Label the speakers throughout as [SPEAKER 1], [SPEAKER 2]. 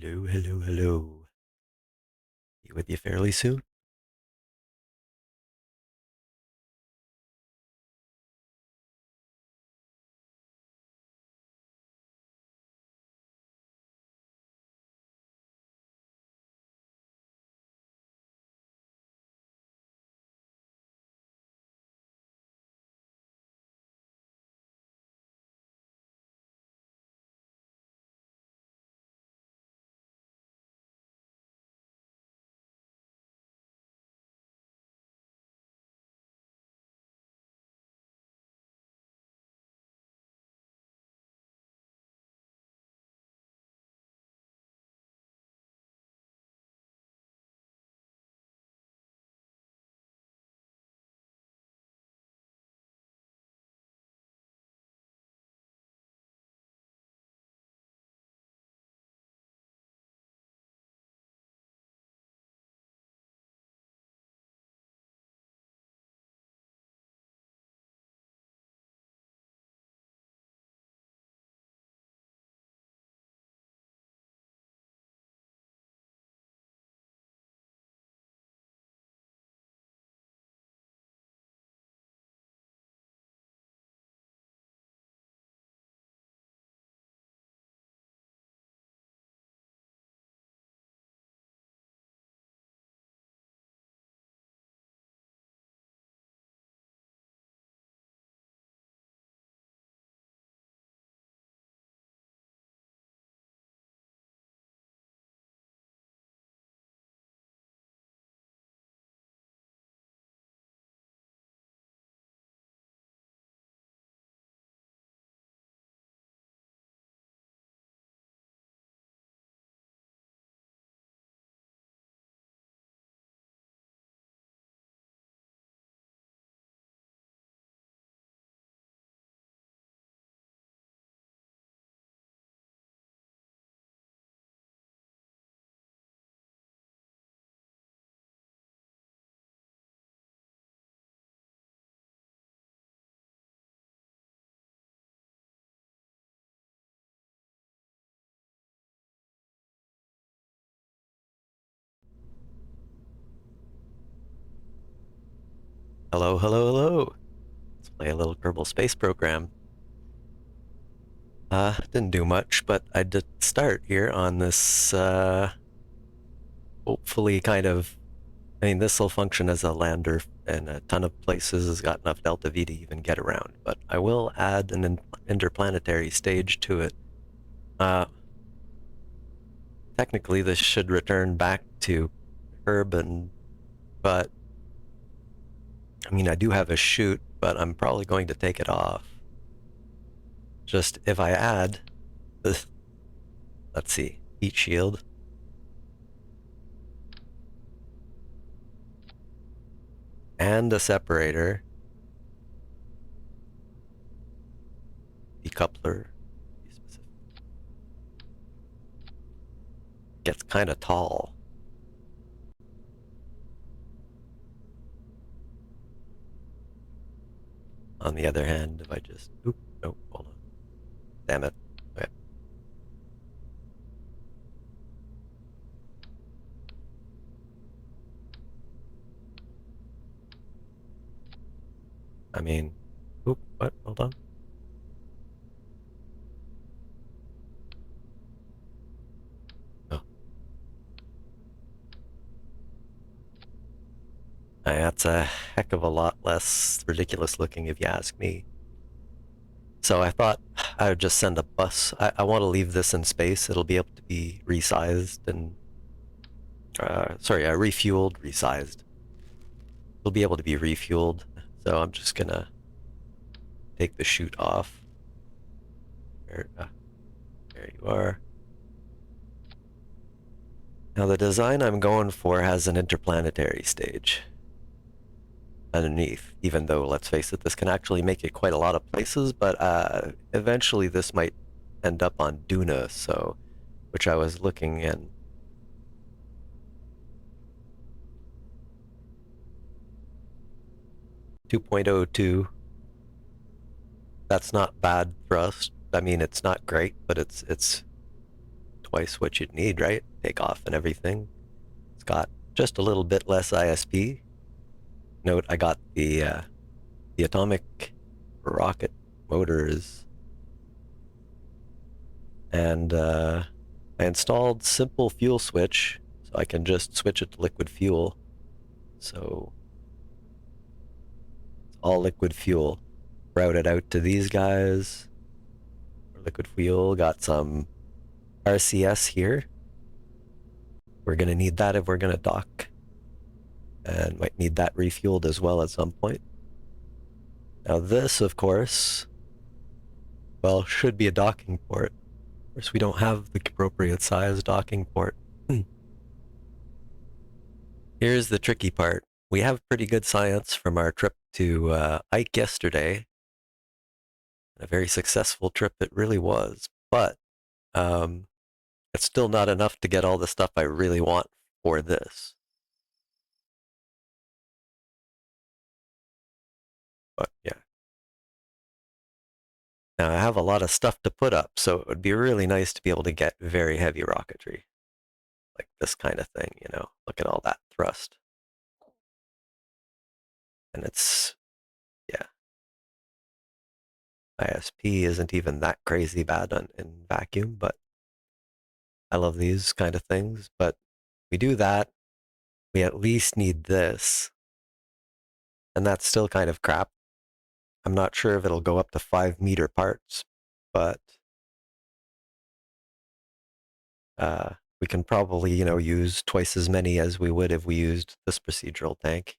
[SPEAKER 1] Hello, hello, hello. Be with you fairly soon. Hello, hello, hello. Let's play a little Kerbal Space Program. Didn't do much, but I did start here on this, hopefully kind of, this will function as a lander in a ton of places. It's got enough delta V to even get around, but I will add an interplanetary stage to it. Technically, this should return back to urban, but I do have a chute, but I'm probably going to take it off. Just if I add this, let's see, heat shield, and a separator, decoupler, gets kind of tall. On the other hand, if I just, no, hold on, damn it. Okay. What? Hold on. Oh. That's a heck of a lot less ridiculous looking if you ask me. So I thought I would just send a bus. I want to leave this in space. It'll be able to be resized and, refueled, resized. It'll be able to be refueled. So I'm just gonna take the chute off. There you are. Now the design I'm going for has an interplanetary stage underneath, even though, let's face it, this can actually make it quite a lot of places, but eventually this might end up on Duna, so, which I was looking in. .02. That's not bad thrust. It's not great, but it's twice what you'd need, right? Take off and everything. It's got just a little bit less ISP. Note I got the atomic rocket motors, and I installed simple fuel switch, so I can just switch it to liquid fuel. So it's all liquid fuel. Route it out to these guys. Liquid fuel, got some RCS here. We're gonna need that if we're gonna dock, and might need that refueled as well at some point. Now this, of course, well, should be a docking port. Of course, we don't have the appropriate size docking port. Here's the tricky part. We have pretty good science from our trip to Ike yesterday. A very successful trip it really was, but it's still not enough to get all the stuff I really want for this. But yeah. Now I have a lot of stuff to put up, so it would be really nice to be able to get very heavy rocketry. Like this kind of thing, you know. Look at all that thrust. And it's, yeah. ISP isn't even that crazy bad in vacuum, but I love these kind of things. But we do that, we at least need this. And that's still kind of crap. I'm not sure if it'll go up to 5-meter parts, but we can probably, you know, use twice as many as we would if we used this procedural tank.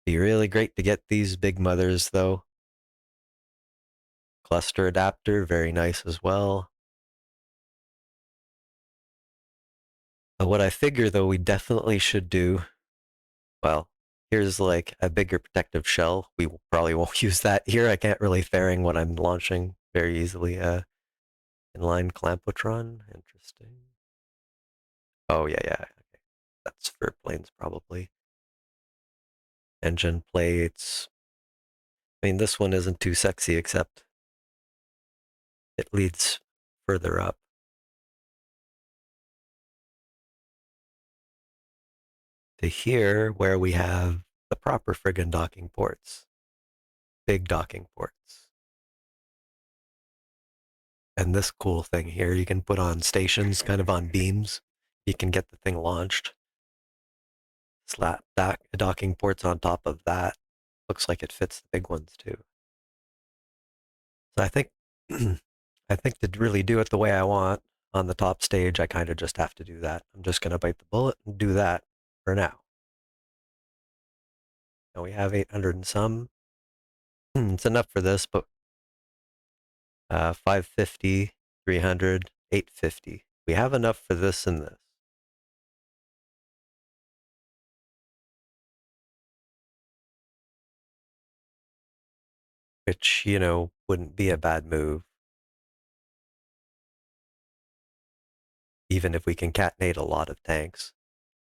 [SPEAKER 1] Be really great to get these big mothers, though. Cluster adapter, very nice as well. But what I figure, though, we definitely should do, well, here's like a bigger protective shell. We probably won't use that here. I can't really fairing what I'm launching very easily. Inline clampotron, interesting. Oh, yeah, yeah. Okay. That's for planes, probably. Engine plates. I mean, this one isn't too sexy, except it leads further up. To here, where we have the proper friggin' docking ports. Big docking ports. And this cool thing here, you can put on stations, kind of on beams. You can get the thing launched. Slap docking ports on top of that. Looks like it fits the big ones too. So I think I think to really do it the way I want on the top stage, I kind of just have to do that. I'm just gonna bite the bullet and do that for now. Now we have 800 and some. It's enough for this, but 550, 300, 850. We have enough for this and this. Which, you know, wouldn't be a bad move. Even if we concatenate a lot of tanks.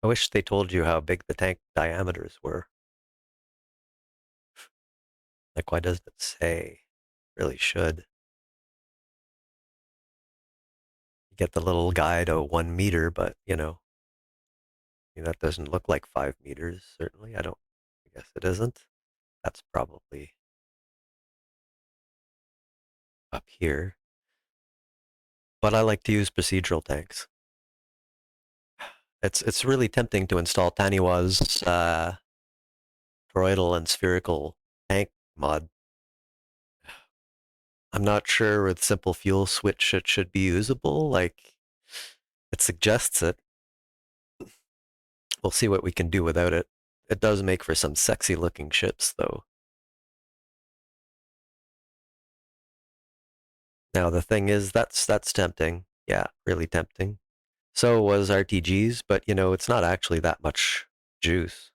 [SPEAKER 1] I wish they told you how big the tank diameters were. Like, why doesn't it say? Really should. You get the little guide, oh, 1 meter, but, you know, that doesn't look like 5 meters, certainly. I guess it isn't. That's probably up here. But I like to use procedural tanks. It's really tempting to install Taniwa's toroidal and spherical tank mod. I'm not sure with simple fuel switch it should be usable. Like, it suggests it. We'll see what we can do without it. It does make for some sexy looking ships, though. Now the thing is, that's tempting. Yeah, really tempting. So was RTGs, but you know, it's not actually that much juice.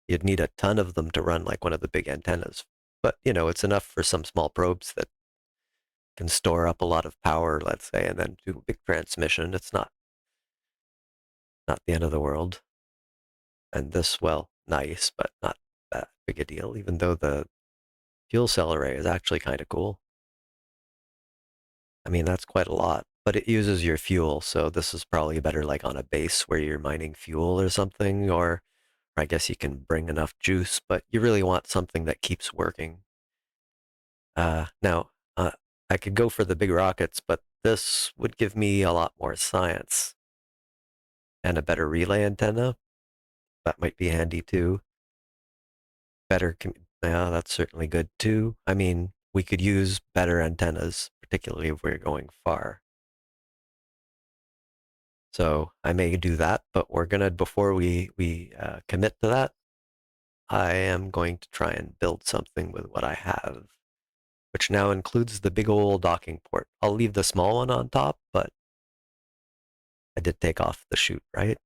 [SPEAKER 1] You'd need a ton of them to run like one of the big antennas. But you know, it's enough for some small probes that can store up a lot of power, let's say, and then do a big transmission. It's not the end of the world. And this, well, nice, but not that big a deal, even though the fuel cell array is actually kind of cool. I mean, that's quite a lot, but it uses your fuel, so this is probably better like on a base where you're mining fuel or something, or I guess you can bring enough juice, but you really want something that keeps working. Now, I could go for the big rockets, but this would give me a lot more science and a better relay antenna. That might be handy too. Yeah, that's certainly good too. I mean, we could use better antennas, particularly if we're going far. So I may do that, but we're gonna before we commit to that, I am going to try and build something with what I have, which now includes the big old docking port. I'll leave the small one on top, but I did take off the chute, right?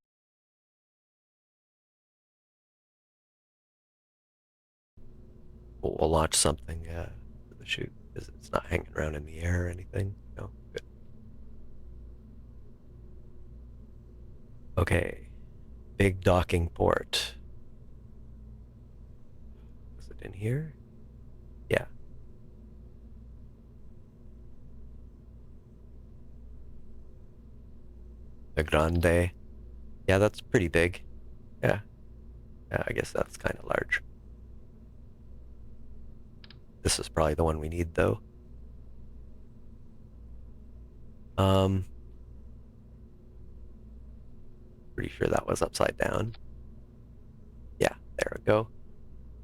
[SPEAKER 1] We'll launch something to the chute because it's not hanging around in the air or anything. No, good. Okay, big docking port. Is it in here? Yeah, the Grande. Yeah, that's pretty big. Yeah, yeah, I guess that's kind of large. This is probably the one we need though. Um, Pretty sure that was upside down. Yeah, there we go.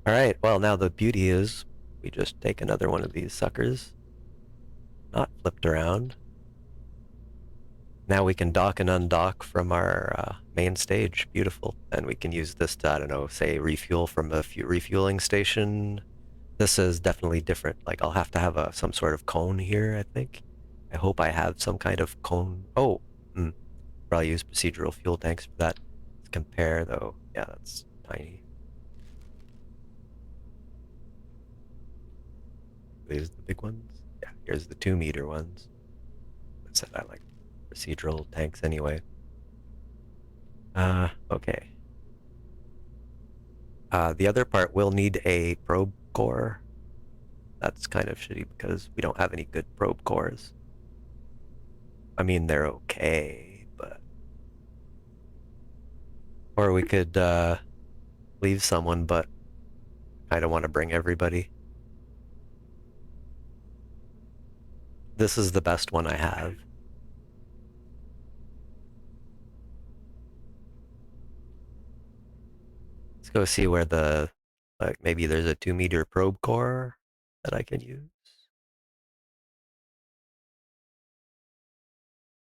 [SPEAKER 1] All right, well, now the beauty is we just take another one of these suckers, not flipped around. Now we can dock and undock from our main stage. Beautiful. And we can use this to, I don't know, say refuel from a refueling station. This is definitely different. Like I'll have to have some sort of cone here, I think. I hope I have some kind of cone. Oh, probably use procedural fuel tanks for that. Let's compare though. Yeah, that's tiny. These are the big ones. Yeah, here's the 2 meter ones. I said I like procedural tanks anyway. Okay. The other part will need a probe core. That's kind of shitty because we don't have any good probe cores. I mean, they're okay, but or we could leave someone, but I don't want to bring everybody. This is the best one I have. Let's go see where the like maybe there's a 2 meter probe core that I can use.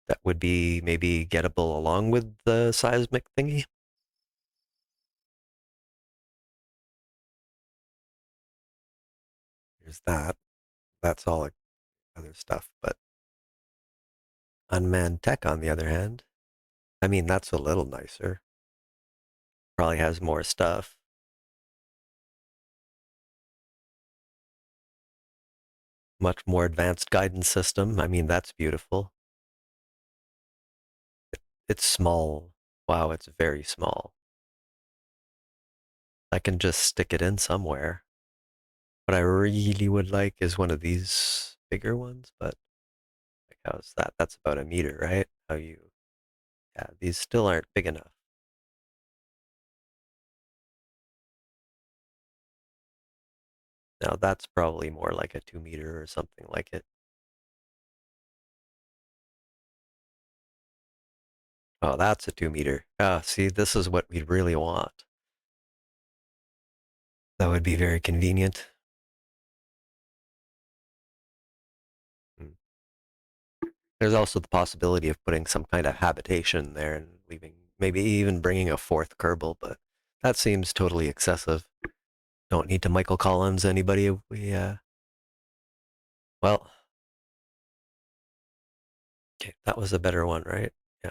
[SPEAKER 1] That would be maybe gettable along with the seismic thingy. There's that. That's all other stuff. But unmanned tech, on the other hand, I mean, that's a little nicer. Probably has more stuff. Much more advanced guidance system. I mean, that's beautiful. It's small. Wow, it's very small. I can just stick it in somewhere. What I really would like is one of these bigger ones, but like how's that? That's about a meter, right? Yeah, these still aren't big enough. Now that's probably more like a 2 meter or something like it. Oh, that's a 2 meter. Ah, see, this is what we really want. That would be very convenient. Hmm. There's also the possibility of putting some kind of habitation there and leaving, maybe even bringing a fourth Kerbal, but that seems totally excessive. Don't need to Michael Collins anybody. Well, okay, that was a better one, right? Yeah.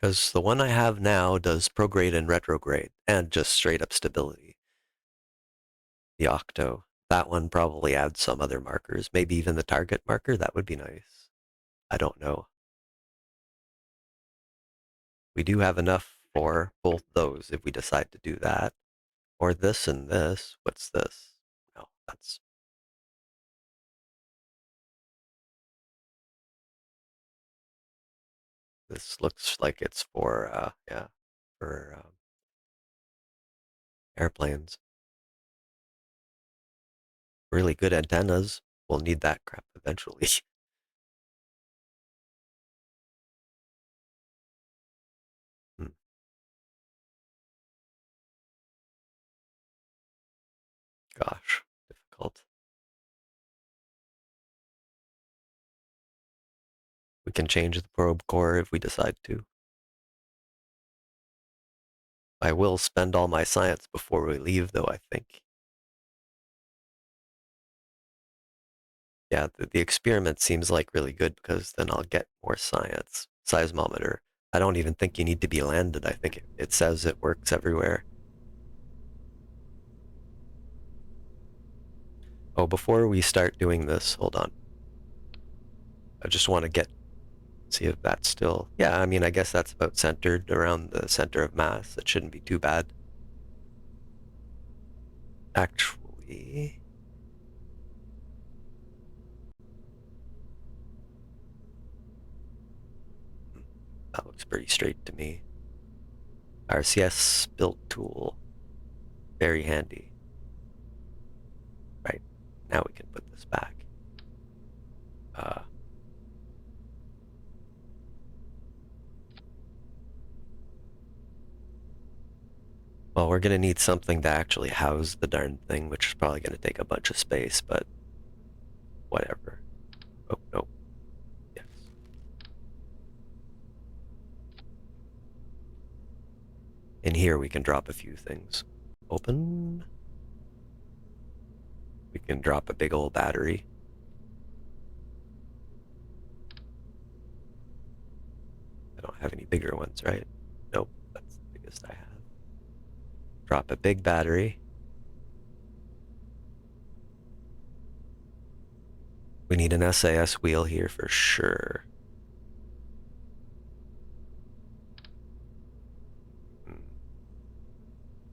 [SPEAKER 1] Because the one I have now does prograde and retrograde and just straight up stability. The Octo. That one probably adds some other markers, maybe even the target marker. That would be nice. I don't know. We do have enough for both those if we decide to do that. Or this and this. What's this? No, that's This looks like it's for, yeah, for airplanes. Really good antennas. We'll need that crap eventually. Hmm, gosh, difficult. We can change the probe core if we decide to. I will spend all my science before we leave, though, I think. Yeah, the experiment seems like really good because then I'll get more science. Seismometer. I don't even think you need to be landed. I think it says it works everywhere. Oh, before we start doing this, hold on. I just want to see if that's still, yeah, I mean, I guess that's about centered around the center of mass. It shouldn't be too bad. Actually, that looks pretty straight to me. RCS build tool, very handy. Right, now we can put this back. Uh, well, we're gonna need something to actually house the darn thing, which is probably gonna take a bunch of space, but whatever. Oh, no. Yes. In here, we can drop a few things. Open. We can drop a big old battery. I don't have any bigger ones, right? Nope, that's the biggest I have. Drop a big battery. We need an SAS wheel here for sure.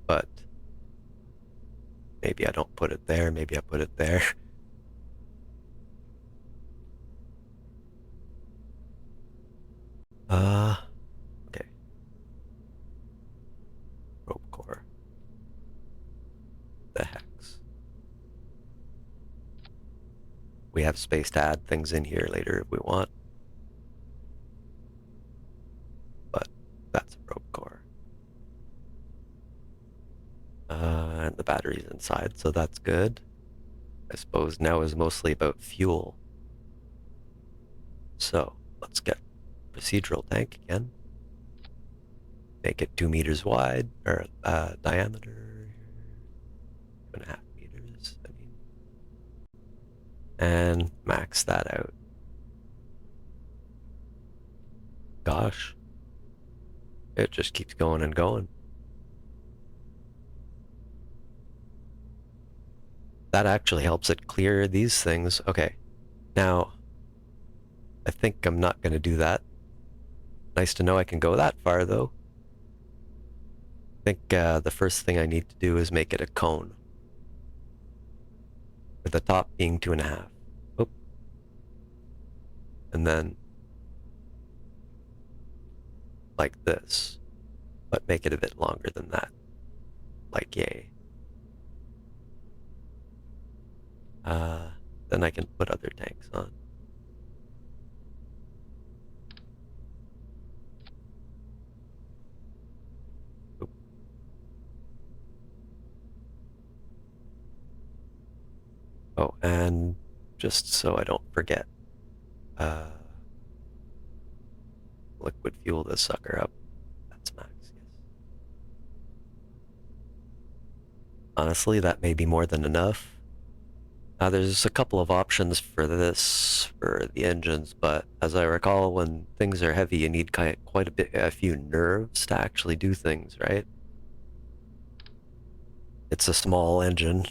[SPEAKER 1] But maybe I don't put it there. Maybe I put it there. Okay. Rope core. The hex. We have space to add things in here later if we want. But that's a rope core. And the battery's inside, so that's good. I suppose now is mostly about fuel. So let's get procedural tank again. Make it 2 meters wide, or diameter, 2.5 meters, I mean. And max that out. Gosh. It just keeps going and going. That actually helps it clear these things. Okay. Now, I think I'm not going to do that. Nice to know I can go that far, though. I think the first thing I need to do is make it a cone. With the top being 2.5. Oop. And then like this. But make it a bit longer than that. Like yay. Then I can put other tanks on. Oop. Oh, and just so I don't forget, liquid fuel this sucker up. That's max, yes. Honestly, that may be more than enough. There's a couple of options for this, for the engines, but as I recall, when things are heavy, you need quite a few nerves to actually do things, right? It's a small engine.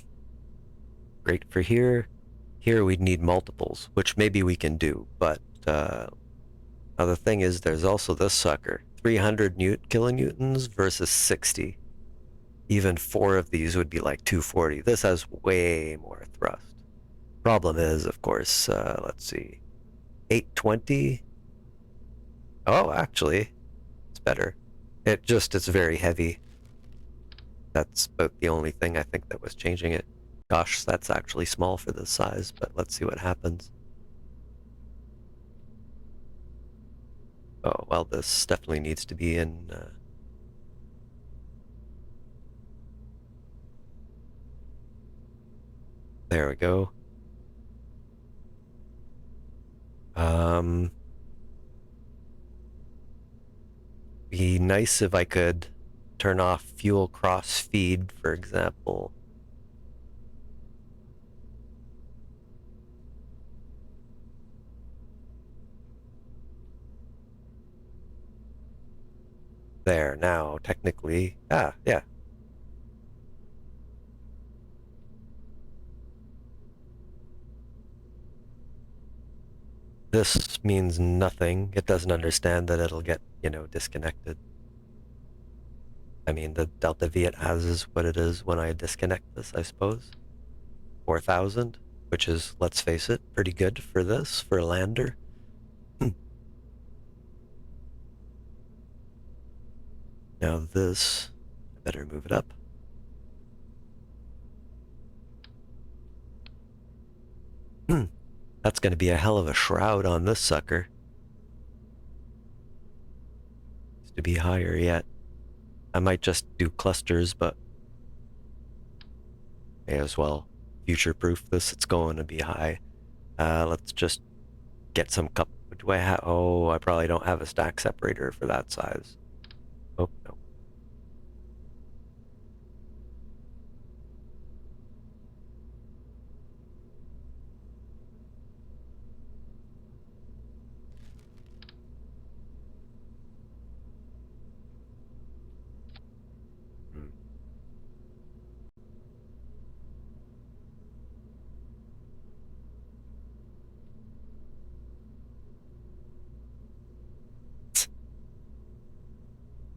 [SPEAKER 1] Great for here. Here we'd need multiples, which maybe we can do, but now the thing is, there's also this sucker. 300 kilonewtons versus 60. Even 4 of these would be like 240. This has way more thrust. Problem is, of course, let's see, 820 Oh, actually, it's better. It's very heavy. That's about the only thing I think that was changing it. Gosh, that's actually small for this size, but let's see what happens. Oh, well, this definitely needs to be in... there we go. Be nice if I could turn off fuel cross feed, for example. There, now, technically. Ah, yeah. This means nothing. It doesn't understand that it'll get, disconnected. I mean, the delta V it has is what it is when I disconnect this, I suppose. 4,000, which is, let's face it, pretty good for this, for a lander. Now this, I better move it up. That's going to be a hell of a shroud on this sucker. Needs to be higher yet. I might just do clusters, but may as well future-proof this. It's going to be high. Let's just get some cup. Do I have? Oh, I probably don't have a stack separator for that size. Oh, no.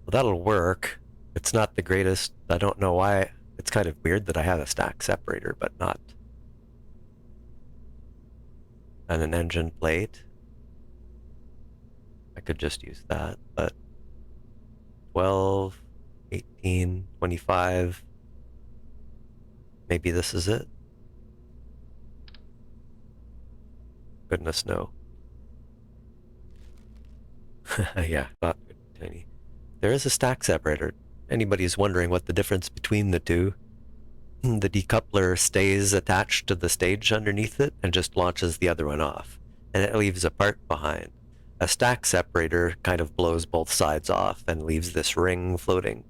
[SPEAKER 1] Well, that'll work. It's not the greatest. I don't know why. It's kind of weird that I have a stack separator, but not on an engine plate. I could just use that, but 12, 18, 25. Maybe this is it. Goodness, no. Yeah, not tiny. There is a stack separator. Anybody's wondering what the difference between the two. The decoupler stays attached to the stage underneath it and just launches the other one off, and it leaves a part behind. A stack separator kind of blows both sides off and leaves this ring floating,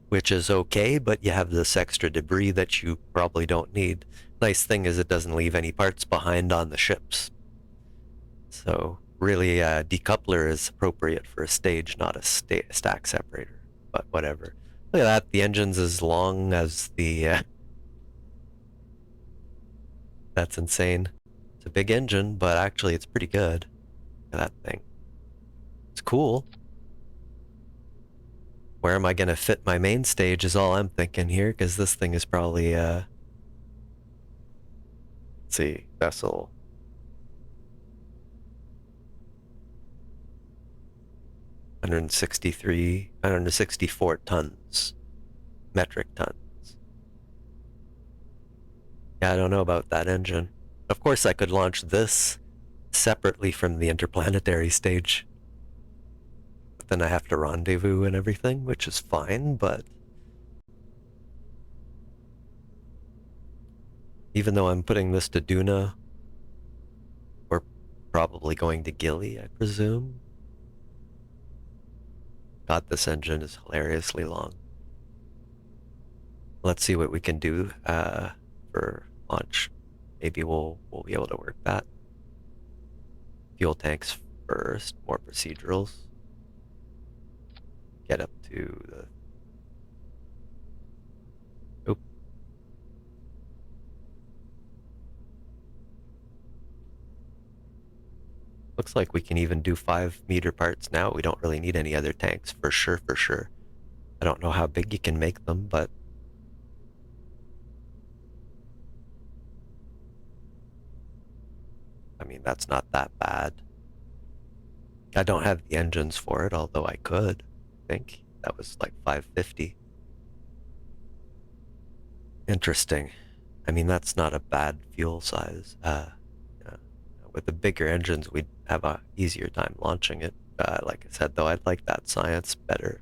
[SPEAKER 1] which is okay, but you have this extra debris that you probably don't need. Nice thing is it doesn't leave any parts behind on the ships. So really, a decoupler is appropriate for a stage, not a stack separator, but whatever. Look at that, the engine's as long as the... that's insane. It's a big engine, but actually it's pretty good. Look at that thing. It's cool. Where am I going to fit my main stage is all I'm thinking here, because this thing is probably, let's see, vessel. 164 tons, metric tons. Yeah, I don't know about that engine. Of course, I could launch this separately from the interplanetary stage. But then I have to rendezvous and everything, which is fine, but even though I'm putting this to Duna, we're probably going to Gilly, I presume. God, this engine is hilariously long. Let's see what we can do for launch. Maybe we'll be able to work that. Fuel tanks first, more procedurals. Get up to the... Oop. Looks like we can even do 5-meter parts now. We don't really need any other tanks, for sure, for sure. I don't know how big you can make them, but... I mean, that's not that bad. I don't have the engines for it, although I could. I think that was like 550. Interesting. I mean, that's not a bad fuel size. Yeah. With the bigger engines, we'd have a easier time launching it. Like I said, though, I'd like that science better.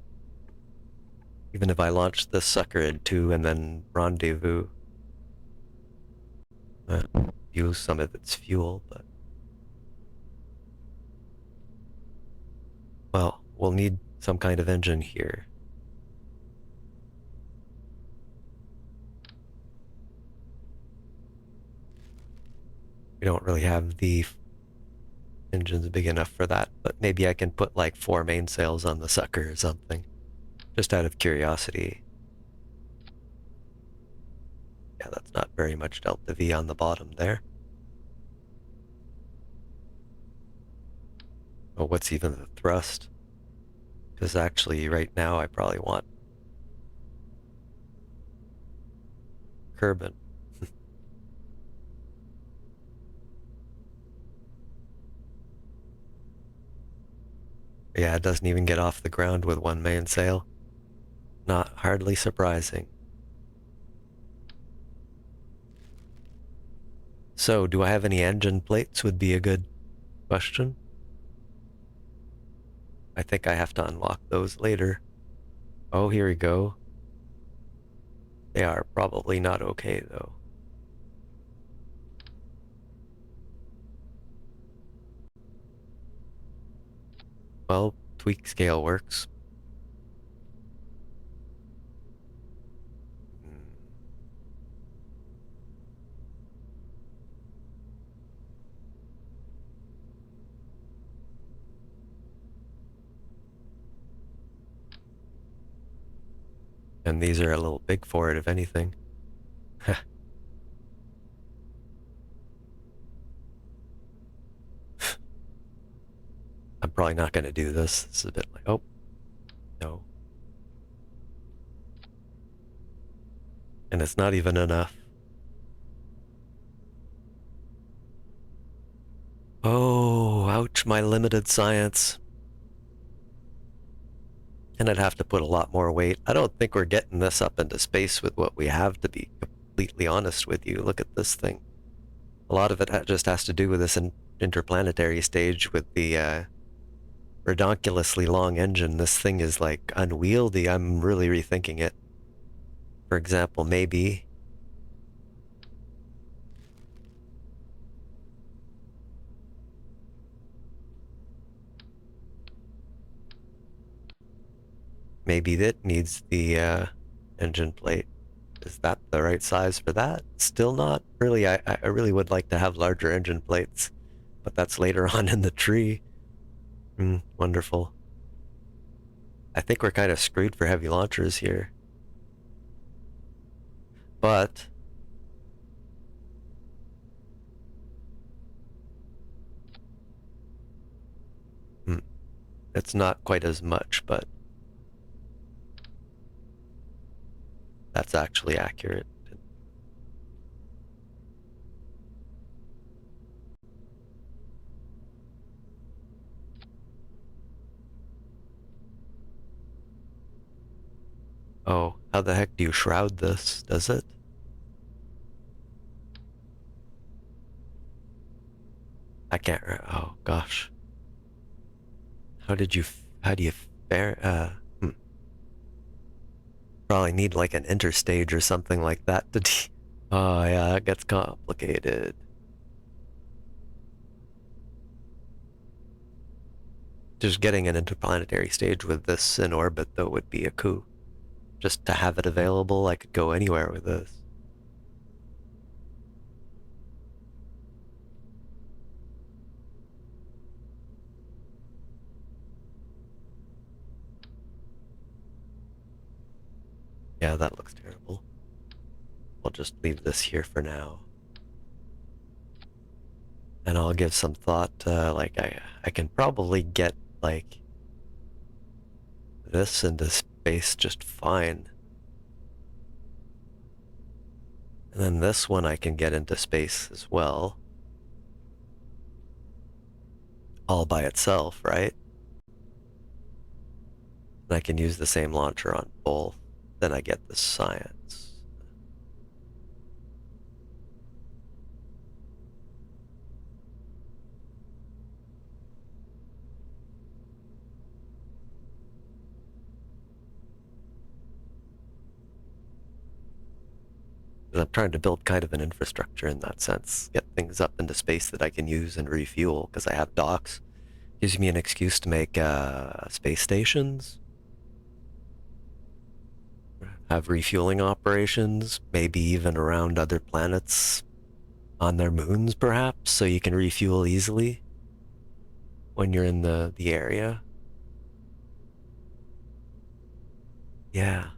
[SPEAKER 1] Even if I launched this sucker in 2 and then rendezvous, use some of its fuel, but well, we'll need some kind of engine here. We don't really have the engines big enough for that, but maybe I can put like 4 mainsails on the sucker or something, just out of curiosity. Yeah, that's not very much delta V on the bottom there. Oh, what's even the thrust? Because actually, right now, I probably want Kerbin. Yeah, it doesn't even get off the ground with 1 mainsail. Not hardly surprising. So, do I have any engine plates would be a good question. I think I have to unlock those later. Oh, here we go. They are probably not okay, though. Well, tweak scale works. And these are a little big for it, if anything. I'm probably not going to do this. This is a bit like, oh, no. And it's not even enough. Oh, ouch, my limited science. And I'd have to put a lot more weight. I don't think we're getting this up into space with what we have, to be completely honest with you. Look at this thing. A lot of it just has to do with this interplanetary stage with the redonkulously long engine. This thing is like unwieldy. I'm really rethinking it. For example, maybe that needs the engine plate. Is that the right size for that? Still not really. I really would like to have larger engine plates, but that's later on in the tree. Wonderful. I think we're kind of screwed for heavy launchers here. But it's not quite as much, but that's actually accurate. Oh, how the heck do you shroud this? Does it? I can't. Oh gosh. How do you fare? Probably need like an interstage or something like that to. Oh yeah, it gets complicated. Just getting an interplanetary stage with this in orbit though would be a coup. Just to have it available, I could go anywhere with this. Yeah, that looks terrible. We'll just leave this here for now. And I'll give some thought, like I can probably get like this into space just fine. And then this one I can get into space as well. All by itself, right? I can use the same launcher on both. Then I get the science. I'm trying to build kind of an infrastructure in that sense, get things up into space that I can use and refuel because I have docks. Gives me an excuse to make space stations, have refueling operations, maybe even around other planets on their moons, perhaps, so you can refuel easily when you're in the area. Yeah.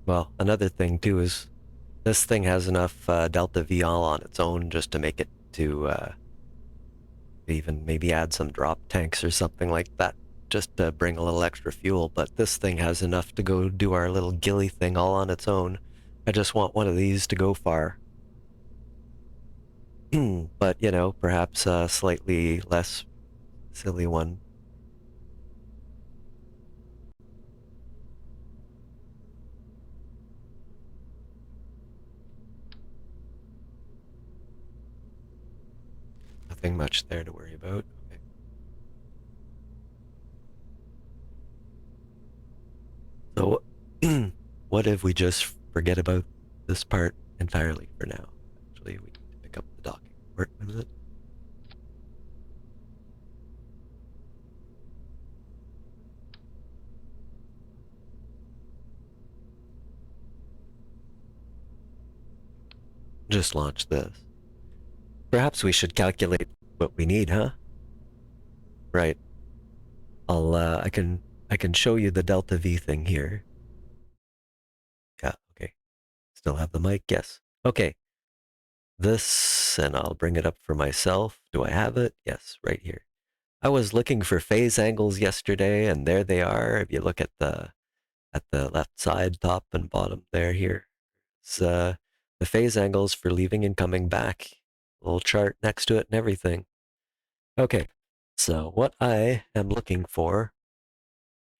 [SPEAKER 1] Well, another thing too is this thing has enough Delta V all on its own just to make it to even maybe add some drop tanks or something like that just to bring a little extra fuel, but this thing has enough to go do our little Gilly thing all on its own. I just want one of these to go far. But, you know, perhaps a slightly less silly one. Nothing much there to worry about. Okay. So, what if we just forget about this part entirely for now? Actually, we need to pick up the docking port in a minute. Just launch this. Perhaps we should calculate what we need, huh? Right. I can show you the Delta V thing here. Yeah, okay. Still have the mic? Yes. Okay. This, and I'll bring it up for myself. Do I have it? Yes, right here. I was looking for phase angles yesterday, and there they are. If you look at the left side, top and bottom there here, it's the phase angles for leaving and coming back. Little chart next to it and everything. Okay. So what I am looking for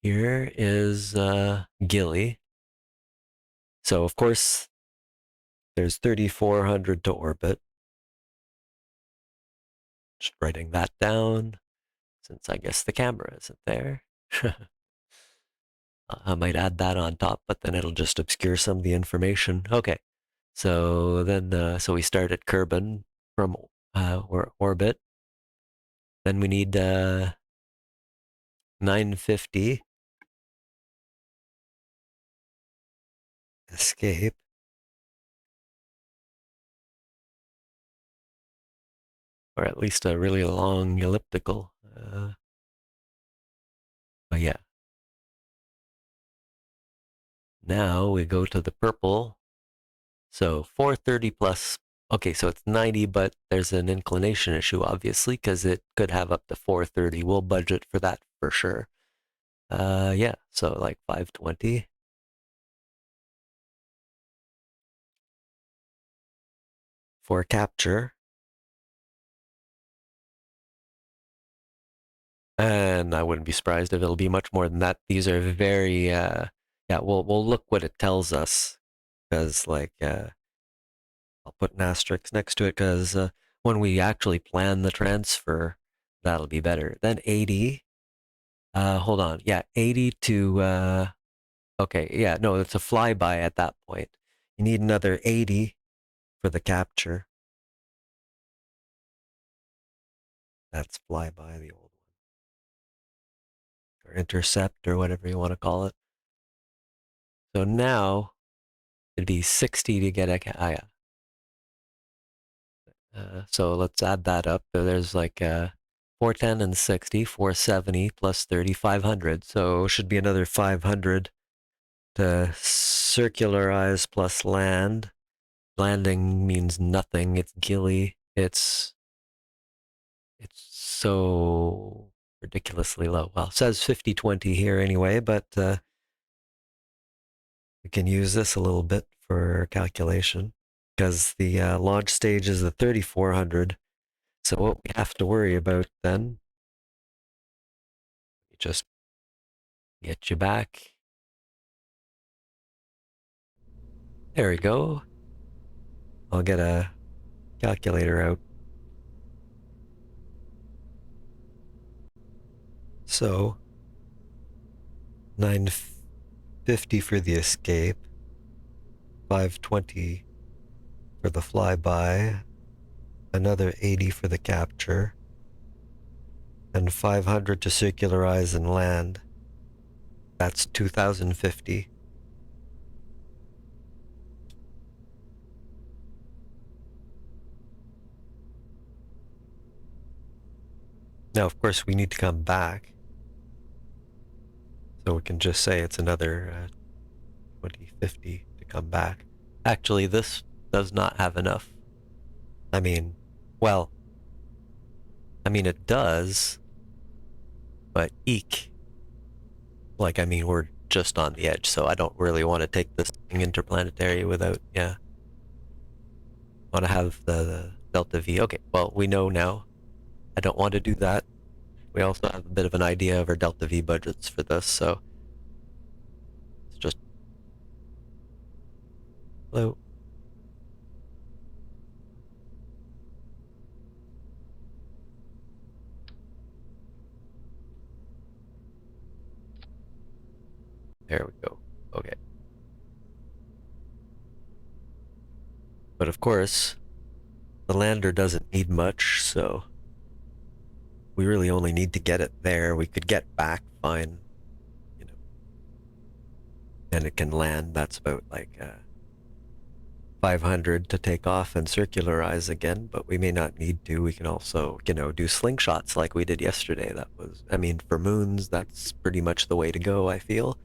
[SPEAKER 1] here is Gilly. So of course there's 3,400 to orbit. Just writing that down since I guess the camera isn't there. I might add that on top, but then it'll just obscure some of the information. Okay. So then, so we start at Kerbin from orbit. Then we need 950 escape. Or at least a really long elliptical. But yeah. Now we go to the purple. So 430 plus, okay, so it's 90, but there's an inclination issue, obviously, because it could have up to 430. We'll budget for that for sure. Yeah, so like 520. For capture. And I wouldn't be surprised if it'll be much more than that. These are very, yeah, we'll look what it tells us. Because, like, I'll put an asterisk next to it because when we actually plan the transfer, that'll be better. Then 80. Hold on. Yeah, 80 to, okay, yeah, no, it's a flyby at that point. You need another 80 for the capture. That's flyby, the old one. Or intercept, or whatever you want to call it. So now it'd be 60 to get a, yeah. So let's add that up. There's like 410 and 60, 470 plus 3,500. So it should be another 500 to circularize plus land. Landing means nothing. It's Gilly. It's so ridiculously low. Well, it says 50-20 here anyway, but we can use this a little bit for calculation because the launch stage is the 3,400. So what we have to worry about then, let me just get you back. There we go. I'll get a calculator out. So, 950 for the escape, 520 for the flyby, another 80 for the capture, and 500 to circularize and land. That's 2050. Now, of course, we need to come back. So we can just say it's another 2050 to come back. Actually, this does not have enough. I mean, well, it does, but eek. Like, we're just on the edge, so I don't really want to take this thing interplanetary without, yeah. Want to have the Delta V. Okay, well, we know now. I don't want to do that. We also have a bit of an idea of our Delta V budgets for this, so it's just... Hello. There we go. Okay. But of course, the lander doesn't need much, so we really only need to get it there. We could get back fine, and it can land. That's about like 500 to take off and circularize again, but we may not need to. We can also, do slingshots like we did yesterday. That was, for moons, that's pretty much the way to go, I feel.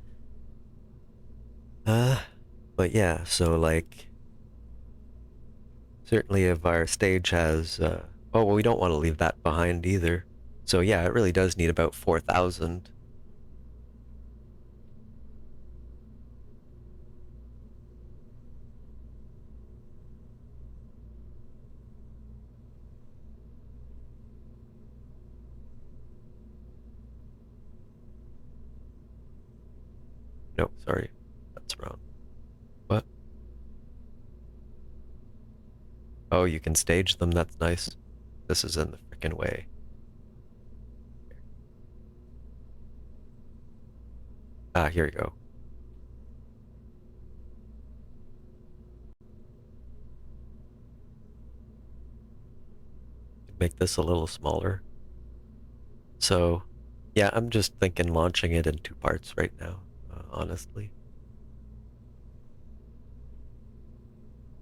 [SPEAKER 1] But yeah, so like, certainly if our stage has, oh, well, we don't want to leave that behind either. So yeah, it really does need about 4,000. No, sorry, that's wrong. What? Oh, you can stage them, that's nice. This is in the frickin' way. Ah, here you go. Make this a little smaller. So, yeah, I'm just thinking launching it in 2 parts right now, honestly.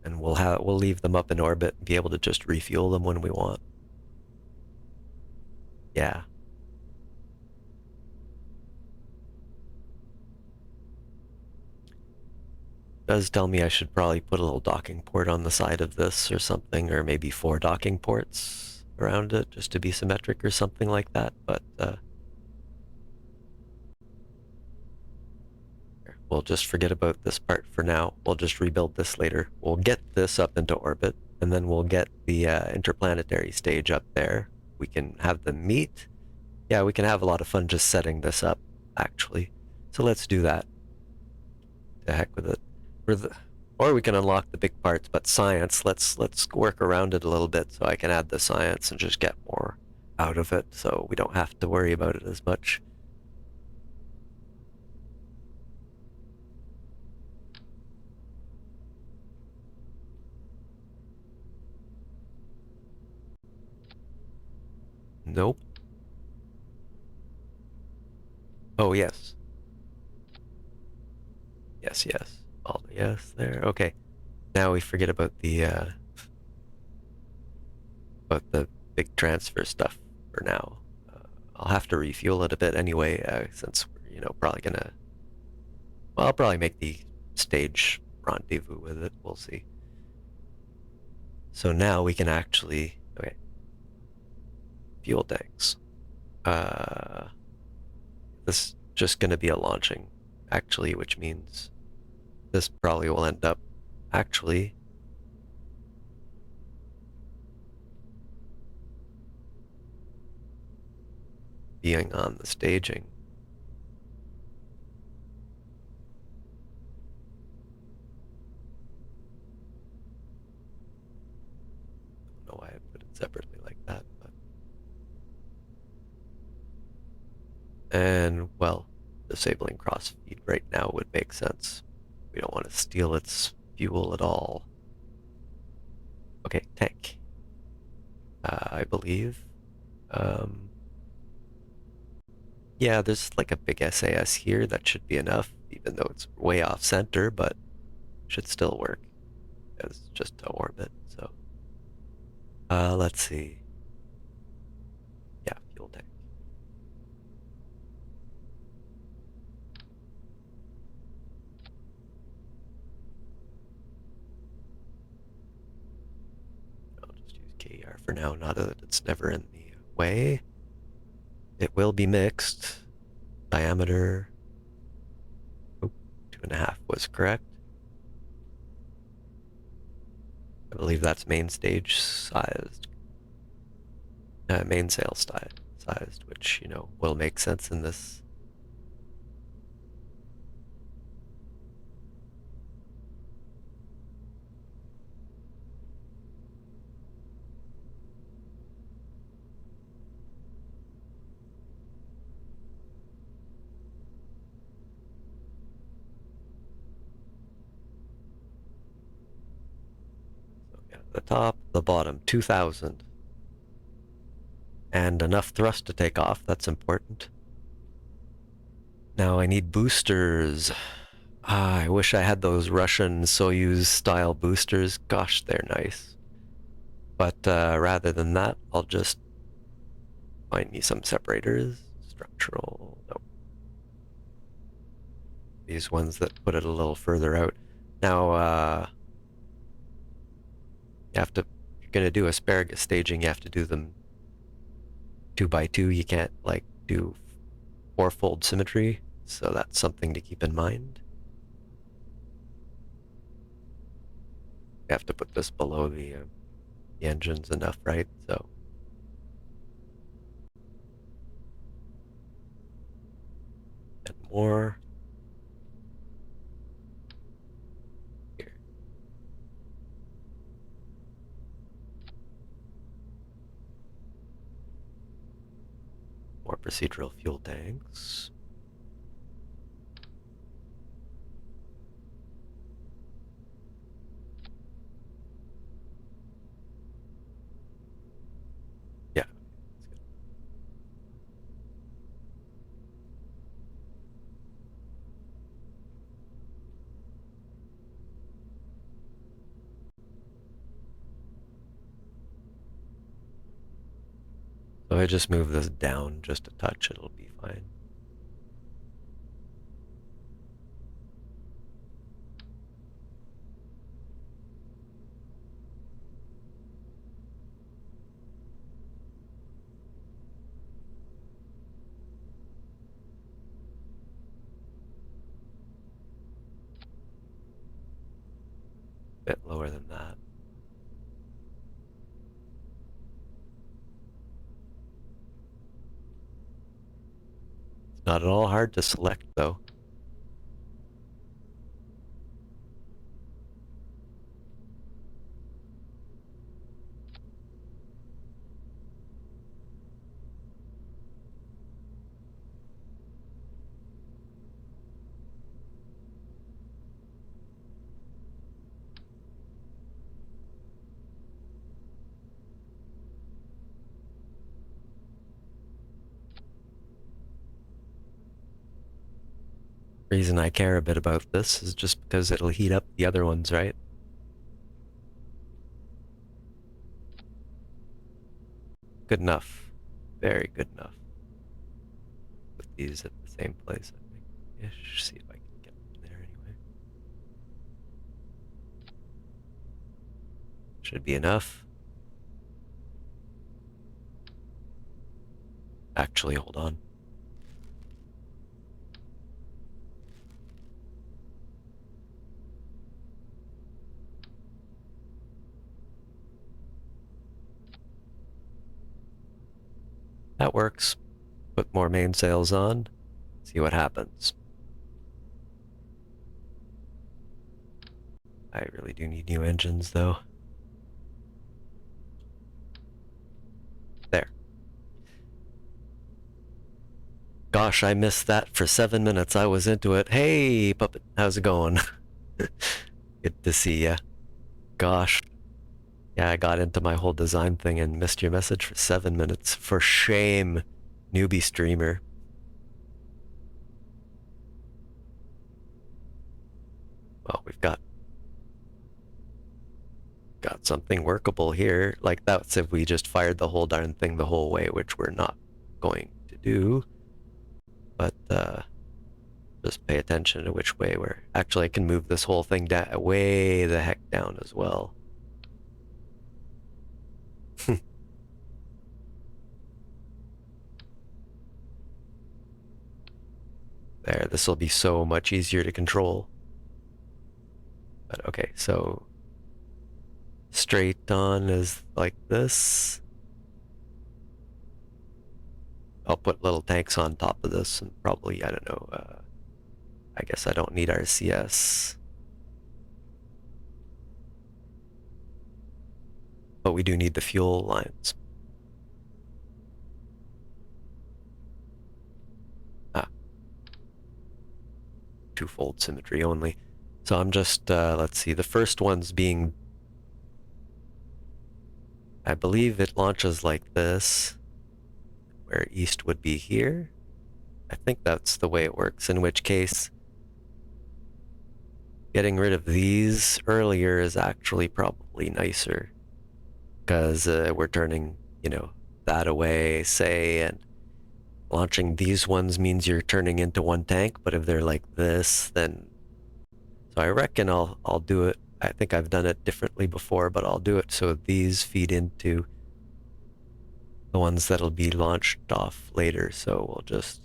[SPEAKER 1] And we'll leave them up in orbit and be able to just refuel them when we want. Yeah. Does tell me I should probably put a little docking port on the side of this or something, or maybe 4 docking ports around it just to be symmetric or something like that, but we'll just forget about this part for now. We'll just rebuild this later. We'll get this up into orbit, and then we'll get the interplanetary stage up there. We can have them meet. Yeah, we can have a lot of fun just setting this up, actually. So let's do that. To heck with it. Or we can unlock the big parts, but science, let's work around it a little bit so I can add the science and just get more out of it so we don't have to worry about it as much. Nope. Oh, yes. Yes, yes. All the yes there. Okay. Now we forget about the big transfer stuff for now. I'll have to refuel it a bit anyway, since we're, probably gonna... Well, I'll probably make the stage rendezvous with it. We'll see. So now we can actually... Okay. Fuel tanks. This is just gonna be a launching, actually, which means this probably will end up actually being on the staging. separately like that. But... And, well, disabling cross feed right now would make sense. We don't want to steal its fuel at all. Okay, tank. I believe. Yeah, there's like a big SAS here. That should be enough, even though it's way off center, but should still work as just to orbit. So, let's see. Yeah, fuel tank. I'll just use KER for now, not that it's never in the way. It will be mixed. Diameter, oh, 2.5 was correct. I believe that's main stage sized. Mainsail sized, which, you know, will make sense in this. So yeah, the top, the bottom, 2,000. And enough thrust to take off, that's important. Now I need boosters. I wish I had those Russian Soyuz style boosters. Gosh, they're nice. But rather than that, I'll just find me some separators. Structural, no. These ones that put it a little further out. Now, you have to, if you're gonna do asparagus staging, you have to do them 2x2. You can't like do fourfold symmetry, so that's something to keep in mind. You have to put this below the engines enough, right? So, and more here. More procedural fuel tanks. Yeah, that's good. So I just move this down just a touch, it'll be fine. A bit lower than that. It's not at all hard to select though. The reason I care a bit about this is just because it'll heat up the other ones, right? Good enough. Very good enough. Put these at the same place, I think. Ish. See if I can get them there anyway. Should be enough. Actually, hold on. That works. Put more mainsails on. See what happens. I really do need new engines, though. Gosh, I missed that for 7 minutes. I was into it. Hey, puppet, how's it going? Good to see ya. Gosh. Yeah, I got into my whole design thing and missed your message for 7 minutes. For shame, newbie streamer. Well, we've got something workable here. Like, that's if we just fired the whole darn thing the whole way, which we're not going to do. But just pay attention to which way we're... Actually, I can move this whole thing way the heck down as well. There, this will be so much easier to control. But okay, so straight on is like this. I'll put little tanks on top of this and probably, I don't know, I guess I don't need RCS. But we do need the fuel lines. Twofold symmetry only. So I'm just, let's see, the first one's being, I believe it launches like this, where east would be here. I think that's the way it works, in which case getting rid of these earlier is actually probably nicer, because we're turning, you know, that away, say, and launching these ones means you're turning into one tank, but if they're like this, then... So I reckon I'll do it. I think I've done it differently before, but I'll do it so these feed into the ones that'll be launched off later. So we'll just...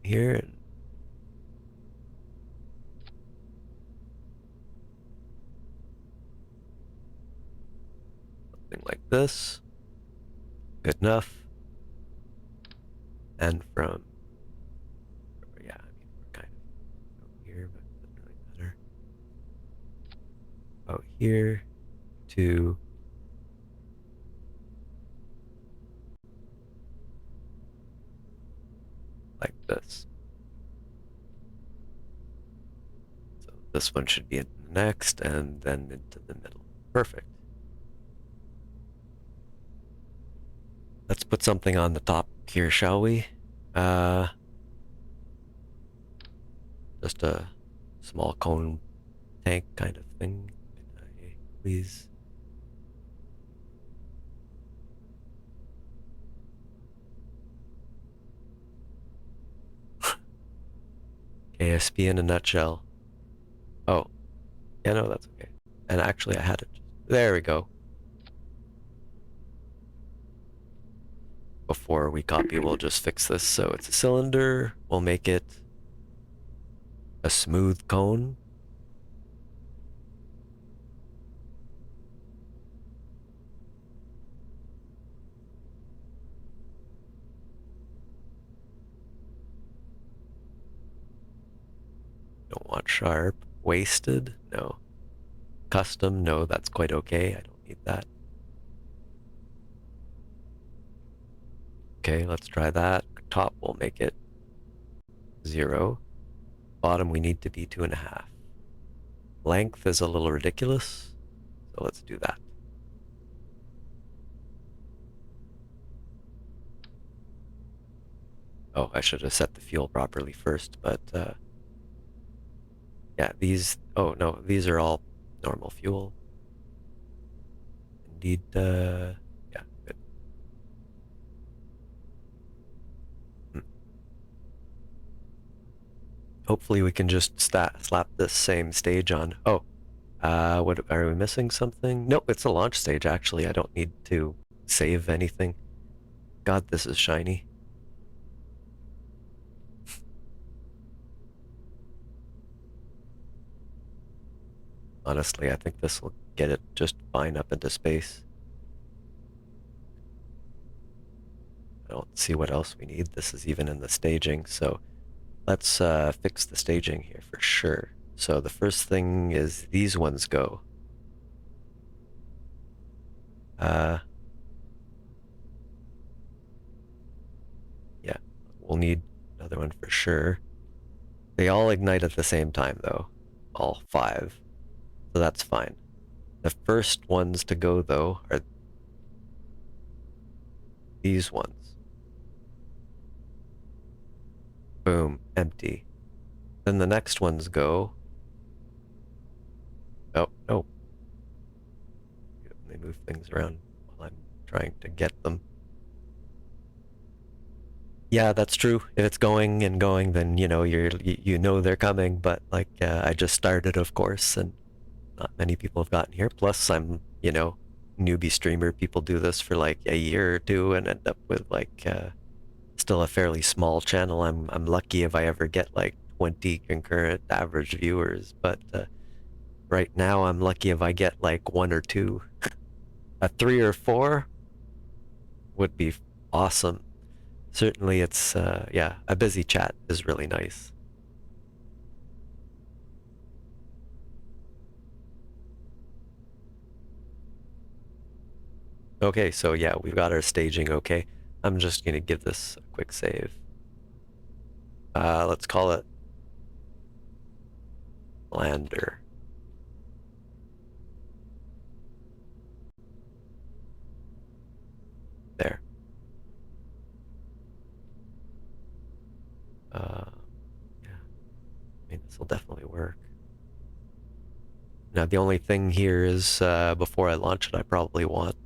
[SPEAKER 1] here and... something like this. Good enough. And from... yeah, I mean, we're kind of out here, but it doesn't really matter. Out here to... like this. So this one should be in the next, and then into the middle. Perfect. Let's put something on the top here, shall we? Just a small cone tank kind of thing. Please. KSP in a nutshell. Oh, yeah, no, that's okay. And actually, I had it. There we go. Before we copy, we'll just fix this. So it's a cylinder. We'll make it a smooth cone. Don't want sharp. Wasted? No. Custom? No, that's quite okay. I don't need that. Okay, let's try that. Top, we'll make it 0. Bottom, we need to be 2.5. Length is a little ridiculous, so let's do that. Oh, I should have set the fuel properly first, but yeah, these... oh, no, these are all normal fuel. Indeed, yeah, good. Hopefully we can just slap this same stage on. Oh, what, are we missing something? Nope, it's a launch stage, actually. I don't need to save anything. God, this is shiny. Honestly, I think this will get it just fine up into space. I don't see what else we need. This is even in the staging, so let's fix the staging here for sure. So the first thing is these ones go. we'll need another one for sure. They all ignite at the same time, though. All 5. So that's fine. The first ones to go, though, are these ones. Boom, empty. Then the next ones go. Oh, no. They move things around while I'm trying to get them. Yeah, that's true. If it's going and going, then you know they're coming. But like, I just started, of course, and not many people have gotten here. Plus, I'm newbie streamer. People do this for like a year or two and end up with like still a fairly small channel. I'm lucky if I ever get like 20 concurrent average viewers, but right now I'm lucky if I get like 1 or 2. A 3 or 4 would be awesome. Certainly, it's yeah, a busy chat is really nice. Okay, so yeah, we've got our staging okay. I'm just gonna give this a quick save. Let's call it Lander. There. Yeah, I mean, this will definitely work. Now, the only thing here is before I launch it, I probably want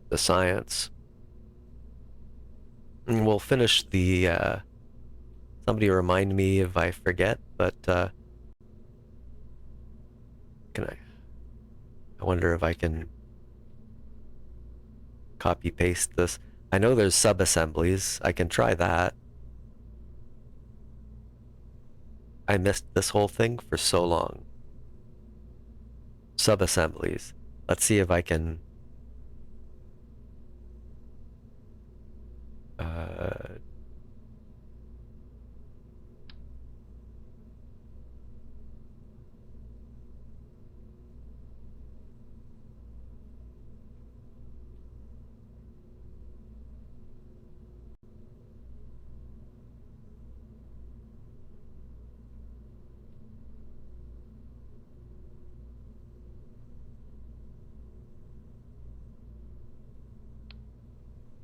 [SPEAKER 1] the science. And we'll finish the somebody remind me if I forget, but can I wonder if I can copy paste this. I know there's sub-assemblies. I can try that. I missed this whole thing for so long. Sub-assemblies. Let's see if I can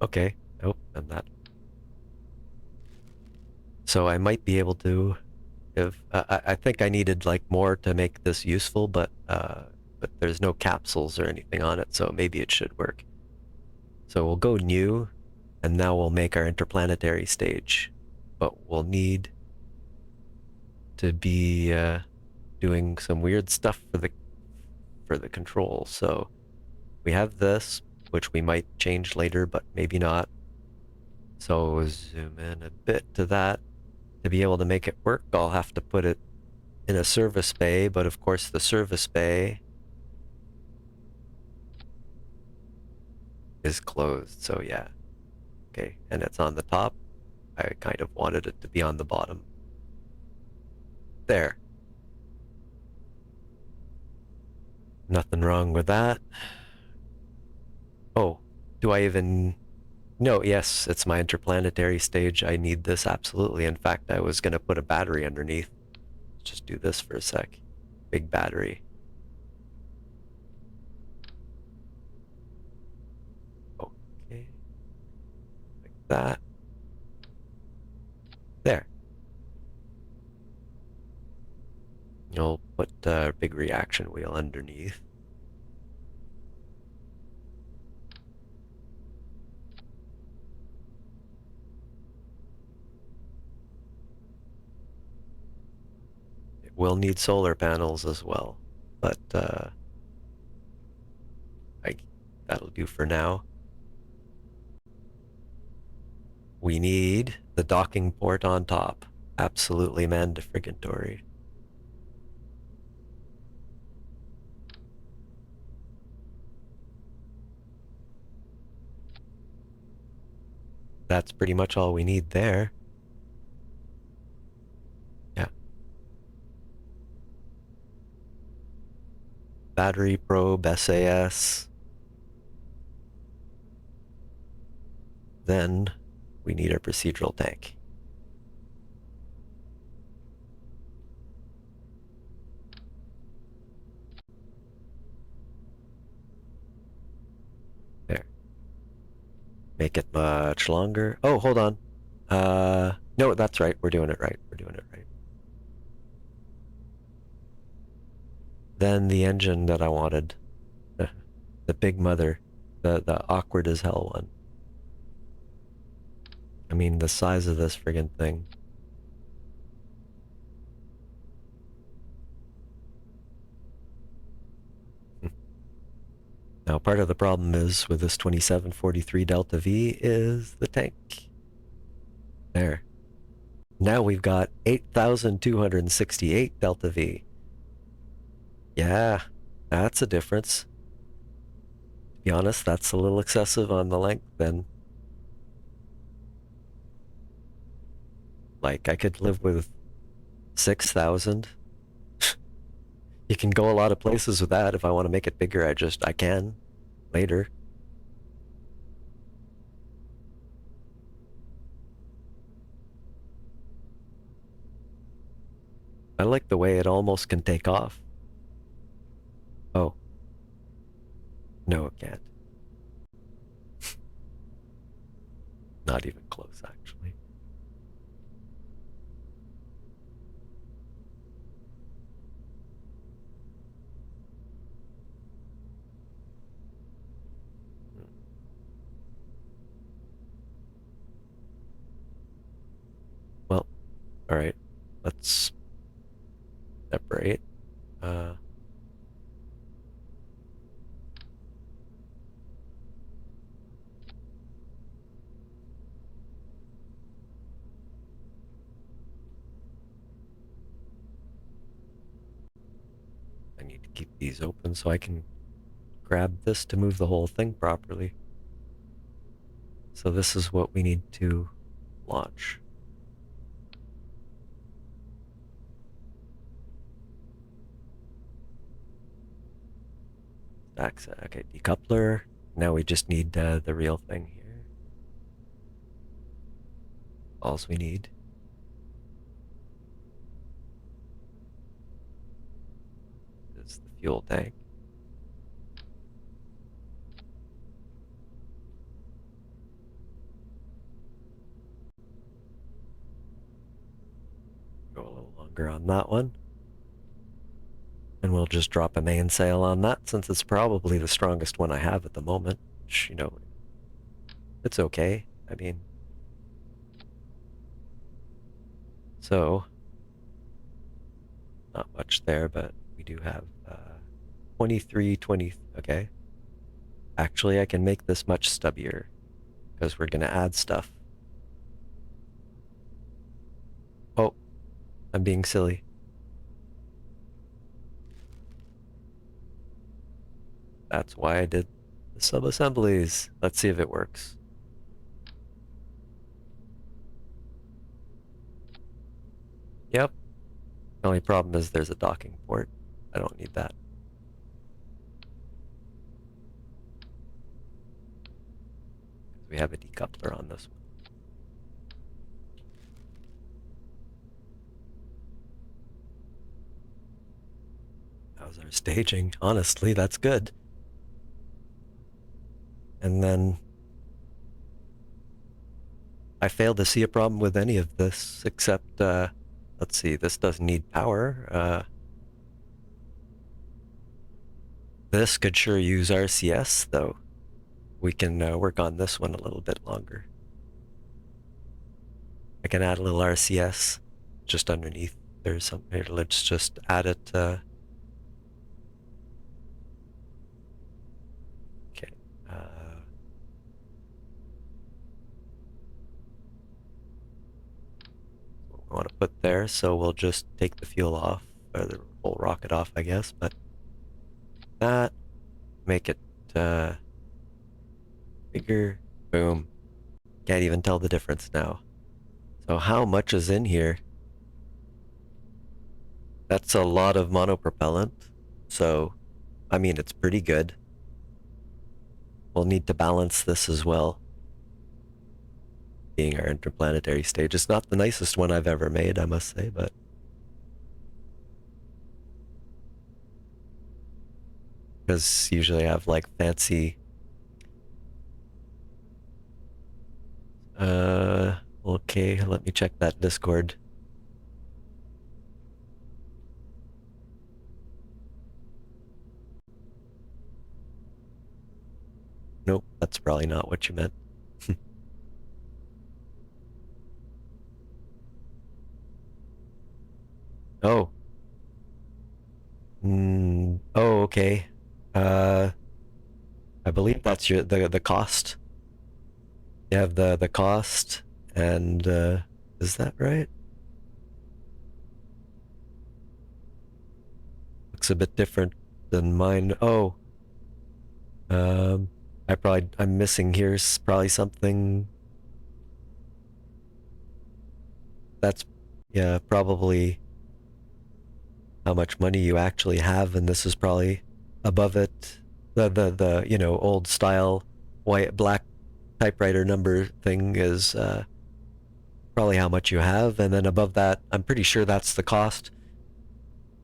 [SPEAKER 1] okay. Nope, and that. So I might be able to, if I think I needed like more to make this useful, but there's no capsules or anything on it, so maybe it should work. So we'll go new, and now we'll make our interplanetary stage, but we'll need to be doing some weird stuff for the control. So we have this, which we might change later, but maybe not. So zoom in a bit to that. To be able to make it work, I'll have to put it in a service bay, but of course the service bay is closed, so yeah. Okay, and it's on the top. I kind of wanted it to be on the bottom. There. Nothing wrong with that. Oh, do I even... No, yes, it's my interplanetary stage. I need this absolutely. In fact, I was going to put a battery underneath. Let's just do this for a sec. Big battery. Okay. Like that. There. You'll put a big reaction wheel underneath. It will need solar panels as well, but that'll do for now. We need the docking port on top. Absolutely mandatory. That's pretty much all we need there. battery probe, SAS. Then we need our procedural tank. There. Make it much longer. Oh, hold on. No, that's right. We're doing it right. We're doing it right. Then the engine that I wanted. The big mother. The awkward as hell one. I mean, the size of this friggin' thing. Now, part of the problem is with this 2743 Delta V is the tank. There. Now we've got 8,268 Delta V. Yeah, that's a difference. To be honest, that's a little excessive on the length then. Like, I could live with 6,000. You can go a lot of places with that. If I want to make it bigger, I can later. I like the way it almost can take off. Oh. No, it can't. Not even close, actually. Well, all right. Let's separate. I need to keep these open so I can grab this to move the whole thing properly. So this is what we need to launch. Okay, decoupler. Now we just need the real thing here. All we need. Is the fuel tank. Go a little longer on that one. And we'll just drop a mainsail on that since it's probably the strongest one I have at the moment. Which, you know, it's okay. I mean, so not much there, but we do have 23, 20. Okay. Actually, I can make this much stubbier because we're going to add stuff. Oh, I'm being silly. That's why I did the sub-assemblies. Let's see if it works. Yep. The only problem is there's a docking port. I don't need that. We have a decoupler on this one. How's our staging? Honestly, that's good. And then I failed to see a problem with any of this except, let's see, this doesn't need power. This could sure use RCS, though. We can work on this one a little bit longer. I can add a little RCS just underneath. There's something here. Let's just add it. Okay. What we want to put there, so we'll just take the fuel off, or the whole rocket off, I guess, but that, make it bigger, boom. Can't even tell the difference now. So how much is in here? That's a lot of monopropellant, so I mean, it's pretty good. We'll need to balance this as well. Being our interplanetary stage. It's not the nicest one I've ever made, I must say, but because usually I have like fancy okay, let me check that Discord. Nope, that's probably not what you meant. Oh. Oh, okay. Uh, I believe that's the cost. You have the cost, and is that right? Looks a bit different than mine. Oh, um, I'm missing here's probably something that's, yeah, probably how much money you actually have, and this is probably above it. The you know, old style white black typewriter number thing is probably how much you have, and then above that, I'm pretty sure that's the cost,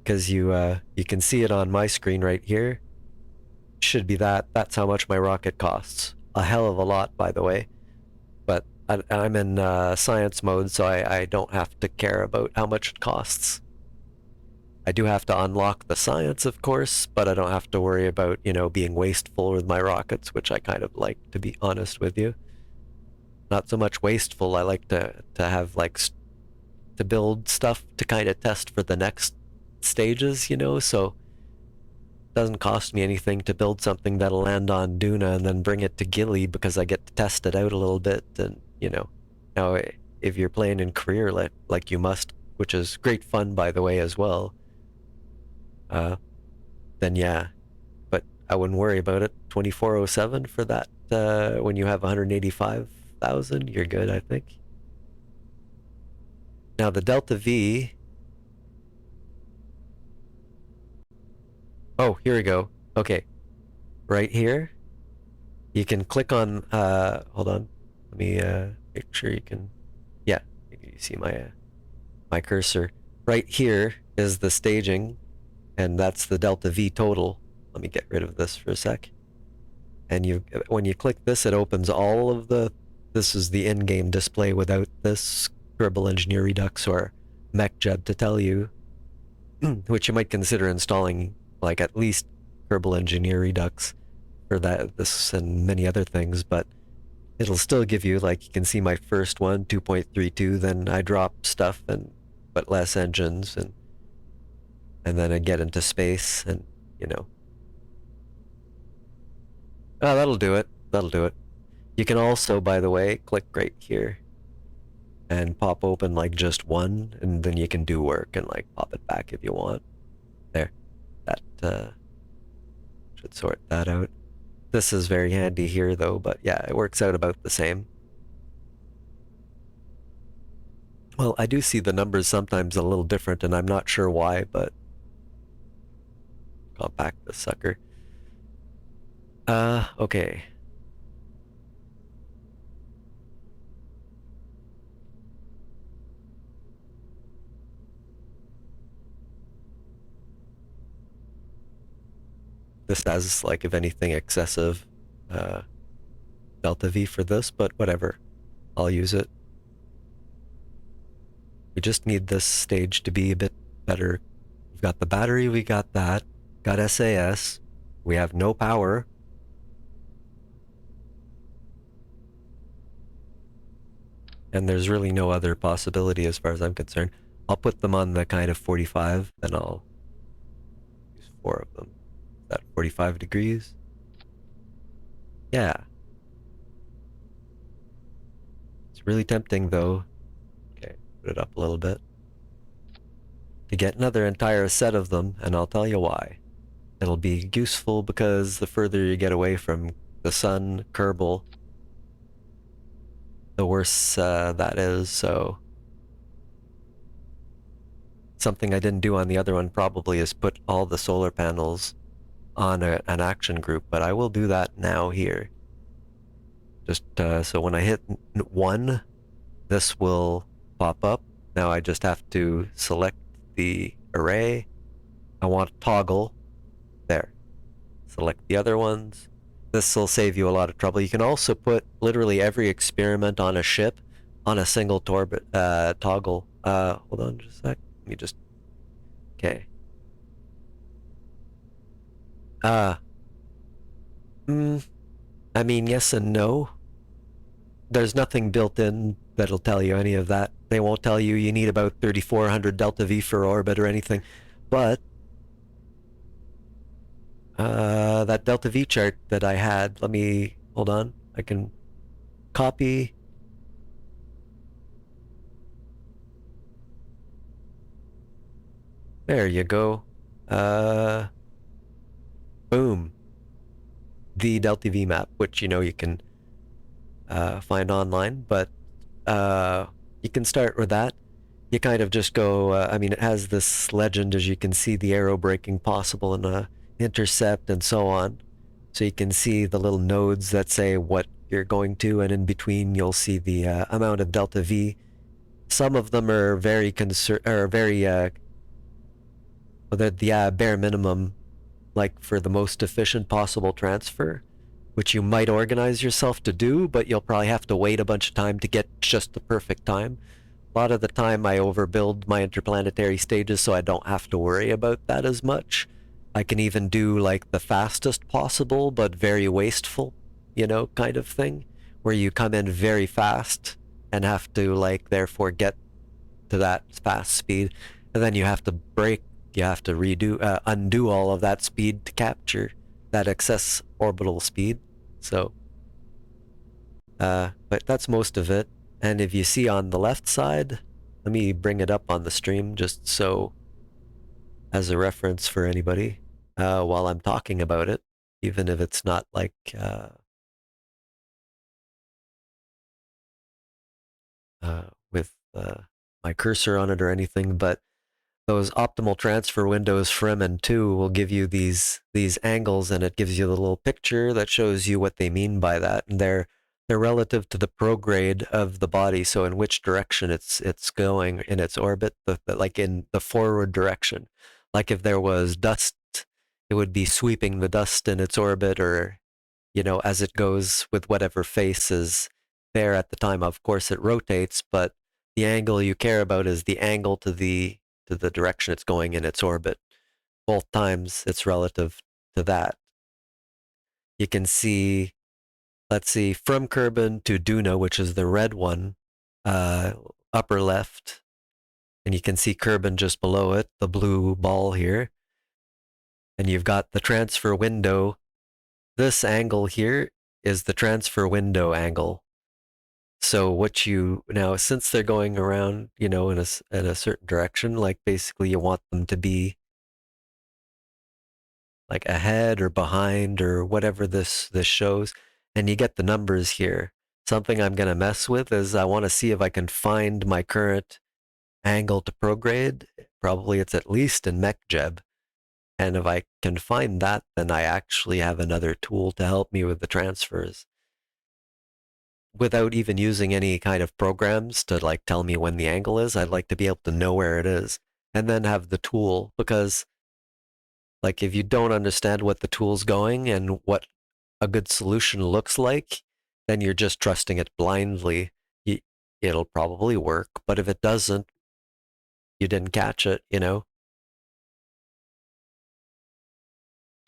[SPEAKER 1] because you can see it on my screen right here. Should be that. That's how much my rocket costs. A hell of a lot, by the way. But I'm in science mode, so I don't have to care about how much it costs. I do have to unlock the science, of course, but I don't have to worry about, you know, being wasteful with my rockets, which I kind of like, to be honest with you. Not so much wasteful. I like to have like to build stuff to kind of test for the next stages, you know, so it doesn't cost me anything to build something that'll land on Duna and then bring it to Gilly because I get to test it out a little bit. And, you know, now if you're playing in career like you must, which is great fun, by the way, as well, uh, then yeah. But I wouldn't worry about it. 2407 for that. When you have 185,000, you're good, I think. Now the Delta V. Oh, here we go. Okay, right here, you can click on. Hold on. Let me make sure you can. Yeah, you see my cursor. Right here is the staging, and that's the Delta V total. Let me get rid of this for a sec. And when you click this, it opens all of the. This is the in-game display without this Kerbal Engineer Redux or MechJeb to tell you, which you might consider installing, like at least Kerbal Engineer Redux for this and many other things, but it'll still give you, like, you can see my first one, 2.32, then I drop stuff but less engines, and then I get into space, and, you know. Oh, that'll do it. That'll do it. You can also, by the way, click right here and pop open like just one, and then you can do work and like pop it back if you want. There. That should sort that out. This is very handy here though, but yeah, it works out about the same. Well, I do see the numbers sometimes a little different, and I'm not sure why, but compact this sucker. Okay. This has, like, if anything, excessive delta V for this, but whatever. I'll use it. We just need this stage to be a bit better. We've got the battery, we got that. Got SAS. We have no power. And there's really no other possibility as far as I'm concerned. I'll put them on the kind of 45, then I'll use 4 of them. Is that 45 degrees? Yeah. It's really tempting though. Okay, put it up a little bit. To get another entire set of them, and I'll tell you why. It'll be useful because the further you get away from the sun, Kerbal, the worse that is, so something I didn't do on the other one probably is put all the solar panels on an action group, but I will do that now here. Just so when I hit 1, this will pop up. Now I just have to select the array. I want toggle. There. Select the other ones. This will save you a lot of trouble. You can also put literally every experiment on a ship on a single toggle. Hold on just a sec. Let me just... Okay. Uh, I mean, yes and no. There's nothing built in that'll tell you any of that. They won't tell you you need about 3,400 delta V for orbit or anything. But that delta V chart that I had, let me... Hold on. I can copy... There you go. Boom. The delta V map, which you can find online, but you can start with that. You kind of just go, I mean, it has this legend, as you can see, the arrow braking possible and intercept and so on. So you can see the little nodes that say what you're going to, and in between you'll see the amount of delta V. Some of them are very the bare minimum, like for the most efficient possible transfer, which you might organize yourself to do, but you'll probably have to wait a bunch of time to get just the perfect time. A lot of the time I overbuild my interplanetary stages so I don't have to worry about that as much. I can even do like the fastest possible but very wasteful, kind of thing, where you come in very fast and have to like therefore get to that fast speed, and then you have to undo all of that speed to capture that excess orbital speed. So, but that's most of it. And if you see on the left side, let me bring it up on the stream just so as a reference for anybody while I'm talking about it, even if it's not like with my cursor on it or anything, but those optimal transfer windows from and to will give you these angles, and it gives you the little picture that shows you what they mean by that, and they're relative to the prograde of the body, so in which direction it's going in its orbit, like in the forward direction. Like if there was dust, it would be sweeping the dust in its orbit, or as it goes with whatever face is there at the time. Of course, it rotates, but the angle you care about is the angle to the direction it's going in its orbit. Both times it's relative to that. You can see, let's see, from Kerbin to Duna, which is the red one, upper left, and you can see Kerbin just below it, the blue ball here. And you've got the transfer window. This angle here is the transfer window angle. So now, since they're going around, in a certain direction, like basically you want them to be like ahead or behind or whatever this shows, and you get the numbers here. Something I'm going to mess with is I want to see if I can find my current angle to prograde. Probably it's at least in MechJeb. And if I can find that, then I actually have another tool to help me with the transfers without even using any kind of programs to like tell me when the angle is. I'd like to be able to know where it is and then have the tool, because like if you don't understand what the tool's going and what a good solution looks like, then you're just trusting it blindly. It'll probably work, but if it doesn't, you didn't catch it.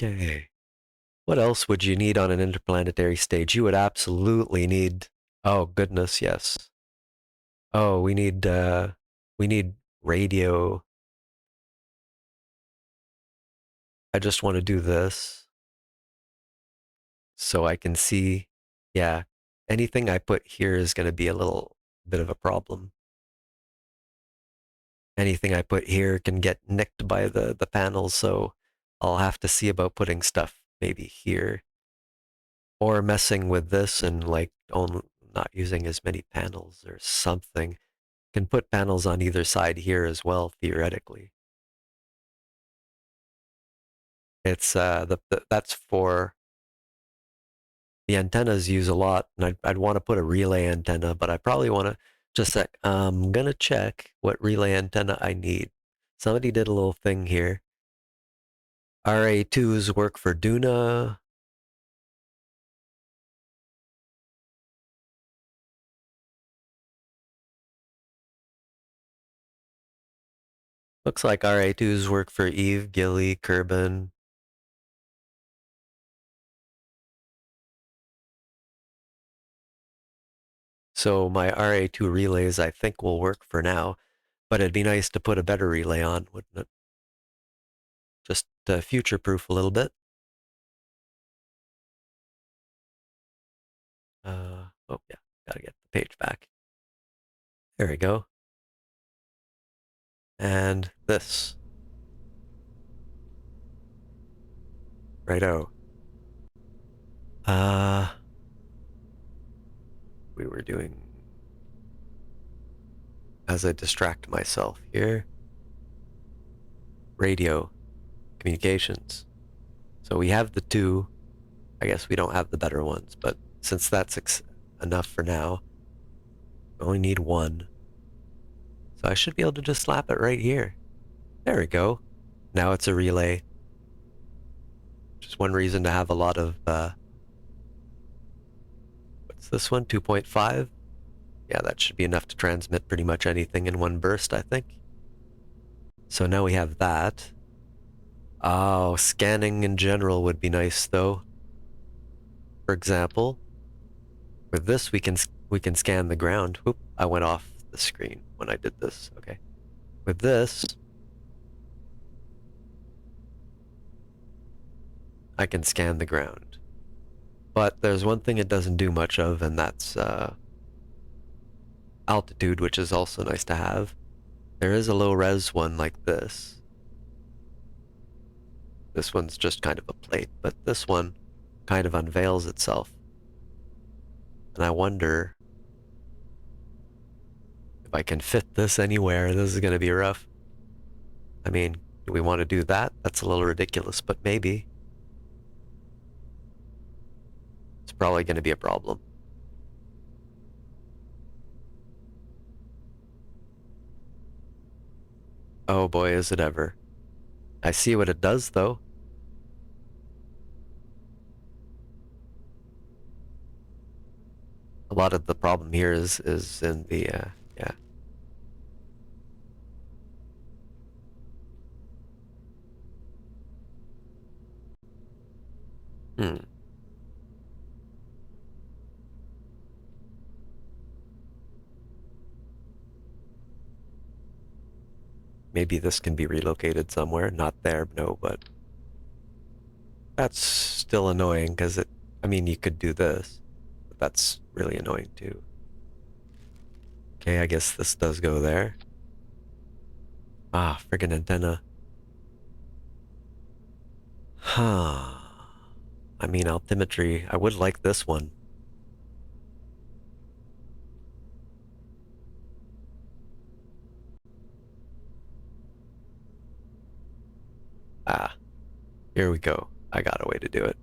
[SPEAKER 1] Okay. What else would you need on an interplanetary stage? You would absolutely need, oh goodness, yes. Oh, we need radio. I just want to do this so I can see, yeah, anything I put here is going to be a little bit of a problem. Anything I put here can get nicked by the panels, so I'll have to see about putting stuff maybe here, or messing with this and like not using as many panels or something. Can put panels on either side here as well, theoretically. It's that's for the antennas use a lot, and I'd want to put a relay antenna, but I probably want to just sec. I'm gonna check what relay antenna I need. Somebody did a little thing here. RA2s work for Duna. Looks like RA2s work for Eve, Gilly, Kerbin. So my RA2 relays I think will work for now, but it'd be nice to put a better relay on, wouldn't it? Just future-proof a little bit. Oh yeah, gotta get the page back. There we go. And this. Righto. We were doing, as I distract myself here, radio, communications. So we have the two. I guess we don't have the better ones, but since that's enough for now, we only need one. So I should be able to just slap it right here. There we go. Now it's a relay. Just one reason to have a lot of, what's this one, 2.5? Yeah, that should be enough to transmit pretty much anything in one burst, I think. So now we have that. Oh, scanning in general would be nice, though. For example, with this we can scan the ground. Whoop, I went off the screen when I did this. Okay. With this, I can scan the ground. But there's one thing it doesn't do much of, and that's altitude, which is also nice to have. There is a low res one like this. This one's just kind of a plate, but this one kind of unveils itself. And I wonder if I can fit this anywhere. This is going to be rough. I mean, do we want to do that? That's a little ridiculous, but maybe. It's probably going to be a problem. Oh boy, is it ever. I see what it does, though. A lot of the problem here is in the, yeah. Hmm. Maybe this can be relocated somewhere. Not there, no, but that's still annoying because I mean, you could do this, but that's really annoying too. Okay, I guess this does go there. Ah, friggin' antenna. Huh. I mean, altimetry, I would like this one. Ah, here we go. I got a way to do it.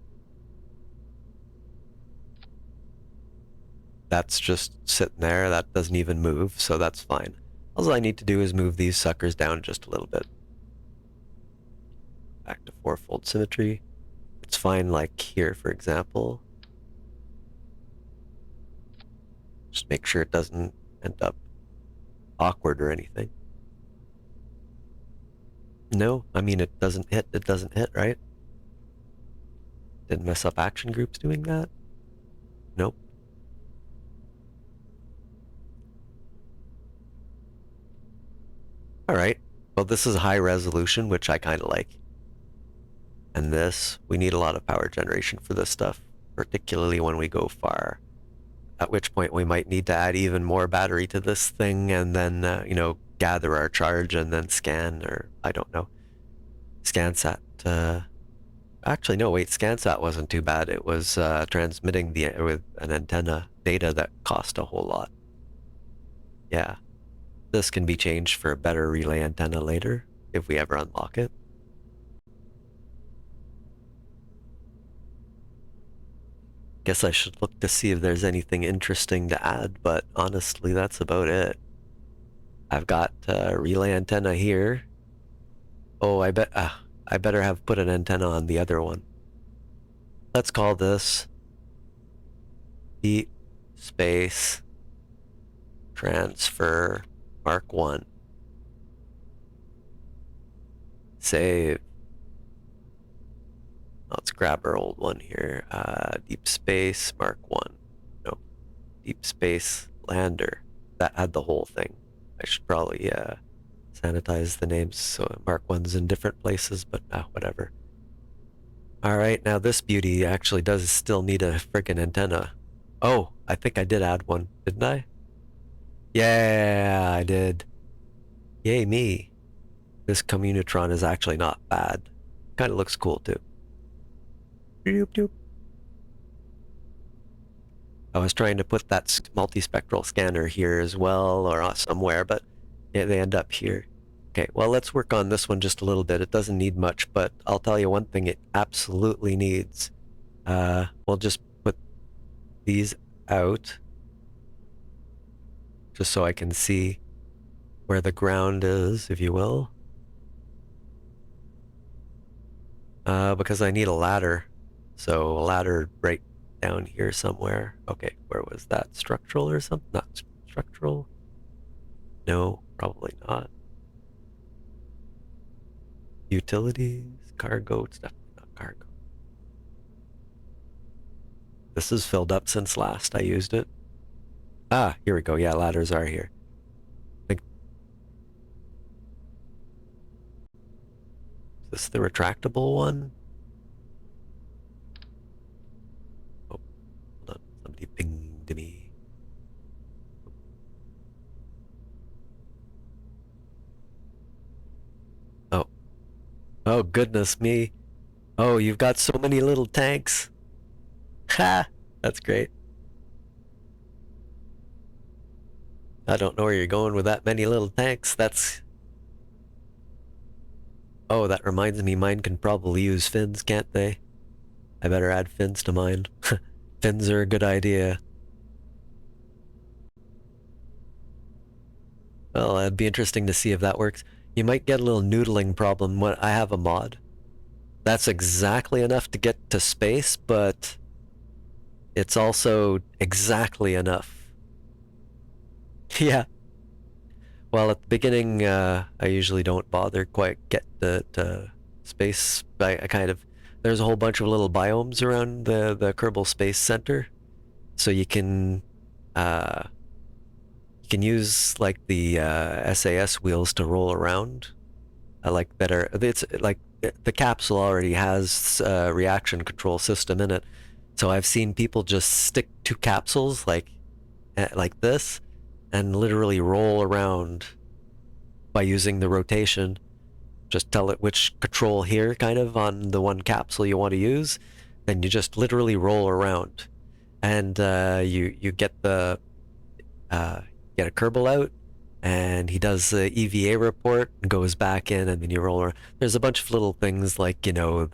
[SPEAKER 1] That's just sitting there. That doesn't even move, so that's fine. All I need to do is move these suckers down just a little bit. Back to fourfold symmetry. It's fine like here, for example. Just make sure it doesn't end up awkward or anything. No, I mean, it doesn't hit, right? Didn't mess up action groups doing that? Nope. All right. Well, this is high resolution, which I kind of like. And this, we need a lot of power generation for this stuff, particularly when we go far. At which point we might need to add even more battery to this thing and then, you know, gather our charge and then scan, or I don't know. ScanSat, actually, no, wait, ScanSat wasn't too bad. It was transmitting with an antenna data that cost a whole lot. Yeah. This can be changed for a better relay antenna later, if we ever unlock it. Guess I should look to see if there's anything interesting to add, but honestly, that's about it. I've got a relay antenna here. Oh, I better have put an antenna on the other one. Let's call this Deep Space Transfer Mark 1. Save. Let's grab our old one here. Deep Space Mark 1. No, Deep Space Lander. That had the whole thing. I should probably sanitize the names so Mark 1's in different places, but whatever. Alright, now this beauty actually does still need a freaking antenna. Oh, I think I did add one, didn't I? Yeah, I did. Yay me. This communitron is actually not bad. Kind of looks cool too. Doop, doop. I was trying to put that multispectral scanner here as well, or somewhere, but yeah, they end up here. Okay, well, let's work on this one just a little bit. It doesn't need much, but I'll tell you one thing it absolutely needs. We'll just put these out, just so I can see where the ground is, if you will. Because I need a ladder. So a ladder right down here somewhere. Okay, where was that? Structural or something? Not structural? No, probably not. Utilities, cargo, stuff, not cargo. This is filled up since last I used it. Ah, here we go. Yeah, ladders are here. Is this the retractable one? Oh, hold on. Somebody pinged me. Oh. Oh, goodness me. Oh, you've got so many little tanks. Ha! That's great. I don't know where you're going with that many little tanks. That's... Oh, that reminds me, mine can probably use fins, can't they? I better add fins to mine. Fins are a good idea. Well, it'd be interesting to see if that works. You might get a little noodling problem when I have a mod. That's exactly enough to get to space, but it's also exactly enough. Yeah. Well, at the beginning, I usually don't bother quite get to space. I kind of... There's a whole bunch of little biomes around the Kerbal Space Center. So you can use like the SAS wheels to roll around. I like better. It's like the capsule already has a reaction control system in it. So I've seen people just stick to capsules like this and literally roll around by using the rotation. Just tell it which control here kind of on the one capsule you want to use, and you just literally roll around. And you get the get a Kerbal out, and he does the EVA report and goes back in, and then you roll around. There's a bunch of little things like, you know,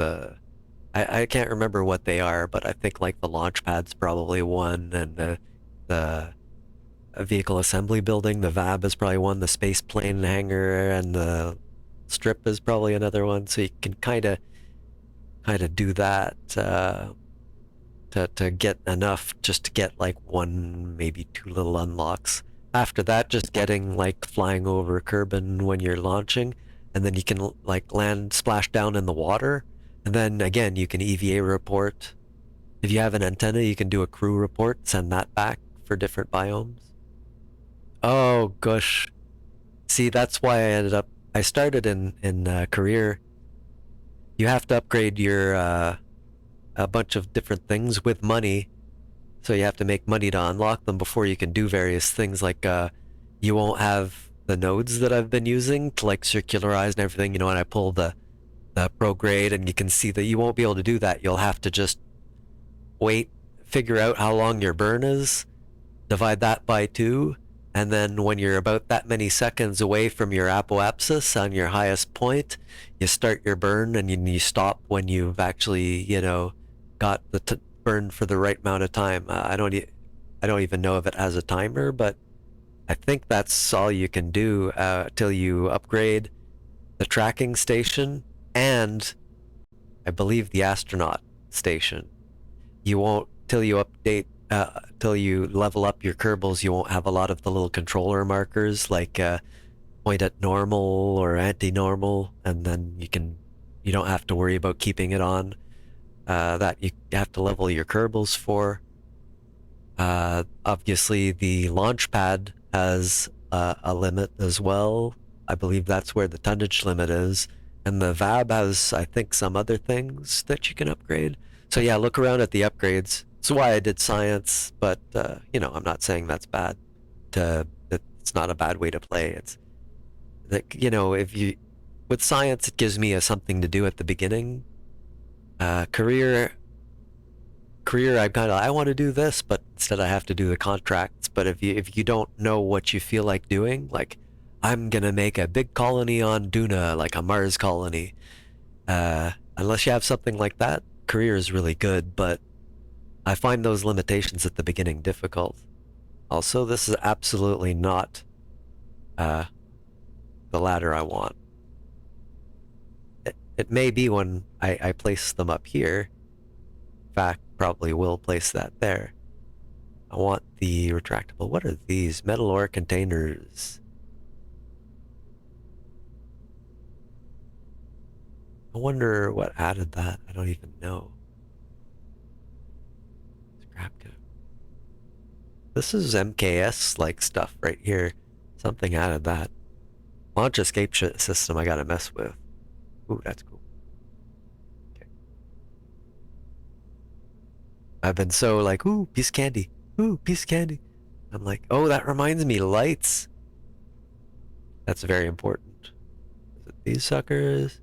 [SPEAKER 1] I can't remember what they are, but I think like the launch pad's probably one, and the vehicle assembly building, the VAB is probably one, the space plane hangar and the strip is probably another one. So you can kind of do that to get enough just to get like one, maybe two little unlocks. After that, just getting like flying over Kerbin when you're launching, and then you can like land, splash down in the water, and then again you can EVA report. If you have an antenna, you can do a crew report, send that back for different biomes. Oh gosh, see, that's why I started in career. You have to upgrade your a bunch of different things with money. So you have to make money to unlock them before you can do various things, like you won't have the nodes that I've been using to like circularize and everything, you know, and I pull the prograde, and you can see that you won't be able to do that. You'll have to just wait, figure out how long your burn is, divide that by 2, and then when you're about that many seconds away from your apoapsis on your highest point, you start your burn, and you stop when you've actually, you know, got burn for the right amount of time. I don't even know if it has a timer, but I think that's all you can do till you upgrade the tracking station and I believe the astronaut station. You won't till you update till you level up your Kerbals. You won't have a lot of the little controller markers like point at normal or anti-normal, and then you don't have to worry about keeping it on. That you have to level your Kerbals for. Obviously, the launch pad has a limit as well. I believe that's where the tonnage limit is. And the VAB has, I think, some other things that you can upgrade. So yeah, look around at the upgrades. That's why I did science, but I'm not saying that's bad. It's not a bad way to play. It's like, if you with science, it gives me something to do at the beginning. Career, I want to do this, but instead I have to do the contracts. But if you don't know what you feel like doing, like I'm gonna make a big colony on Duna, like a Mars colony. Unless you have something like that, career is really good, but I find those limitations at the beginning difficult. Also, this is absolutely not the ladder I want. It may be when I place them up here. In fact, probably will place that there. I want the retractable. What are these? Metal ore containers. I wonder what added that. I don't even know. Scrap kit. This is MKS-like stuff right here. Something added that. Launch escape system I gotta mess with. Ooh, that's cool. Okay. I've been so like, ooh, piece of candy. Ooh, piece of candy. I'm like, oh, that reminds me, lights. That's very important. Is it these suckers?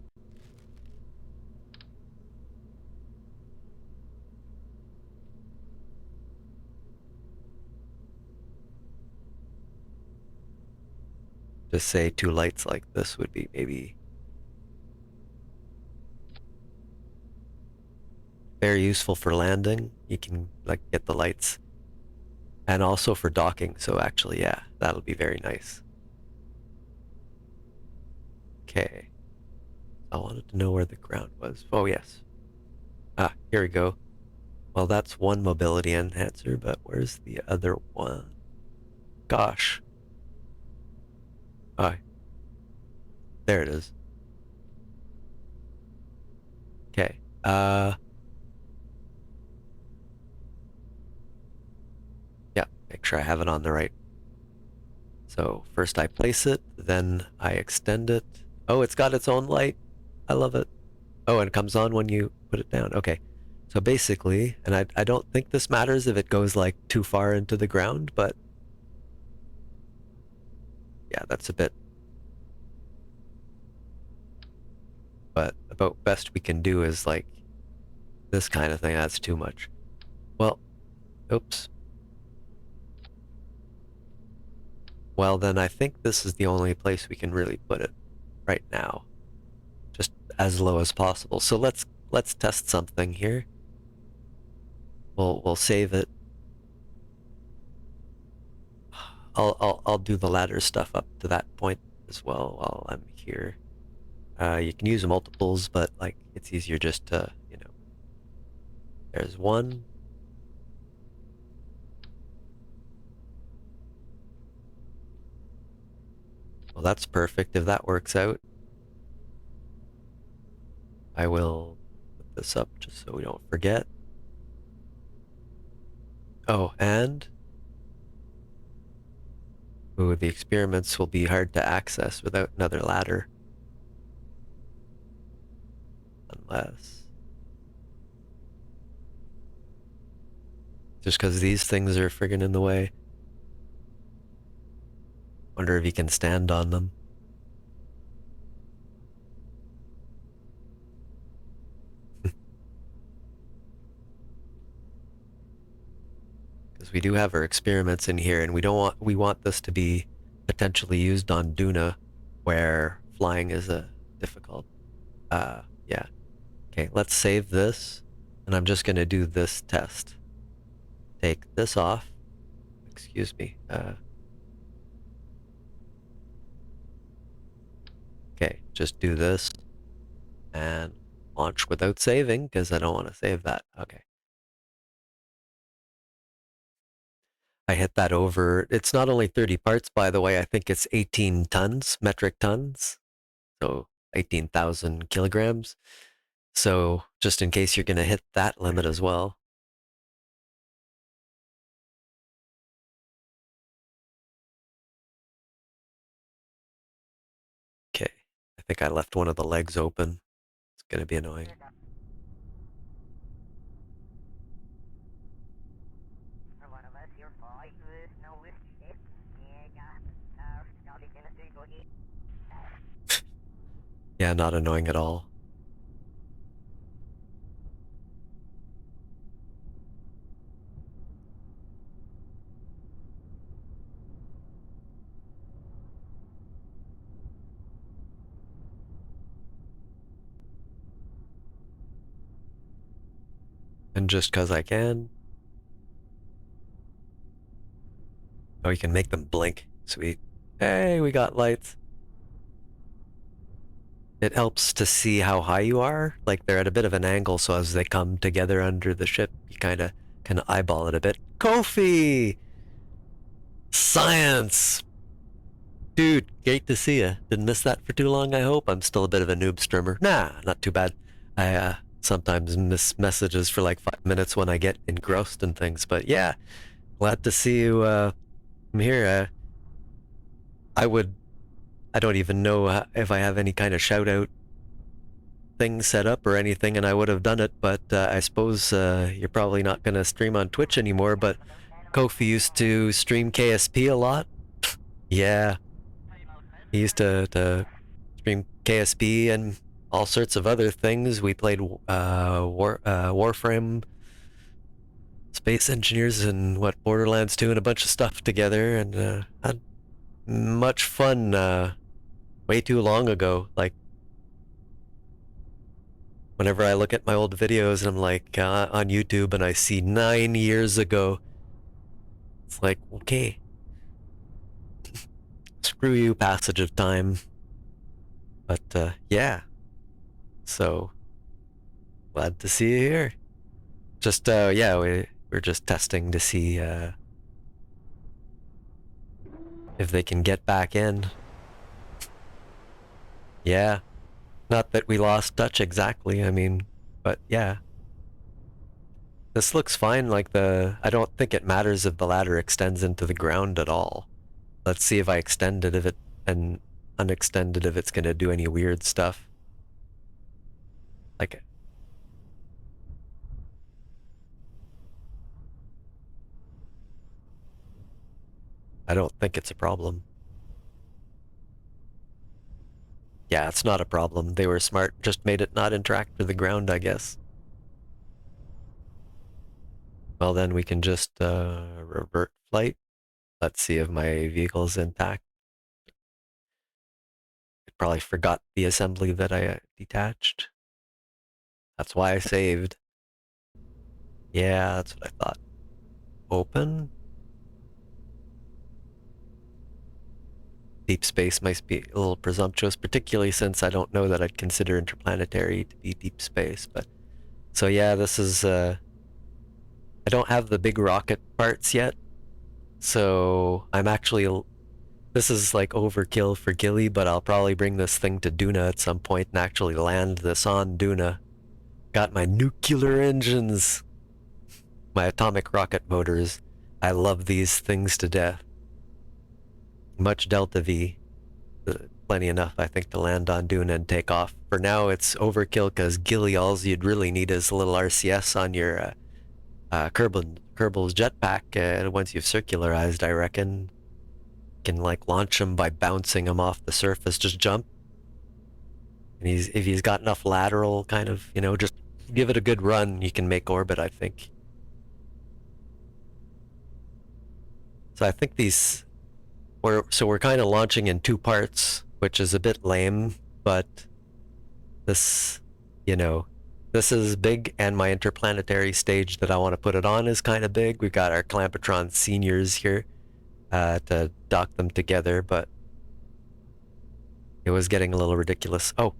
[SPEAKER 1] Just say 2 lights like this would be maybe very useful for landing. You can like get the lights. And also for docking, so actually, yeah, that'll be very nice. Okay. I wanted to know where the ground was. Oh, yes. Ah, here we go. Well, that's one mobility enhancer, but where's the other one? Gosh. Ah, there it is. Okay. Yeah, make sure I have it on the right. So first I place it, then I extend it. Oh, it's got its own light. I love it. Oh, and it comes on when you put it down. Okay. So basically, and I don't think this matters if it goes like too far into the ground, but yeah, that's a bit. But about best we can do is like this kind of thing. That's too much. Well, oops. Well, then I think this is the only place we can really put it right now. Just as low as possible. So let's test something here. We'll save it. I'll do the ladder stuff up to that point as well while I'm here. You can use multiples, but like it's easier just to, there's one. Well, that's perfect. If that works out, I will put this up just so we don't forget. Oh, and ooh, the experiments will be hard to access without another ladder. Unless just because these things are friggin' in the way. Wonder if you can stand on them. Because we do have our experiments in here, and we want this to be potentially used on Duna, where flying is difficult. Yeah. Okay, let's save this. And I'm just gonna do this test. Take this off. Excuse me. Okay, just do this and launch without saving because I don't want to save that. Okay. I hit that over. It's not only 30 parts, by the way. I think it's 18 tons, metric tons. So 18,000 kilograms. So just in case you're going to hit that limit as well. Okay. I think I left one of the legs open. It's going to be annoying. Yeah, not annoying at all. And just because I can. Oh, you can make them blink. Sweet. Hey, we got lights. It helps to see how high you are. Like they're at a bit of an angle, so as they come together under the ship, you kind of eyeball it a bit. Kofi! Science! Dude, great to see you. Didn't miss that for too long, I hope. I'm still a bit of a noob streamer. Nah, not too bad. I sometimes miss messages for like 5 minutes when I get engrossed in things. But yeah, glad to see you. I'm here. I don't even know if I have any kind of shout out thing set up or anything, and I would have done it, but I suppose you're probably not going to stream on Twitch anymore, but Kofi used to stream KSP a lot. Yeah, he used to stream KSP and all sorts of other things. We played Warframe, Space Engineers, and what, Borderlands 2 and a bunch of stuff together, and had much fun way too long ago. Like, whenever I look at my old videos and I'm like on YouTube and I see 9 years ago, it's like, okay, screw you, passage of time. But yeah, so glad to see you here. Just yeah, we're just testing to see if they can get back in. Yeah, not that we lost touch exactly. I mean, but yeah. This looks fine, like I don't think it matters if the ladder extends into the ground at all. Let's see if I extend it, and unextend it, if it's gonna do any weird stuff. Like, I don't think it's a problem. Yeah, it's not a problem. They were smart, just made it not interact with the ground, I guess. Well, then we can just revert flight. Let's see if my vehicle's intact. I probably forgot the assembly that I detached. That's why I saved. Yeah, that's what I thought. Open. Deep space might be a little presumptuous, particularly since I don't know that I'd consider interplanetary to be deep space. But so yeah, this is I don't have the big rocket parts yet, so I'm actually, this is like overkill for Gilly, but I'll probably bring this thing to Duna at some point and actually land this on Duna. Got my nuclear engines, my atomic rocket motors. I love these things to death. Much Delta V. Plenty enough, I think, to land on Duna and take off. For now, it's overkill because Gilly, all you'd really need is a little RCS on your Kerbal's jetpack. Once you've circularized, I reckon, can like launch him by bouncing him off the surface. Just jump, and if he's got enough lateral, kind of, just give it a good run, you can make orbit, I think. So I think we're kind of launching in two parts, which is a bit lame, but this This is big, and my interplanetary stage that I want to put it on is kind of big. We've got our Clampatron seniors here to dock them together, but it was getting a little ridiculous. Oh,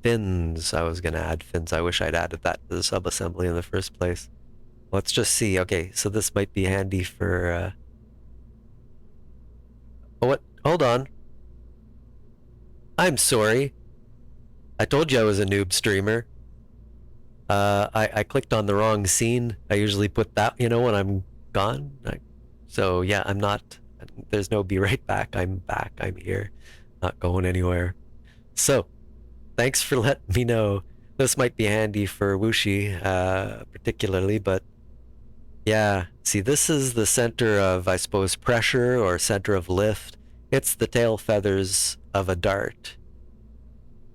[SPEAKER 1] fins. I was going to add fins. I wish I'd added that to the subassembly in the first place. Let's just see. Okay, so this might be handy for... Oh, what? Hold on. I'm sorry. I told you I was a noob streamer. I clicked on the wrong scene. I usually put that, when I'm gone. So yeah, I'm not. There's no be right back. I'm back. I'm here. Not going anywhere. So, thanks for letting me know. This might be handy for Wuxi, particularly, but yeah. See, this is the center of, I suppose, pressure or center of lift. It's the tail feathers of a dart.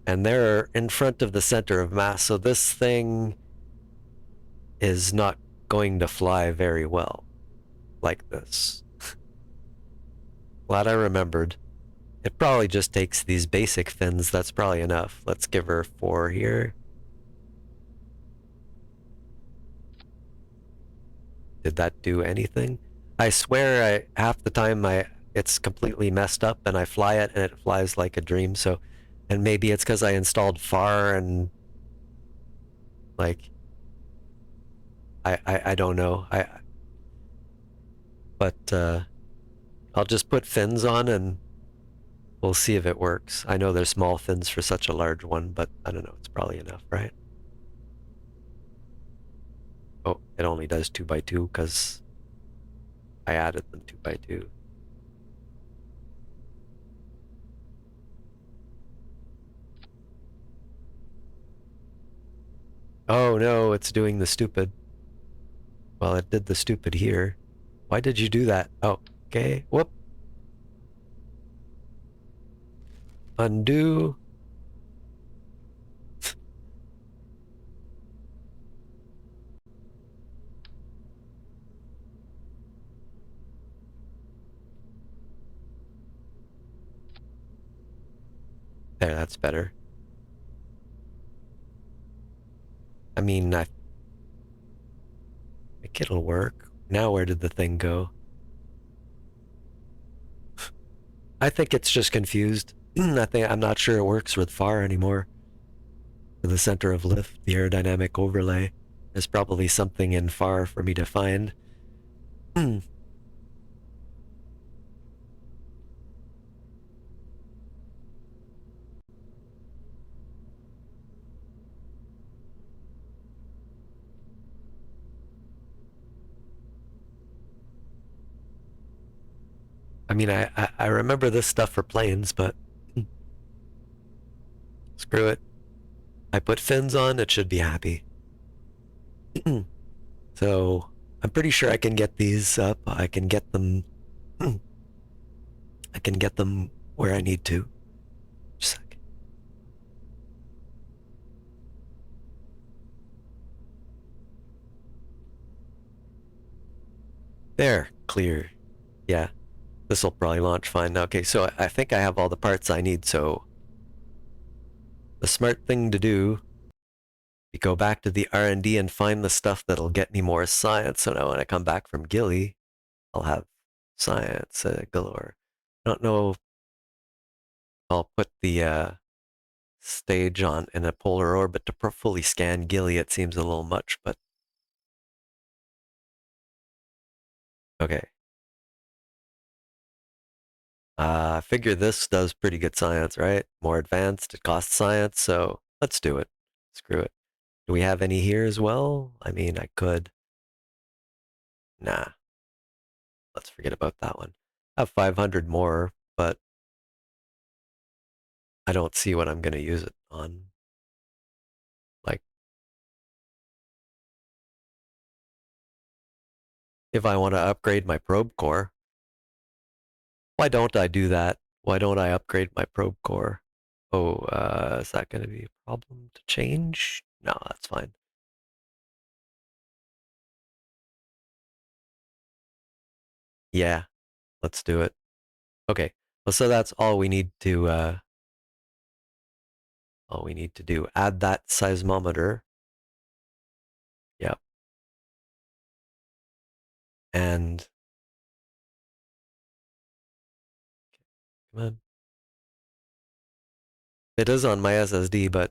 [SPEAKER 1] And they're in front of the center of mass, so this thing is not going to fly very well like this. Glad I remembered. It probably just takes these basic fins. That's probably enough. Let's give her 4 here. Did that do anything? I swear half the time it's completely messed up and I fly it and it flies like a dream. So, and maybe it's because I installed FAR and like I don't know. But I'll just put fins on and we'll see if it works. I know there's small fins for such a large one, but I don't know. It's probably enough, right? Oh, it only does 2x2 because I added them 2x2. Oh no, it's doing the stupid. Well, it did the stupid here. Why did you do that? Oh, okay. Whoop. Undo. There, that's better. I mean, I think it'll work. Now where did the thing go? I think it's just confused. I'm not sure it works with FAR anymore. For the center of lift, the aerodynamic overlay. There's probably something in FAR for me to find. I mean, I remember this stuff for planes, but screw it. I put fins on, it should be happy. So I'm pretty sure I can get these up. I can get them. I can get them where I need to. Just a sec. There, clear. Yeah, this will probably launch fine. Okay, so I think I have all the parts I need. So the smart thing to do, you go back to the R&D and find the stuff that'll get me more science. So now when I come back from Gilly, I'll have science galore. I don't know if I'll put the stage on in a polar orbit to fully scan Gilly. It seems a little much, but okay. I figure this does pretty good science, right? More advanced, it costs science, so let's do it. Screw it. Do we have any here as well? I mean, I could. Nah, let's forget about that one. I have 500 more, but I don't see what I'm going to use it on. Like, if I want to upgrade my probe core, why don't I do that? Why don't I upgrade my probe core? Oh, is that going to be a problem to change? No, that's fine. Yeah, let's do it. Okay, well, so that's all we need to do. Add that seismometer. and come on. It is on my SSD, but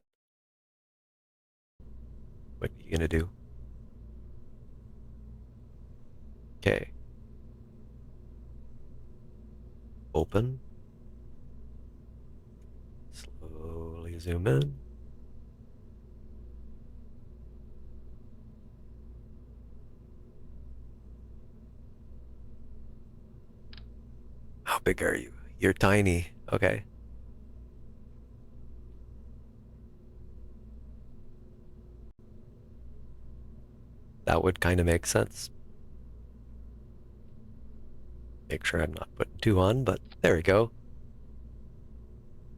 [SPEAKER 1] what are you gonna do? Okay. Open. Slowly zoom in. How big are you? You're tiny. Okay. That would kind of make sense. Make sure I'm not putting two on, but there we go.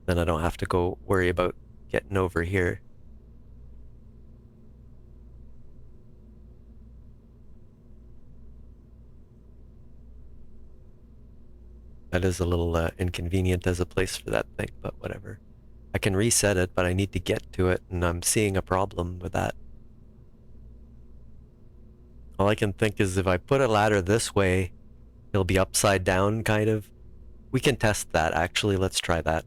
[SPEAKER 1] Then I don't have to go worry about getting over here. That is a little inconvenient as a place for that thing, but whatever. I can reset it, but I need to get to it, and I'm seeing a problem with that. All I can think is if I put a ladder this way, it'll be upside down, kind of. We can test that, actually. Let's try that.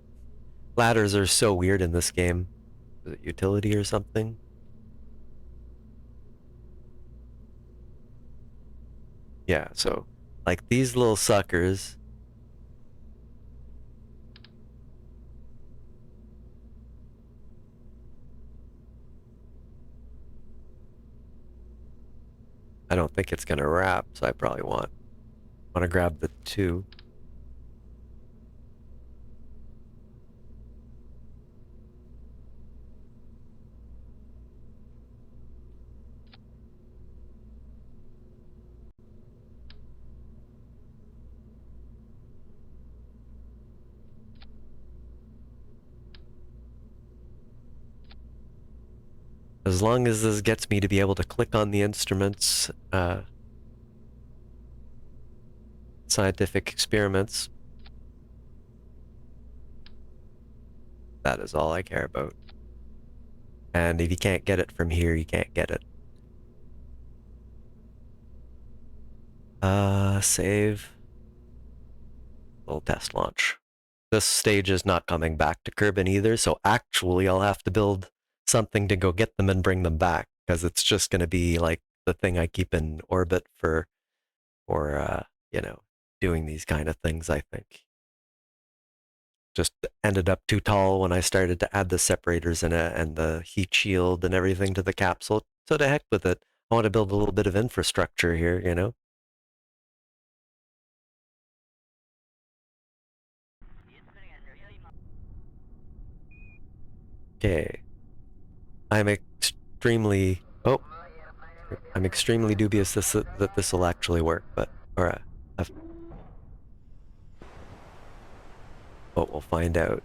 [SPEAKER 1] Ladders are so weird in this game. Is it utility or something? Yeah, so, like, these little suckers. I don't think it's gonna wrap, so I probably want to grab the two. As long as this gets me to be able to click on the instruments, scientific experiments, that is all I care about. And if you can't get it from here, you can't get it. Save. Little test launch. This stage is not coming back to Kerbin either, so actually I'll have to build something to go get them and bring them back, because it's just going to be like the thing I keep in orbit for you know, doing these kind of things, I think. Just ended up too tall when I started to add the separators in it and the heat shield and everything to the capsule. So to heck with it. I want to build a little bit of infrastructure here, you know? Okay. I'm extremely... Oh, I'm extremely dubious that this will actually work, but... Or, but we'll find out.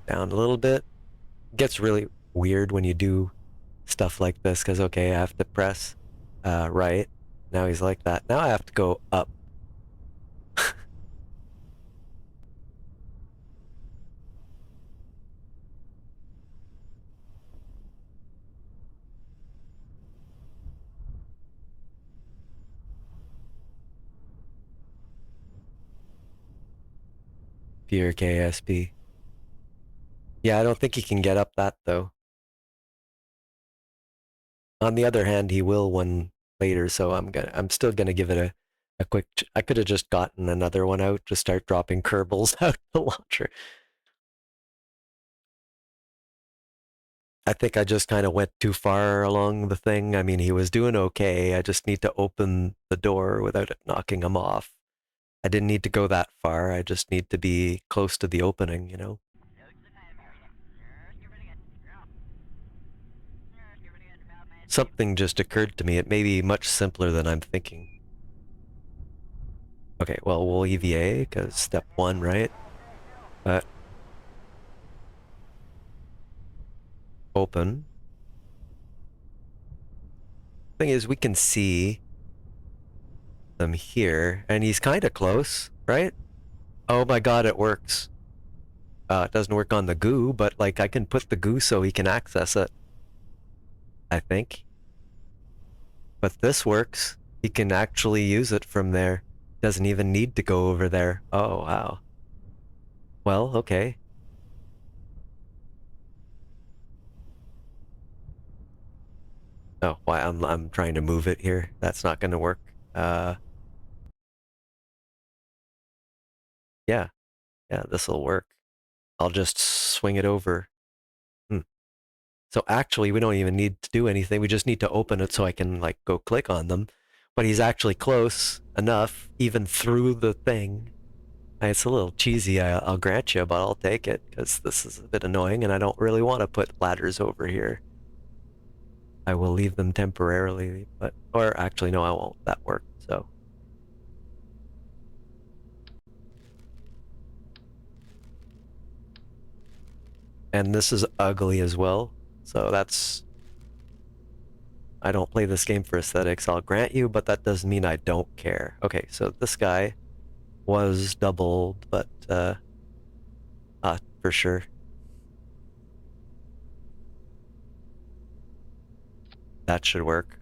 [SPEAKER 1] Down a little bit. It gets really weird when you do stuff like this, because, okay, I have to press right. Now he's like that. Now I have to go up. Pure KSP. Yeah, I don't think he can get up that, though. On the other hand, he will one later, so I'm still gonna give it a quick. I could have just gotten another one out to start dropping Kerbals out the launcher. I think I just kind of went too far along the thing. I mean, he was doing okay. I just need to open the door without it knocking him off. I didn't need to go that far. I just need to be close to the opening, you know? Something just occurred to me. It may be much simpler than I'm thinking. Okay, well, we'll EVA, because step one, right? But open. Thing is, we can see them here, and he's kind of close, right? Oh my god, it works. It doesn't work on the goo, but like I can put the goo so he can access it. I think. But this works. He can actually use it from there. Doesn't even need to go over there. Oh, wow. Well, okay. Oh, why I'm trying to move it here. That's not gonna work. Yeah. Yeah, this'll work. I'll just swing it over. So actually, we don't even need to do anything. We just need to open it so I can like go click on them. But he's actually close enough, even through the thing. It's a little cheesy, I'll grant you, but I'll take it because this is a bit annoying and I don't really want to put ladders over here. I will leave them temporarily, but, or actually, no, I won't. That worked, so. And this is ugly as well, so that's, I don't play this game for aesthetics, I'll grant you, but that doesn't mean I don't care. Okay, so this guy was doubled, but, for sure. That should work.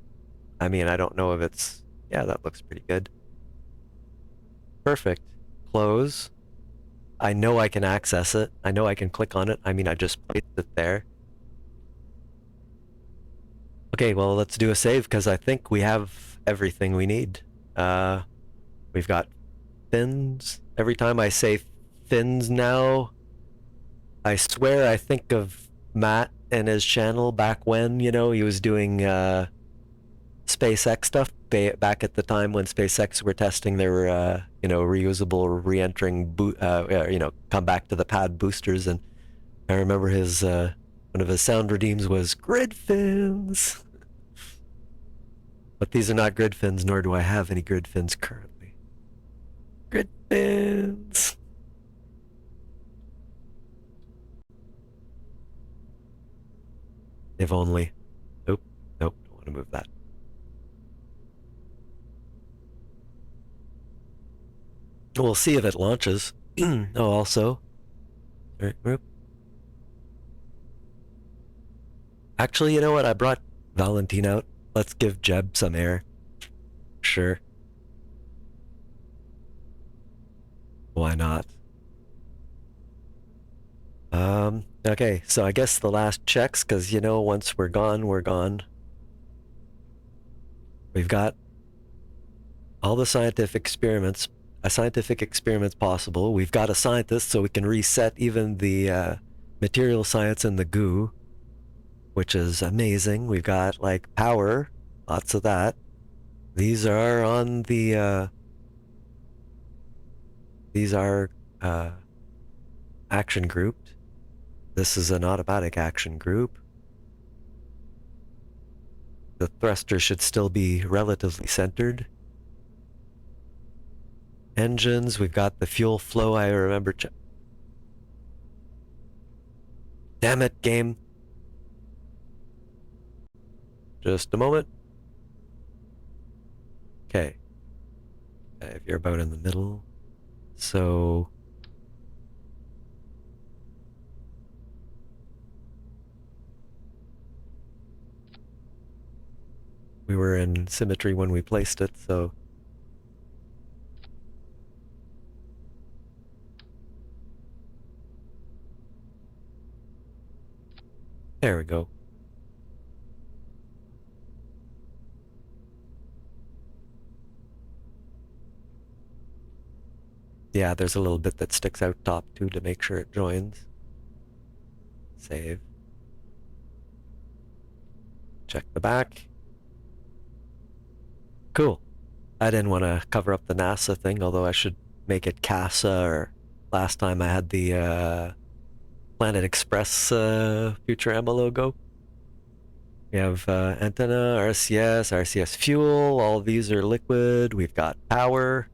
[SPEAKER 1] I mean, I don't know if it's, yeah, that looks pretty good. Perfect. Close. I know I can access it. I know I can click on it. I mean, I just placed it there. Okay, well, let's do a save because I think we have everything we need. We've got fins. Every time I say fins now, I swear I think of Matt and his channel back when, you know, he was doing SpaceX stuff back at the time when SpaceX were testing their, you know, reusable re-entering, you know, come back to the pad boosters. And I remember his, one of his sound redeems was grid fins. But these are not grid fins, nor do I have any grid fins currently. Grid fins. If only. Nope, nope, don't want to move that. We'll see if it launches. Oh, also. Actually, you know what? I brought Valentine out. Let's give Jeb some air. Sure. Why not? Okay, so I guess the last checks, because, you know, once we're gone, we're gone. We've got all the scientific experiments possible. We've got a scientist, so we can reset even the material science and the goo, which is amazing. We've got, like, power, lots of that. These are on the, these are, action grouped. This is an automatic action group. The thruster should still be relatively centered. Engines, we've got the fuel flow, I remember. Damn it, game. Just a moment. Okay. If you're about in the middle. So... we were in symmetry when we placed it, so... there we go. Yeah, there's a little bit that sticks out top too to make sure it joins. Save. Check the back. Cool. I didn't want to cover up the NASA thing, although I should make it CASA, or last time I had the Planet Express Futurama logo. We have antenna, RCS fuel, all of these are liquid. We've got power.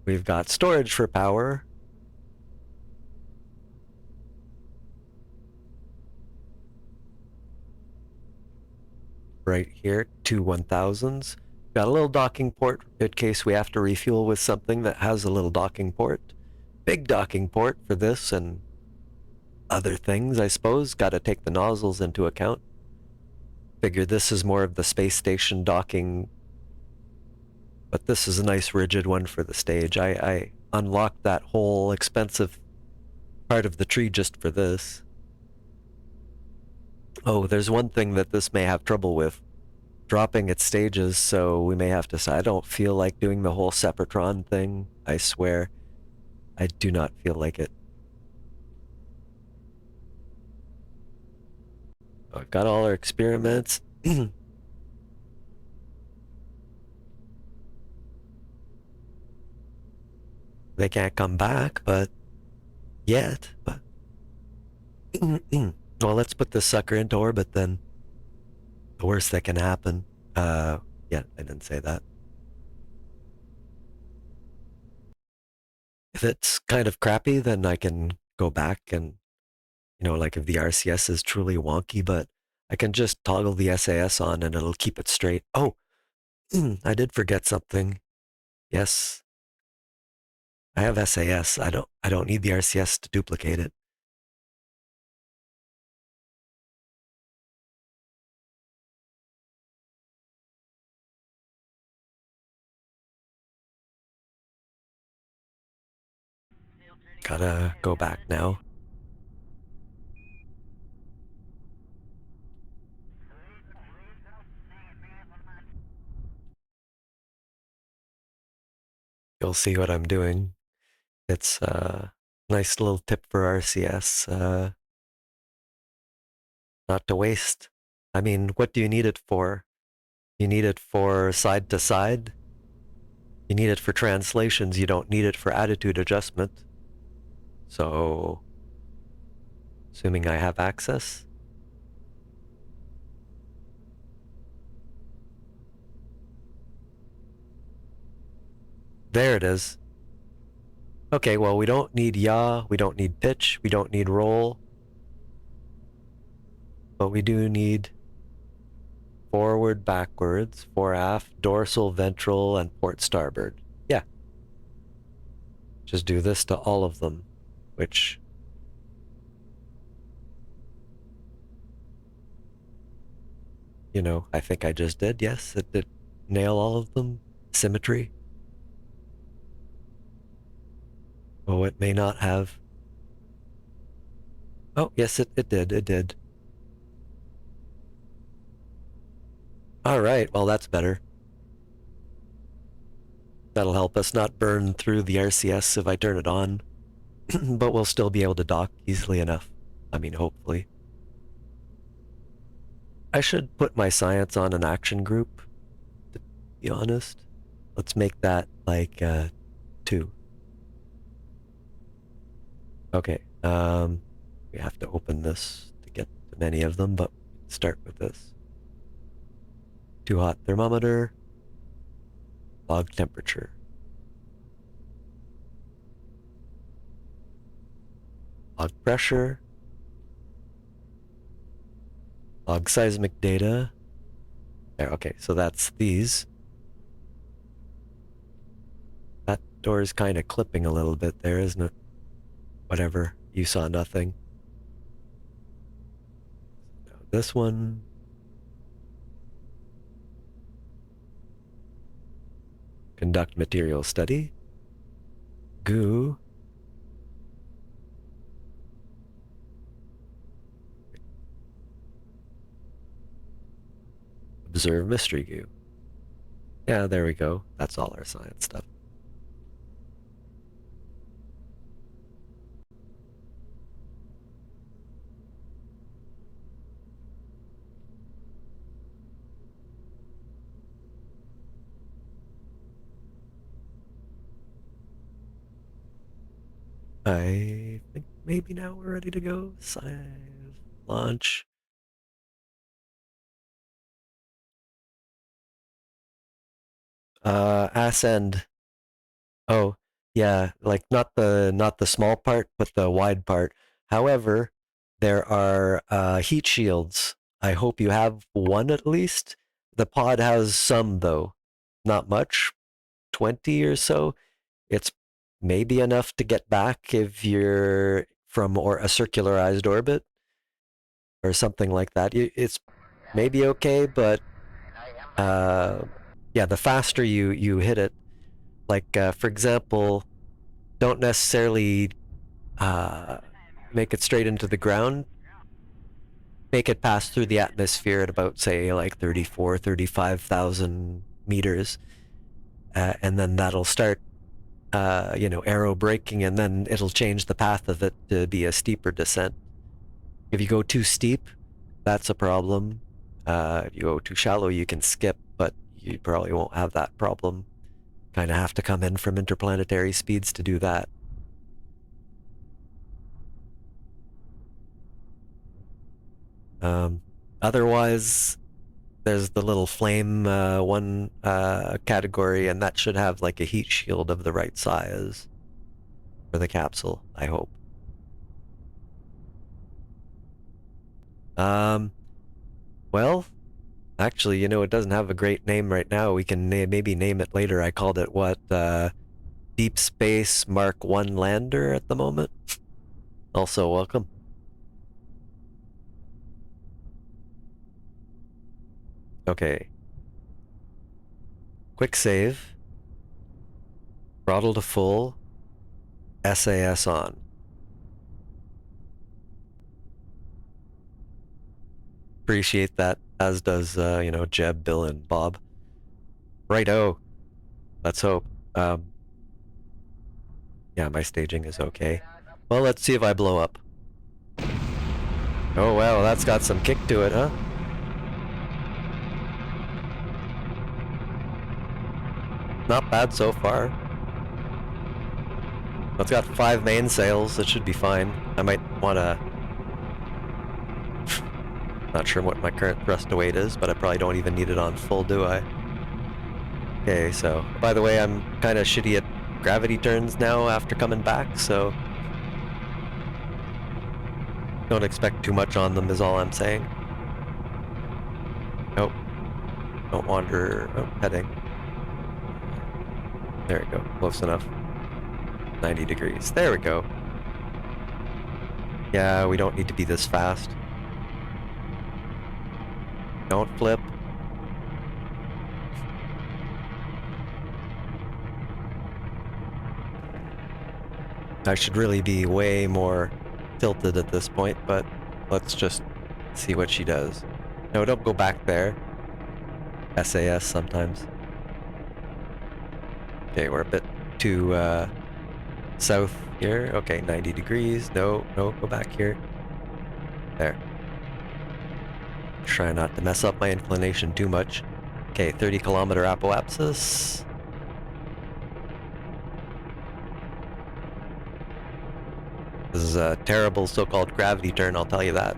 [SPEAKER 1] We've got storage for power. Right here, two 1000s. Got a little docking port in case we have to refuel with something that has a little docking port. Big docking port for this and other things, I suppose. Got to take the nozzles into account. Figure this is more of the space station docking But this is a nice rigid one for the stage. I unlocked that whole expensive part of the tree just for this. Oh, there's one thing that this may have trouble with. Dropping its stages, so we may have to... I don't feel like doing the whole Sepratron thing. I swear. I do not feel like it. I've got all our experiments. They can't come back, but... yet, but... well, let's put this sucker into orbit then. The worst that can happen. Yeah, I didn't say that. If it's kind of crappy, then I can go back and, like if the RCS is truly wonky, but I can just toggle the SAS on and it'll keep it straight. Oh, I did forget something. Yes, I have SAS. I don't need the RCS to duplicate it. Gotta go back now. You'll see what I'm doing. It's a nice little tip for RCS, not to waste. I mean, what do you need it for? You need it for side to side. You need it for translations. You don't need it for attitude adjustment. So, assuming I have access. There it is. Okay, well, we don't need yaw, we don't need pitch, we don't need roll. But we do need forward, backwards, fore aft, dorsal, ventral, and port starboard. Yeah. Just do this to all of them, which... I think I just did. Yes, it did nail all of them. Symmetry. Oh, it may not have. Oh, yes, it did. It did. All right, well, that's better. That'll help us not burn through the RCS if I turn it on. But we'll still be able to dock easily enough. I mean, hopefully. I should put my science on an action group, to be honest. Let's make that like 2. Okay, we have to open this to get to many of them, but start with this. Too hot thermometer, log temperature. Log pressure, log seismic data. There, okay, so that's these. That door is kind of clipping a little bit there, isn't it? Whatever, you saw nothing. Now this one. Conduct material study. Goo. Observe mystery goo. Yeah, there we go. That's all our science stuff. I think maybe now we're ready to go. Science launch. Ascend. Oh, yeah, like not the small part, but the wide part. However, there are heat shields. I hope you have one at least. The pod has some though, not much, 20 or so. It's maybe enough to get back if you're from or a circularized orbit or something like that. It's maybe okay, but Yeah, the faster you hit it, like for example, don't necessarily make it straight into the ground. Make it pass through the atmosphere at about, say, like 34, 35,000 meters, and then that'll start, aero braking, and then it'll change the path of it to be a steeper descent. If you go too steep, that's a problem. If you go too shallow, you can skip, but you probably won't have that problem. Kind of have to come in from interplanetary speeds to do that. Otherwise, there's the little flame one category, and that should have like a heat shield of the right size for the capsule, I hope. Well, actually, it doesn't have a great name right now. We can maybe name it later. I called it what? Deep Space Mark 1 Lander at the moment. Also, welcome. Okay. Quick save. Throttle to full. SAS on. Appreciate that, as does, Jeb, Bill, and Bob. Righto. Let's hope. Yeah, my staging is okay. Well, let's see if I blow up. Oh, wow, that's got some kick to it, huh? Not bad so far. It's got 5 mainsails, it should be fine. I might want to... Not sure what my current thrust to weight is, but I probably don't even need it on full, do I? Okay, so... By the way, I'm kind of shitty at gravity turns now after coming back, so... Don't expect too much on them is all I'm saying. Nope. Don't wander... Oh, heading. There we go, close enough. 90 degrees. There we go. Yeah, we don't need to be this fast. Don't flip. I should really be way more tilted at this point, but let's just see what she does. No, don't go back there. SAS sometimes. Okay, we're a bit too south here. Okay, 90 degrees. No, go back here. There. Try not to mess up my inclination too much. Okay, 30-kilometer apoapsis. This is a terrible so-called gravity turn, I'll tell you that.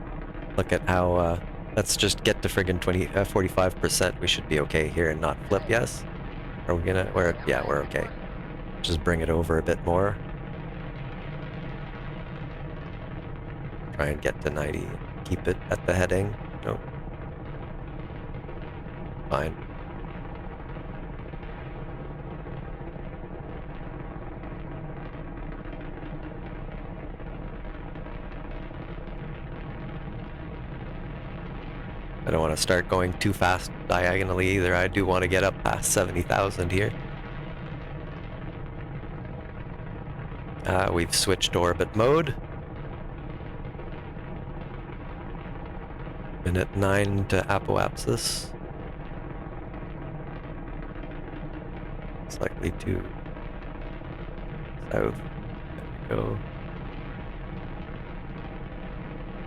[SPEAKER 1] Look at how, let's just get to friggin' 45%. We should be okay here and not flip, yes? Are we gonna, yeah, we're okay. Just bring it over a bit more. Try and get to 90. Keep it at the heading. Nope. Fine. I don't want to start going too fast diagonally either. I do want to get up past 70,000 here. We've switched orbit mode. Minute 9 to apoapsis. Slightly too south. There we go.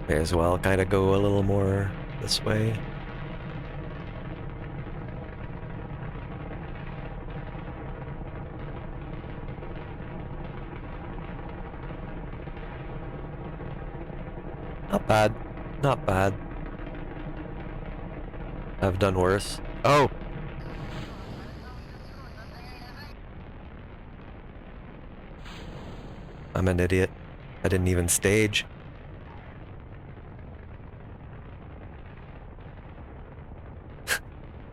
[SPEAKER 1] May as well kind of go a little more this way. Not bad. Not bad. I've done worse. Oh! I'm an idiot. I didn't even stage.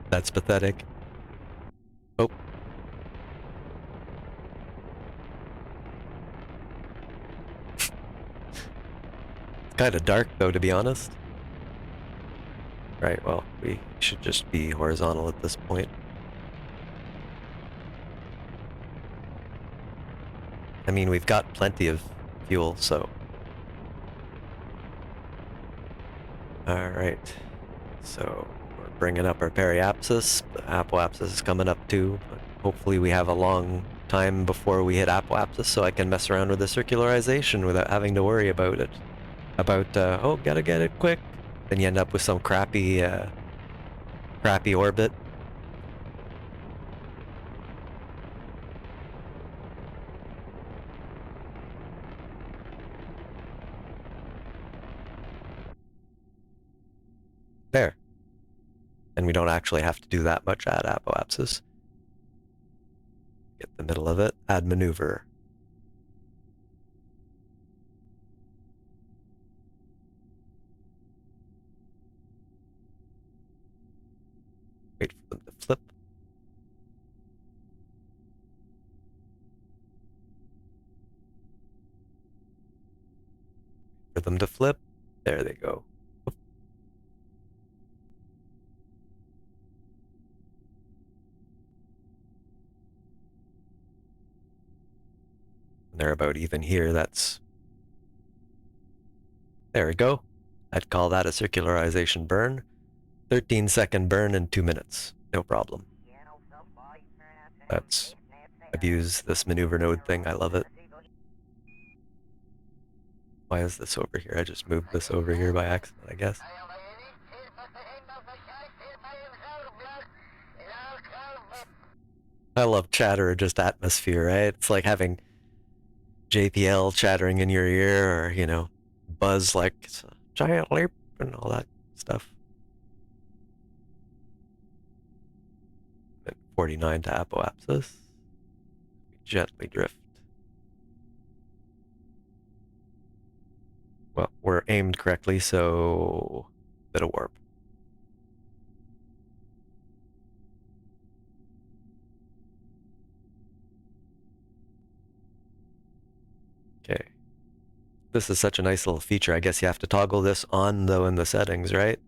[SPEAKER 1] That's pathetic. Oh. It's kind of dark though, to be honest. Right, well, we should just be horizontal at this point. I mean, we've got plenty of fuel, so. Alright. So, we're bringing up our periapsis. The apoapsis is coming up too, but hopefully we have a long time before we hit apoapsis so I can mess around with the circularization without having to worry about it. Oh, gotta get it quick. Then you end up with some crappy orbit. There. And we don't actually have to do that much add apoapsis. Get the middle of it, add maneuver. Wait for them to flip. For them to flip. There they go. And they're about even here. That's. There we go. I'd call that a circularization burn. 13-second burn in 2 minutes. No problem. I've used this maneuver node thing. I love it. Why is this over here? I just moved this over here by accident, I guess. I love chatter, just atmosphere, right? It's like having JPL chattering in your ear, or, you know, buzz like it's a giant leap and all that stuff. 49 to apoapsis. We gently drift. Well, we're aimed correctly, so bit of warp. Okay. This is such a nice little feature. I guess you have to toggle this on, though, in the settings, right?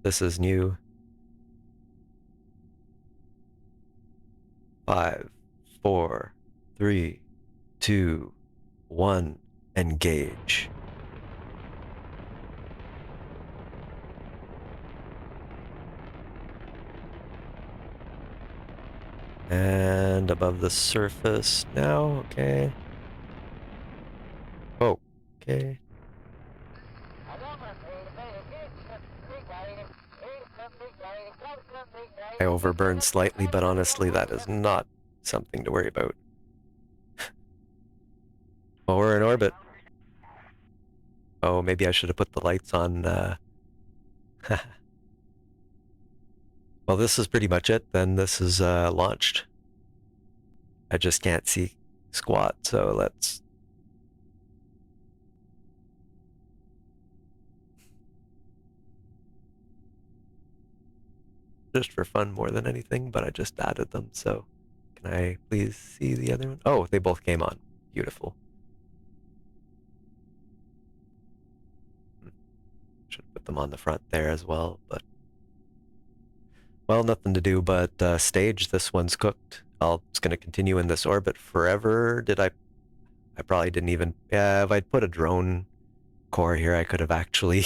[SPEAKER 1] This is new. 5, 4, 3, 2, 1, engage. And above the surface now, okay. Oh, okay. I overburned slightly, but honestly, that is not something to worry about. Well, we're in orbit. Oh, maybe I should have put the lights on. Well, this is pretty much it. Then this is launched. I just can't see squat, so let's. Just for fun more than anything, but I just added them, so can I please see the other one? Oh, they both came on. Beautiful. Should put them on the front there as well, but well, nothing to do but stage. This one's cooked. It's going to continue in this orbit forever. I probably didn't even. Yeah, if I'd put a drone core here, I could have actually.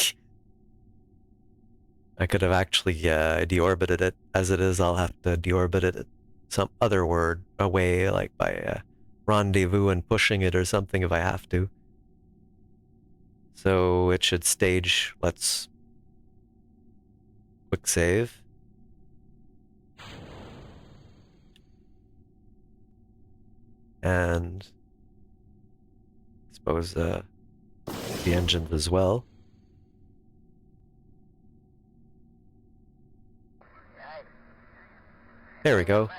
[SPEAKER 1] I could have actually deorbited it. As it is, I'll have to deorbit it some other word away, like by rendezvous and pushing it or something if I have to. So it should stage. Let's quick save. And I suppose the engines as well. There we go.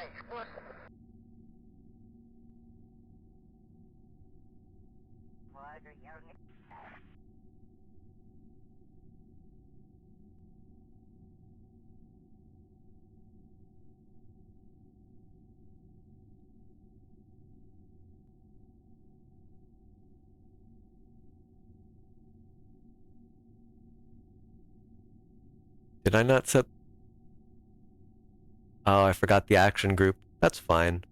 [SPEAKER 1] Did I not set? Oh, I forgot the action group. That's fine.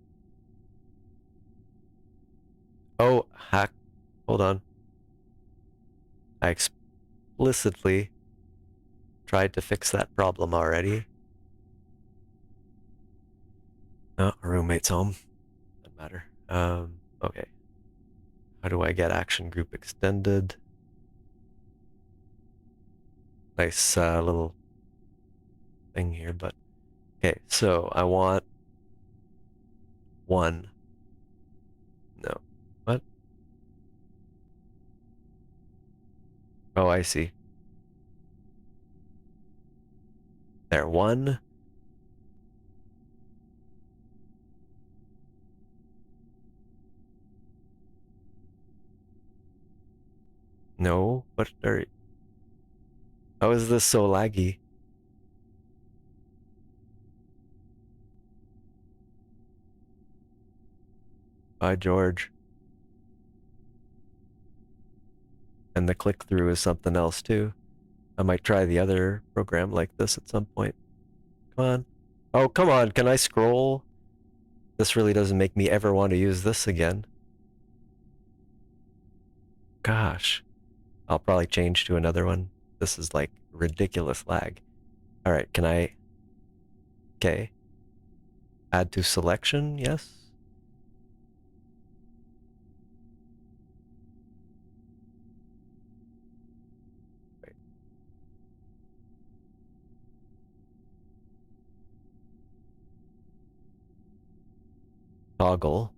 [SPEAKER 1] Oh, hack. Hold on. I explicitly tried to fix that problem already. Oh, our roommate's home. Doesn't matter. Okay. How do I get action group extended? Nice little thing here, but okay, so I want one. No. What? Oh, I see. There, one. No. What are... How is this so laggy? By George. And the click-through is something else too. I might try the other program like this at some point. Come on. Oh, come on. Can I scroll? This really doesn't make me ever want to use this again. Gosh. I'll probably change to another one. This is like ridiculous lag. All right, can I... Okay. Add to selection, yes. Wait. Toggle.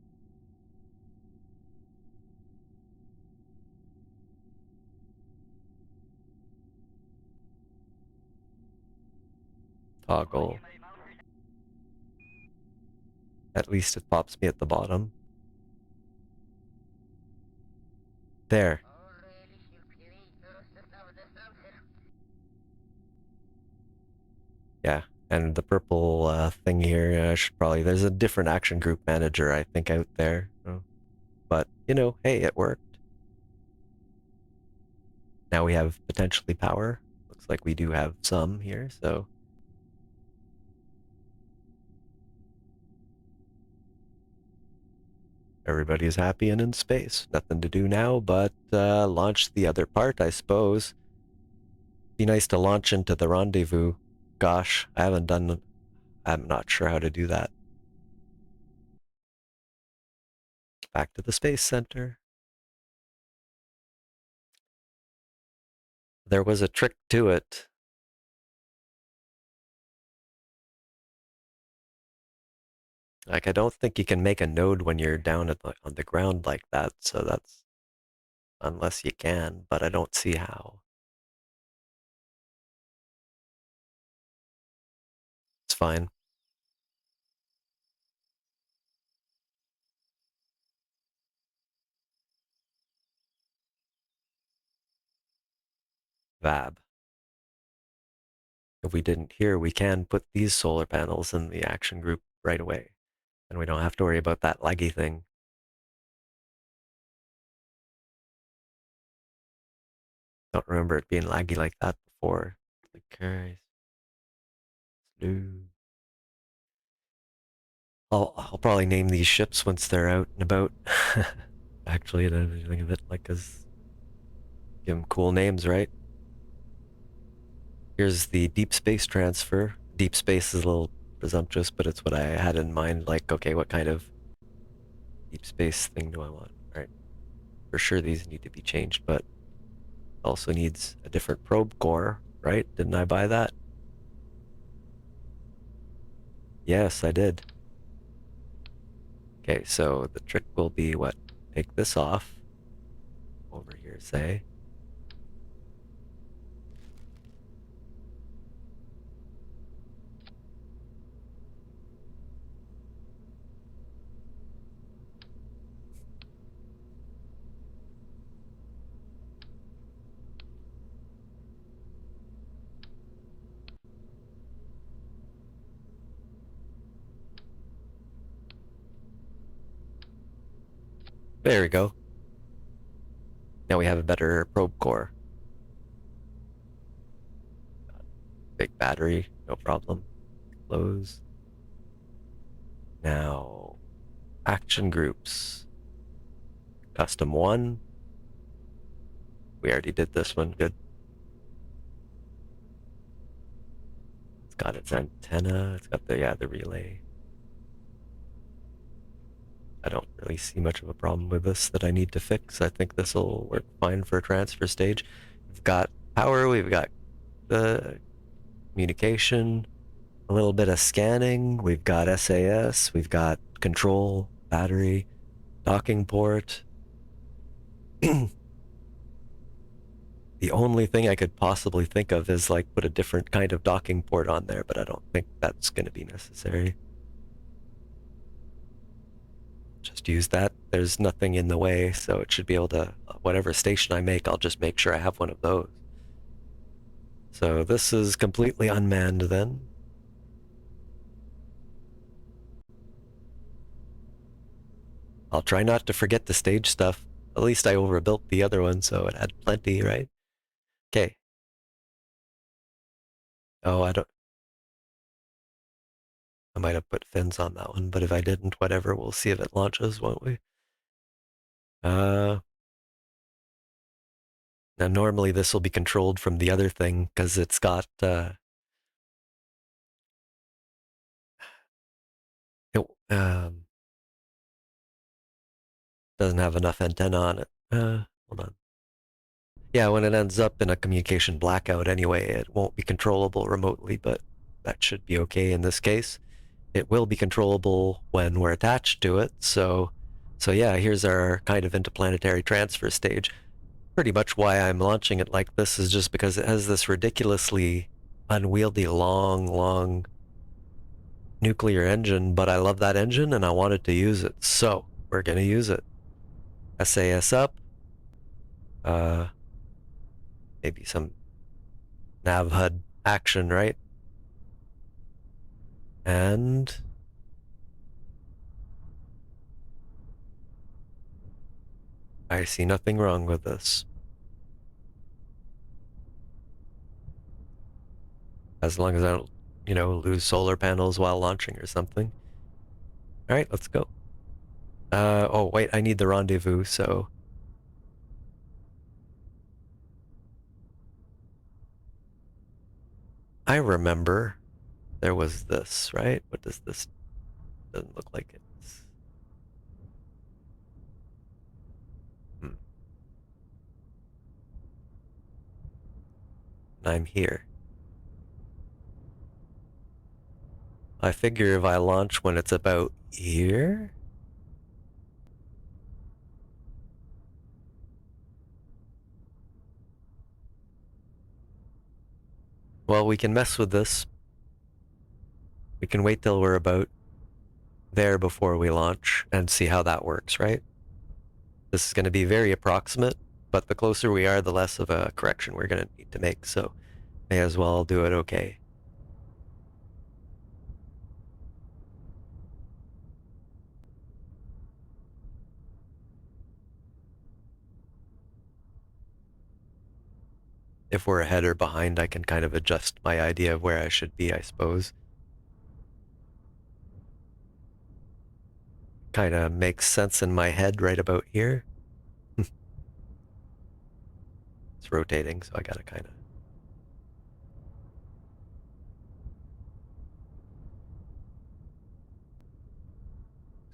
[SPEAKER 1] Toggle. At least it pops me at the bottom. There. Yeah, and the purple thing here, should probably... There's a different action group manager, I think, out there. Oh. But, you know, hey, it worked. Now we have potentially power. Looks like we do have some here, so... Everybody's happy and in space. Nothing to do now but launch the other part, I suppose. Be nice to launch into the rendezvous. Gosh, I haven't done... I'm not sure how to do that. Back to the Space Center. There was a trick to it. Like, I don't think you can make a node when you're down on the ground like that, so that's... Unless you can, but I don't see how. It's fine. Vab. If we didn't hear, we can put these solar panels in the action group right away. And we don't have to worry about that laggy thing. Don't remember it being laggy like that before. Okay. I'll probably name these ships once they're out and about. Actually, I think of it like as... Give them cool names, right? Here's the deep space transfer. Deep space is a little presumptuous, but it's what I had in mind. Like, okay, what kind of deep space thing do I want? All right. For sure these need to be changed, but also needs a different probe core, right? Didn't I buy that? Yes, I did. Okay, so the trick will be what? Take this off. Over here, say. There we go. Now we have a better probe core. Big battery, no problem. Close. Now, action groups. Custom 1. We already did this one, good. It's got its antenna, it's got the relay. I don't really see much of a problem with this that I need to fix. I think this will work fine for a transfer stage. We've got power, we've got the communication, a little bit of scanning, we've got SAS, we've got control, battery, docking port. The only thing I could possibly think of is like put a different kind of docking port on there, but I don't think that's going to be necessary. Just use that. There's nothing in the way, so it should be able to, whatever station I make, I'll just make sure I have one of those. So this is completely unmanned then. I'll try not to forget the stage stuff. At least I overbuilt the other one, so it had plenty, right? Okay. Oh, I might have put fins on that one, but if I didn't, whatever, we'll see if it launches, won't we? Now normally this will be controlled from the other thing, because it's got, doesn't have enough antenna on it. Hold on. Yeah, when it ends up in a communication blackout anyway, it won't be controllable remotely, but that should be okay in this case. It will be controllable when we're attached to it, so yeah, here's our kind of interplanetary transfer stage. Pretty much why I'm launching it like this is just because it has this ridiculously unwieldy long nuclear engine, but I love that engine and I wanted to use it, so we're gonna use it. SAS up. Maybe some nav HUD action, right? And I see nothing wrong with this. As long as I don't, lose solar panels while launching or something. All right, let's go. Oh wait, I need the rendezvous, so I remember there was this, right? What does this? Doesn't look like it's. I'm here. I figure if I launch when it's about here. Well, we can mess with this. We can wait till we're about there before we launch and see how that works, right? This is going to be very approximate, but the closer we are, the less of a correction we're going to need to make, so may as well do it okay. If we're ahead or behind, I can kind of adjust my idea of where I should be, I suppose. Kind of makes sense in my head right about here. It's rotating, so I gotta kind of...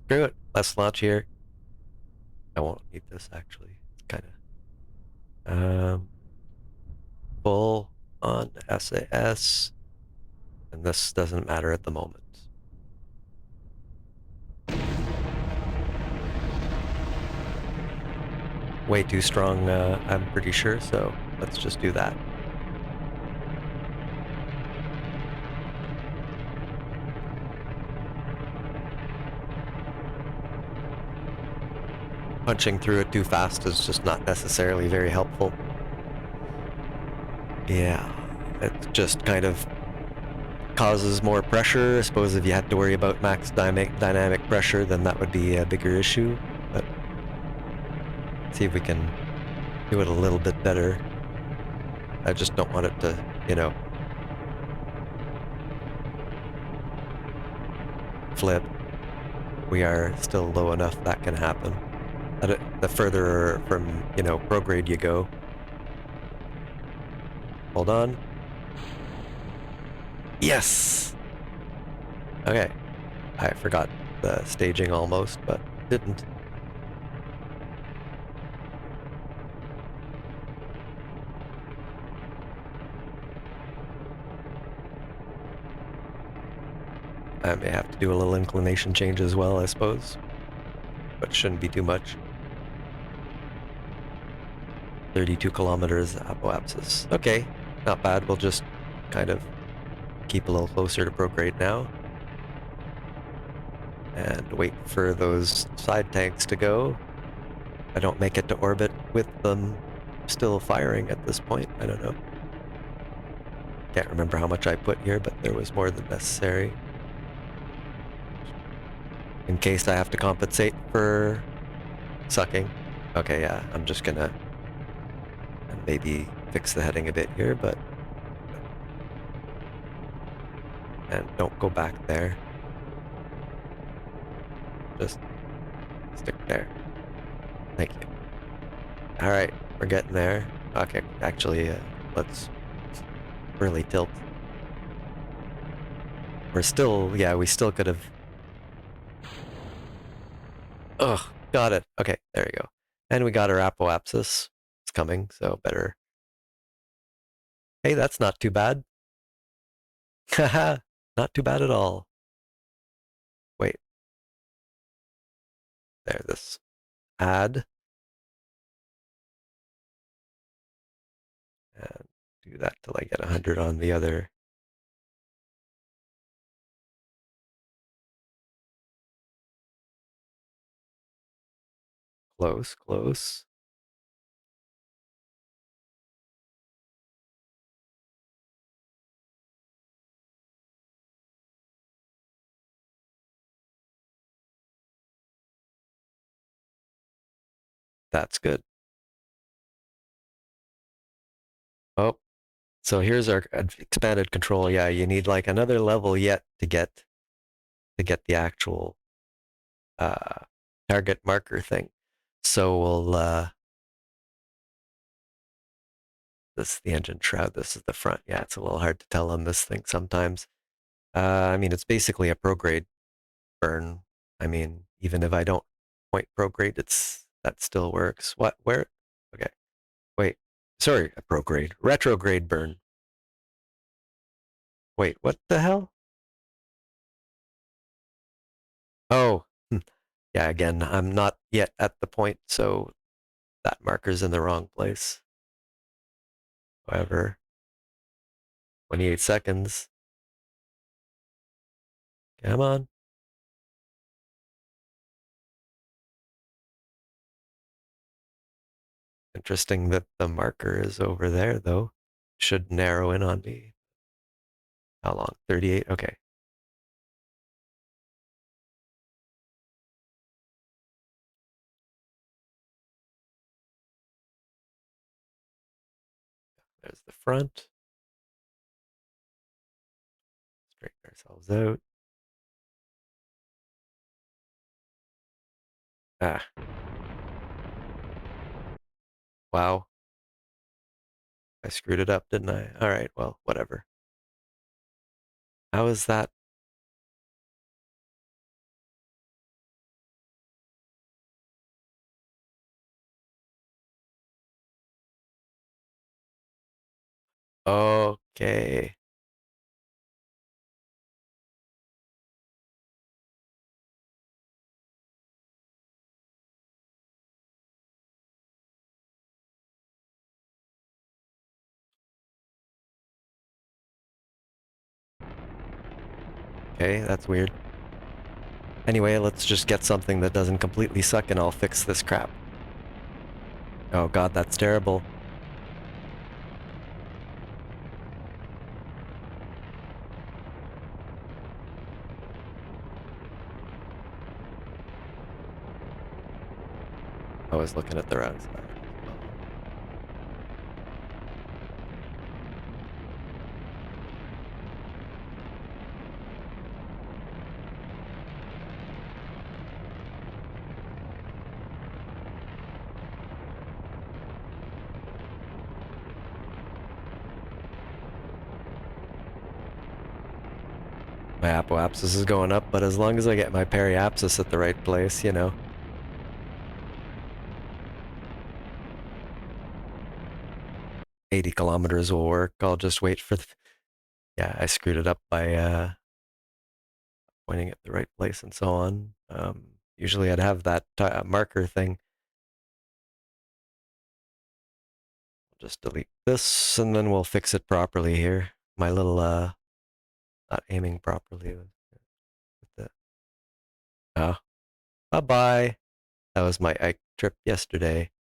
[SPEAKER 1] Screw it, let's launch here. I won't need this, actually. It's kind of... full on SAS, and this doesn't matter at the moment. Way too strong, I'm pretty sure, so let's just do that. Punching through it too fast is just not necessarily very helpful. Yeah, it just kind of causes more pressure. I suppose if you had to worry about max dynamic pressure, then that would be a bigger issue, but see if we can do it a little bit better. I just don't want it to, flip. We are still low enough that can happen. The further from, prograde you go. Hold on. Yes! Okay. I forgot the staging almost, but didn't. I may have to do a little inclination change as well, I suppose. But shouldn't be too much. 32 kilometers apoapsis. Okay, not bad. We'll just kind of keep a little closer to prograde now. And wait for those side tanks to go. I don't make it to orbit with them still firing at this point. I don't know. Can't remember how much I put here, but there was more than necessary. In case I have to compensate for sucking. Okay, yeah, I'm just gonna maybe fix the heading a bit here, but and don't go back there. Just stick there. Thank you. All right, we're getting there. Okay, actually, let's really tilt. We still could have. Ugh, got it. Okay, there we go. And we got our apoapsis. It's coming, so better. Hey, that's not too bad. Haha, not too bad at all. Wait, there, this add. And do that till I get 100 on the other. Close, close. That's good. Oh, so here's our expanded control. Yeah, you need like another level yet to get the actual target marker thing. So we'll this is the engine shroud. This is the front. Yeah, it's a little hard to tell on this thing sometimes. I mean, it's basically a prograde burn. I mean, even if I don't point prograde, that still works. What? Where? Okay. Wait. Sorry, a prograde. Retrograde burn. Wait, what the hell? Oh, yeah, again, I'm not yet at the point, so that marker's in the wrong place. However, 28 seconds. Come on. Interesting that the marker is over there, though. Should narrow in on me. How long? 38? Okay. There's the front. Straighten ourselves out. Ah. Wow. I screwed it up, didn't I? All right, well, whatever. How is that? Okay. Okay, that's weird. Anyway, let's just get something that doesn't completely suck and I'll fix this crap. Oh god, that's terrible. I was looking at the wrong side. My apoapsis is going up, but as long as I get my periapsis at the right place, you know. 80 kilometers will work. I'll just wait for the... Yeah, I screwed it up by pointing at the right place and so on. Usually I'd have that marker thing. I'll just delete this and then we'll fix it properly here. My little, not aiming properly with the... Oh, bye-bye. That was my Ike trip yesterday.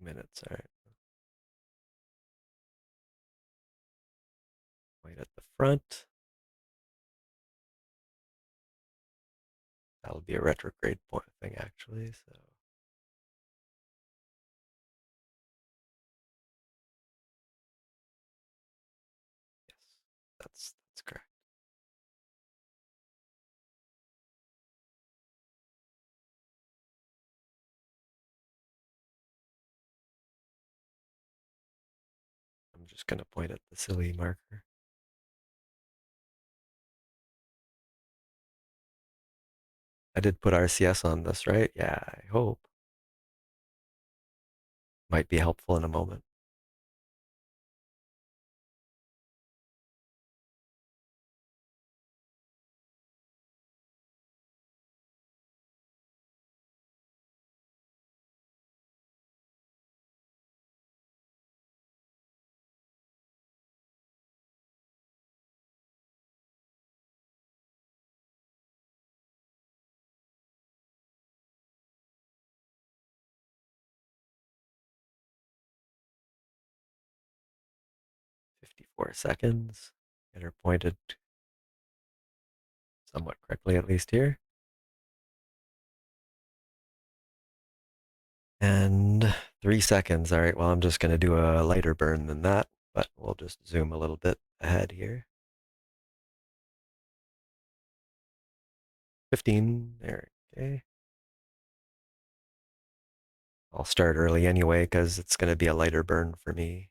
[SPEAKER 1] Minutes, all right. Wait at the front. That'll be a retrograde point thing, actually, so... Yes, that's correct. I'm just gonna point at the silly marker. I did put RCS on this, right? Yeah, I hope. Might be helpful in a moment. .54 seconds. Get her pointed somewhat correctly, at least here. And 3 seconds. All right, well, I'm just going to do a lighter burn than that, but we'll just zoom a little bit ahead here. 15, there, okay. I'll start early anyway, because it's going to be a lighter burn for me.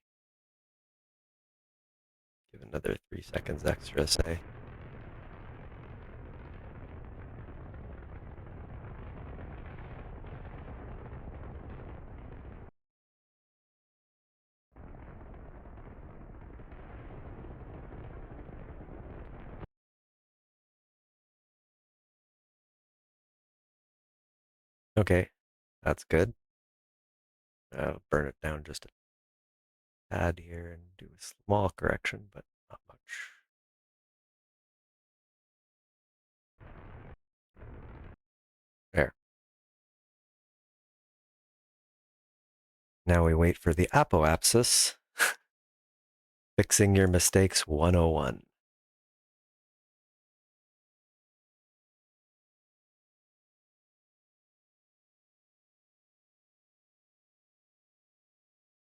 [SPEAKER 1] Give another 3 seconds extra, say. Okay, that's good. I'll burn it down just a tad here and do a small correction, but not much. There. Now we wait for the apoapsis. Fixing your mistakes 101.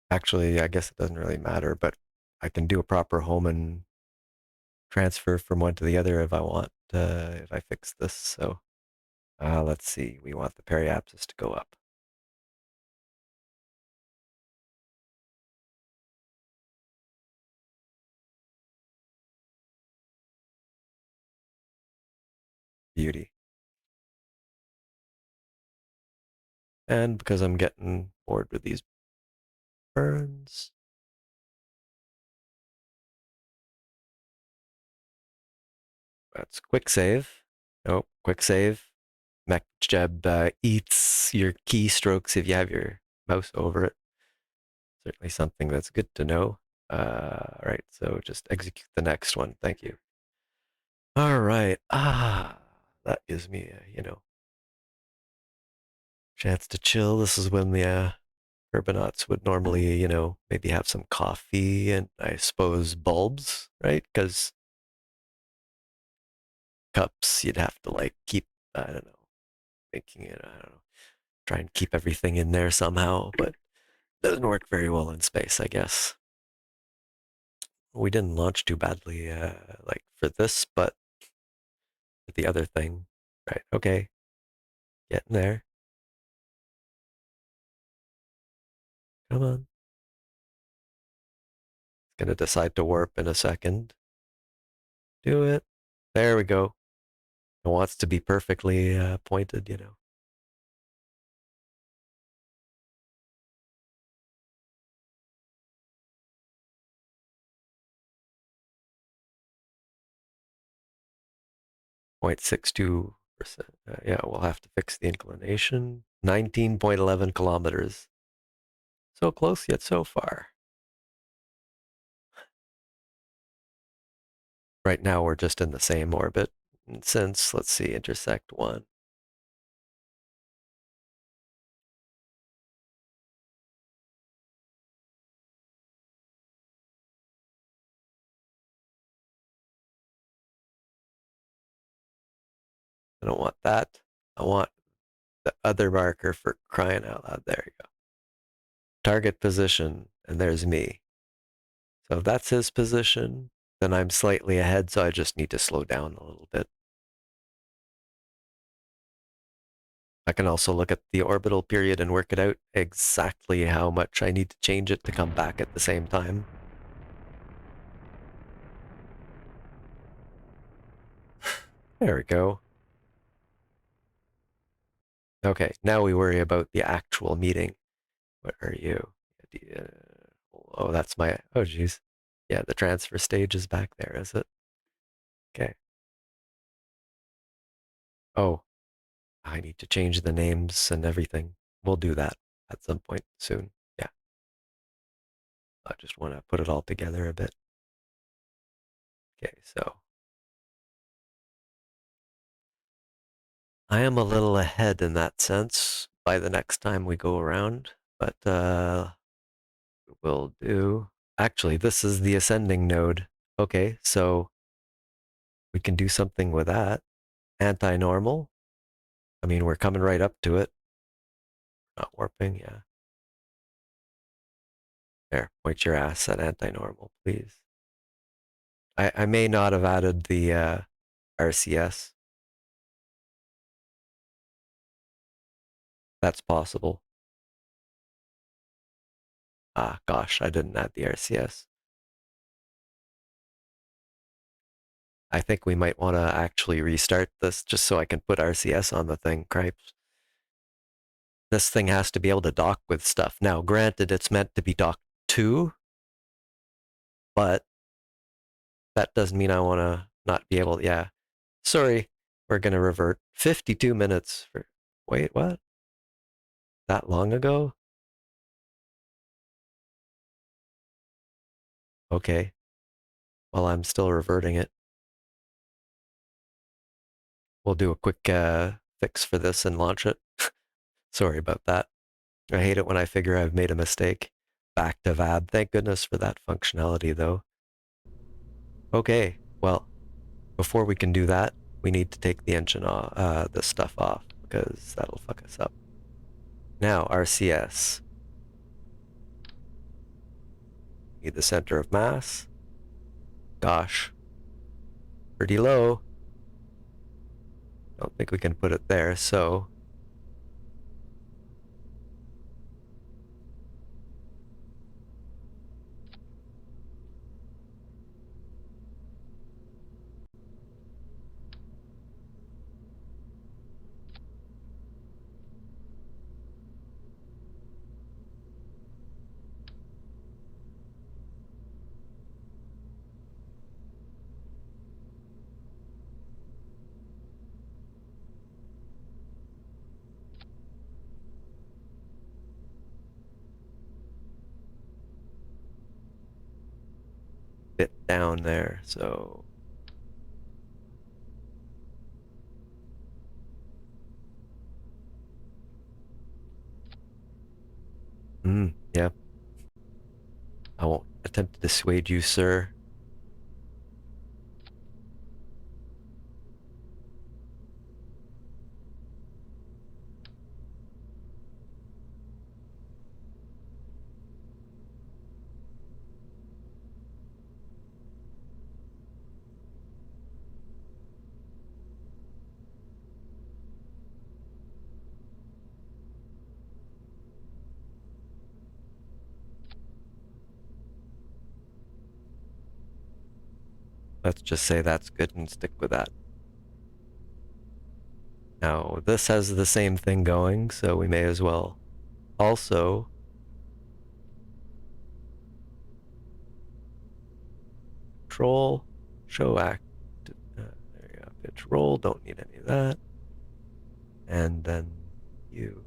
[SPEAKER 1] Actually, I guess it doesn't really matter, but I can do a proper Hohmann transfer from one to the other if I want, if I fix this. So let's see, we want the periapsis to go up. Beauty. And because I'm getting bored with these burns, that's quick save. Nope, quick save. MacJeb eats your keystrokes if you have your mouse over it. Certainly something that's good to know. All right, so just execute the next one. Thank you. All right. That gives me a, chance to chill. This is when the Urbonauts would normally, maybe have some coffee and I suppose bulbs, right? Because cups, you'd have to like keep, I don't know, making it, I don't know. Try and keep everything in there somehow, but doesn't work very well in space, I guess. We didn't launch too badly, like for this, but for the other thing, right? Okay, get in there. Come on. It's gonna decide to warp in a second. Do it. There we go. It wants to be perfectly pointed, you know. 0.62%. Yeah, we'll have to fix the inclination. 19.11 kilometers. So close yet so far. Right now we're just in the same orbit. And since, let's see, intersect 1. I don't want that. I want the other marker for crying out loud. There you go. Target position, and there's me. So if that's his position, then I'm slightly ahead, so I just need to slow down a little bit. I can also look at the orbital period and work it out exactly how much I need to change it to come back at the same time. There we go. Okay, now we worry about the actual meeting. What are you? Oh, that's my, oh geez. Yeah, the transfer stage is back there, is it? Okay. Oh, I need to change the names and everything. We'll do that at some point soon. Yeah. I just want to put it all together a bit. Okay, so I am a little ahead in that sense by the next time we go around, but we'll do. Actually, this is the ascending node. Okay, so we can do something with that. Anti-normal. I mean, we're coming right up to it. Not warping, yeah. There, point your ass at anti-normal, please. I may not have added the RCS. That's possible. Ah, gosh, I didn't add the RCS. I think we might want to actually restart this just so I can put RCS on the thing. Cripes. This thing has to be able to dock with stuff. Now, granted, it's meant to be docked to, but that doesn't mean I want to not be able. Yeah. Sorry, we're going to revert. 52 minutes for. Wait, what? That long ago? Okay. Well, I'm still reverting it. We'll do a quick fix for this and launch it. Sorry about that. I hate it when I figure I've made a mistake. Back to VAB. Thank goodness for that functionality, though. Okay, well, before we can do that, we need to take the engine off, the stuff off, because that'll fuck us up. Now, RCS. Need the center of mass. Gosh. Pretty low. Don't think we can put it there, so bit down there, so yeah. I won't attempt to dissuade you, sir. Let's just say that's good and stick with that. Now, this has the same thing going, so we may as well also control, show act. There you go. Pitch roll, don't need any of that. And then you.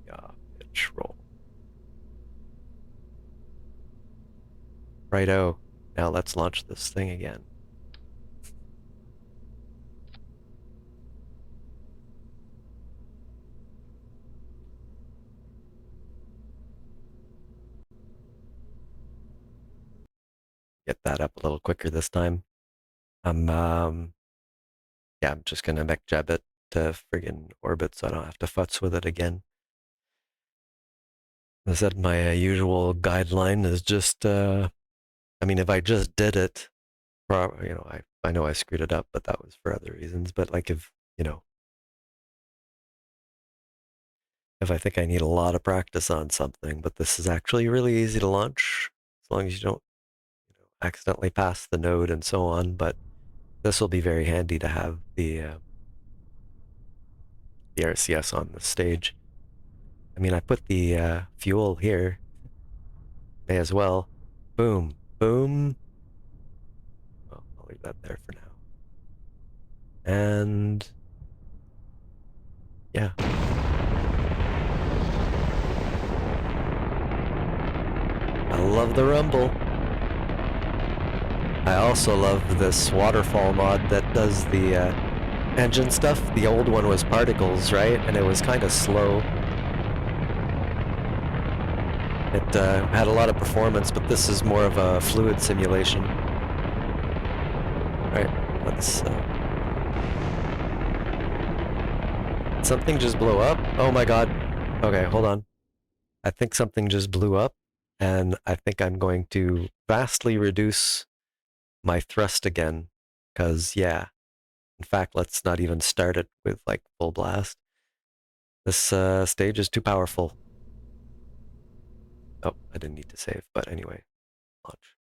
[SPEAKER 1] Yeah, pitch roll. Righto. Now let's launch this thing again. Get that up a little quicker this time. Yeah, I'm just gonna mech jab it to friggin' orbit so I don't have to futz with it again. I said my usual guideline is just, I mean, if I just did it, you know, I know I screwed it up, but that was for other reasons. But like if, you know, if I think I need a lot of practice on something, but this is actually really easy to launch as long as you don't, you know, accidentally pass the node and so on. But this will be very handy to have the RCS on the stage. I mean, I put the fuel here. May as well. Boom, boom. Well, I'll leave that there for now. And yeah. I love the rumble. I also love this waterfall mod that does the engine stuff. The old one was particles, right? And it was kind of slow. It had a lot of performance, but this is more of a fluid simulation. Right, let's... something just blew up? Oh my god. Okay, hold on. I think something just blew up, and I think I'm going to vastly reduce my thrust again, because, yeah. In fact, let's not even start it with, like, full blast. This stage is too powerful. Oh, I didn't need to save, but anyway. Launch.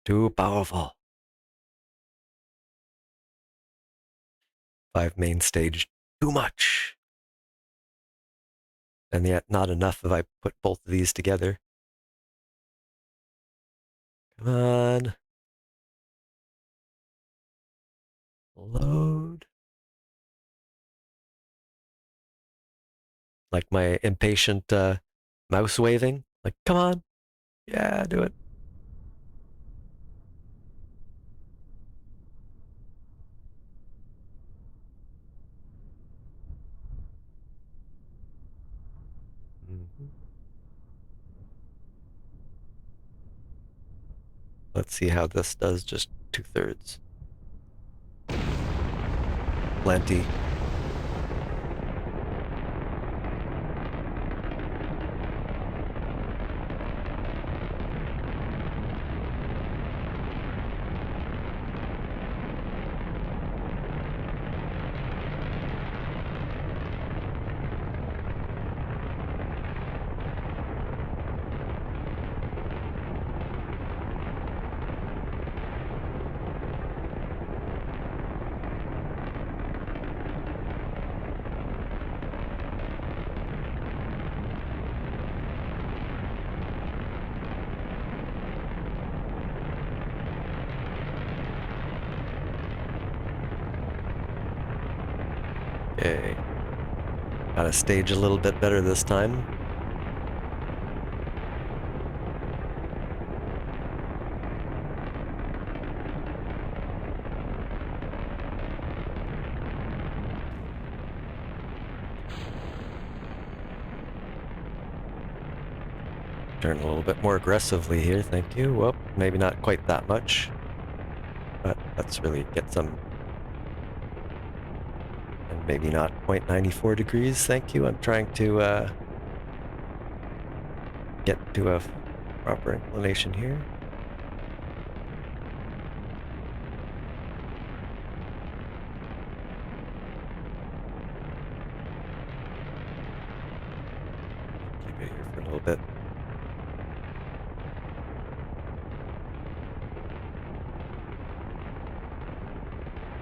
[SPEAKER 1] Too powerful. 5 main stage. Too much. And yet not enough if I put both of these together. Come on. Load. Like my impatient mouse waving. Like, come on. Yeah, do it. Mm-hmm. Let's see how this does just 2/3. Plenty. Okay. Gotta stage a little bit better this time. Turn a little bit more aggressively here, thank you. Well, maybe not quite that much. But let's really get some... And maybe not 0.94 degrees, thank you. I'm trying to get to a proper inclination here. Keep it here for a little bit.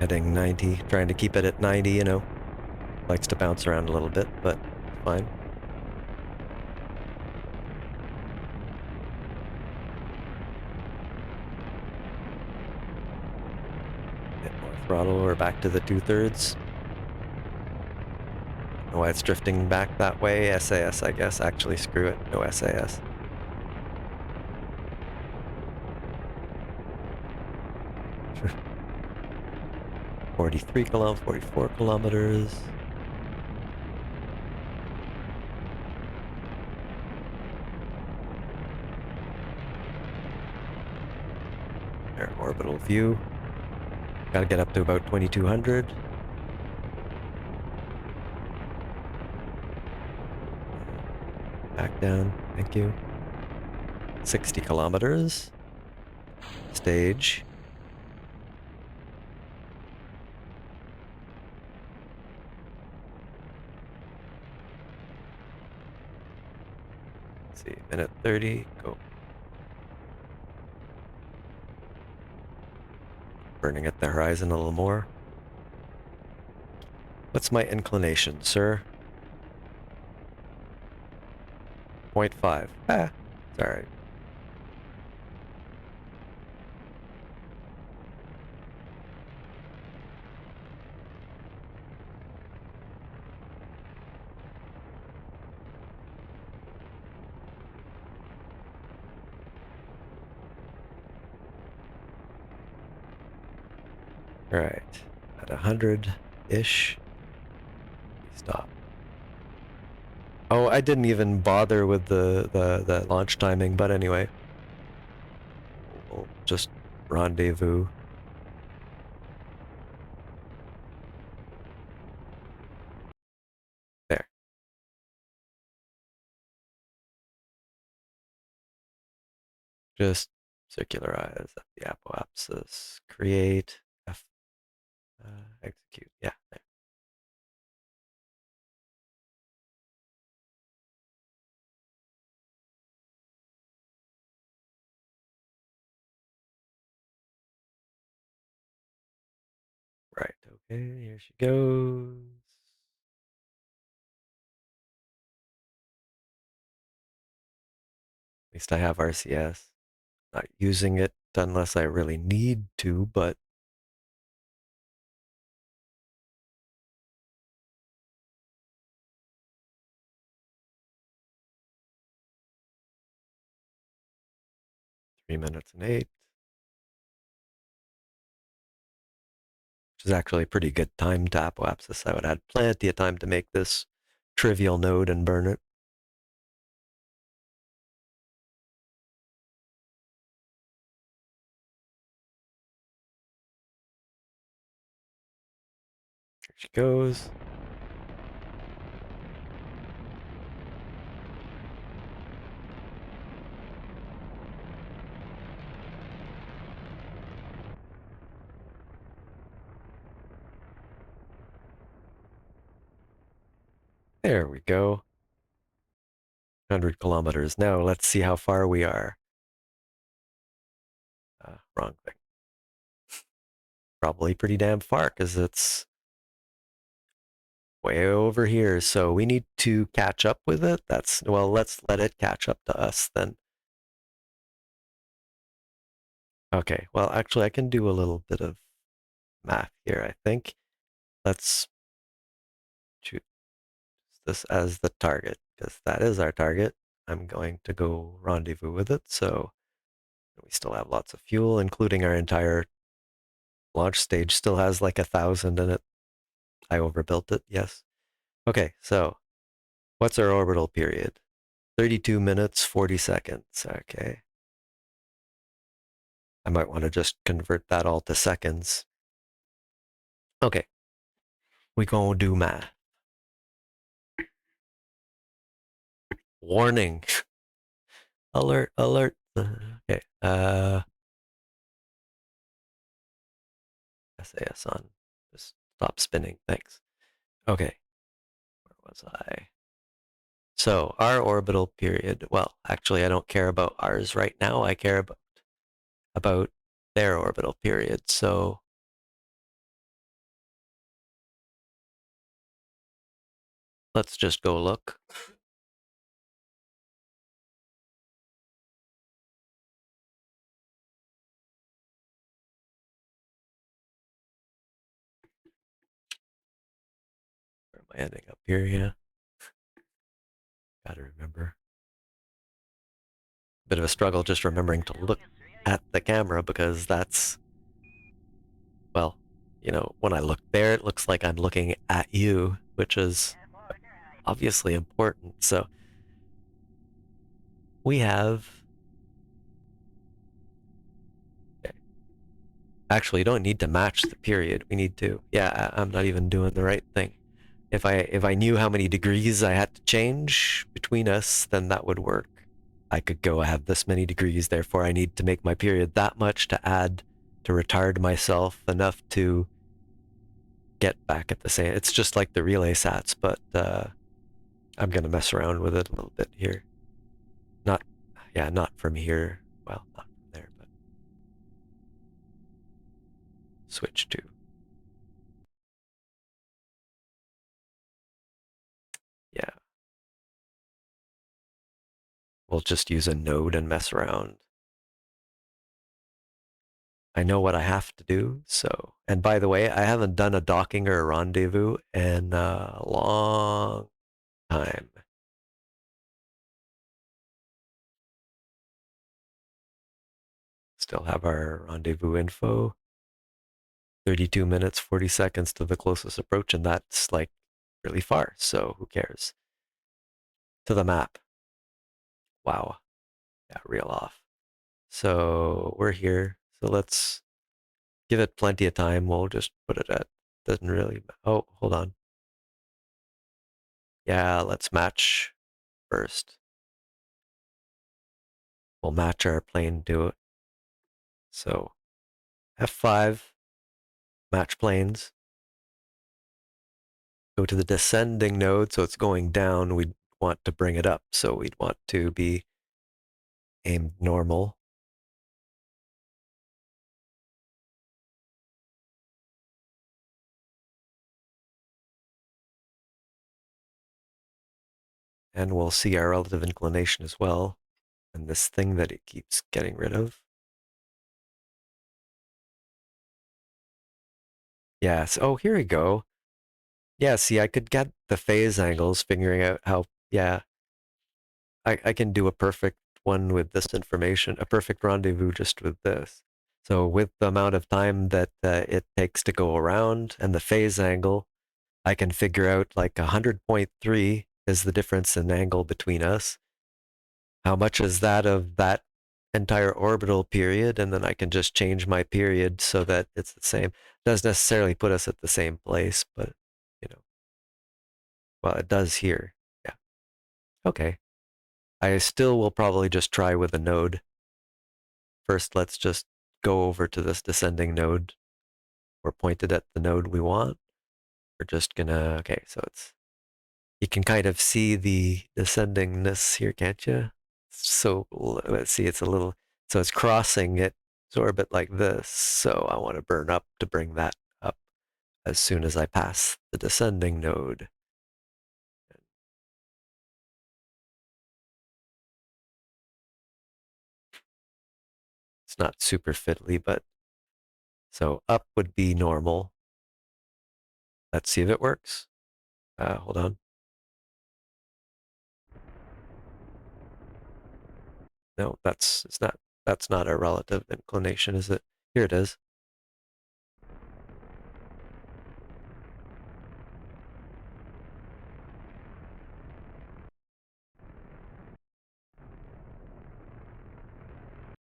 [SPEAKER 1] Heading 90, trying to keep it at 90, you know. Likes to bounce around a little bit, but fine. Bit more throttle, we're back to the 2/3. Don't know why it's drifting back that way. SAS, I guess. Actually, screw it. No SAS. (43 44 kilometers. There, orbital view. Gotta get up to about 2200. Back down, thank you. 60 kilometers. Stage. Let's see, minute 30, go. Burning at the horizon a little more. What's my inclination, sir? 0.5. Ah, it's all right. All right, at 100-ish, we stop. Oh, I didn't even bother with the launch timing, but anyway, we'll just rendezvous. There. Just circularize the apoapsis, create, F, execute. Yeah, there. Right. Okay, here she goes. At least I have RCS. Not using it unless I really need to, but (3 minutes and 8), which is actually a pretty good time to apoapsis. I would have had plenty of time to make this trivial node and burn it. Here she goes. There we go. 100 kilometers. Now let's see how far we are. Wrong thing. Probably pretty damn far because it's way over here. So we need to catch up with it. Well, let's let it catch up to us then. Okay, well, actually, I can do a little bit of math here, I think. Let's choose this as the target because that is our target. I'm going to go rendezvous with it. So we still have lots of fuel, including our entire launch stage still has like 1,000 in it. I overbuilt it, yes. Okay, so what's our orbital period? 32 minutes, 40 seconds. Okay. I might want to just convert that all to seconds. Okay. We gonna do math. Warning. Alert, alert. Okay. SAS on. Just stop spinning. Thanks. Okay. Where was I? So our orbital period, well, actually, I don't care about ours right now. I care about their orbital period. So Let's just go look. Where am I ending up here? Yeah. Gotta remember. Bit of a struggle just remembering to look at the camera because that's, well, when I look there, it looks like I'm looking at you, which is obviously important. So we have. Okay. Actually, you don't need to match the period. We need to. Yeah, I'm not even doing the right thing. If I knew how many degrees I had to change between us, then that would work. I could go, I have this many degrees, therefore I need to make my period that much to add to retard myself enough to get back at the same. It's just like the relay sats, but I'm gonna mess around with it a little bit here. Not, yeah, not from here. Well, not from there, but switch to. Yeah, we'll just use a node and mess around. I know what I have to do. So, and by the way, I haven't done a docking or a rendezvous in a long time. Still have our rendezvous info. 32 minutes, 40 seconds to the closest approach, and that's like really far. So who cares? To the map. Wow. Yeah, real off. So we're here. So let's give it plenty of time. We'll just put it at, doesn't really, oh, hold on. Yeah, let's match first. We'll match our plane to it. So F5, match planes. Go to the descending node, so it's going down. We'd want to bring it up. So we'd want to be aimed normal. And we'll see our relative inclination as well. And this thing that it keeps getting rid of. Yes. Oh, here we go. Yeah, see, I could get the phase angles, figuring out how, yeah, I can do a perfect one with this information, a perfect rendezvous just with this. So with the amount of time that it takes to go around and the phase angle, I can figure out like 100.3 is the difference in angle between us. How much is that of that entire orbital period? And then I can just change my period so that it's the same. Doesn't necessarily put us at the same place, but you know, well, it does here. Yeah. Okay. I still will probably just try with a node. First, let's just go over to this descending node. We're pointed at the node we want. We're just gonna, okay, so you can kind of see the descendingness here, can't you? So let's see, it's a little, so it's crossing its orbit like this. So I want to burn up to bring that up as soon as I pass the descending node. It's not super fiddly, but so up would be normal. Let's see if it works. Hold on. No, that's not a relative inclination, is it? Here it is.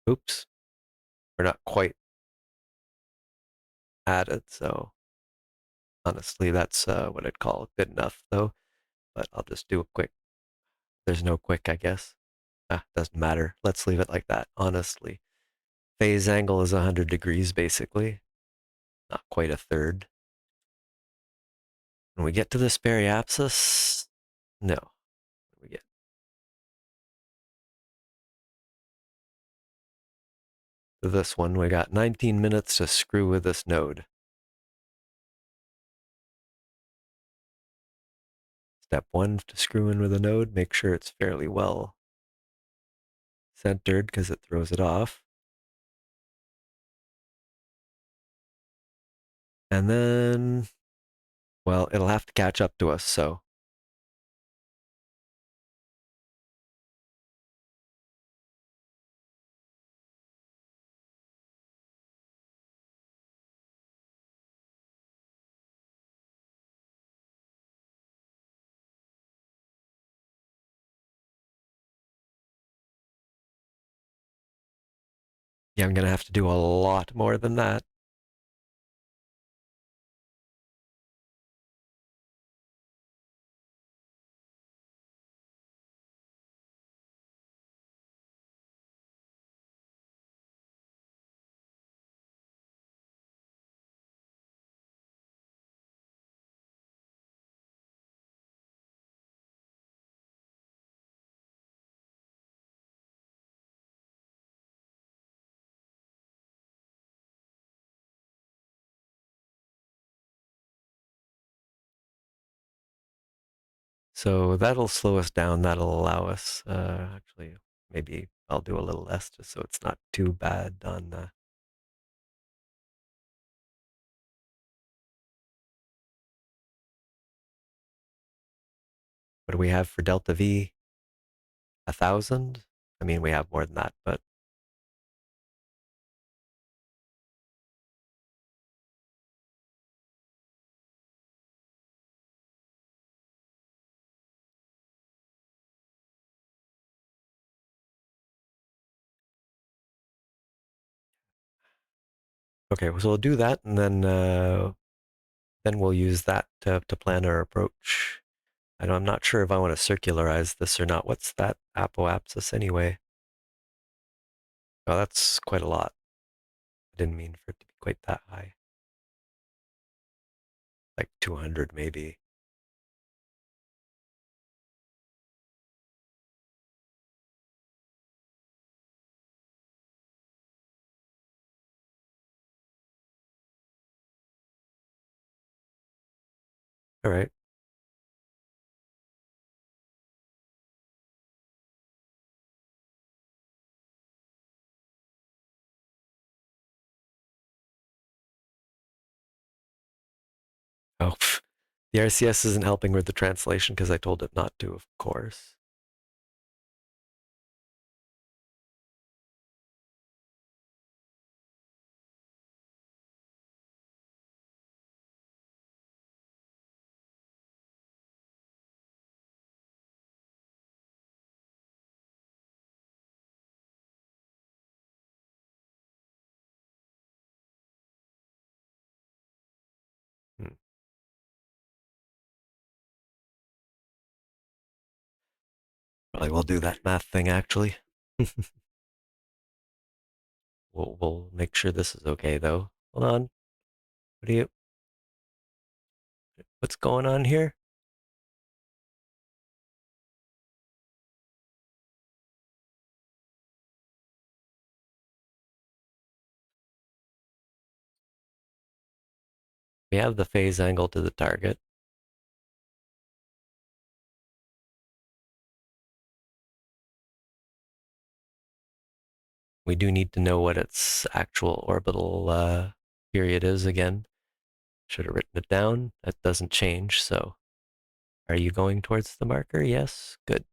[SPEAKER 1] Oops. We're not quite at it, so honestly, that's what I'd call good enough, though. But I'll just do a quick. There's no quick, I guess. Doesn't matter. Let's leave it like that, honestly. Phase angle is 100 degrees, basically. Not quite a third. When we get to this periapsis, no. We get to this one, we got 19 minutes to screw with this node. Step one to screw in with a node, make sure it's fairly well centered because it throws it off. And then, well, it'll have to catch up to us, so. Yeah, I'm gonna have to do a lot more than that. So that'll slow us down. That'll allow us, actually, maybe I'll do a little less just so it's not too bad on, what do we have for delta V? 1,000? I mean, we have more than that, but okay, so we'll do that, and then we'll use that to plan our approach. I'm not sure if I want to circularize this or not. What's that apoapsis anyway? Oh, that's quite a lot. I didn't mean for it to be quite that high. Like 200 maybe. All right. Oh, the RCS isn't helping with the translation because I told it not to, of course. Hmm. Probably will do that math thing actually. We'll make sure this is okay though. Hold on. What's going on here? We have the phase angle to the target. We do need to know what its actual orbital period is again. Should have written it down. That doesn't change, so are you going towards the marker? Yes, good.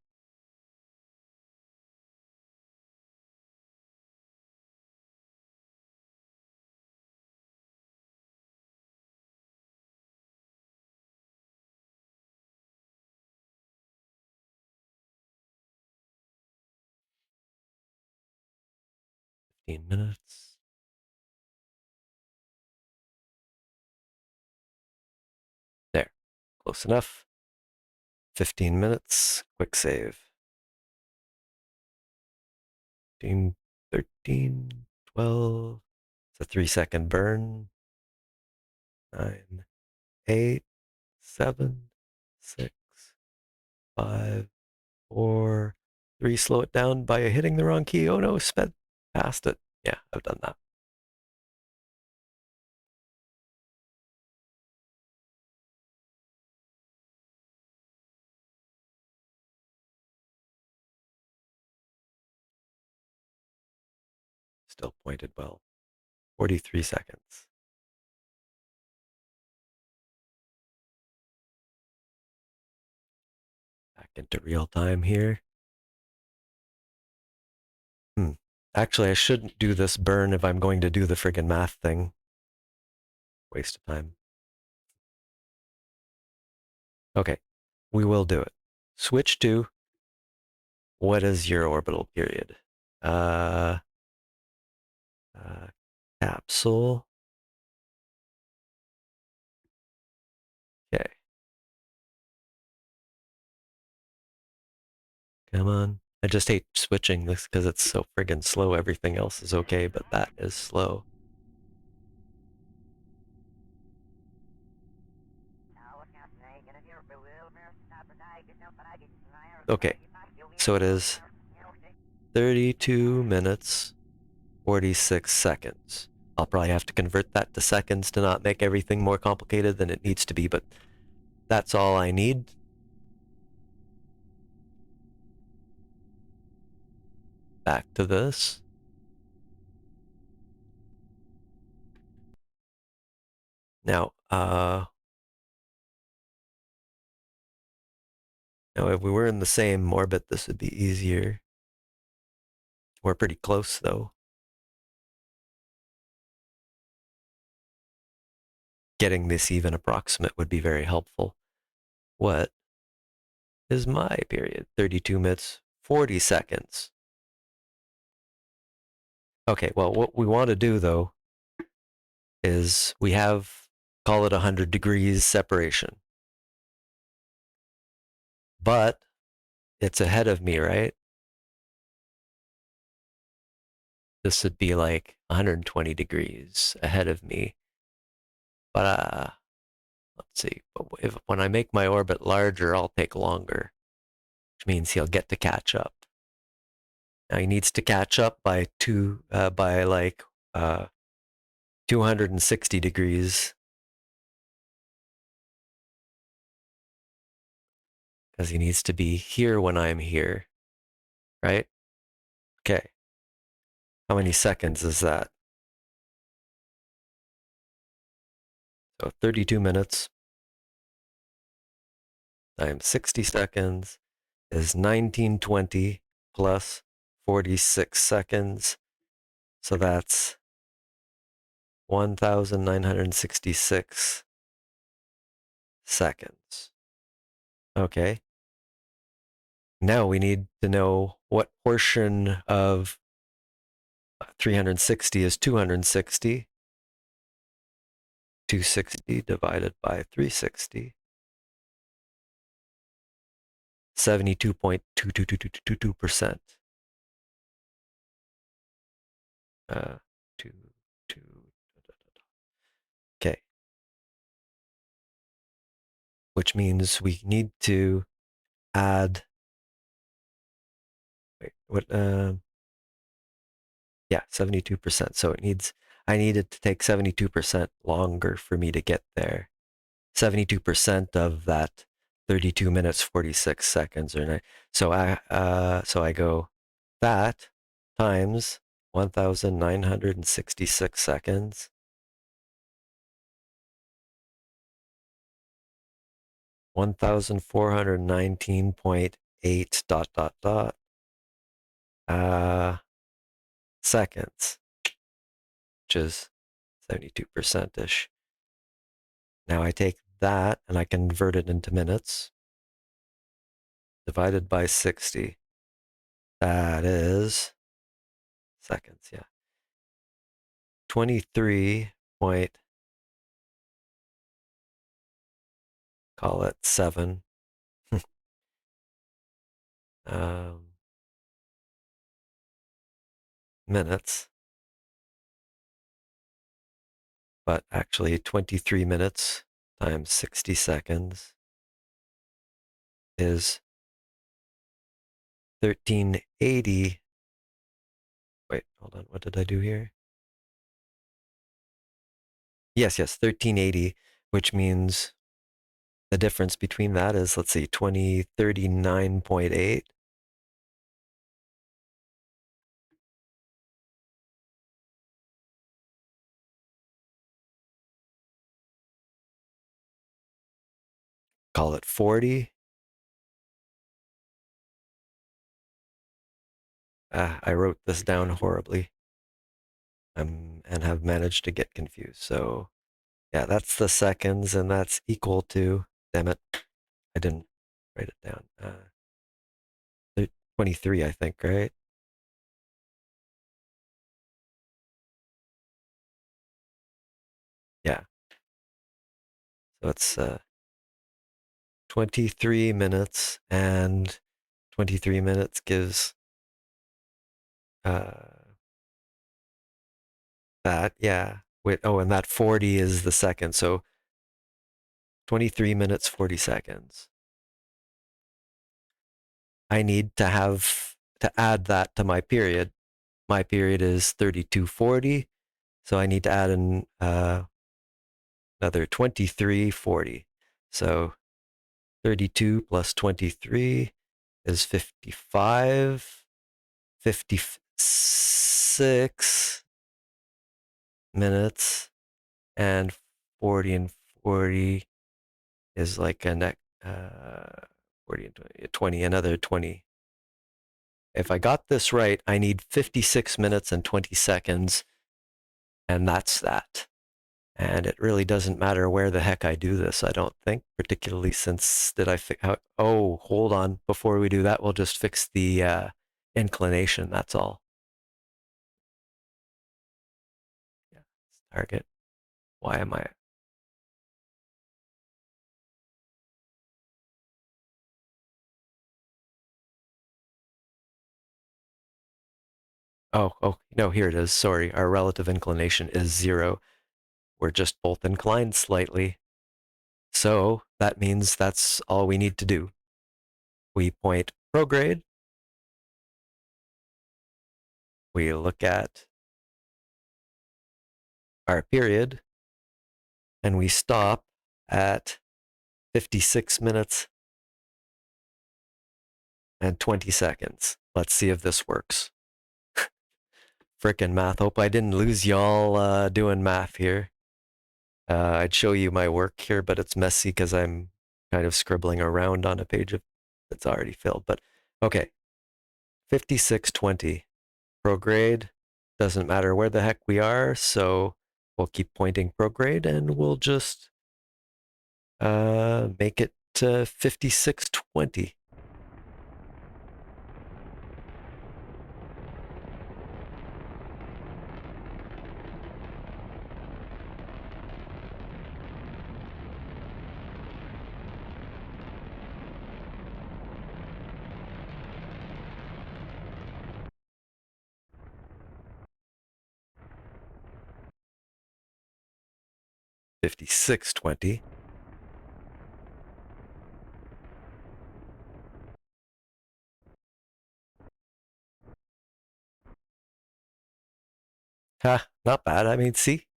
[SPEAKER 1] $15. There, close enough. 15 minutes, quick save. 15, 13, 12. It's a 3-second burn. 9, 8, 7, 6, 5, 4, 3. Slow it down by hitting the wrong key. Oh no, sped past it. Yeah, I've done that. Still pointed well. 43 seconds. Back into real time here. Actually, I shouldn't do this burn if I'm going to do the friggin' math thing. Waste of time. Okay, we will do it. Switch to, what is your orbital period? Uh, Capsule. Okay. Come on. I just hate switching this because it's so friggin' slow. Everything else is okay, but that is slow. Okay, so it is 32 minutes, 46 seconds. I'll probably have to convert that to seconds to not make everything more complicated than it needs to be, but that's all I need. Back to this. Now, if we were in the same orbit, this would be easier. We're pretty close, though. Getting this even approximate would be very helpful. What is my period? 32 minutes, 40 seconds. Okay, well, what we want to do, though, is we have, call it 100 degrees separation. But it's ahead of me, right? This would be like 120 degrees ahead of me. But let's see. But when I make my orbit larger, I'll take longer, which means he'll get to catch up. Now he needs to catch up by 260 degrees, because he needs to be here when I'm here, right? Okay. How many seconds is that? So 32 minutes times 60 seconds is 1920 plus 46 seconds. So that's 1,966 seconds. Okay. Now we need to know what portion of 360 is 260. 260 divided by 360. 72.22222%. Two, two. Okay. Which means we need to add. Wait, what? Yeah, 72%. So I needed to take 72% longer for me to get there. 72% of that 32 minutes 46 seconds or nine. So I go that times 1,966 seconds 1,419.8 seconds, which is 72% ish. Now I take that and I convert it into minutes divided by 60. That is seconds, yeah. 23 point, call it 7 minutes, but actually 23 minutes times 60 seconds is 1380. Wait, hold on. What did I do here? Yes, 1380, which means the difference between that is, let's see, 2039.8. call it 40. I wrote this down horribly and have managed to get confused. So yeah, that's the seconds, and that's equal to, damn it, I didn't write it down. 23, I think, right? Yeah. So it's 23 minutes, and 23 minutes gives uh, that, yeah. Wait, oh, and that 40 is the second. So 23 minutes, 40 seconds. I need to add that to my period. My period is 32:40, so I need to add another 23:40. So 32 plus 23 is 55. 56 minutes, and 40 and 40 is like a 40 and 20, another 20. If I got this right, I need 56 minutes and 20 seconds, and that's that. And it really doesn't matter where the heck I do this, I don't think, particularly since did I oh, hold on. Before we do that, we'll just fix the inclination, that's all. Yeah, target. Why am I? Oh, no, here it is. Sorry, our relative inclination is 0. We're just both inclined slightly. So that means that's all we need to do. We point prograde. We look at our period, and we stop at 56 minutes and 20 seconds. Let's see if this works. Frickin' math. Hope I didn't lose y'all doing math here. I'd show you my work here, but it's messy because I'm kind of scribbling around on a page that's already filled. But okay, 5620 prograde. Doesn't matter where the heck we are, so we'll keep pointing prograde, and we'll just make it 5620. $56.20. Ha, not bad. I mean, see,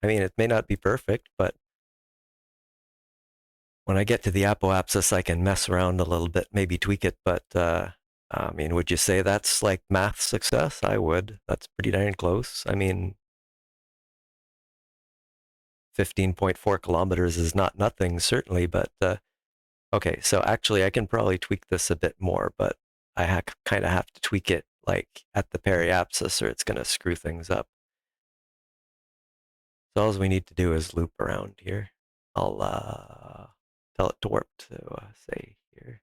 [SPEAKER 1] I mean, it may not be perfect, but when I get to the apoapsis, I can mess around a little bit, maybe tweak it. But I mean, would you say that's like math success? I would. That's pretty darn close. I mean, 15.4 kilometers is not nothing, certainly, but okay, so actually I can probably tweak this a bit more, but I kind of have to tweak it like at the periapsis or it's going to screw things up. So all we need to do is loop around here. I'll tell it to warp to say here.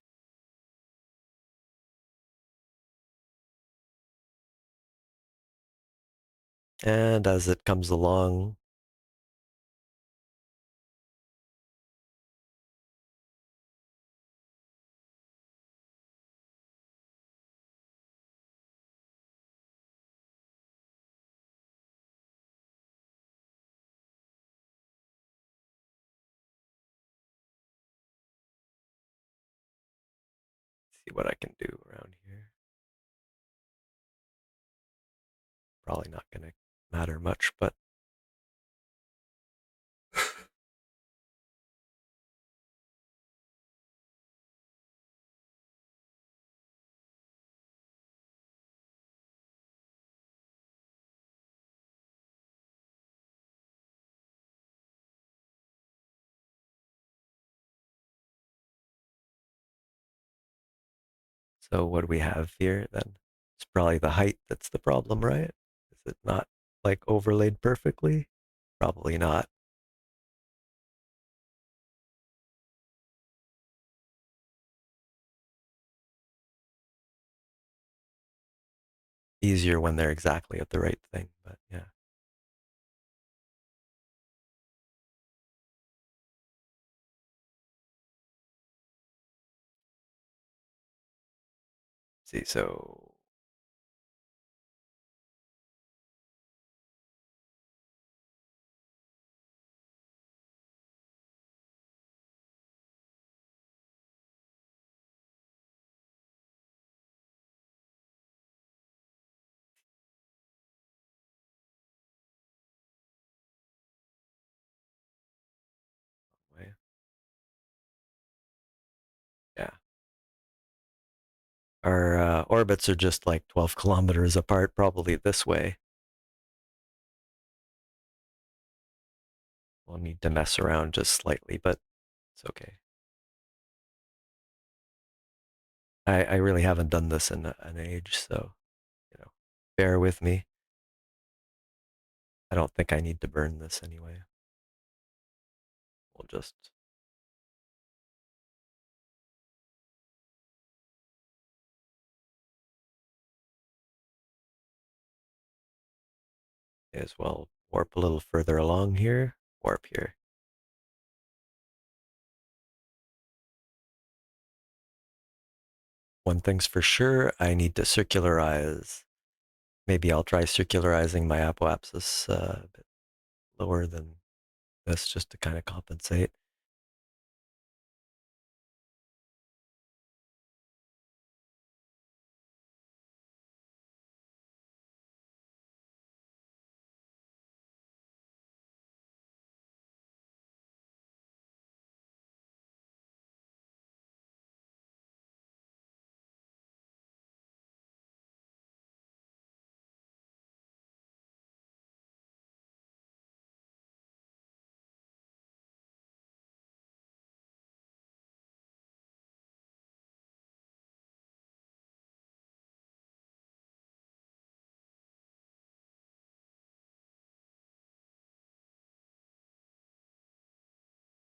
[SPEAKER 1] And as it comes along, see what I can do around here. Probably not going to matter much, but So what do we have here then? It's probably the height that's the problem, right? Is it not like overlaid perfectly? Probably not. Easier when they're exactly at the right thing, but yeah. See, so yeah. Our orbits are just like 12 kilometers apart, probably this way. We'll need to mess around just slightly, but it's okay. I really haven't done this in an age, so, bear with me. I don't think I need to burn this anyway. We'll just, may as well warp a little further along here. Warp here. One thing's for sure, I need to circularize. Maybe I'll try circularizing my apoapsis a bit lower than this just to kind of compensate.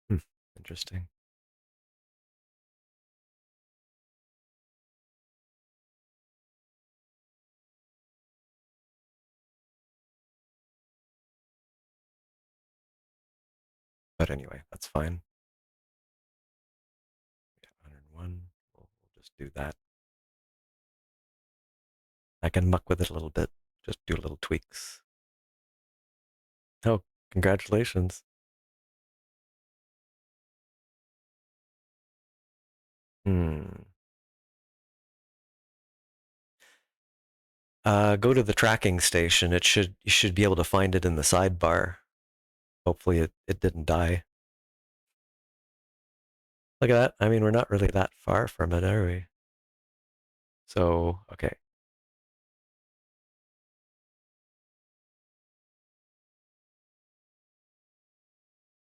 [SPEAKER 1] Hmm, interesting. But anyway, that's fine. 101. We'll just do that. I can muck with it a little bit. Just do little tweaks. Oh, congratulations. Hmm. Go to the tracking station. You should be able to find it in the sidebar. Hopefully it didn't die. Look at that. I mean, we're not really that far from it, are we? So, okay.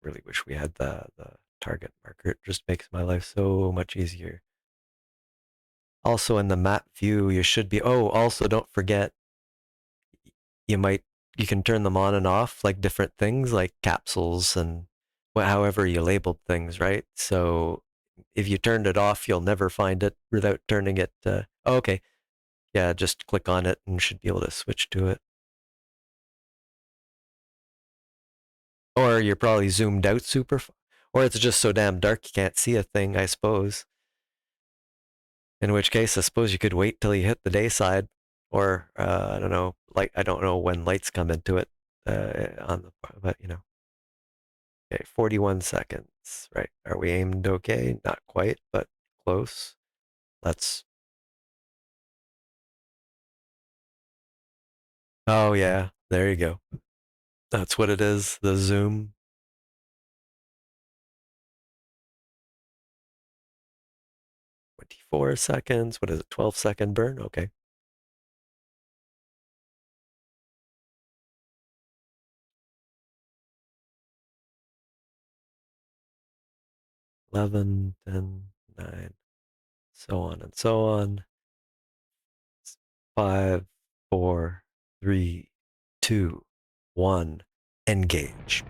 [SPEAKER 1] Really wish we had the target marker. It just makes my life so much easier. Also in the map view, you should be, oh, also don't forget, you might, you can turn them on and off like different things like capsules and however you labeled things, right? So if you turned it off, you'll never find it without turning it. Oh, okay. Yeah, just click on it and you should be able to switch to it. Or you're probably zoomed out super, or it's just so damn dark you can't see a thing, I suppose. In which case, I suppose you could wait till you hit the day side, or I don't know, like I don't know when lights come into it on the, but Okay, 41 seconds. Right. Are we aimed okay? Not quite, but close. Let's. Oh, yeah. There you go. That's what it is. The zoom. 24 seconds. What is it? 12-second burn? Okay. 11, 10, 9, so on and so on. 5, 4, 3, 2, 1, engage.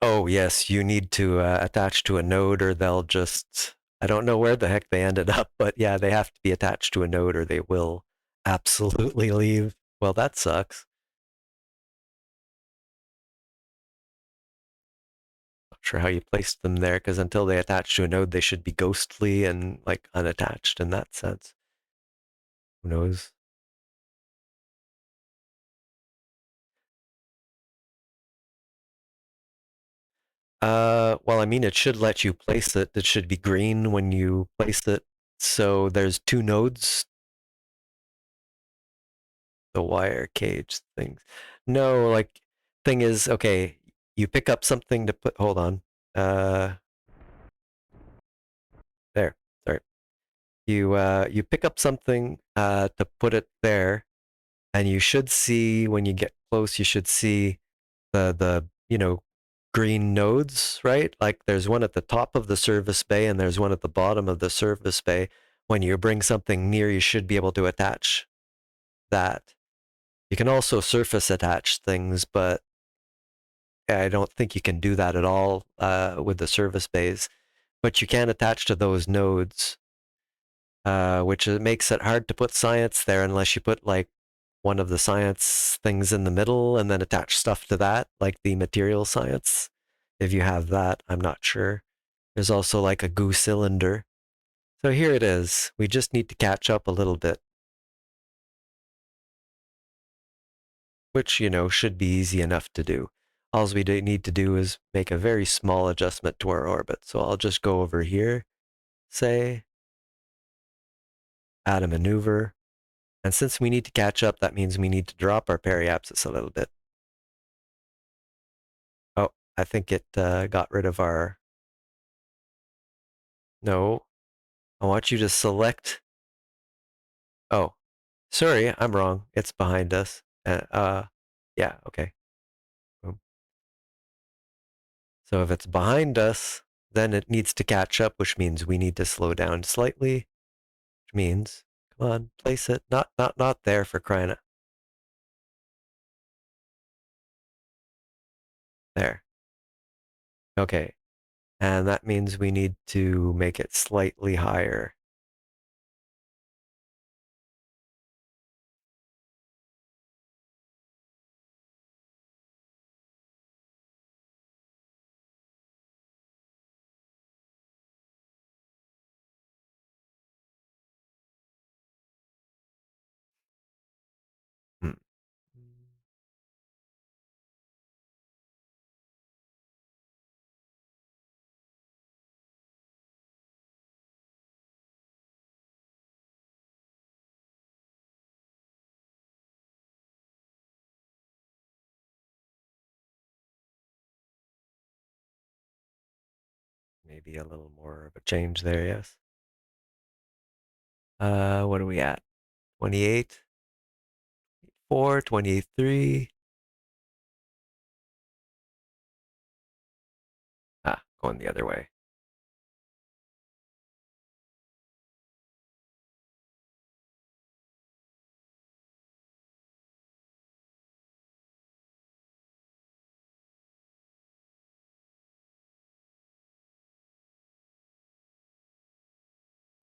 [SPEAKER 1] Oh, yes, you need to attach to a node or they'll just, I don't know where the heck they ended up, but yeah, they have to be attached to a node or they will absolutely leave. Well, that sucks. Not sure how you placed them there because until they attach to a node, they should be ghostly and like unattached in that sense. Who knows? Well, I mean, it should let you place it. It should be green when you place it. So there's two nodes, the wire cage things. No, like, thing is, okay, you pick up something to put, hold on. Uh, there, sorry. You pick up something, to put it there, and you should see, when you get close, you should see the green nodes, right? Like there's one at the top of the service bay and there's one at the bottom of the service bay. When you bring something near, you should be able to attach that. You can also surface attach things, but I don't think you can do that at all with the service bays. But you can attach to those nodes, which makes it hard to put science there unless you put like one of the science things in the middle and then attach stuff to that, like the material science. If you have that, I'm not sure. There's also like a goo cylinder. So here it is. We just need to catch up a little bit, which, should be easy enough to do. All we need to do is make a very small adjustment to our orbit. So I'll just go over here, say, add a maneuver. And since we need to catch up, that means we need to drop our periapsis a little bit. Oh, I think it got rid of our... No, I want you to select... Oh, sorry, I'm wrong. It's behind us. Yeah, okay. Boom. So if it's behind us, then it needs to catch up, which means we need to slow down slightly, which means, come on, place it. Not there for crying out. There. Okay. And that means we need to make it slightly higher. Hmm. Maybe a little more of a change there, yes. What are we at? 28, 4, 23. Ah, going the other way.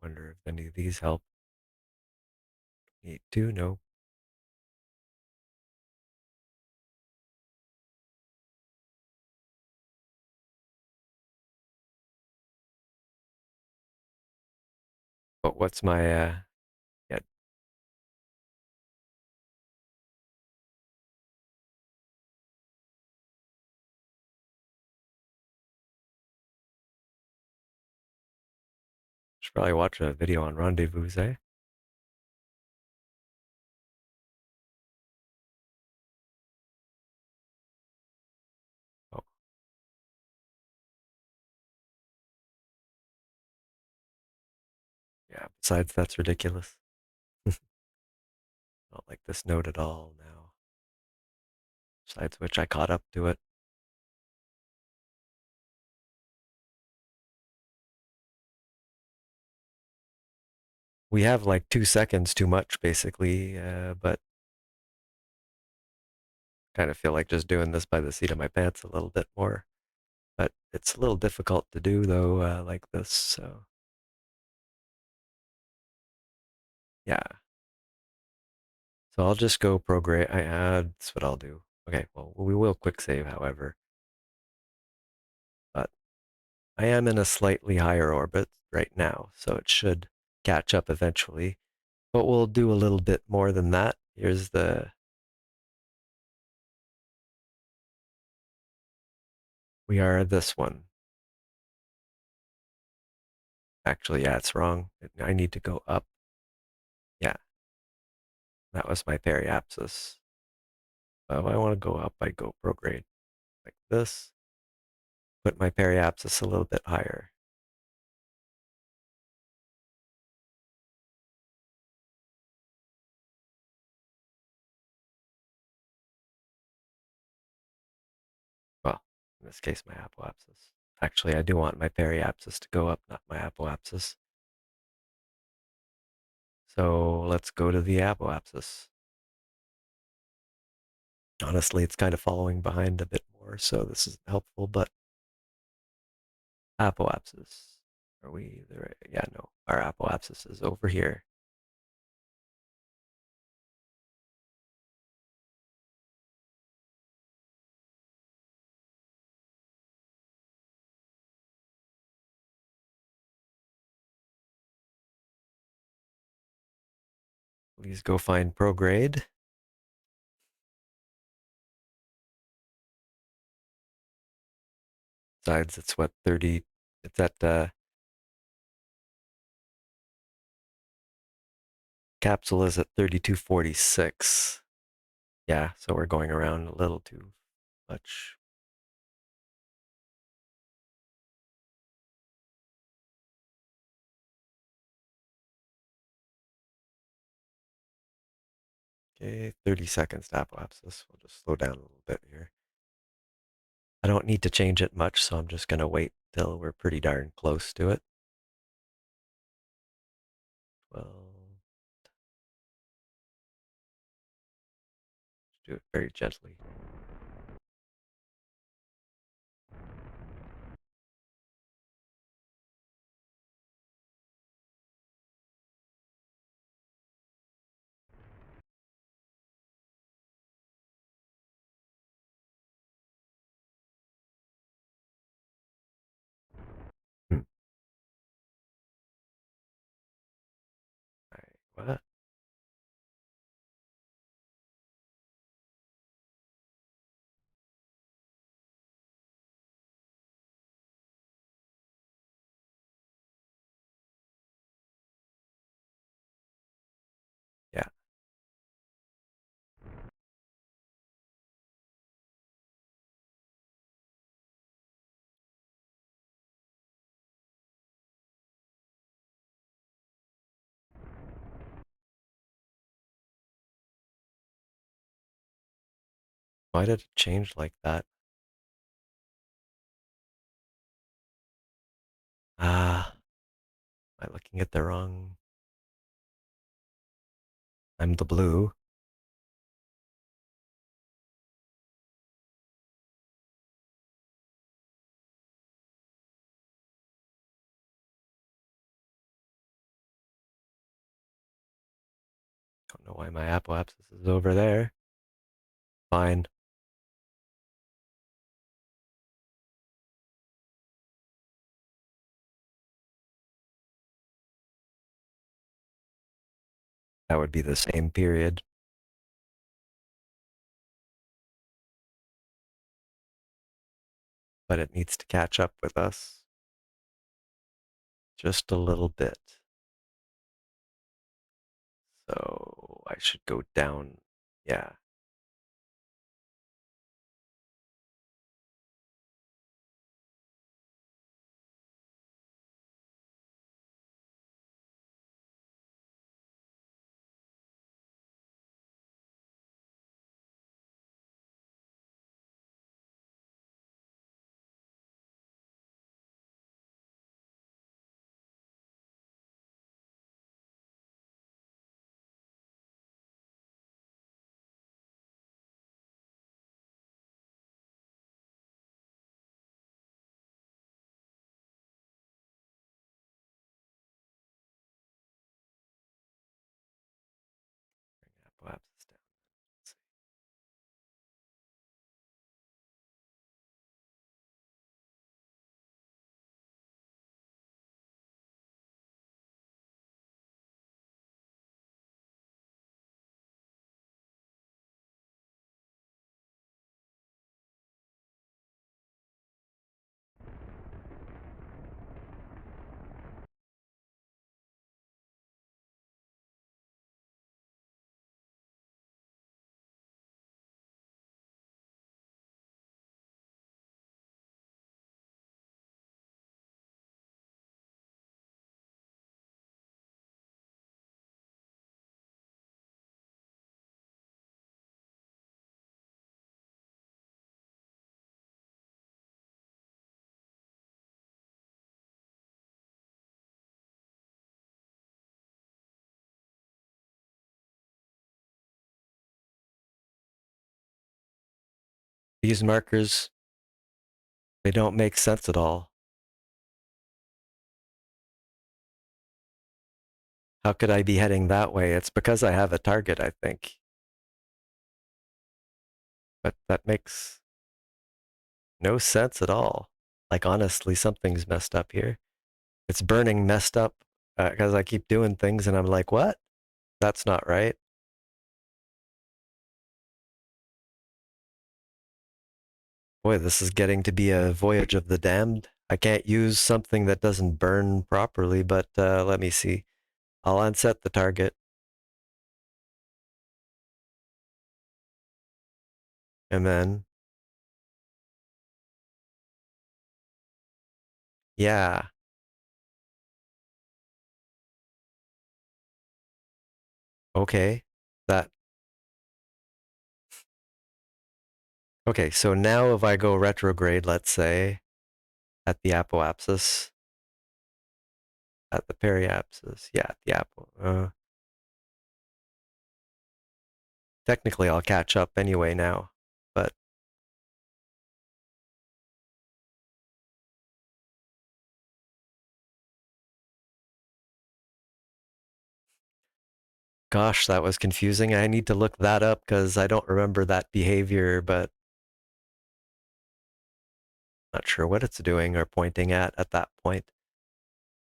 [SPEAKER 1] Wonder if any of these help. Need to, no. But what's my, yeah, should probably watch a video on rendezvous, eh? Oh, Yeah, besides, that's ridiculous. I don't like this note at all now. Besides which, I caught up to it. We have like 2 seconds too much, basically, but kind of feel like just doing this by the seat of my pants a little bit more. But it's a little difficult to do, though, like this, so yeah. So I'll just go prograde. That's what I'll do. Okay, well, we will quick save, however. But I am in a slightly higher orbit right now, so it should catch up eventually. But we'll do a little bit more than that. Here's the. We are this one. Actually, yeah, it's wrong. I need to go up. Yeah, that was my periapsis. If I want to go up, I go prograde like this. Put my periapsis a little bit higher. Well, in this case, my apoapsis. Actually, I do want my periapsis to go up, not my apoapsis. So let's go to the apoapsis. Honestly, it's kind of following behind a bit more, so this is helpful, but apoapsis. Are we there? Yeah, no. Our apoapsis is over here. Please go find prograde. Besides, it's what, 30, it's at capsule is at 3246. Yeah, so we're going around a little too much. Okay, 30 seconds to apoapsis. We'll just slow down a little bit here. I don't need to change it much, so I'm just going to wait till we're pretty darn close to it. 12. Do it very gently. Hmm. All right, what? Yeah. Why did it change like that? Ah, am I looking at the wrong? I'm the blue. Don't know why my apoapsis is over there. Fine. That would be the same period. But it needs to catch up with us just a little bit. So I should go down. Yeah. These markers, they don't make sense at all. How could I be heading that way? It's because I have a target, I think. But that makes no sense at all. Like, honestly, something's messed up here. It's burning messed up because I keep doing things and I'm like, what? That's not right. Boy, this is getting to be a voyage of the damned. I can't use something that doesn't burn properly, but let me see. I'll unset the target. And then, yeah, okay. That, okay, so now if I go retrograde, let's say, at the apoapsis, at the periapsis, yeah, at the technically I'll catch up anyway now, but gosh, that was confusing. I need to look that up because I don't remember that behavior, but not sure what it's doing or pointing at that point.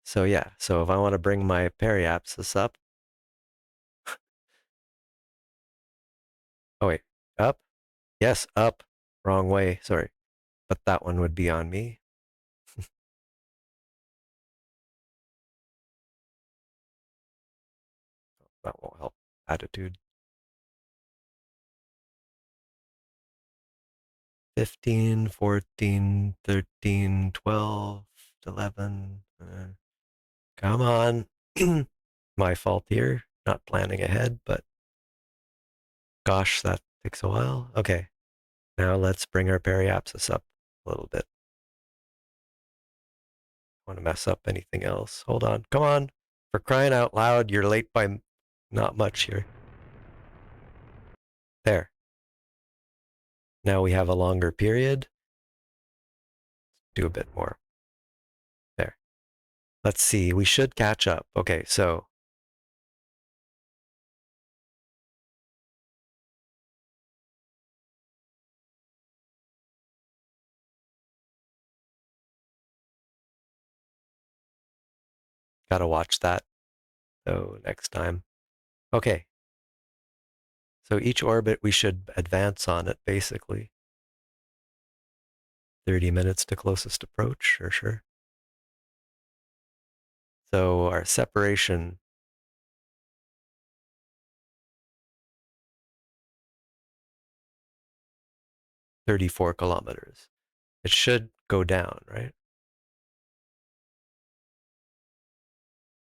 [SPEAKER 1] So yeah, so if I want to bring my periapsis up, oh wait, up? Yes, up. Wrong way, sorry. But that one would be on me. That won't help. Attitude. 15, 14, 13, 12, 11. Come on. My fault here. Not planning ahead, but gosh, that takes a while. Okay, now let's bring our periapsis up a little bit. Want to mess up anything else? Hold on. Come on. For crying out loud, you're late by not much here. There. Now we have a longer period. Do a bit more. There. Let's see. We should catch up. Okay, so gotta watch that. So next time. Okay. So each orbit we should advance on it basically. 30 minutes to closest approach, sure. So our separation, 34 kilometers. It should go down, right?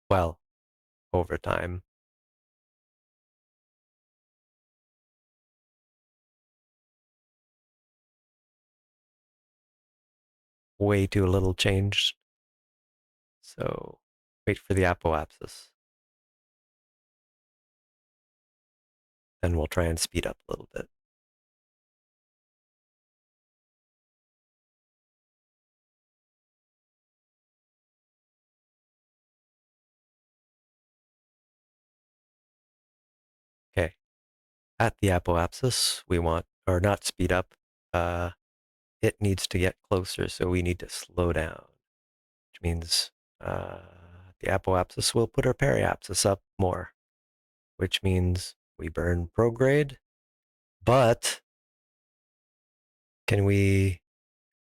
[SPEAKER 1] Well, over time. Way too little changed. So wait for the apoapsis. Then we'll try and speed up a little bit. Okay. At the apoapsis, we want, or not speed up, it needs to get closer, so we need to slow down, which means the apoapsis will put our periapsis up more, which means we burn prograde, but can we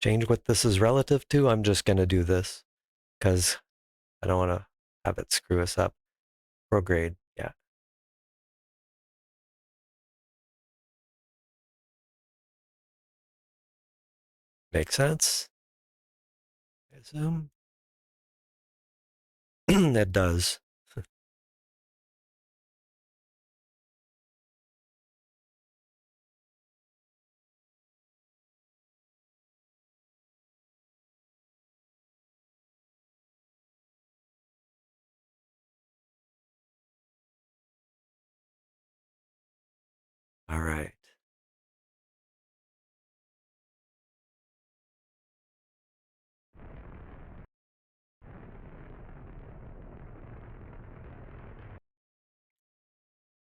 [SPEAKER 1] change what this is relative to? I'm just going to do this because I don't want to have it screw us up. Prograde, yeah. Makes sense, I assume. It does. All right.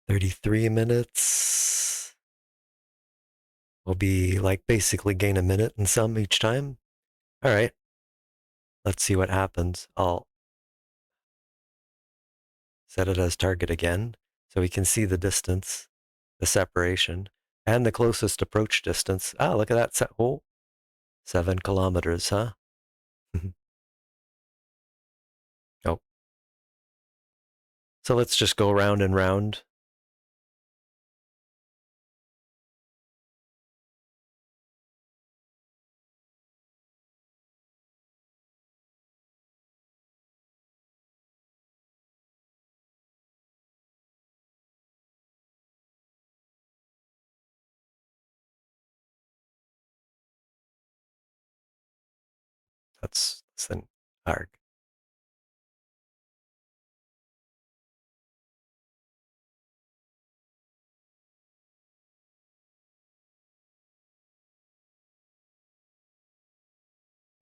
[SPEAKER 1] 33 minutes. We'll be like basically gain a minute and some each time. All right. Let's see what happens. I'll set it as target again so we can see the distance, the separation, and the closest approach distance. Ah, look at that. Oh, 7 kilometers, huh? Oh. So let's just go round and round. That's then arg.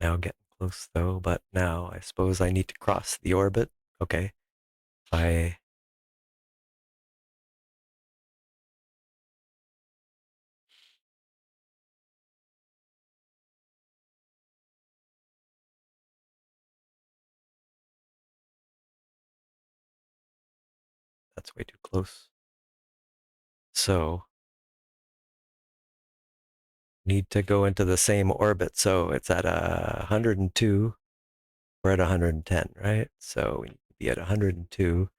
[SPEAKER 1] Now getting close though, but now I suppose I need to cross the orbit. Okay. I that's way too close. So need to go into the same orbit. So it's at 102. We're at 110, right? So we need to be at 102.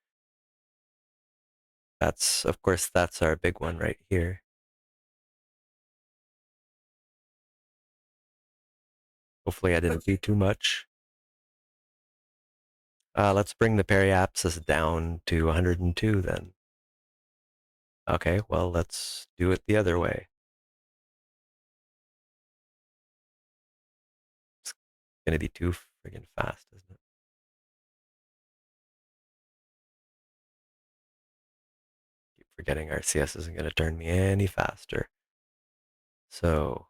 [SPEAKER 1] That's, of course, that's our big one right here. Hopefully I didn't do too much. Let's bring the periapsis down to 102 then. Okay, well, let's do it the other way. It's going to be too friggin' fast, isn't it? Keep forgetting RCS isn't going to turn me any faster. So,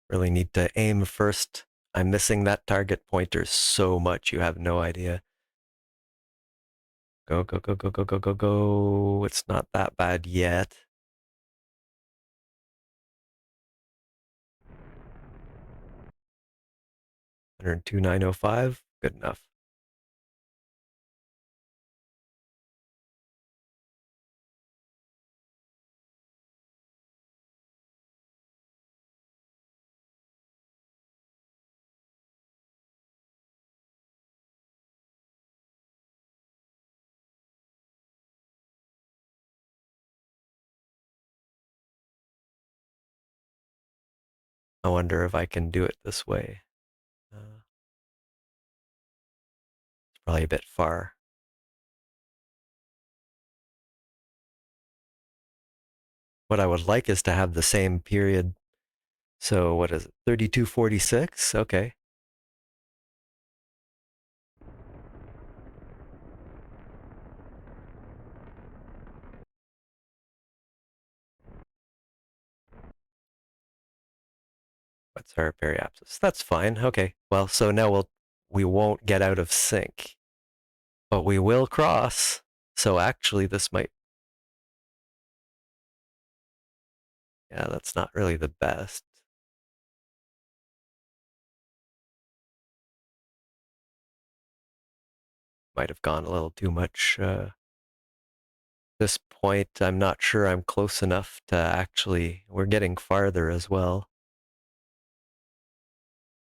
[SPEAKER 1] really need to aim first. I'm missing that target pointer so much, you have no idea. Go, go, go, go, go, go, go, go. It's not that bad yet. 102,905, good enough. I wonder if I can do it this way. It's probably a bit far. What I would like is to have the same period. So what is it? 3246? Okay. What's our periapsis? That's fine. Okay. Well, so now we won't get out of sync, but we will cross. So actually this might, yeah, that's not really the best. Might have gone a little too much. This point, I'm not sure I'm close enough to actually, we're getting farther as well.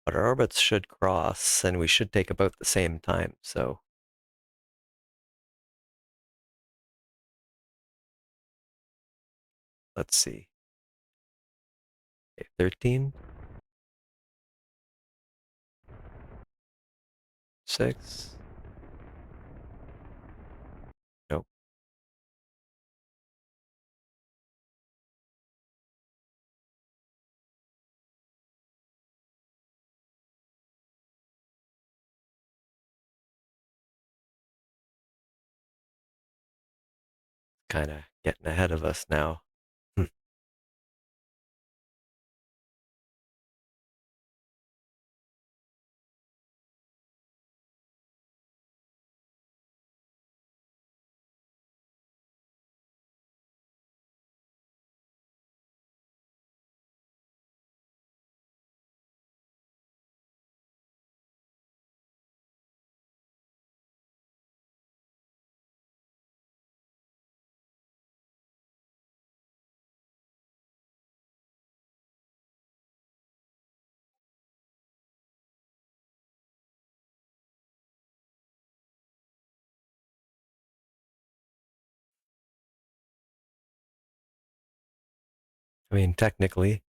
[SPEAKER 1] But our orbits should cross, and we should take about the same time, so. Let's see. Okay, 13. 6. Nope. Kind of getting ahead of us now. I mean, technically,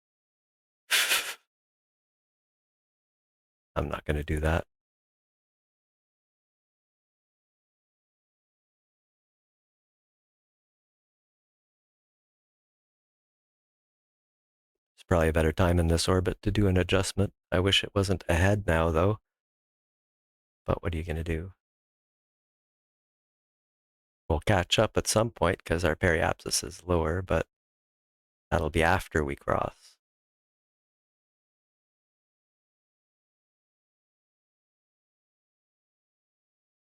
[SPEAKER 1] I'm not going to do that. It's probably a better time in this orbit to do an adjustment. I wish it wasn't ahead now, though. But what are you going to do? We'll catch up at some point because our periapsis is lower, but that'll be after we cross.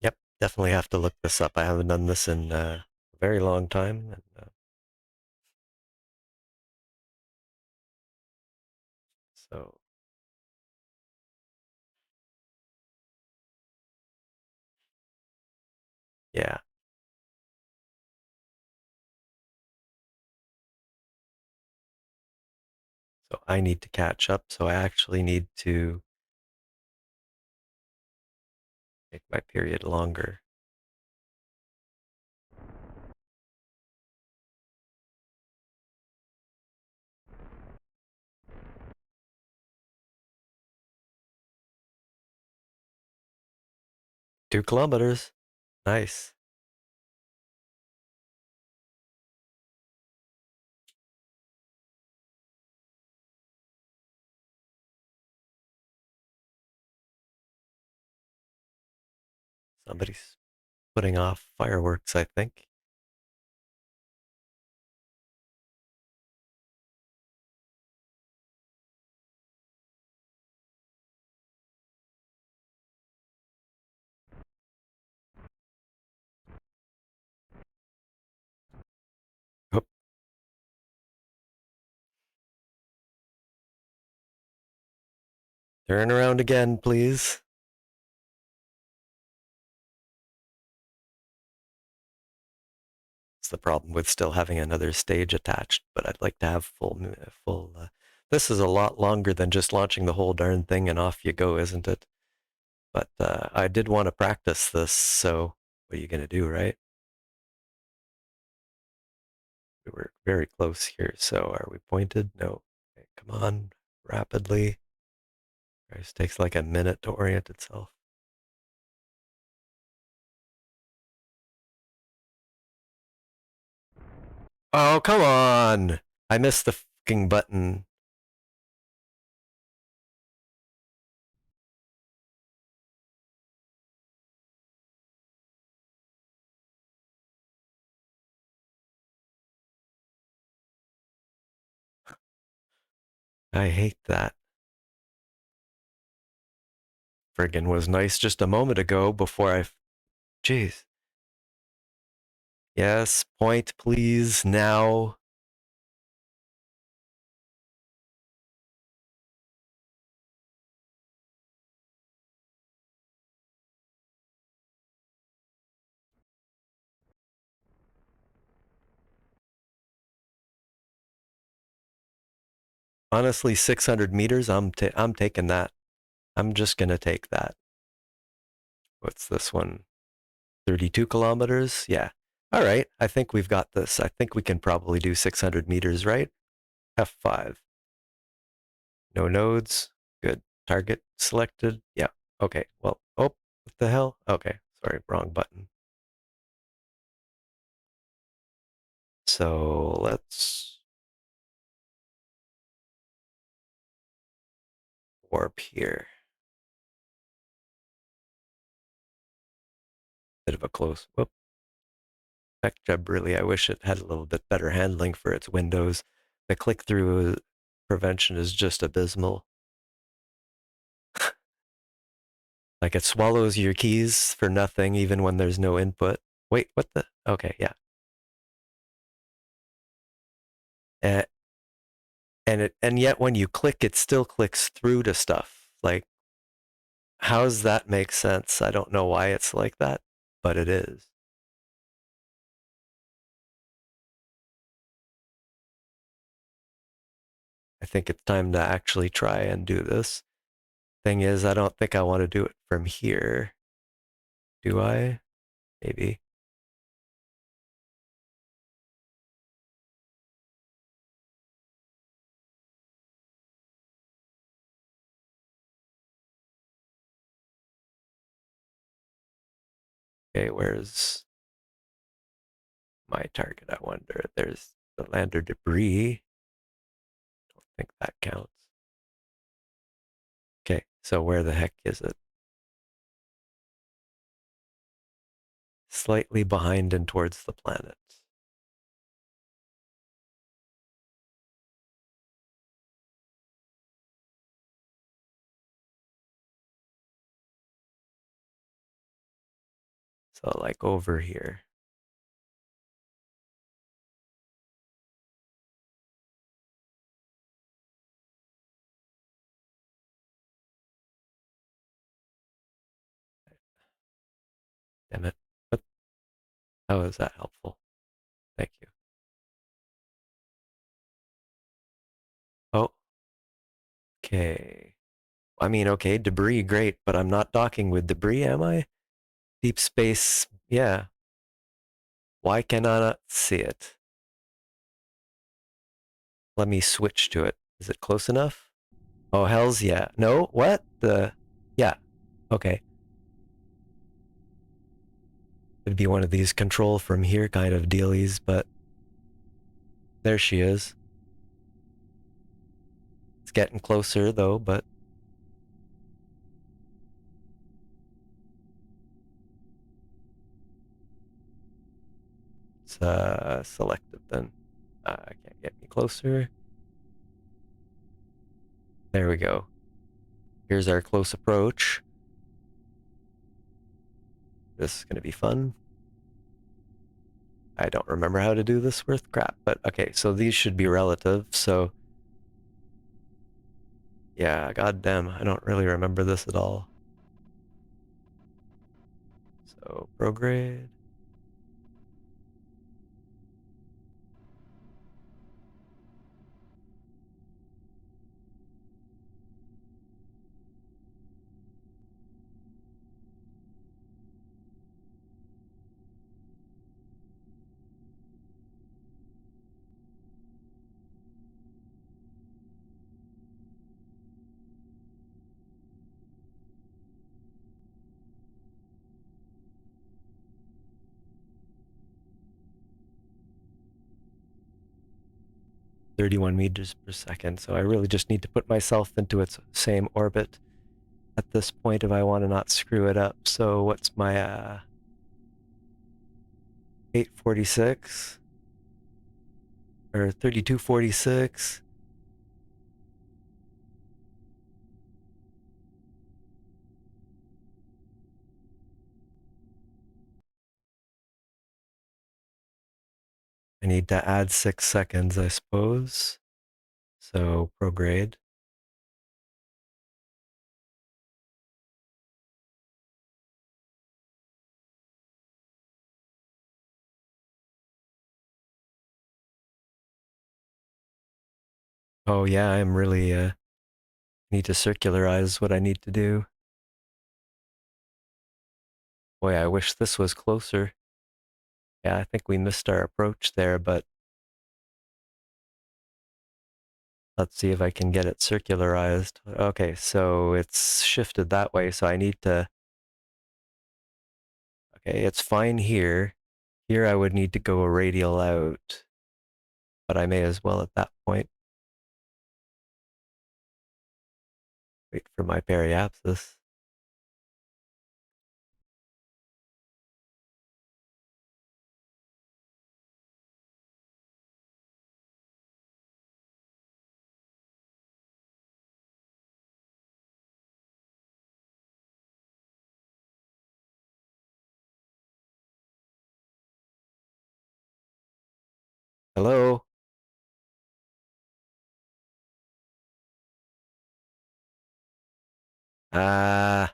[SPEAKER 1] Yep, definitely have to look this up. I haven't done this in a very long time. So, yeah. So I need to catch up. So I actually need to make my period longer. $2 kilometers. Nice. Somebody's putting off fireworks, I think. Oh, turn around again, please. It's the problem with still having another stage attached, but I'd like to have full. This is a lot longer than just launching the whole darn thing and off you go, isn't it? But I did want to practice this, so what are you going to do, right? We were very close here, so are we pointed? No. Okay, come on, rapidly. It takes like a minute to orient itself. Oh, come on! I missed the fucking button. I hate that. Friggin' was nice just a moment ago before I. Jeez. Yes, point, please, now. Honestly, 600 meters, I'm taking that. I'm just gonna take that. What's this one? 32 kilometers? Yeah. All right. I think we've got this. I think we can probably do 600 meters, right? F5. No nodes. Good. Target selected. Yeah. Okay. Well, oh, what the hell? Okay. Sorry, wrong button. So let's warp here. Bit of a close. Whoop. Jeb, really, I wish it had a little bit better handling for its windows. The click-through prevention is just abysmal. Like it swallows your keys for nothing, even when there's no input. Wait, what the? Okay, yeah. Uh, and yet when you click, it still clicks through to stuff. Like, how does that make sense? I don't know why it's like that, but it is. I think it's time to actually try and do this. Thing is, I don't think I want to do it from here. Do I? Maybe. Okay, where's my target? I wonder. There's the lander debris. Don't think that counts. Okay, so where the heck is it? Slightly behind and towards the planet. So like over here. Damn it. But how is that helpful? Thank you. Oh, okay. I mean, okay, debris, great, but I'm not docking with debris, am I? Deep space, yeah. Why can I not see it? Let me switch to it. Is it close enough? Oh, hells yeah. No, what? Yeah, okay. It'd be one of these control from here kind of dealies, but there she is. It's getting closer though, but it's selective then. I can't get any closer. There we go. Here's our close approach. This is gonna be fun. I don't remember how to do this worth crap, but okay, so these should be relative, so yeah, goddamn, I don't really remember this at all. So prograde. .31 meters per second, so I really just need to put myself into its same orbit at this point if I want to not screw it up. So what's my 846 or 3246? I need to add 6 seconds, I suppose. So prograde. Oh yeah, I'm really need to circularize what I need to do. Boy, I wish this was closer. Yeah, I think we missed our approach there, but let's see if I can get it circularized. Okay, so it's shifted that way, so I need to... Okay, it's fine here. Here I would need to go a radial out, but I may as well at that point wait for my periapsis. Hello? Ah,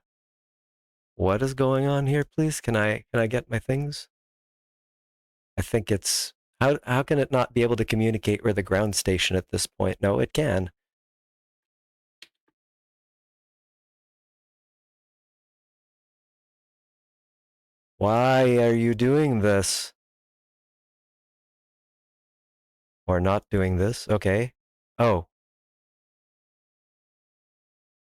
[SPEAKER 1] what is going on here, please? Can I get my things? I think it's... How can it not be able to communicate with the ground station at this point? No, it can. Why are you doing this? Or not doing this? Okay. Oh,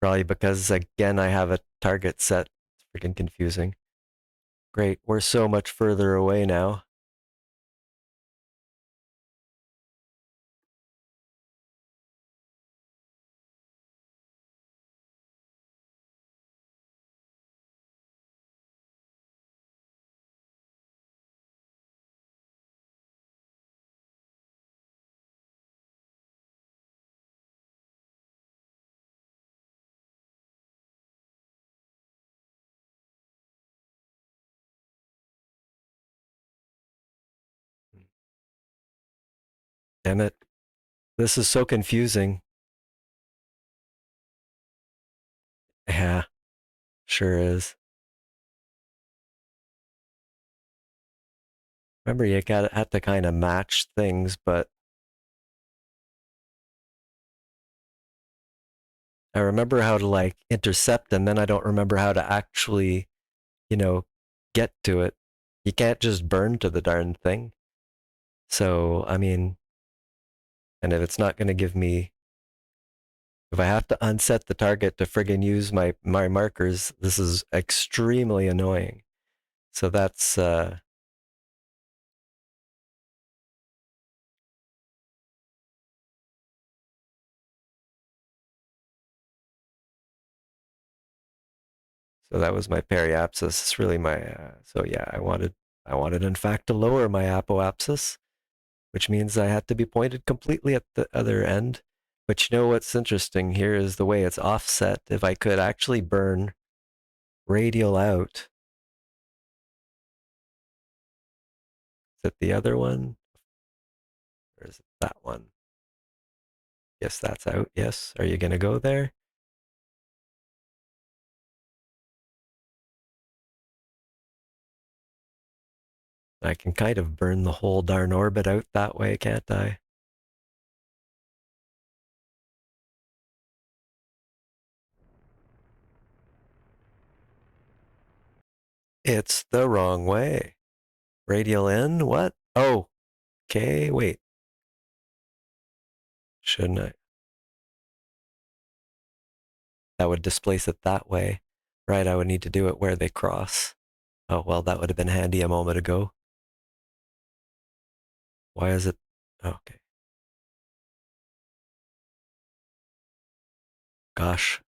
[SPEAKER 1] probably because, again, I have a target set. It's freaking confusing. Great. We're so much further away now. Damn it. This is so confusing. Yeah, sure is. Remember, you got had to kind of match things, but I remember how to like intercept, and then I don't remember how to actually, you know, get to it. You can't just burn to the darn thing. So, I mean, and if it's not going to give me, if I have to unset the target to friggin' use my markers, this is extremely annoying. So that's, so that was my periapsis. It's really my, so yeah, I wanted in fact to lower my apoapsis, which means I had to be pointed completely at the other end. But you know what's interesting here is the way it's offset. If I could actually burn radial out, is it the other one? Or is it that one? Yes, that's out. Yes. Are you going to go there? I can kind of burn the whole darn orbit out that way, can't I? It's the wrong way. Radial in? What? Oh, okay. Wait. Shouldn't I? That would displace it that way. Right, I would need to do it where they cross. Oh, well, that would have been handy a moment ago. Why is it? Oh, okay. Gosh,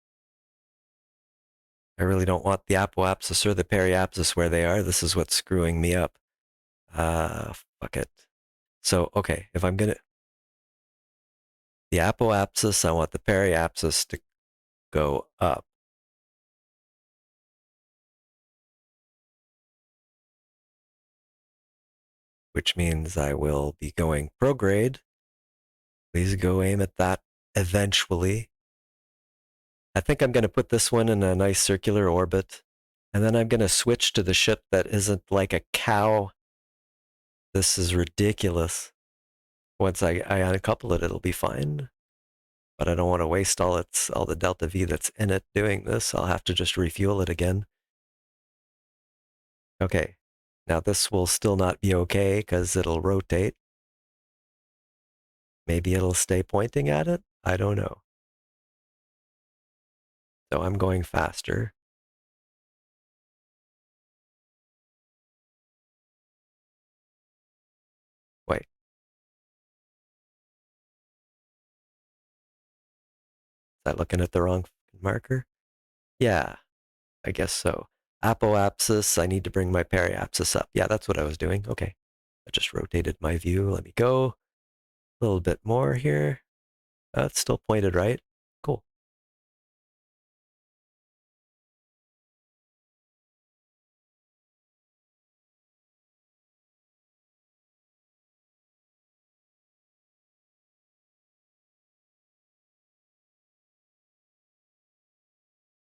[SPEAKER 1] I really don't want the apoapsis or the periapsis where they are. This is what's screwing me up. Fuck it. So, okay, if I'm gonna, the apoapsis, I want the periapsis to go up, which means I will be going prograde. Please go aim at that eventually. I think I'm going to put this one in a nice circular orbit, and then I'm going to switch to the ship that isn't like a cow. This is ridiculous. Once I uncouple it, it'll be fine. But I don't want to waste all the delta V that's in it doing this. I'll have to just refuel it again. Okay. Now this will still not be okay because it'll rotate. Maybe it'll stay pointing at it. I don't know. So I'm going faster. Wait, is that looking at the wrong marker? Yeah, I guess so. Apoapsis, I need to bring my periapsis up. Yeah, that's what I was doing. Okay. I just rotated my view. Let me go. A little bit more here. It's still pointed right. Cool.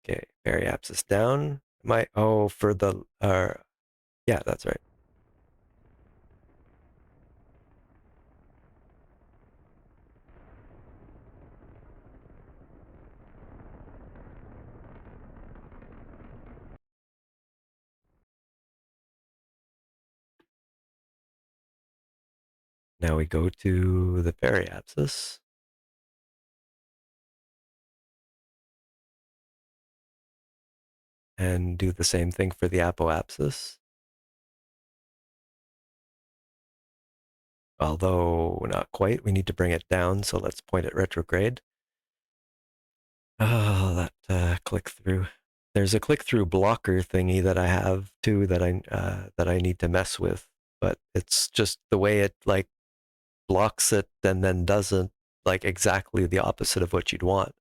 [SPEAKER 1] Okay, periapsis down. My oh for the yeah, that's right. Now we go to the periapsis. And do the same thing for the apoapsis. Although not quite. We need to bring it down, so let's point it retrograde. Oh, that click through. There's a click through blocker thingy that I have too that I need to mess with, but it's just the way it like blocks it and then doesn't, like exactly the opposite of what you'd want.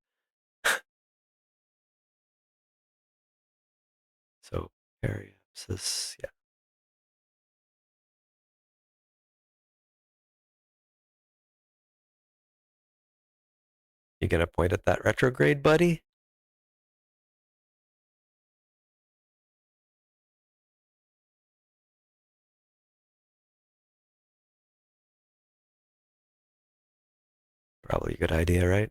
[SPEAKER 1] So periapsis, yeah. You gonna point at that retrograde, buddy? Probably a good idea, right?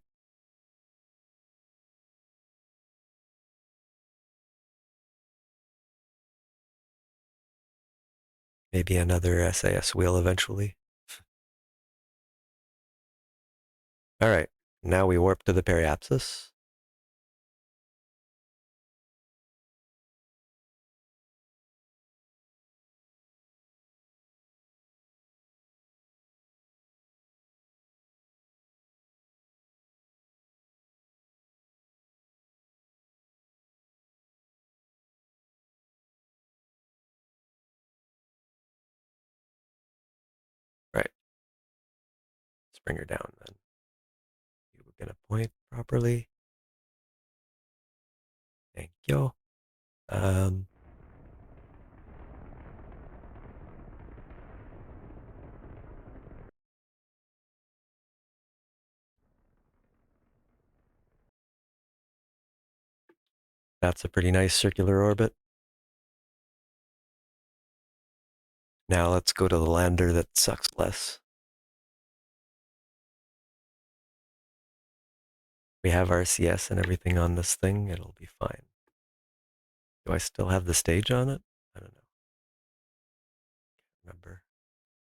[SPEAKER 1] Maybe another SAS wheel eventually. All right, now we warp to the periapsis. Right, let's bring her down then. You were gonna point properly. Thank you. That's a pretty nice circular orbit. Now let's go to the lander that sucks less. We have RCS and everything on this thing. It'll be fine. Do I still have the stage on it? I don't know. Remember?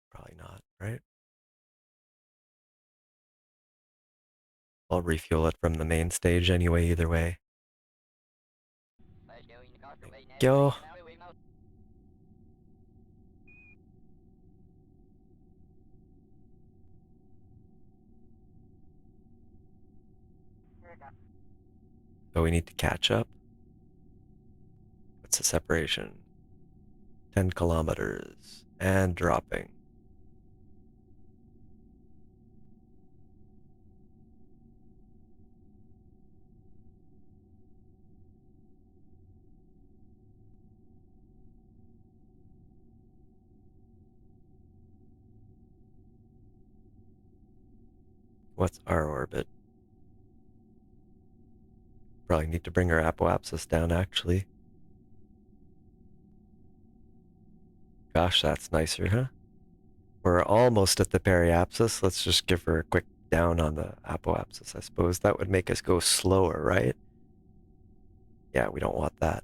[SPEAKER 1] Probably not, right? I'll refuel it from the main stage anyway, either way. Go. So we need to catch up. What's the separation? 10 kilometers. And dropping. What's our orbit? Probably need to bring our apoapsis down, actually. Gosh, that's nicer, huh? We're almost at the periapsis. Let's just give her a quick down on the apoapsis, I suppose. That would make us go slower, right? Yeah, we don't want that.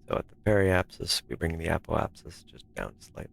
[SPEAKER 1] So at the periapsis, we bring the apoapsis just down slightly.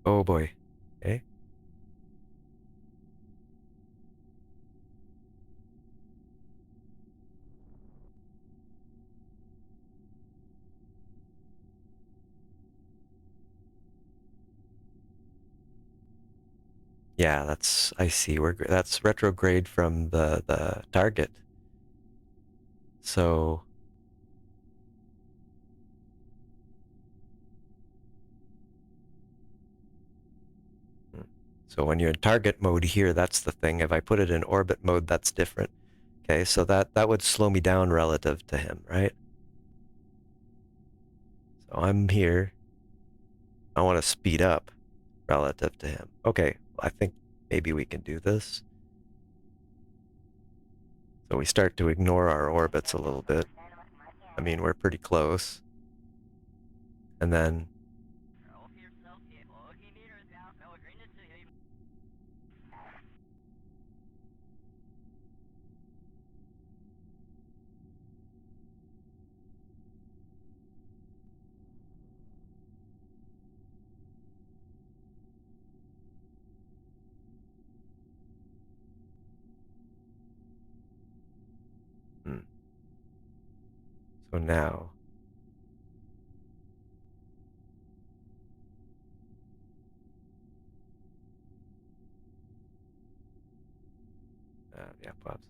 [SPEAKER 1] Oh boy. Okay. Yeah, I see. That's retrograde from the target. So so when you're in target mode here, that's the thing. If I put it in orbit mode, that's different. Okay, so that would slow me down relative to him, right? So I'm here. I want to speed up relative to him. Okay, I think maybe we can do this. So we start to ignore our orbits a little bit. I mean, we're pretty close. And then so now yeah, pops.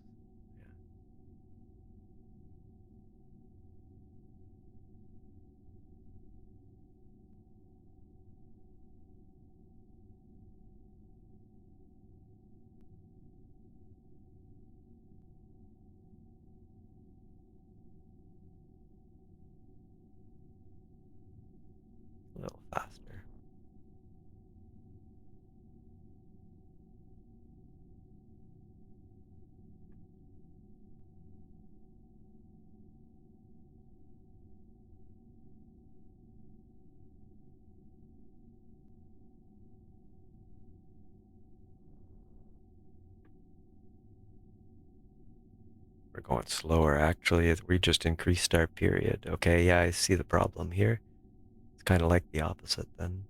[SPEAKER 1] A little faster. We're going slower, actually. We just increased our period. Okay, yeah, I see the problem here. It's kind of like the opposite then.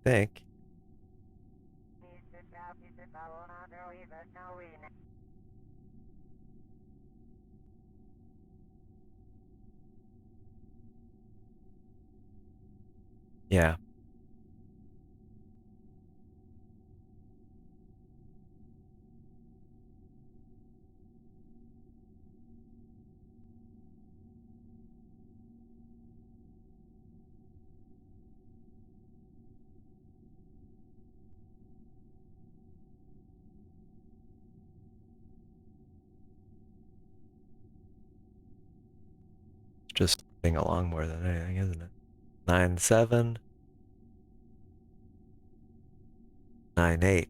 [SPEAKER 1] I think. Yeah. It's just moving along more than anything, isn't it? 9-7, 9-8.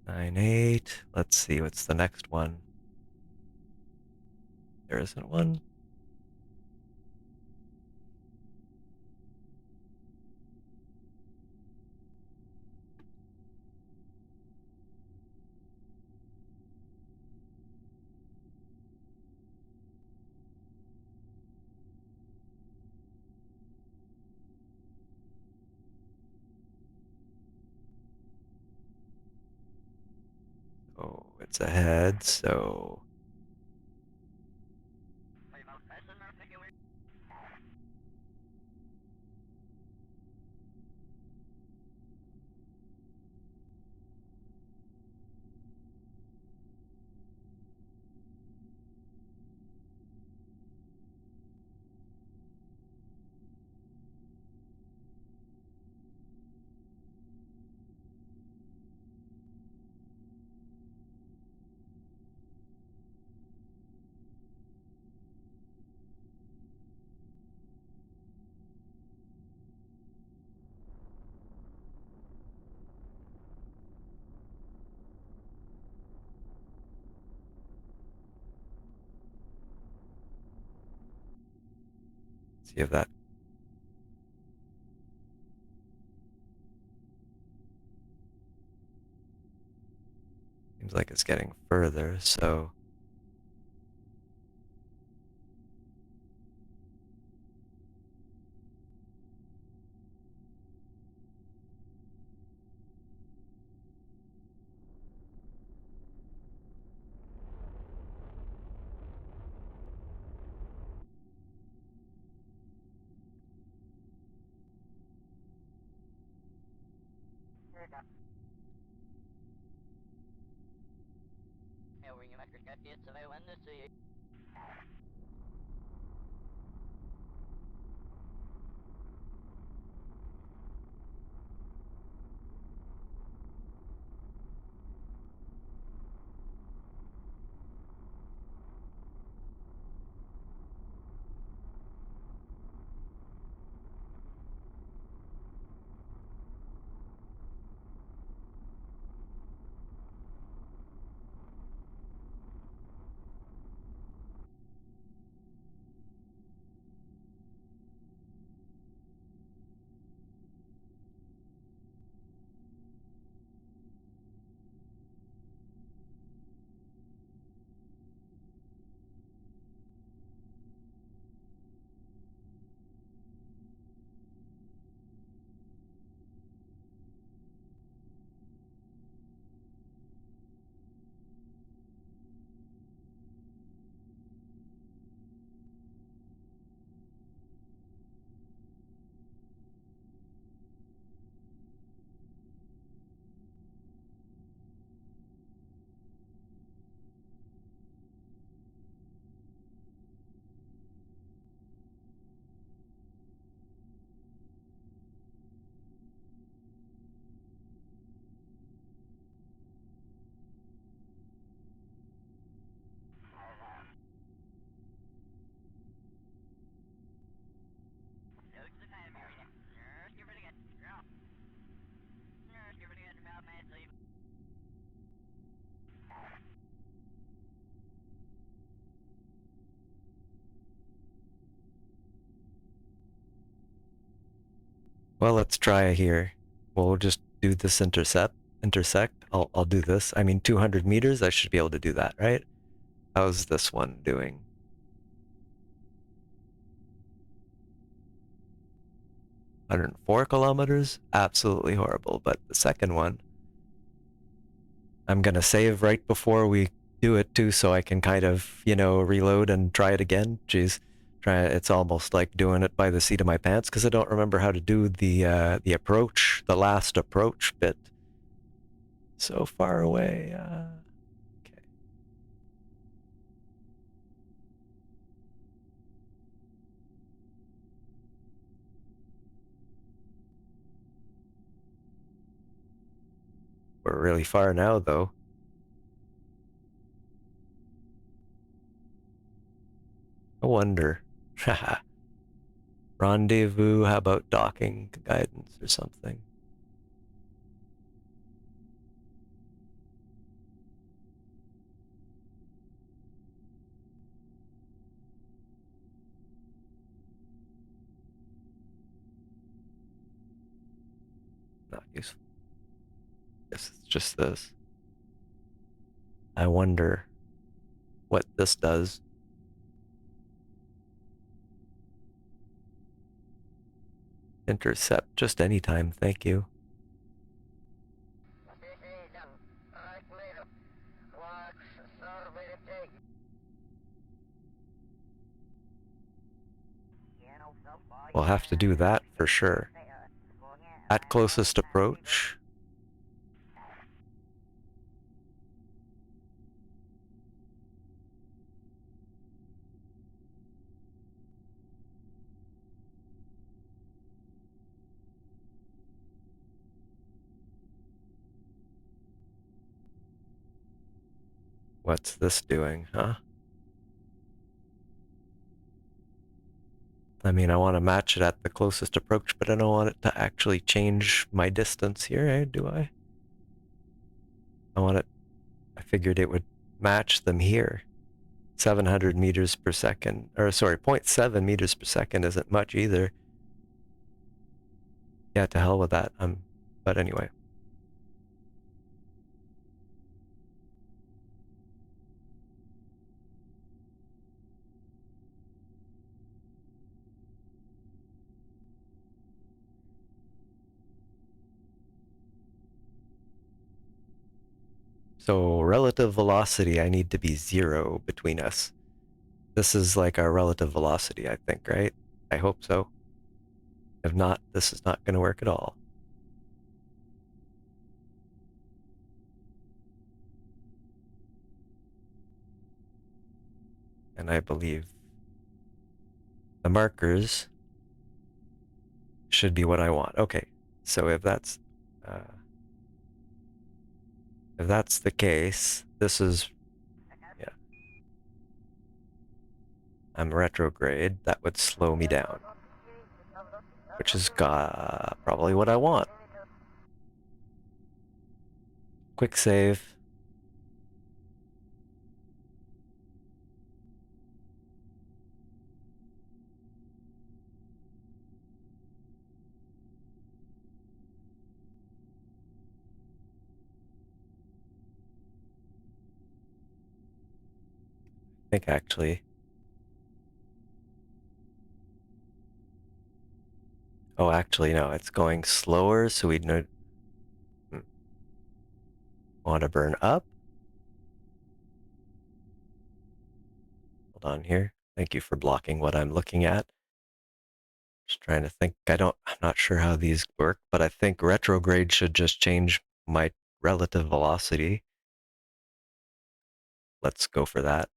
[SPEAKER 1] Nine, 8. Let's see, what's the next one? There isn't one. Oh, it's ahead, so See if that... Seems like it's getting further, so... Well, let's try here. We'll just do this intersect. I'll do this. I mean, 200 meters, I should be able to do that, right? How's this one doing? 104 kilometers? Absolutely horrible. But the second one, I'm gonna save right before we do it too, so I can kind of, you know, reload and try it again. Jeez, it's almost like doing it by the seat of my pants because I don't remember how to do the approach, the last approach bit. So far away. Okay. We're really far now, though. I wonder. Haha. Rendezvous, how about docking guidance or something? Not useful. Guess it's just this. I wonder what this does. Intercept just anytime, thank you. We'll have to do that for sure. At closest approach. What's this doing, huh? I mean, I want to match it at the closest approach, but I don't want it to actually change my distance here, eh? Do I? I figured it would match them here. 700 meters per second, or sorry, 0.7 meters per second isn't much either. Yeah, to hell with that. But anyway. So relative velocity, I need to be 0 between us. This is like our relative velocity, I think, right? I hope so. If not, this is not going to work at all. And I believe the markers should be what I want. Okay, so if that's the case, this is, yeah. I'm retrograde. That would slow me down, which is probably what I want. Quick save. I think actually. Oh, actually, no, it's going slower, so we know. Want to burn up. Hold on here. Thank you for blocking what I'm looking at. Just trying to think. I'm not sure how these work, but I think retrograde should just change my relative velocity. Let's go for that.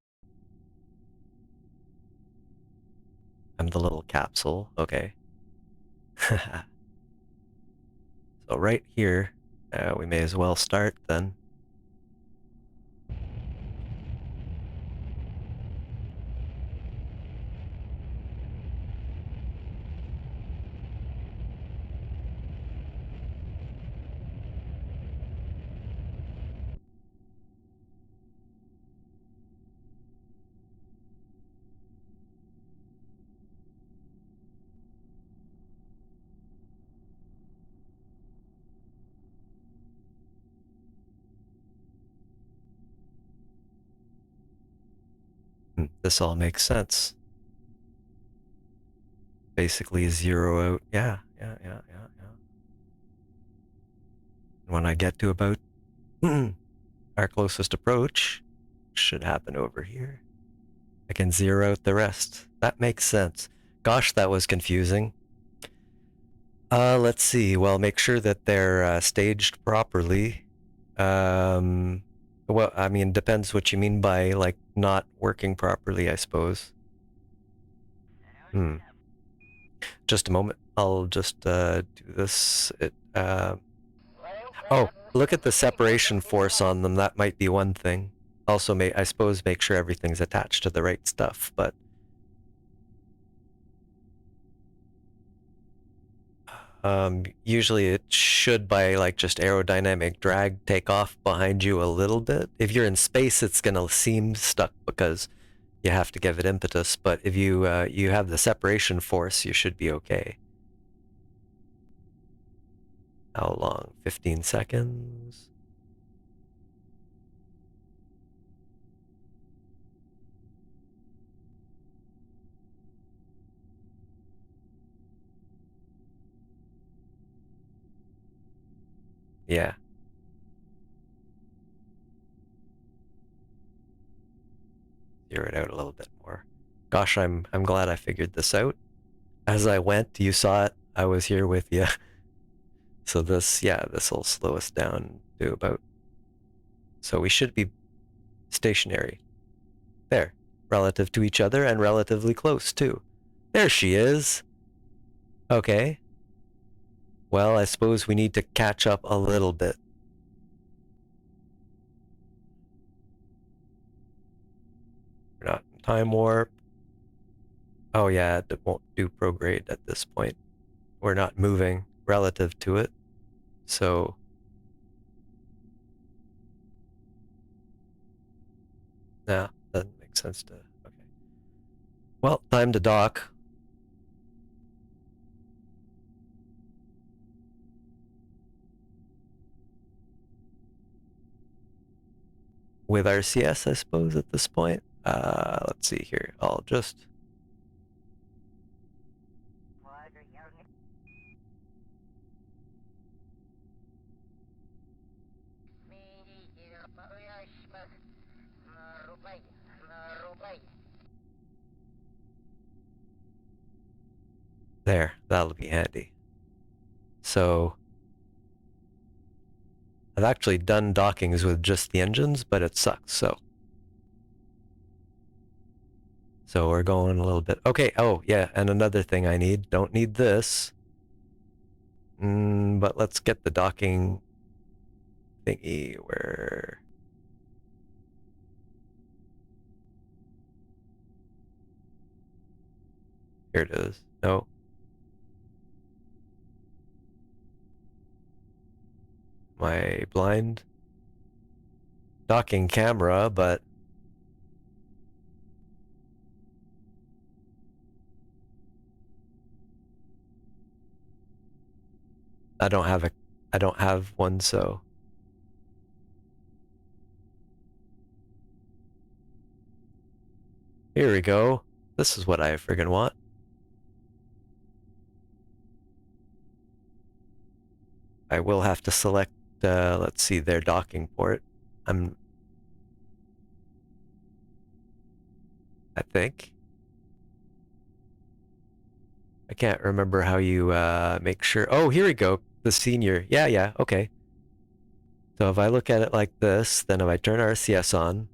[SPEAKER 1] I'm the little capsule. Okay. So right here, we may as well start then. This all makes sense. Basically zero out. Yeah. When I get to about our closest approach, should happen over here. I can zero out the rest. That makes sense. Gosh, that was confusing. Let's see. Well, make sure that they're staged properly. Well, I mean, depends what you mean by, like, not working properly, I suppose. Just a moment. I'll just do this. Oh, look at the separation force on them. That might be one thing. Also, I suppose make sure everything's attached to the right stuff, but usually it should, by like just aerodynamic drag, take off behind you a little bit. If you're in space, it's gonna seem stuck because you have to give it impetus, but if you have the separation force, you should be okay. How long? 15 seconds? Yeah. Zero it out a little bit more. Gosh, I'm glad I figured this out. As I went, you saw it. I was here with you. So this will slow us down to about. So we should be stationary. There. Relative to each other and relatively close, too. There she is. Okay. Well, I suppose we need to catch up a little bit. We're not in time warp. Oh yeah, it won't do prograde at this point. We're not moving relative to it. So nah, doesn't make makes sense to... Okay. Well, time to dock. With RCS, I suppose, at this point. Let's see here. I'll just... There, that'll be handy. So, I've actually done dockings with just the engines, but it sucks, so we're going a little bit... Okay, oh, yeah, and another thing I need. Don't need this. But let's get the docking thingy where... Here it is. No. Am I blind? Docking camera, but... I don't have one, so... Here we go. This is what I friggin' want. I will have to select, let's see, their docking port. I think. I can't remember how you make sure. Oh, here we go. The senior. Yeah, okay. So if I look at it like this, then if I turn RCS on,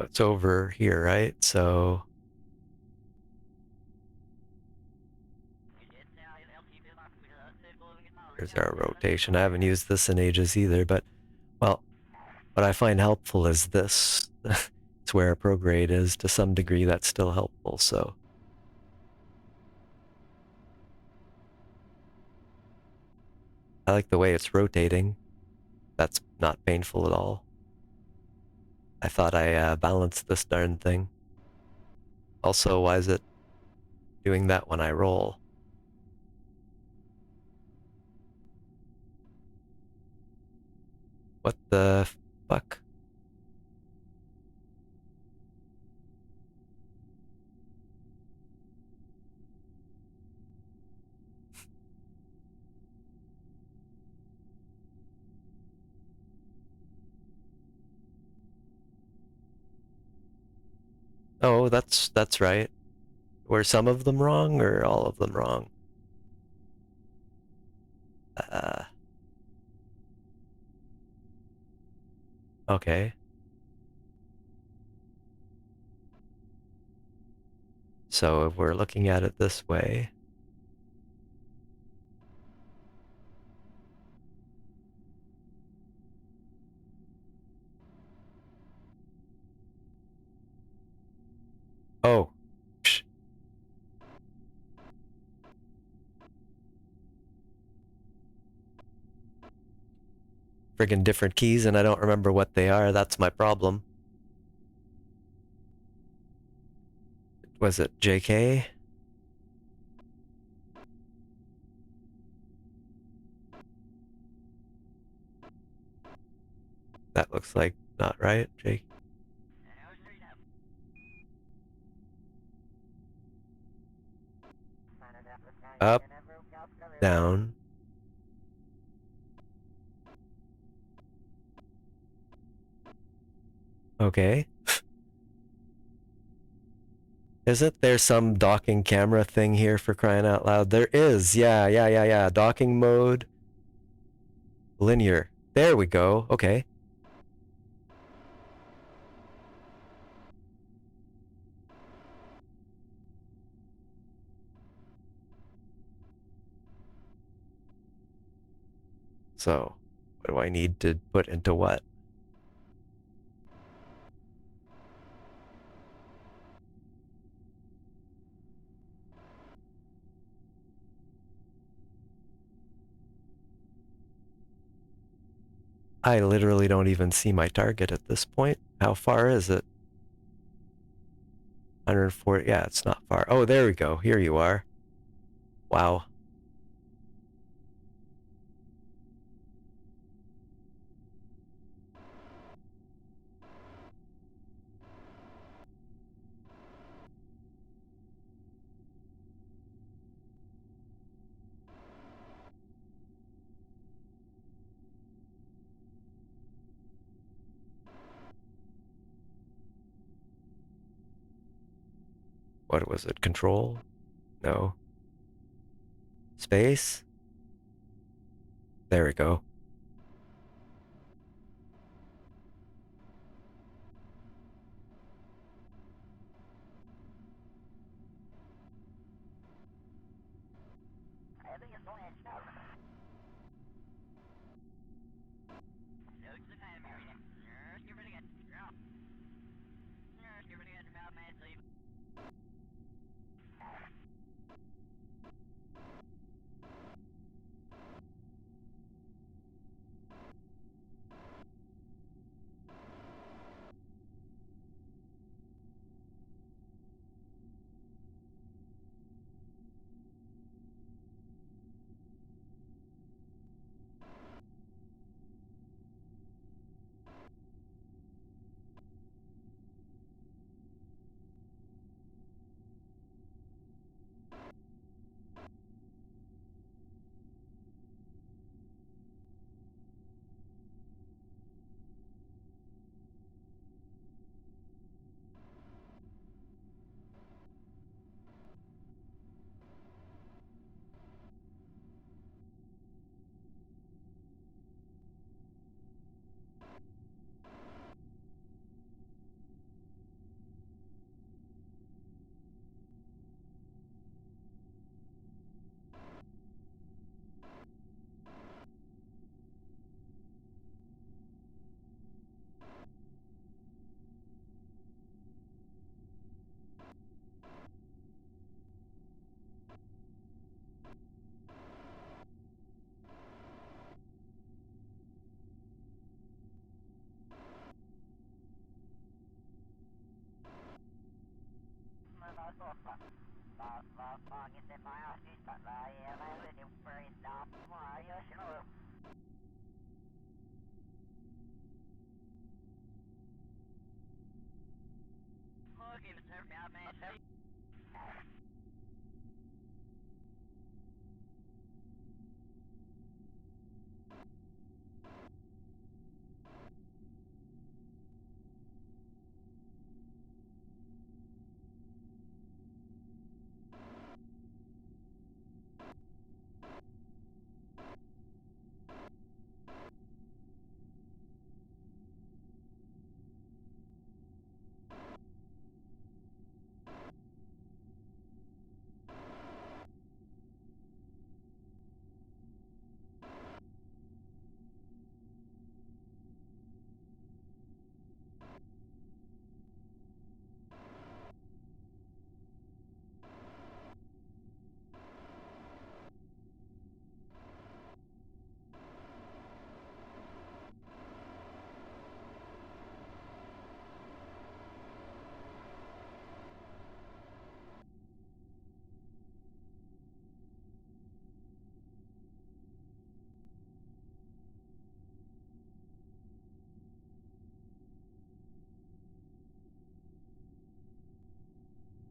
[SPEAKER 1] it's over here, right? So there's our rotation. I haven't used this in ages either, but, well, what I find helpful is this. It's where a prograde is. To some degree, that's still helpful, so. I like the way it's rotating. That's not painful at all. I thought I balanced this darn thing. Also, why is it doing that when I roll? What the fuck? Oh, that's right. Were some of them wrong or all of them wrong? Okay. So if we're looking at it this way... Oh. Psh. Friggin' different keys and I don't remember what they are. That's my problem. Was it JK? That looks like not right. Jake. Up. Down. Okay. Isn't there some docking camera thing here for crying out loud? There is. Yeah. Docking mode. Linear. There we go. Okay. So, what do I need to put into what? I literally don't even see my target at this point. How far is it? 140. Yeah, it's not far. Oh, there we go. Here you are. Wow. What was it? Control? No. Space? There we go.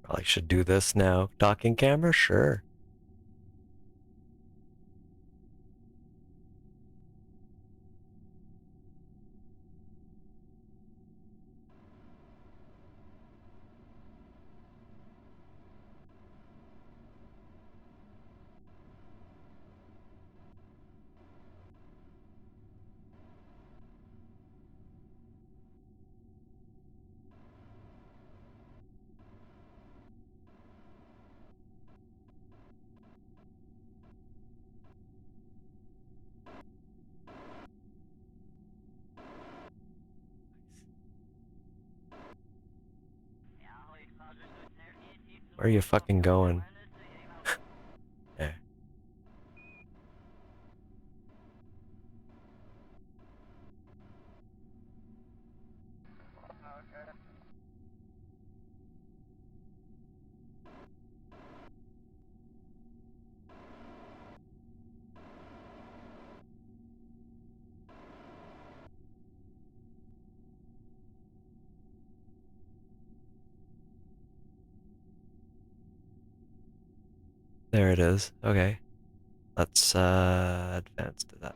[SPEAKER 1] Probably should do this now. Docking camera? Sure. Where are you fucking going? Yeah. There it is. Okay. Let's advance to that.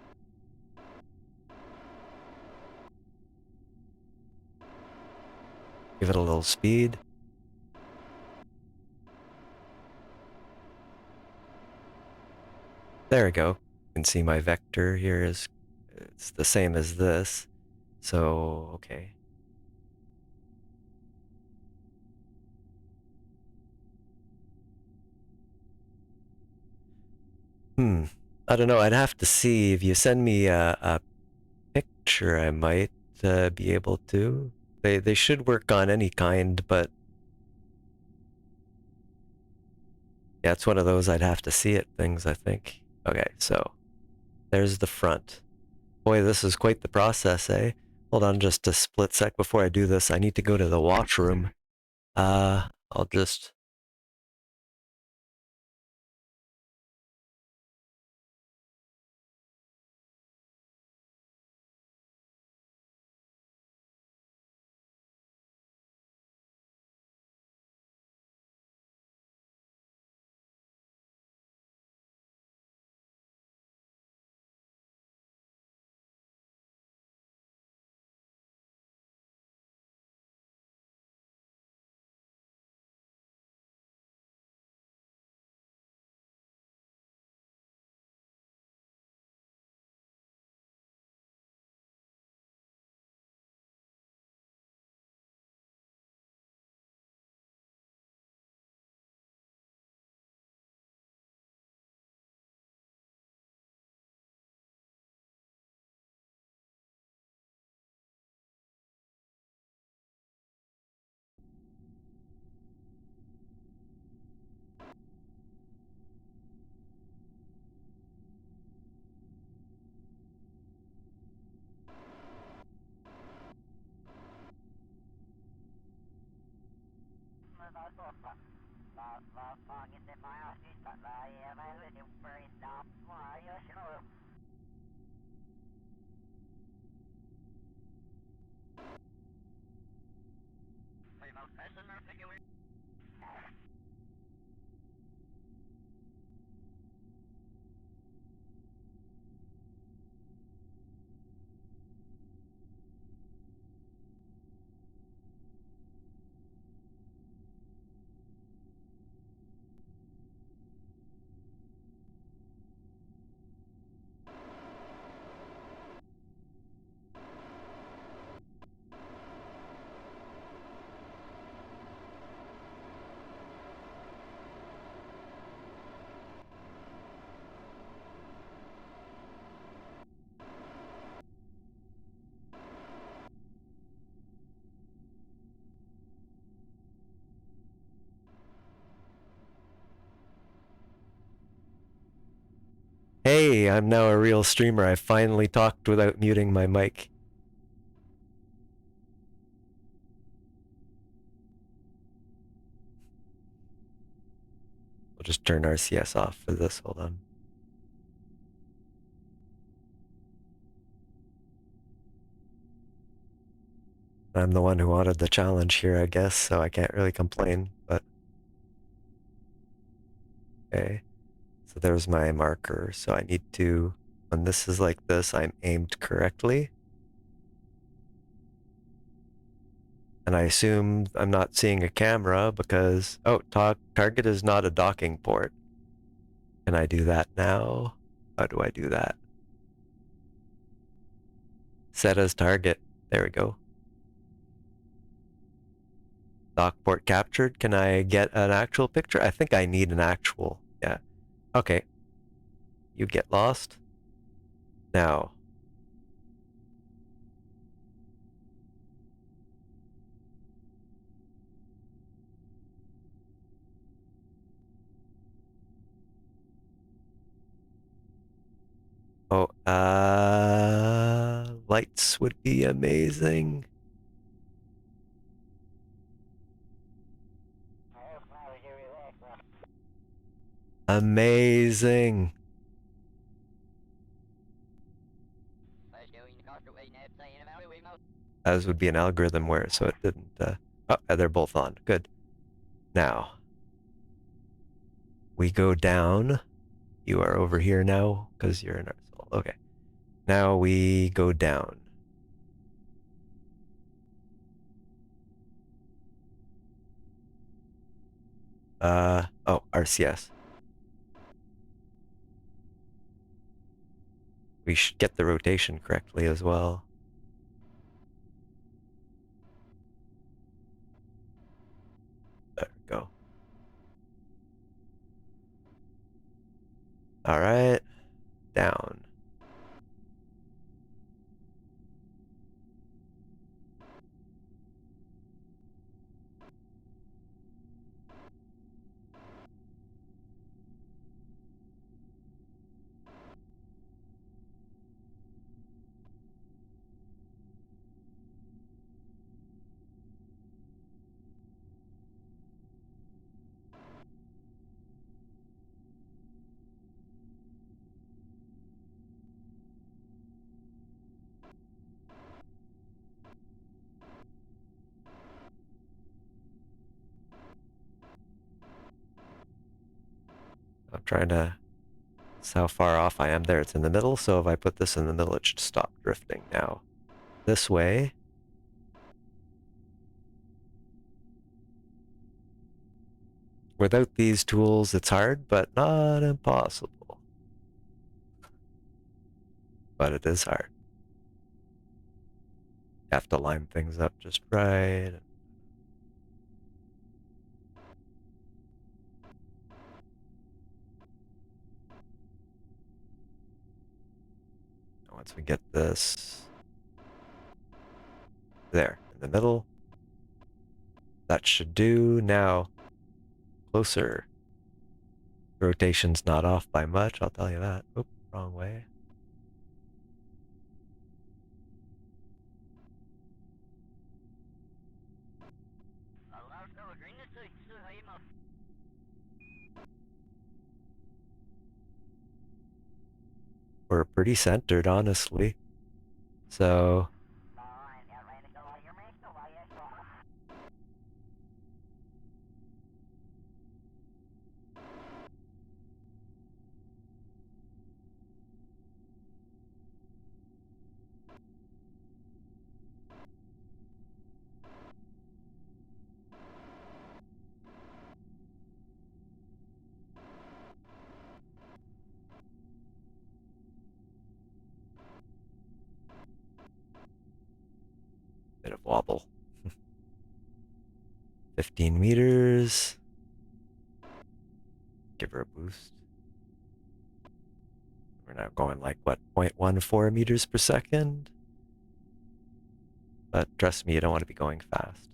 [SPEAKER 1] Give it a little speed. There we go. You can see my vector here is it's the same as this. So, okay. I don't know. I'd have to see. If you send me a picture, I might be able to. They should work on any kind, but yeah, it's one of those I'd have to see it things, I think. Okay, so there's the front. Boy, this is quite the process, eh? Hold on just a split sec before I do this. I need to go to the washroom. I'll just... Hey, I'm now a real streamer. I finally talked without muting my mic. We'll just turn RCS off for this. Hold on. I'm the one who wanted the challenge here, I guess, so I can't really complain, but... Okay. So there's my marker. So I need to... When this is like this, I'm aimed correctly. And I assume I'm not seeing a camera because... Oh, target is not a docking port. Can I do that now? How do I do that? Set as target. There we go. Dock port captured. Can I get an actual picture? I think I need an actual. Yeah. Okay. You get lost. Now. Oh, lights would be amazing. Amazing. As would be an algorithm where, so it didn't, oh, they're both on. Good. Now, we go down. You are over here now, because you're in our soul. Okay. Now we go down. Oh, RCS. We should get the rotation correctly as well. There we go. All right, down. I'm trying to, that's how far off I am there. It's in the middle, so if I put this in the middle, it should stop drifting now. This way. Without these tools, it's hard, but not impossible. But it is hard. You have to line things up just right. Once we get this there in the middle, that should do. Now, closer. Rotation's not off by much, I'll tell you that. Oop, wrong way. We're pretty centered, honestly. So, bit of wobble. 15 meters. Give her a boost. We're now going like, what, 0.14 meters per second? But trust me, you don't want to be going fast.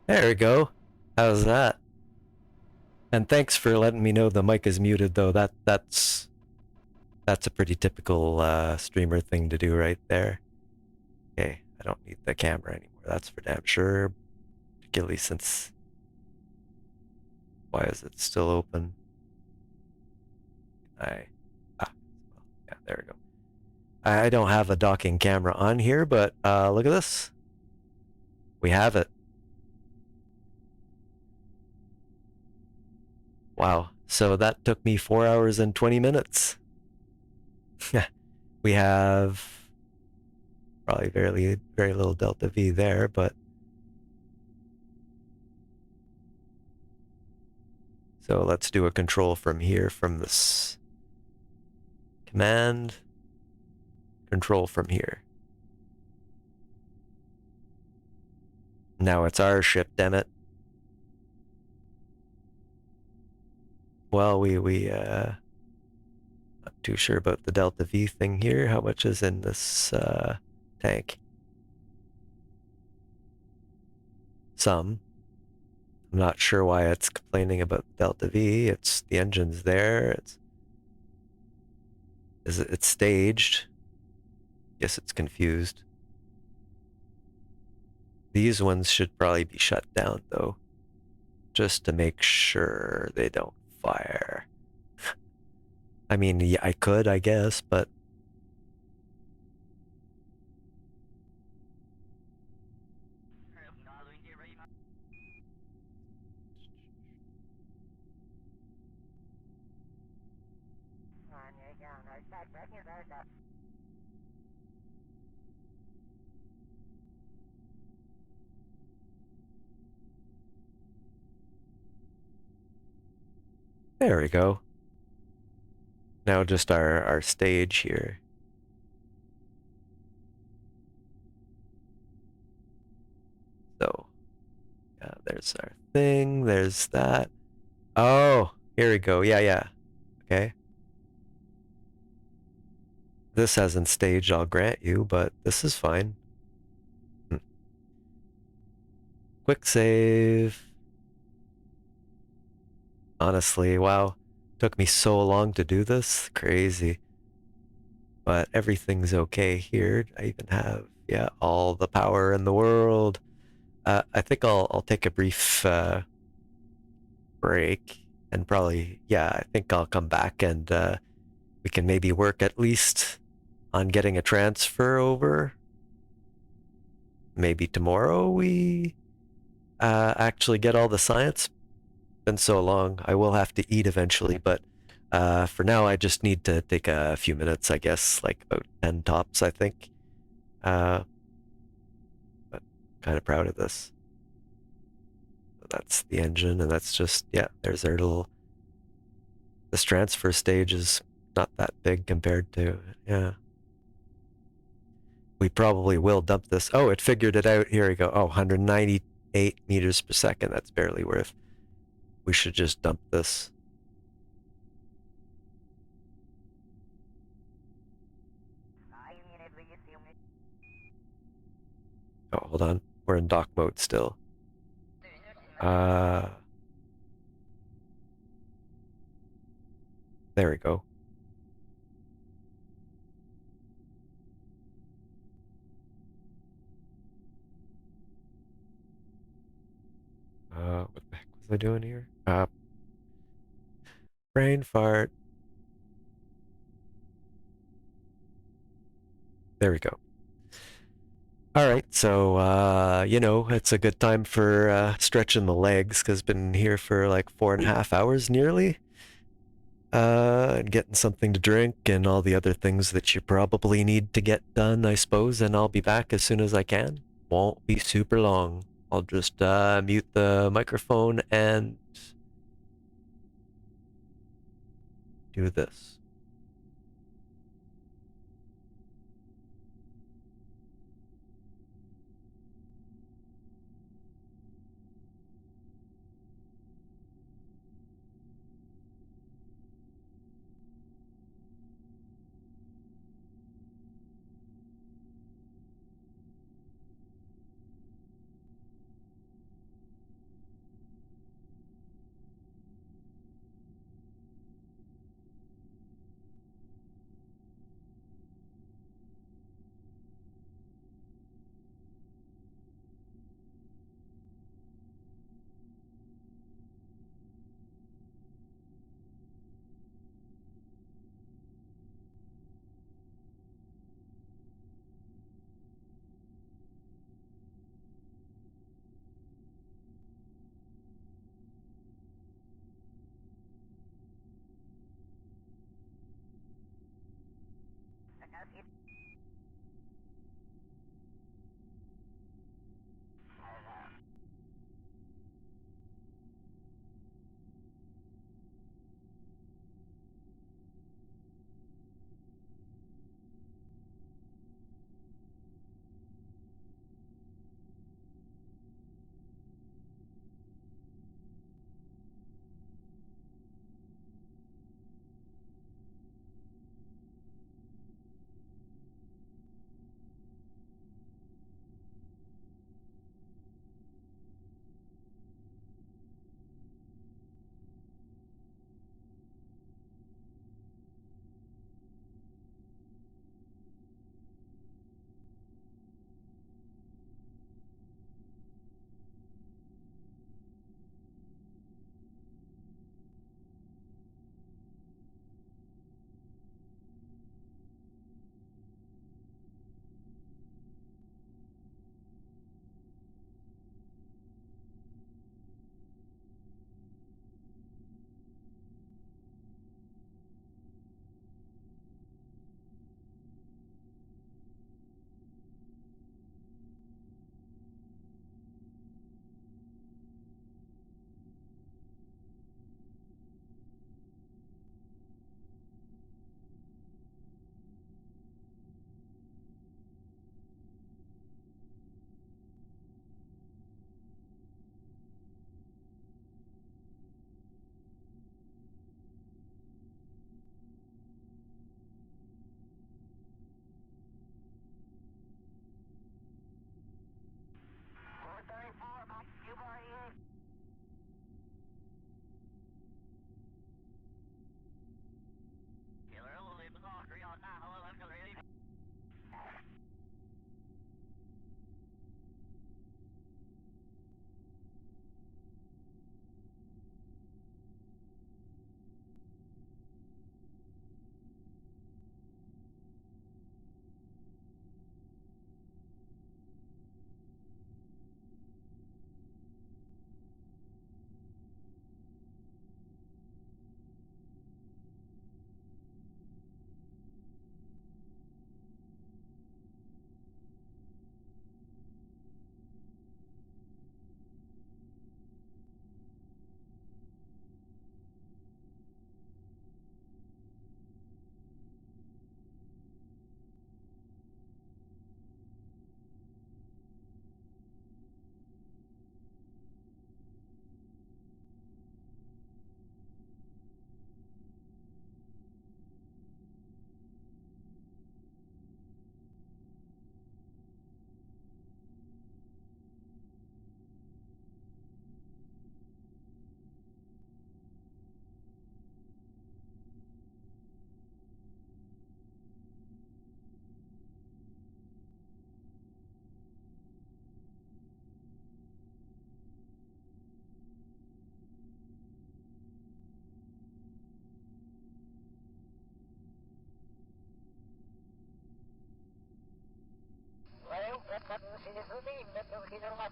[SPEAKER 1] There we go. How's that? And thanks for letting me know the mic is muted, though. That's a pretty typical streamer thing to do right there. Okay, I don't need the camera anymore. That's for damn sure. Gilly, since why is it still open? Yeah, there we go. I don't have a docking camera on here, but look at this. We have it. Wow. So that took me 4 hours and 20 minutes. We have probably very little delta V there, but so let's do a control from here, from this command, control from here. Now it's our ship, damn it. Well, not too sure about the delta V thing here. How much is in this tank? Some. I'm not sure why it's complaining about delta V. It's the engine's there. It's staged. Guess it's confused. These ones should probably be shut down though, just to make sure they don't fire. I mean, yeah, I could, I guess, but there we go. Now just our stage here. So, yeah, there's our thing, there's that. Oh, here we go. Yeah. Okay. This hasn't staged, I'll grant you, but this is fine. Quick save. Honestly, wow. Took me so long to do this. Crazy. But everything's okay here. I even have, yeah, all the power in the world. I think I'll take a brief break and probably, yeah, I think I'll come back and we can maybe work at least on getting a transfer over. Maybe tomorrow we actually get all the science. Been so long. I will have to eat eventually, but for now I just need to take a few minutes, I guess, like about 10 tops, I think. But kind of proud of this. So that's the engine, and that's just, yeah, there's our little, this transfer stage is not that big compared to, yeah. We probably will dump this. Oh, it figured it out. Here we go. Oh, 198 meters per second. That's barely worth. We should just dump this. Oh, hold on. We're in dock mode still. There we go. What the heck was I doing here? Brain fart. There we go. All right, so you know, it's a good time for stretching the legs because been here for like 4.5 hours nearly. And getting something to drink and all the other things that you probably need to get done, I suppose, and I'll be back as soon as I can. Won't be super long. I'll just mute the microphone and do this.
[SPEAKER 2] 434, back to Q-Bar Killer, leave the lock, 3 on 9, hello, let's go, ready? Well, that's what we see this routine, that's what we see the lot.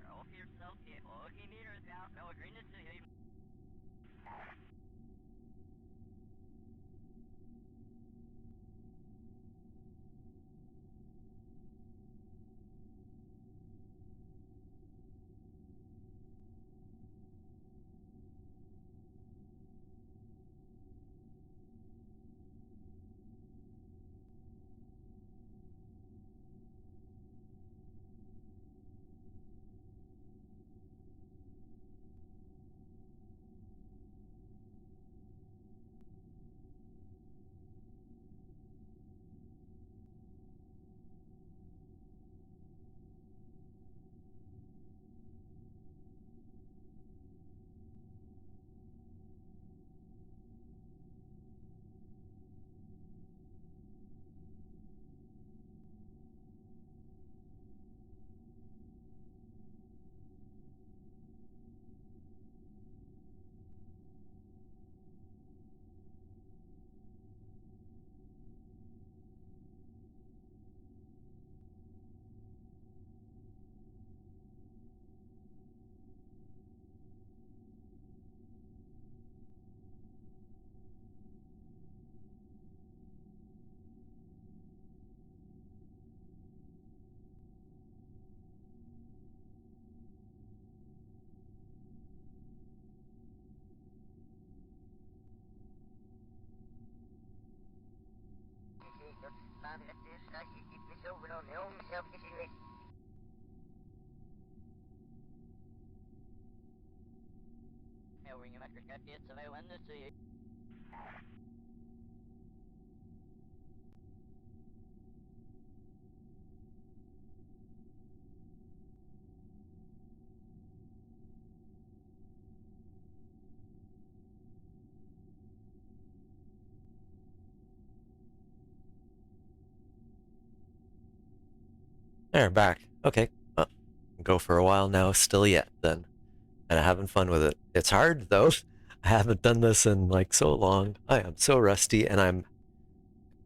[SPEAKER 2] Roll for yourself, get looking meters down, no green to see.
[SPEAKER 1] There, back. Okay. Well, go for a while now, still yet, then. And I'm having fun with it. It's hard, though. I haven't done this in, like, so long. I am so rusty, and I'm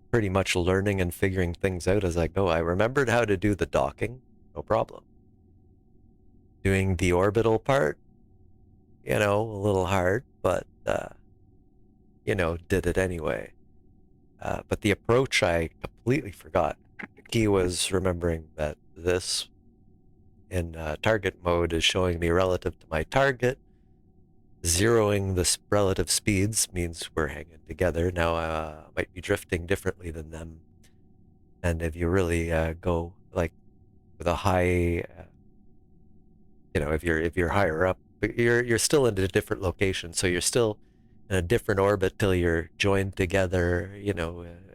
[SPEAKER 1] pretty much learning and figuring things out as I go. I remembered how to do the docking. No problem. Doing the orbital part, a little hard, but, did it anyway. But the approach I completely forgot. The key was remembering that this in target mode is showing me relative to my target. Zeroing the relative speeds means we're hanging together. Now I might be drifting differently than them. And if you really go like with a high, if you're higher up, you're still in a different location. So you're still in a different orbit till you're joined together.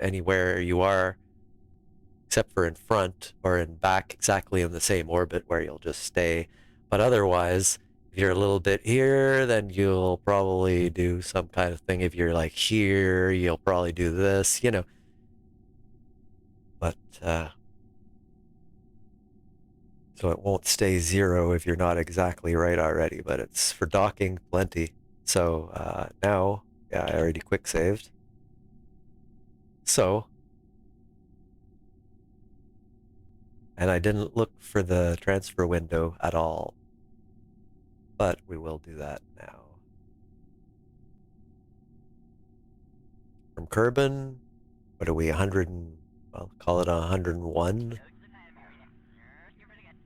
[SPEAKER 1] Anywhere you are, except for in front or in back, exactly in the same orbit where you'll just stay. But otherwise, if you're a little bit here, then you'll probably do some kind of thing. If you're like here, you'll probably do this, But, so it won't stay zero if you're not exactly right already, but it's for docking plenty. So now, yeah, I already quick saved. So, and I didn't look for the transfer window at all, but we will do that now. From Kerbin, what are we, 100 and, well, call it 101,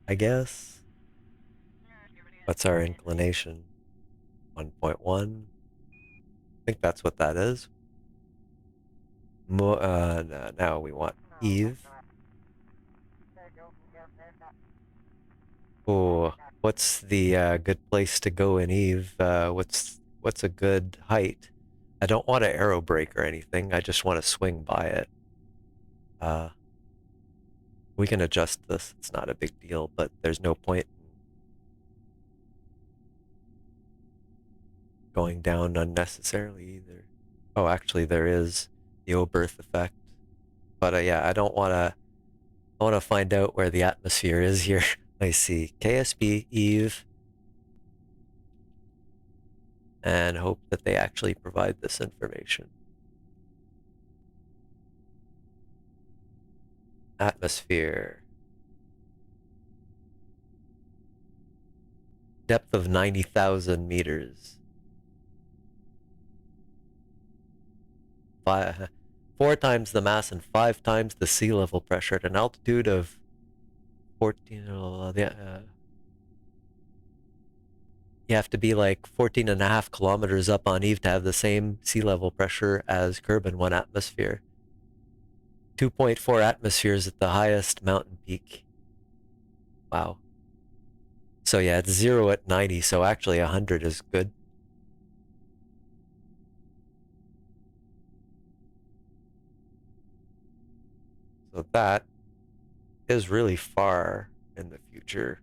[SPEAKER 1] I guess. What's our inclination? 1.1. I think that's what that is. Now we want Eve. Oh, what's the good place to go in Eve? What's a good height? I don't want to aero brake or anything. I just want to swing by it. We can adjust this. It's not a big deal, but there's no point going down unnecessarily either. Oh, actually, there is the Oberth effect. But yeah, I don't want to. I want to find out where the atmosphere is here. I see KSP, Eve, and hope that they actually provide this information. Atmosphere. Depth of 90,000 meters. 4 times the mass and 5 times the sea level pressure at an altitude of 14. You have to be like 14.5 kilometers up on Eve to have the same sea level pressure as Kerbin 1 atmosphere. 2.4 atmospheres at the highest mountain peak. Wow. So yeah, it's 0 at 90, so actually 100 is good. So that is really far in the future.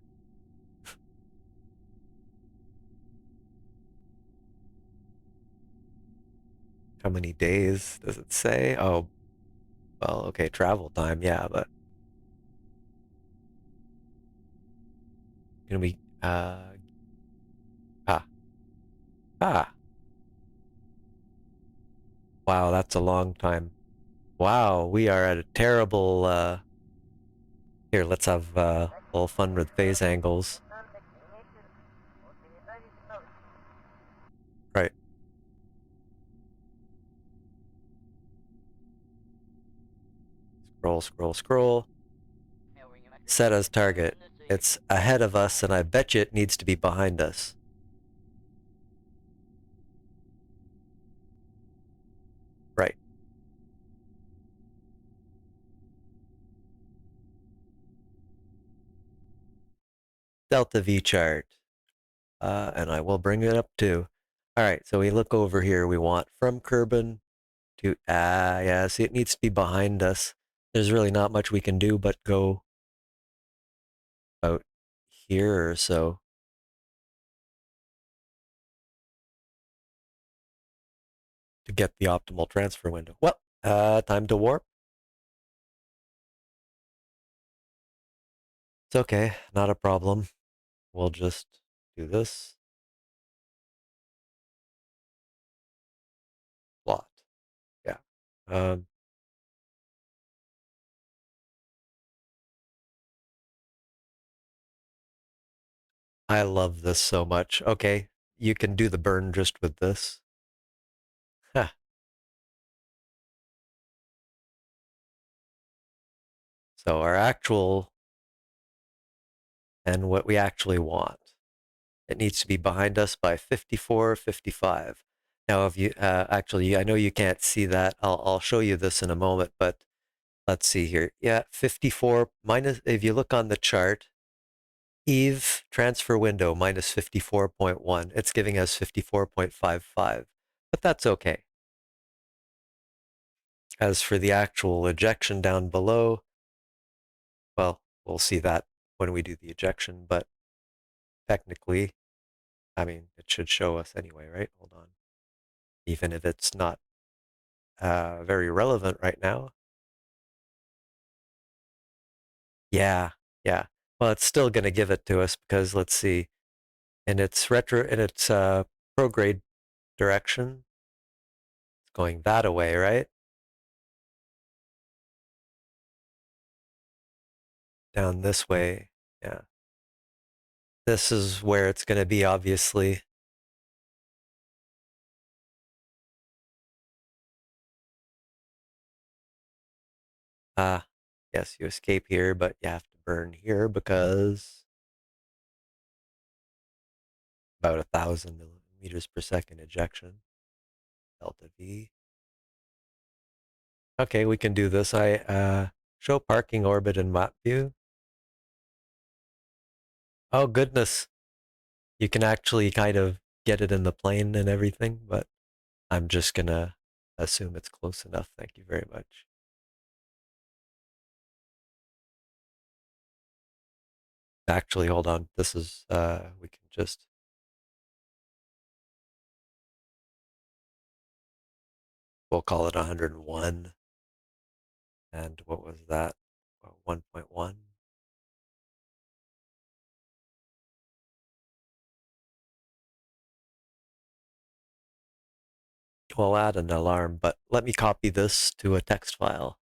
[SPEAKER 1] How many days does it say? Oh, well, okay, travel time, yeah, but gonna be ah. Wow, that's a long time. Wow, we are at a terrible here, let's have a little fun with phase angles. Right. Scroll, scroll, scroll. Set as target. It's ahead of us, and I bet you it needs to be behind us. Right. delta V chart. And I will bring it up too. All right, so we look over here. We want from Kerbin to, yeah, see, it needs to be behind us. There's really not much we can do but go out here or so. To get the optimal transfer window. Well, time to warp. It's okay, not a problem. We'll just do this. Plot. Yeah. I love this so much. Okay, you can do the burn just with this. Huh. So our actual and what we actually want. It needs to be behind us by 54, 55. Now, if you actually, I know you can't see that. I'll show you this in a moment, but let's see here. Yeah, 54 minus, if you look on the chart, Eve transfer window minus 54.1. It's giving us 54.55, but that's okay. As for the actual ejection down below, well, we'll see that when we do the ejection, but technically, I mean, it should show us anyway, right? Hold on. Even if it's not very relevant right now. Yeah, yeah. Well, it's still going to give it to us because let's see, in its prograde direction, it's going that away, right? Down this way, yeah. This is where it's going to be, obviously. Yes, you escape here, but you have to burn here because about 1,000 millimeters per second ejection. Delta V. Okay, we can do this. I show parking orbit in map view. Oh goodness, you can actually kind of get it in the plane and everything, but I'm just gonna assume it's close enough. Thank you very much. Actually, hold on. This is we can just we'll call it 101. And what was that? 1.1. We'll add an alarm, but let me copy this to a text file.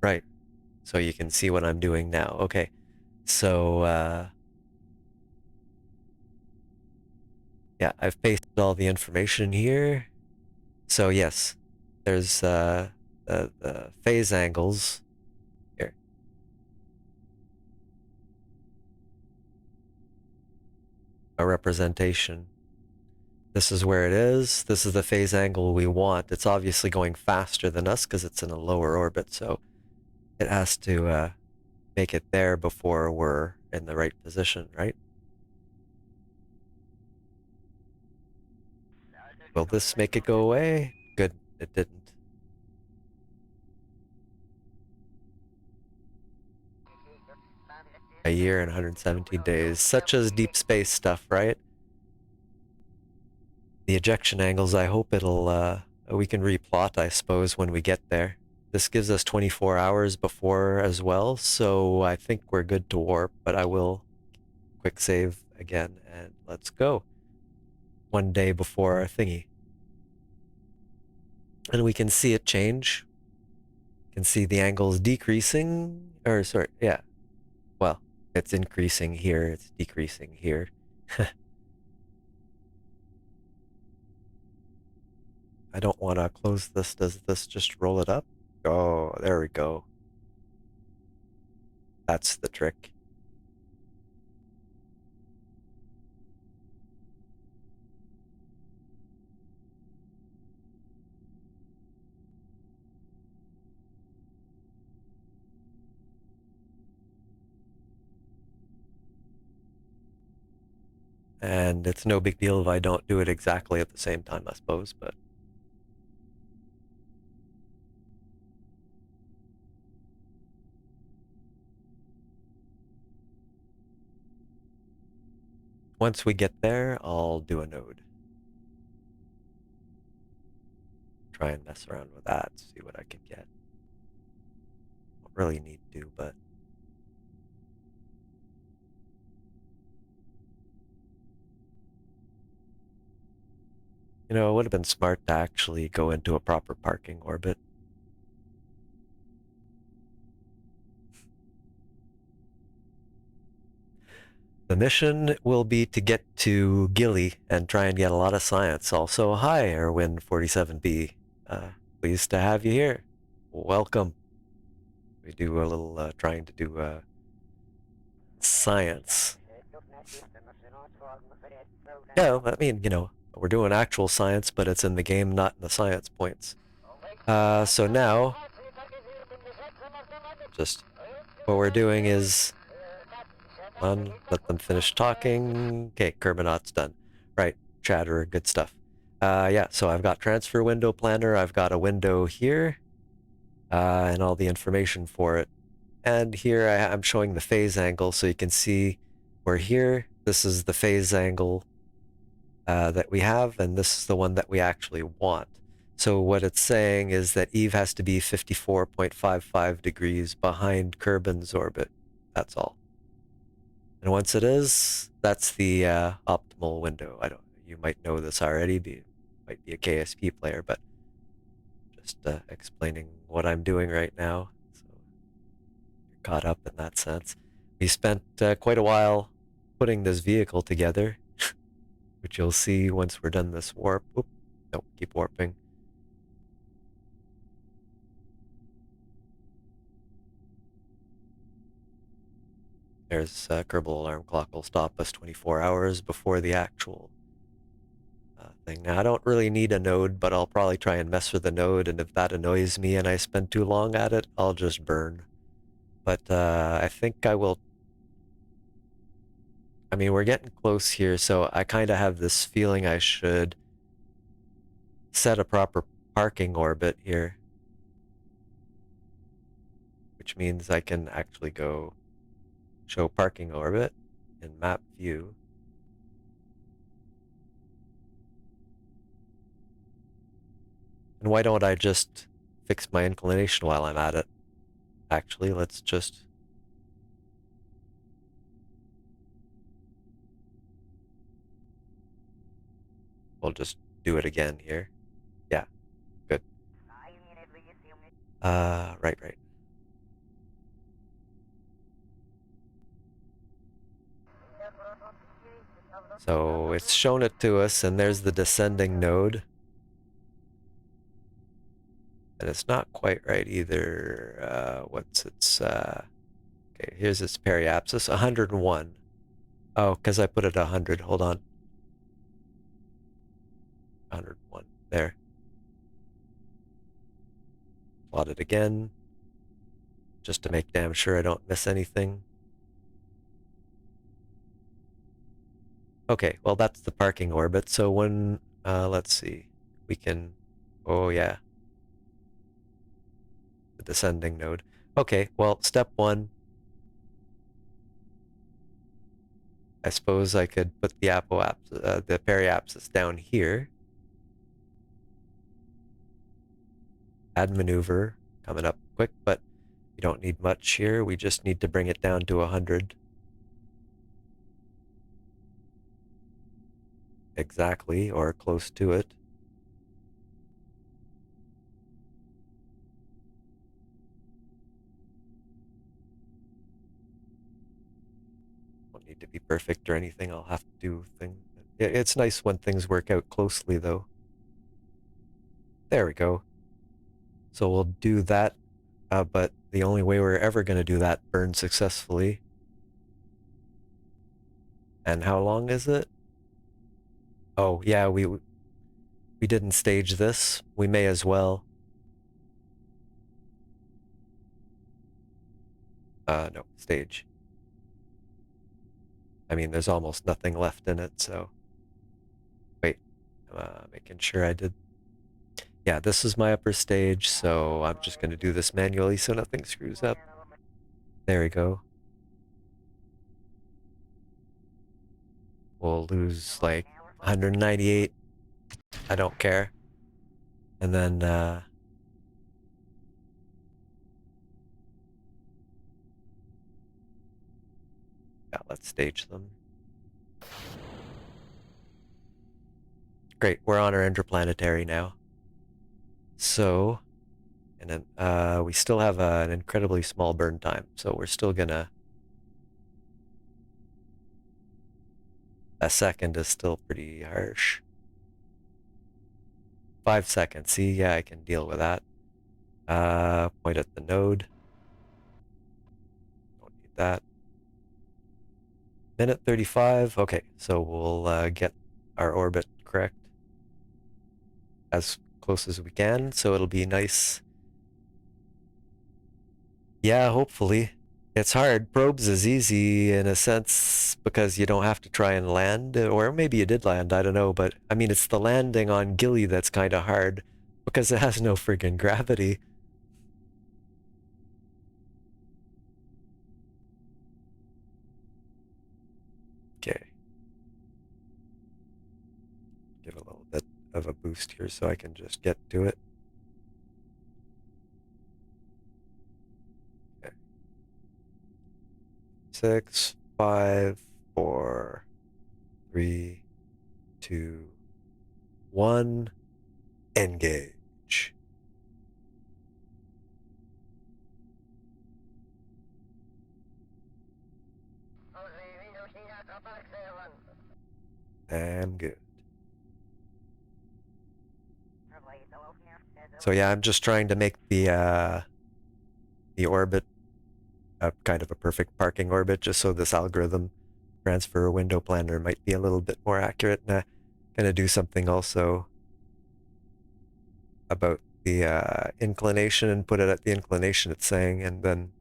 [SPEAKER 1] Right. So you can see what I'm doing now. Okay. So yeah, I've pasted all the information here. So yes, there's the phase angles here. A representation. This is where it is. This is the phase angle we want. It's obviously going faster than us because it's in a lower orbit, so it has to make it there before we're in the right position, right? Will this make it go away? Good, it didn't. A year and 117 days. Such as deep space stuff, right? The ejection angles, I hope we can replot, I suppose, when we get there. This gives us 24 hours before as well, so I think we're good to warp, but I will quick save again, and let's go. 1 day before our thingy. And we can see it change. You can see the angles decreasing, or sorry, yeah. Well, it's increasing here, it's decreasing here. I don't want to close this. Does this just roll it up? Oh, there we go. That's the trick. And it's no big deal if I don't do it exactly at the same time, I suppose, but once we get there, I'll do a node. Try and mess around with that, see what I can get. Don't really need to, but you know, it would have been smart to actually go into a proper parking orbit. The mission will be to get to Gilly and try and get a lot of science. Also, hi, Erwin 47B. Pleased to have you here. Welcome. We do a little trying to do science. Yeah, I mean, you know, we're doing actual science, but it's in the game, not in the science points. So now, just what we're doing is, let them finish talking. Okay, Kermanaut's done. Right, chatter, good stuff. Yeah, so I've got transfer window planner. I've got a window here, and all the information for it. And here I'm showing the phase angle, so you can see we're here. This is the phase angle that we have, and this is the one that we actually want. So what it's saying is that Eve has to be 54.55 degrees behind Kerbin's orbit. That's all. And once it is, that's the optimal window. You might know this already, might be a KSP player, but just explaining what I'm doing right now. So you're caught up in that sense. We spent quite a while putting this vehicle together, which you'll see once we're done this warp. Oop, nope, keep warping. There's Kerbal alarm clock will stop us 24 hours before the actual thing. Now, I don't really need a node, but I'll probably try and mess with the node, and if that annoys me and I spend too long at it, I'll just burn. But I think I will. I mean, we're getting close here, so I kind of have this feeling I should set a proper parking orbit here, which means I can actually go show parking orbit in map view. And why don't I just fix my inclination while I'm at it? Actually, let's just... We'll just do it again here. Yeah, good. Right. So it's shown it to us, and there's the descending node. And it's not quite right either. What's its... Okay, here's its periapsis, 101. Oh, because I put it 100. Hold on. 101. There. Plot it again, just to make damn sure I don't miss anything. Okay, well, that's the parking orbit. So when, let's see, we can, oh yeah, the descending node. Okay, well, step one, I suppose I could put the the periapsis down here. Add maneuver, coming up quick, but you don't need much here. We just need to bring it down to 100. Exactly, or close to it. Won't need to be perfect or anything. I'll have to do things. It's nice when things work out closely, though. There we go. So we'll do that, but the only way we're ever going to do that burn successfully. And how long is it? Oh, yeah, we didn't stage this. We may as well. No, stage. I mean, there's almost nothing left in it, so. Wait, making sure I did. Yeah, this is my upper stage, so I'm just gonna do this manually so nothing screws up. There we go. We'll lose like 198. I don't care. And then, yeah, let's stage them. Great, we're on our interplanetary now. So, and then we still have an incredibly small burn time, so we're still gonna. A second is still pretty harsh. 5 seconds. See, yeah, I can deal with that. Point at the node. Don't need that. Minute 35. Okay, so we'll get our orbit correct as close as we can, so it'll be nice. Yeah, hopefully. It's hard. Probes is easy in a sense because you don't have to try and land, or maybe you did land, I don't know, but I mean, it's the landing on Gilly that's kind of hard because it has no friggin' gravity. Okay. Give a little bit of a boost here so I can just get to it. Okay. 6, 5, 4, 3, 2, 1, engage. I'm good. So yeah, I'm just trying to make the orbit kind of a perfect parking orbit, just so this algorithm transfer window planner might be a little bit more accurate. And I'm gonna do something also about the inclination and put it at the inclination it's saying, and then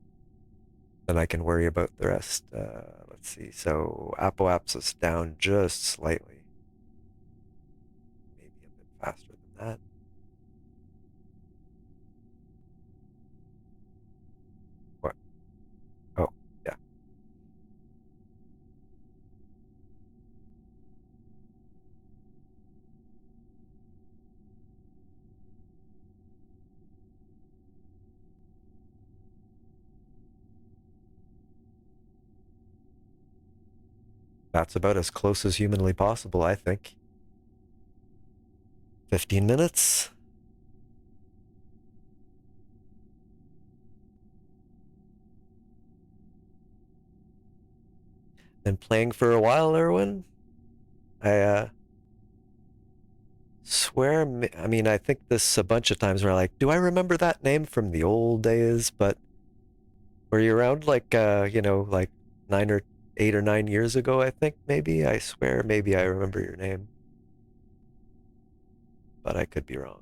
[SPEAKER 1] I can worry about the rest. Let's see. So apoapsis down just slightly, maybe a bit faster than that. What? Oh, yeah. That's about as close as humanly possible, I think. 15 minutes. Been playing for a while, Erwin. I swear, I mean, I think this a bunch of times where like, do I remember that name from the old days? But were you around like, like 8 or 9 years ago, I think maybe? I swear maybe I remember your name. But I could be wrong.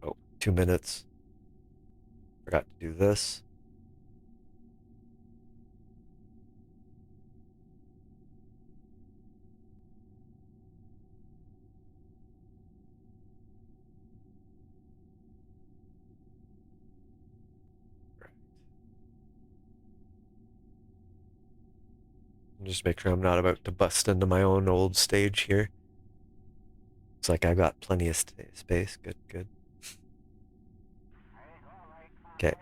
[SPEAKER 1] Oh, 2 minutes. Forgot to do this. Just make sure I'm not about to bust into my own old stage here. Looks like I've got plenty of space. Good, good. Okay.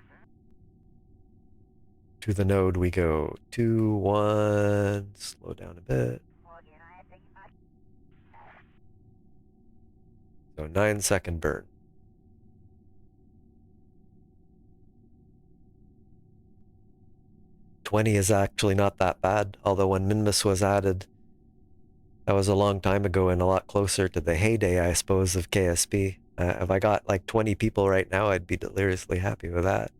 [SPEAKER 1] To the node we go. 2, 1. Slow down a bit. So 9-second burn. 20 is actually not that bad, although when Minmus was added, that was a long time ago and a lot closer to the heyday, I suppose, of KSP. If I got like 20 people right now, I'd be deliriously happy with that.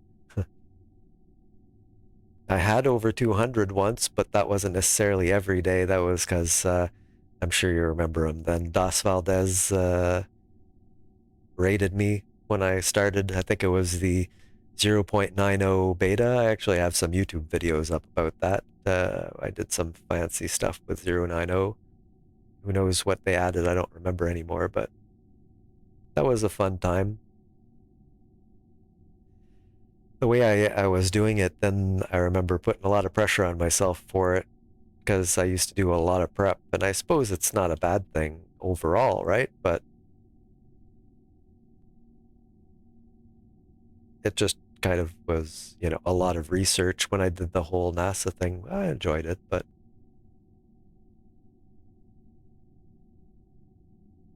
[SPEAKER 1] I had over 200 once, but that wasn't necessarily every day. That was because I'm sure you remember him then. Das Valdez rated me when I started. I think it was the 0.90 beta. I actually have some YouTube videos up about that. I did some fancy stuff with 0.90. Who knows what they added? I don't remember anymore, but that was a fun time. The way I was doing it, then I remember putting a lot of pressure on myself for it because I used to do a lot of prep, and I suppose it's not a bad thing overall, right? But it just kind of was, a lot of research when I did the whole NASA thing. I enjoyed it, but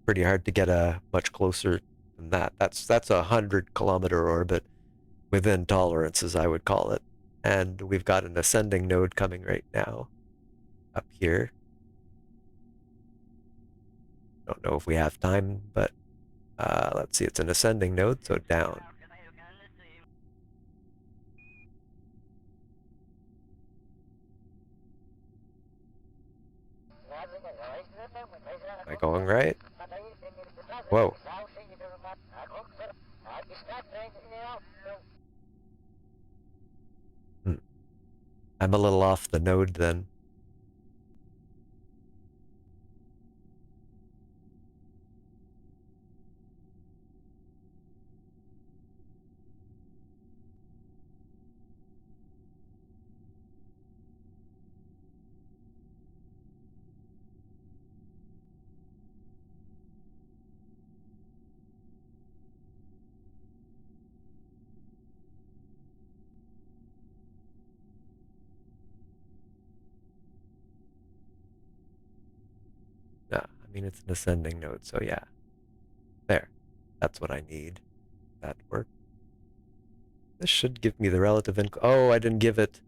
[SPEAKER 1] pretty hard to get much closer than that. That's a 100-kilometer orbit within tolerances, I would call it. And we've got an ascending node coming right now up here. Don't know if we have time, but let's see, it's an ascending node, so down. Am I going right? Whoa. I'm a little off the node then. No, I mean, it's an ascending node, so yeah. There. That's what I need. That work. This should give me the relative oh, I didn't give it.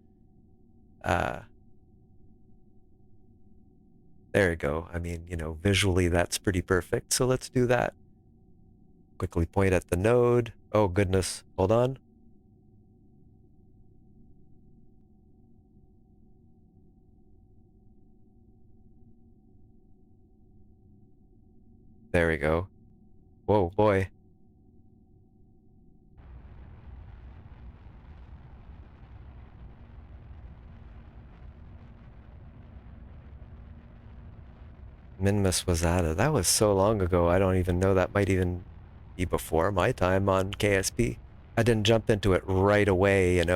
[SPEAKER 1] There you go. I mean, visually that's pretty perfect. So let's do that. Quickly point at the node. Oh, goodness. Hold on. There we go. Whoa, boy. Minmus was added. That was so long ago. I don't even know. That might even be before my time on KSP. I didn't jump into it right away, It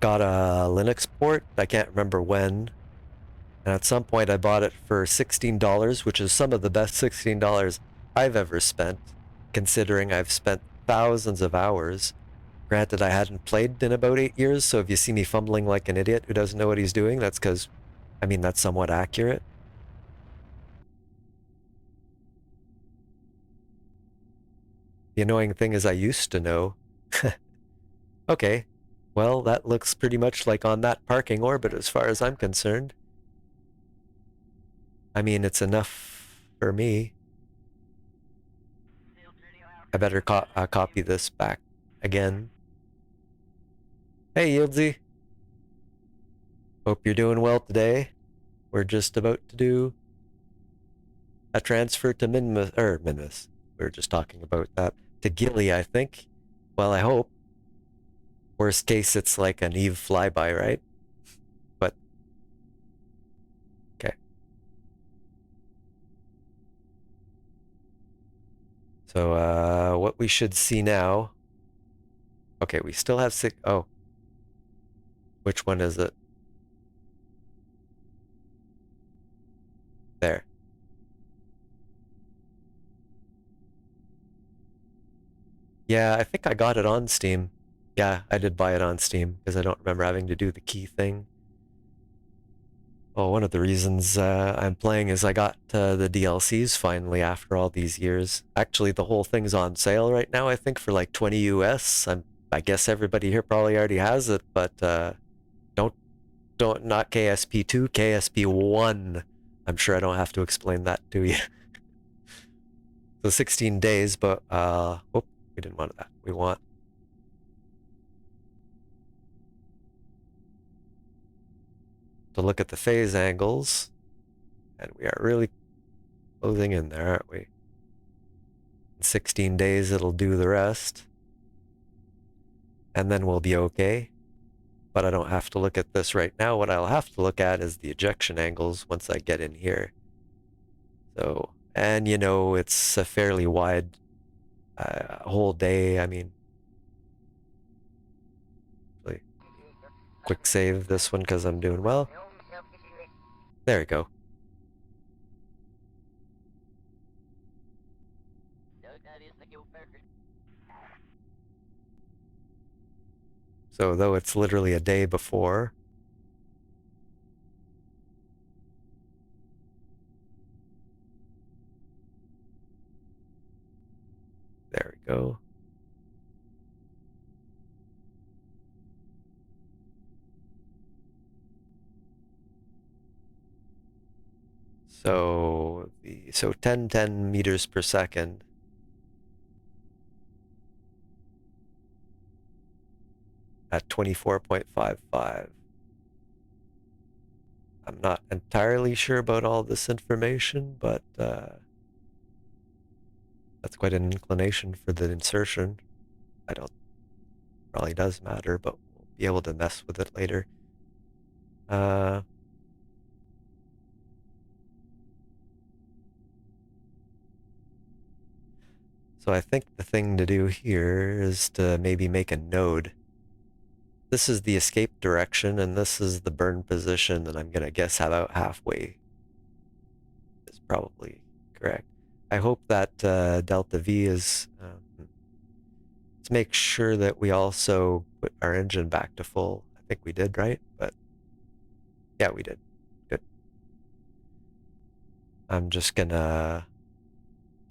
[SPEAKER 1] got a Linux port. I can't remember when. And at some point I bought it for $16, which is some of the best $16 I've ever spent, considering I've spent thousands of hours. Granted, I hadn't played in about 8 years, so if you see me fumbling like an idiot who doesn't know what he's doing, that's because, that's somewhat accurate. The annoying thing is I used to know. Okay, well, that looks pretty much like on that parking orbit as far as I'm concerned. I mean, it's enough for me. I better copy this back again. Hey, Yieldsy. Hope you're doing well today. We're just about to do a transfer to Minmus. We were just talking about that. To Gilly, I think. Well, I hope. Worst case, it's like an Eve flyby, right? But, okay. So, what we should see now. Okay, we still have 6. Oh. Which one is it? There. Yeah, I think I got it on Steam. Yeah, I did buy it on Steam because I don't remember having to do the key thing. Well, one of the reasons I'm playing is I got the DLCs finally after all these years. Actually, the whole thing's on sale right now, I think, for like 20 US. I guess everybody here probably already has it, but not KSP2, KSP1. I'm sure I don't have to explain that to you. So 16 days, but we didn't want that. We want to look at the phase angles. And we are really closing in there, aren't we? In 16 days, it'll do the rest. And then we'll be okay. But I don't have to look at this right now. What I'll have to look at is the ejection angles once I get in here. So, and you know, it's a fairly wide whole day. I mean, really quick save this one because I'm doing well. There we go. So though it's literally a day before, there we go. So 10 meters per second. At 24.55. I'm not entirely sure about all this information, but that's quite an inclination for the insertion. I don't, probably does matter, but we'll be able to mess with it later. So I think the thing to do here is to maybe make a node. This is the escape direction, and this is the burn position, and I'm gonna guess about halfway is probably correct. I hope that delta V is, let's make sure that we also put our engine back to full. I think we did, right? But yeah, we did. Good. I'm just gonna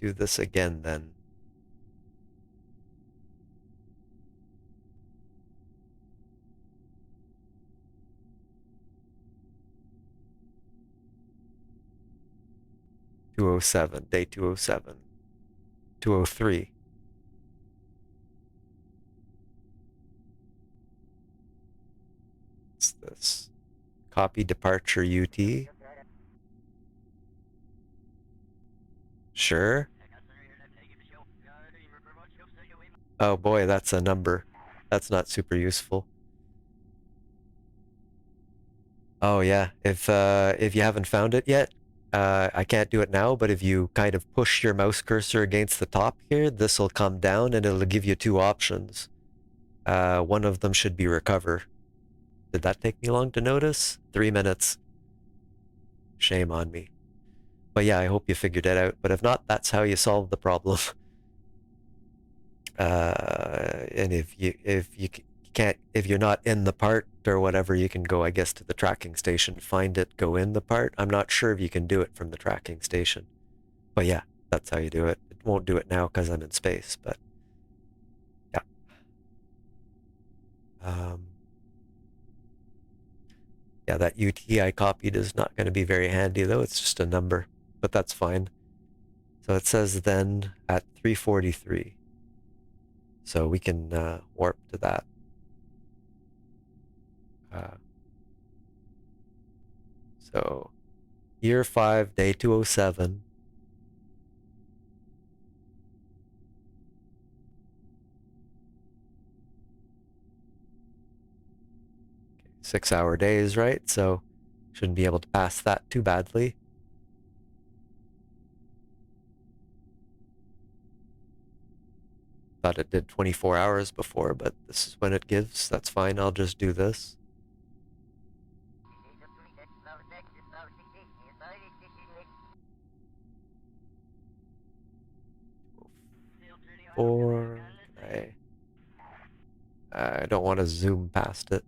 [SPEAKER 1] do this again then. Day 207. 203. What's this? Copy departure UT. Sure. Oh boy, that's a number. That's not super useful. Oh yeah, if you haven't found it yet, I can't do it now, but if you kind of push your mouse cursor against the top here, this will come down and it'll give you two options. One of them should be recover. Did that take me long to notice? 3 minutes. Shame on me. But yeah, I hope you figured it out. But if not, that's how you solve the problem. And if you can't, if you're not in the part or whatever, you can go, I guess, to the tracking station, find it, go in the part. I'm not sure if you can do it from the tracking station. But yeah, that's how you do it. It won't do it now because I'm in space, but yeah. Yeah, that UT I copied is not going to be very handy though. It's just a number, but that's fine. So it says then at 343. So we can warp to that. So year 5, day 207. 6-hour days, right? So shouldn't be able to pass that too badly. Thought it did 24 hours before, but this is when it gives. That's fine. I'll just do this. Or I don't want to zoom past it.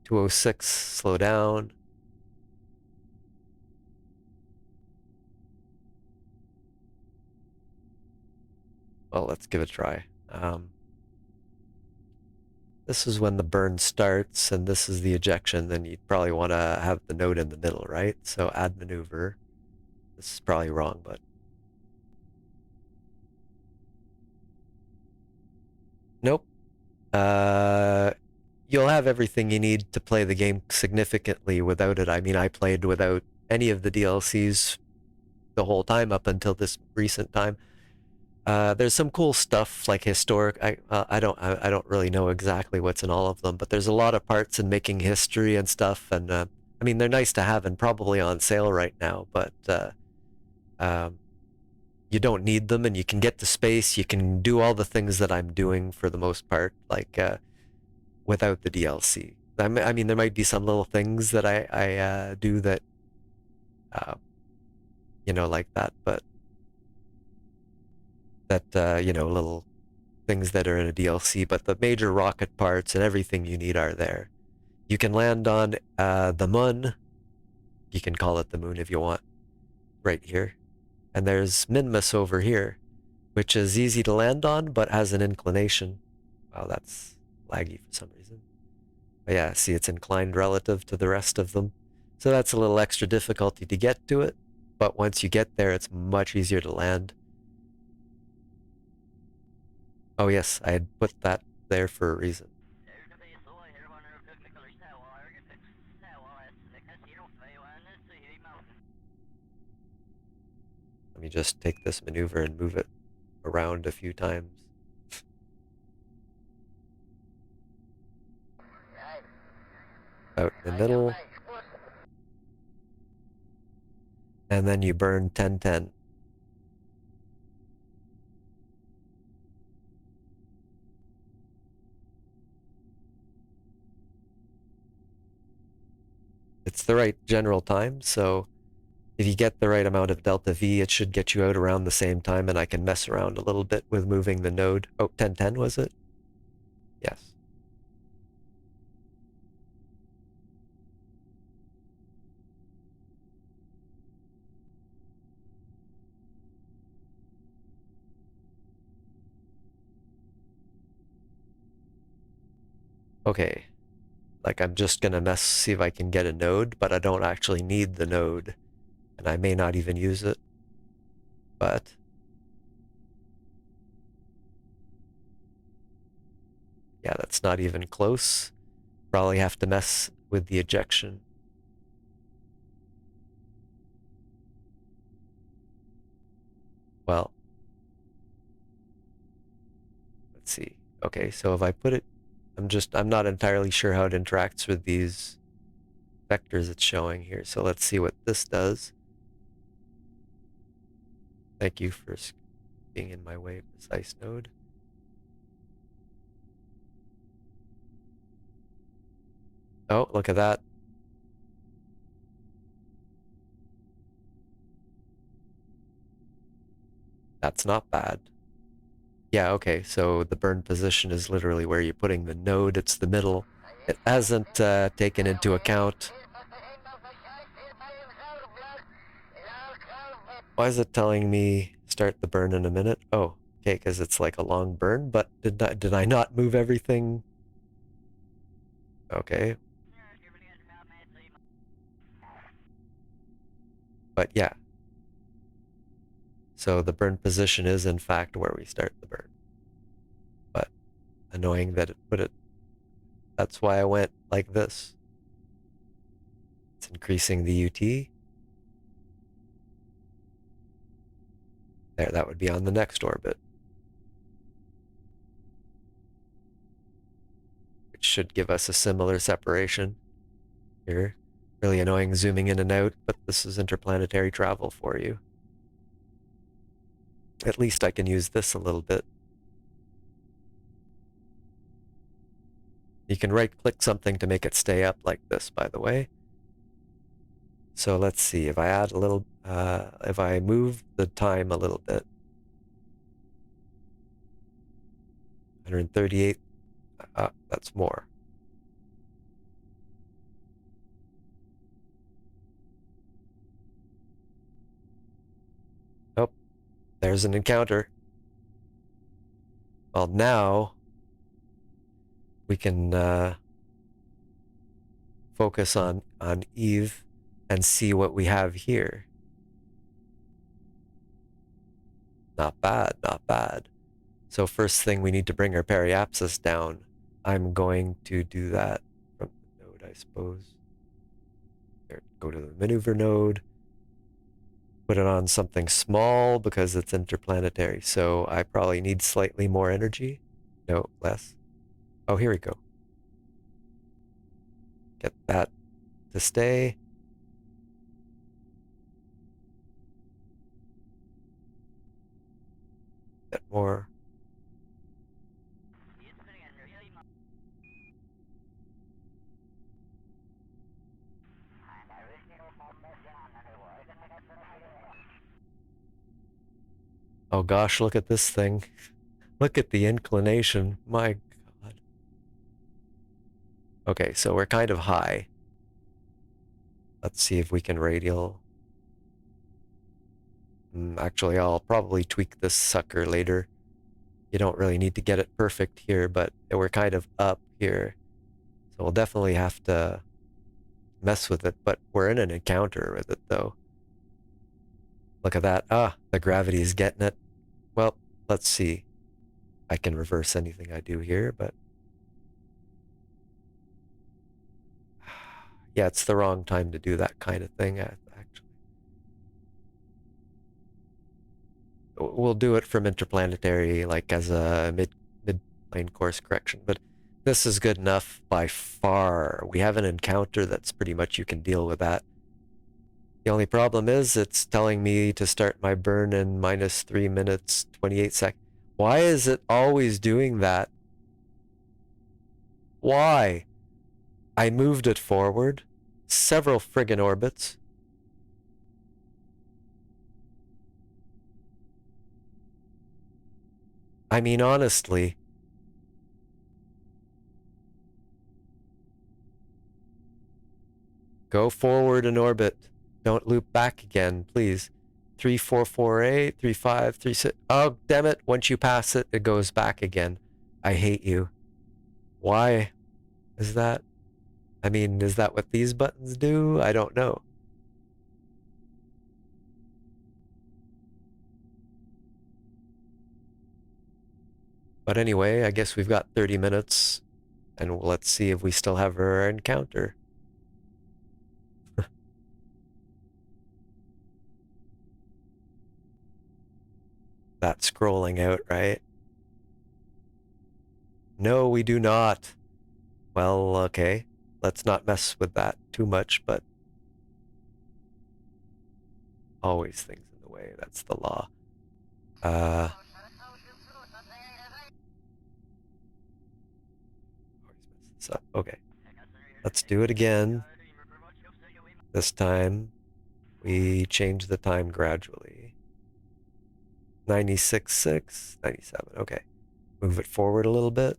[SPEAKER 1] 206, slow down. Well, let's give it a try. This is when the burn starts, and this is the ejection. Then you'd probably want to have the node in the middle, right? So add maneuver. This is probably wrong, but nope. you'll have everything you need to play the game significantly without it. I mean, I played without any of the DLCs the whole time up until this recent time. There's some cool stuff like historic. I don't really know exactly what's in all of them, but there's a lot of parts in making history and stuff. And I mean, they're nice to have and probably on sale right now. But you don't need them, and you can get the space. You can do all the things that I'm doing for the most part, like without the DLC. I mean, there might be some little things that I do that, like that, but that little things that are in a DLC. But the major rocket parts and everything you need are there. You can land on the moon. You can call it the moon if you want, right here. And there's Minmus over here, which is easy to land on, but has an inclination. Wow, that's laggy for some reason. But yeah, see, it's inclined relative to the rest of them. So that's a little extra difficulty to get to it, but once you get there, it's much easier to land. Oh yes, I had put that there for a reason. Let me just take this maneuver and move it around a few times. Out in the middle. And then you burn 1010. It's the right general time, so if you get the right amount of delta V, it should get you out around the same time, and I can mess around a little bit with moving the node. Oh, 1010 was it? Yes. Okay. Like, I'm just gonna see if I can get a node, but I don't actually need the node, and I may not even use it. But yeah, that's not even close. Probably have to mess with the ejection. Well, let's see. Okay, so if I put it, I'm not entirely sure how it interacts with these vectors it's showing here. So let's see what this does. Thank you for being in my way, precise node. Oh, look at that. That's not bad. Yeah, okay, so the burn position is literally where you're putting the node. It's the middle. It hasn't taken into account. Why is it telling me start the burn in a minute? Oh, okay, because it's like a long burn, but did I not move everything? Okay. But yeah. So the burn position is in fact where we start the burn. But annoying that it put it. That's why I went like this. It's increasing the UT. There, that would be on the next orbit. Which should give us a similar separation here. Really annoying zooming in and out, but this is interplanetary travel for you. At least I can use this a little bit. You can right-click something to make it stay up like this, by the way. So let's see, if I add a little, if I move the time a little bit. 138, that's more. Oh, there's an encounter. Well, now we can focus on Eve and see what we have here. Not bad, not bad. So first thing, we need to bring our periapsis down. I'm going to do that from the node, I suppose. There, go to the maneuver node, put it on something small because it's interplanetary, so I probably need slightly more energy. No, less. Oh, here we go. Get that to stay. Bit more.
[SPEAKER 2] He's putting in really much.
[SPEAKER 1] Oh gosh, look at this thing. Look at the inclination. My God. Okay, so we're kind of high. Let's see if we can radial. Actually, I'll probably tweak this sucker later. You don't really need to get it perfect here, but we're kind of up here. So we'll definitely have to mess with it, but we're in an encounter with it though. Look at that. Ah, the gravity is getting it. Well, let's see. I can reverse anything I do here, but yeah, it's the wrong time to do that kind of thing, actually. We'll do it from interplanetary, like as a mid plane course correction, but this is good enough by far. We have an encounter that's pretty much you can deal with that. The only problem is it's telling me to start my burn in minus 3 minutes 28 seconds. Why is it always doing that? Why? I moved it forward several friggin' orbits. I mean, honestly. Go forward in orbit. Don't loop back again, please. 3448, 35, 36. Oh, damn it. Once you pass it, it goes back again. I hate you. Why is that? I mean, is that what these buttons do? I don't know. But anyway, I guess we've got 30 minutes, and let's see if we still have our encounter. That's scrolling out, right? No, we do not. Well, okay. Let's not mess with that too much, but always things in the way. That's the law. So, okay. Let's do it again. This time, we change the time gradually. 96.6, 97. Okay. Move it forward a little bit.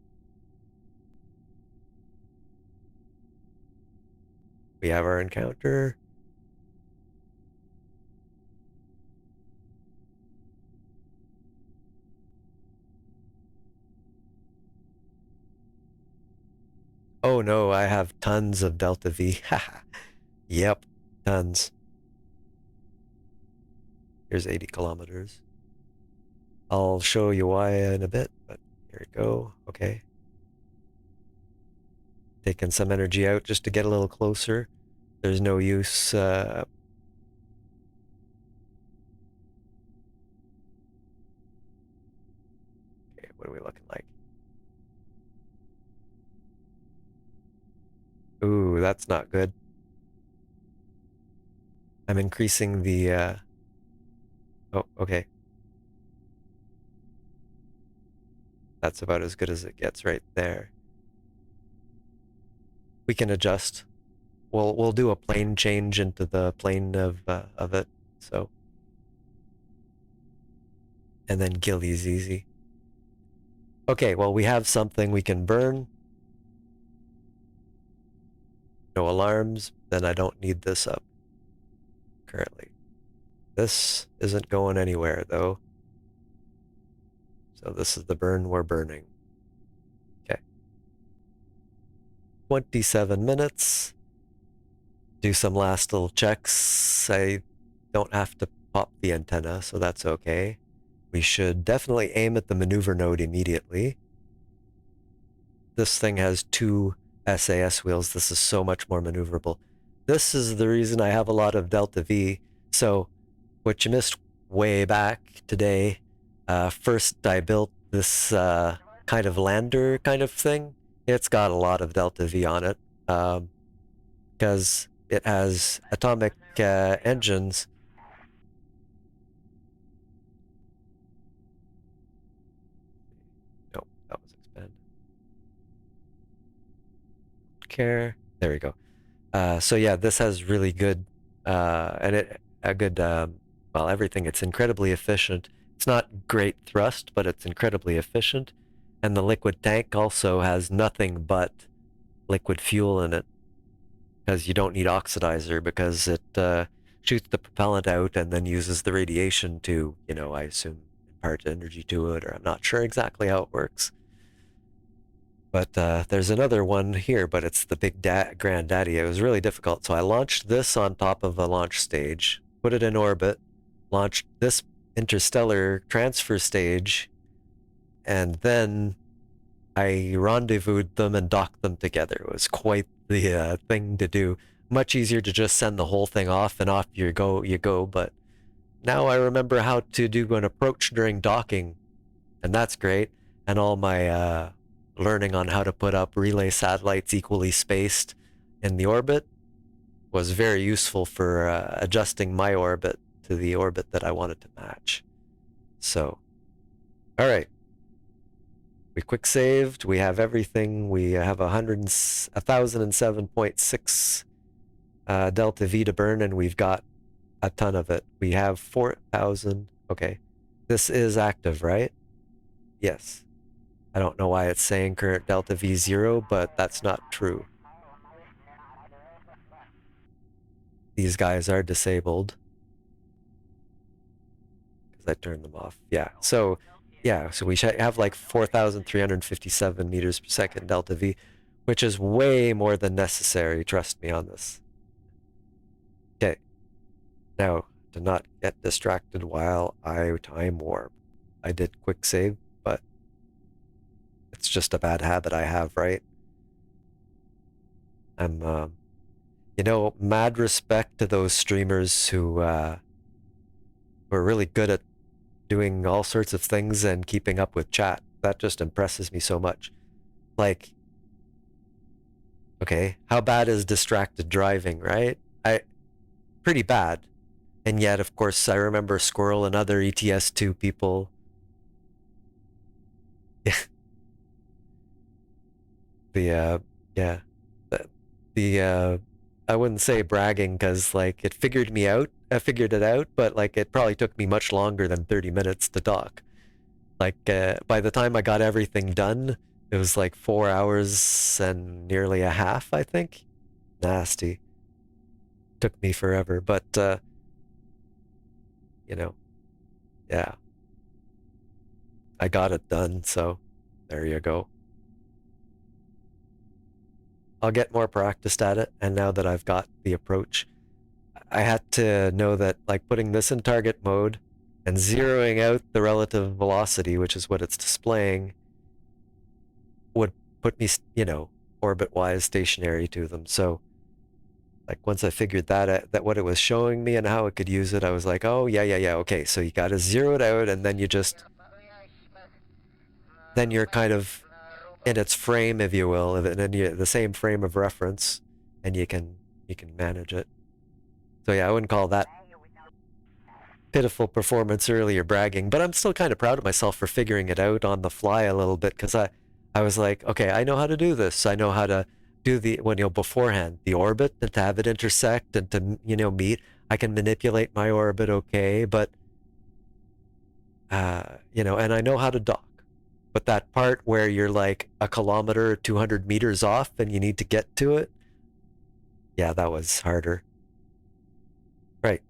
[SPEAKER 1] We have our encounter. Oh no, I have tons of Delta V. Yep, tons. Here's 80 kilometers. I'll show you why in a bit, but here we go. Okay. Taking some energy out just to get a little closer. There's no use. Okay, what are we looking like? Ooh, that's not good. I'm increasing the, oh, okay. That's about as good as it gets right there. We can adjust. We'll do a plane change into the plane of it, so. And then Gilly's easy. Okay, well, we have something we can burn. No alarms, then I don't need this up currently. This isn't going anywhere though. So this is the burn we're burning. Okay. 27 minutes. Do some last little checks. I don't have to pop the antenna, so that's okay. We should definitely aim at the maneuver node immediately. this thing has 2 SAS wheels. This is so much more maneuverable. This is the reason I have a lot of Delta V. So what you missed way back today, first I built this kind of lander kind of thing. It's got a lot of Delta V on it because it has atomic engines. No, that was expand. Care. There we go. So yeah, this has really good well, everything. It's incredibly efficient. It's not great thrust, but it's incredibly efficient. And the liquid tank also has nothing but liquid fuel in it, because you don't need oxidizer, because it shoots the propellant out and then uses the radiation to, I assume, impart energy to it, or I'm not sure exactly how it works. But there's another one here, but it's the big granddaddy. It was really difficult. So I launched this on top of a launch stage, put it in orbit, launched this interstellar transfer stage, and then I rendezvoused them and docked them together. It was quite the thing to do. Much easier to just send the whole thing off and off you go, but now I remember how to do an approach during docking, and that's great. And all my learning on how to put up relay satellites equally spaced in the orbit was very useful for adjusting my orbit to the orbit that I wanted to match. So, all right. We quick saved. We have everything. We have 1007.6 delta V to burn, and we've got a ton of it. We have 4,000. Okay. This is active, right? Yes. I don't know why it's saying current delta V 0, but that's not true. These guys are disabled because I turned them off. Yeah. So we have like 4,357 meters per second delta V, which is way more than necessary. Trust me on this. Okay. Now, to not get distracted while I time warp. I did quick save, but it's just a bad habit I have, right? I'm, mad respect to those streamers who are really good at doing all sorts of things and keeping up with chat. That just impresses me so much. Like, okay, how bad is distracted driving, right? Pretty bad. And yet, of course, I remember Squirrel and other ETS2 people. I wouldn't say bragging, because like it figured me out. I figured it out, but like it probably took me much longer than 30 minutes to dock. Like by the time I got everything done, it was like 4 hours and nearly a half, I think. Nasty. Took me forever, but yeah. I got it done, so there you go. I'll get more practiced at it, and now that I've got the approach, I had to know that like putting this in target mode and zeroing out the relative velocity, which is what it's displaying, would put me, orbit-wise stationary to them. So like once I figured that what it was showing me and how it could use it, I was like, oh yeah, okay, so you gotta zero it out, and then you're kind of in its frame, if you will, and then the same frame of reference, and you can manage it. So yeah, I wouldn't call that pitiful performance earlier bragging, but I'm still kind of proud of myself for figuring it out on the fly a little bit, because I was like, okay, I know how to do this. I know how to do beforehand, the orbit, and to have it intersect and to, meet. I can manipulate my orbit okay, but, and I know how to dock. But that part where you're like a kilometer or 200 meters off and you need to get to it, yeah, that was harder. Right.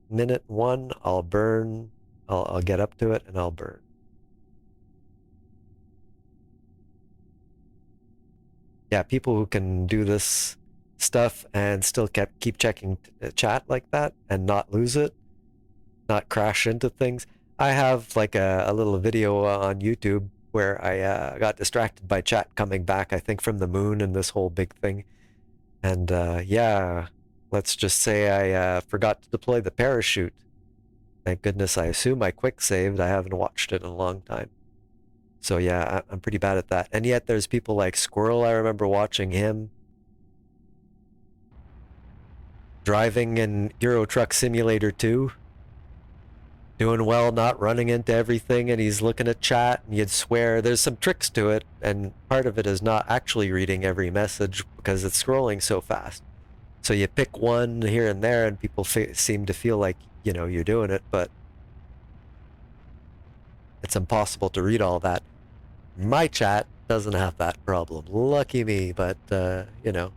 [SPEAKER 1] Minute 1, I'll burn. I'll get up to it and I'll burn. Yeah, people who can do this stuff and still keep checking chat like that and not lose it, not crash into things. I have like a little video on YouTube where I got distracted by chat coming back, I think from the moon and this whole big thing. And yeah, let's just say I forgot to deploy the parachute. Thank goodness, I assume I quick saved. I haven't watched it in a long time. So yeah, I'm pretty bad at that. And yet there's people like Squirrel, I remember watching him driving in Euro Truck Simulator 2. Doing well, not running into everything, and he's looking at chat, and you'd swear there's some tricks to it, and part of it is not actually reading every message because it's scrolling so fast. So you pick one here and there, and people seem to feel like, you know, you're doing it, but it's impossible to read all that. My chat doesn't have that problem. Lucky me, but, you know,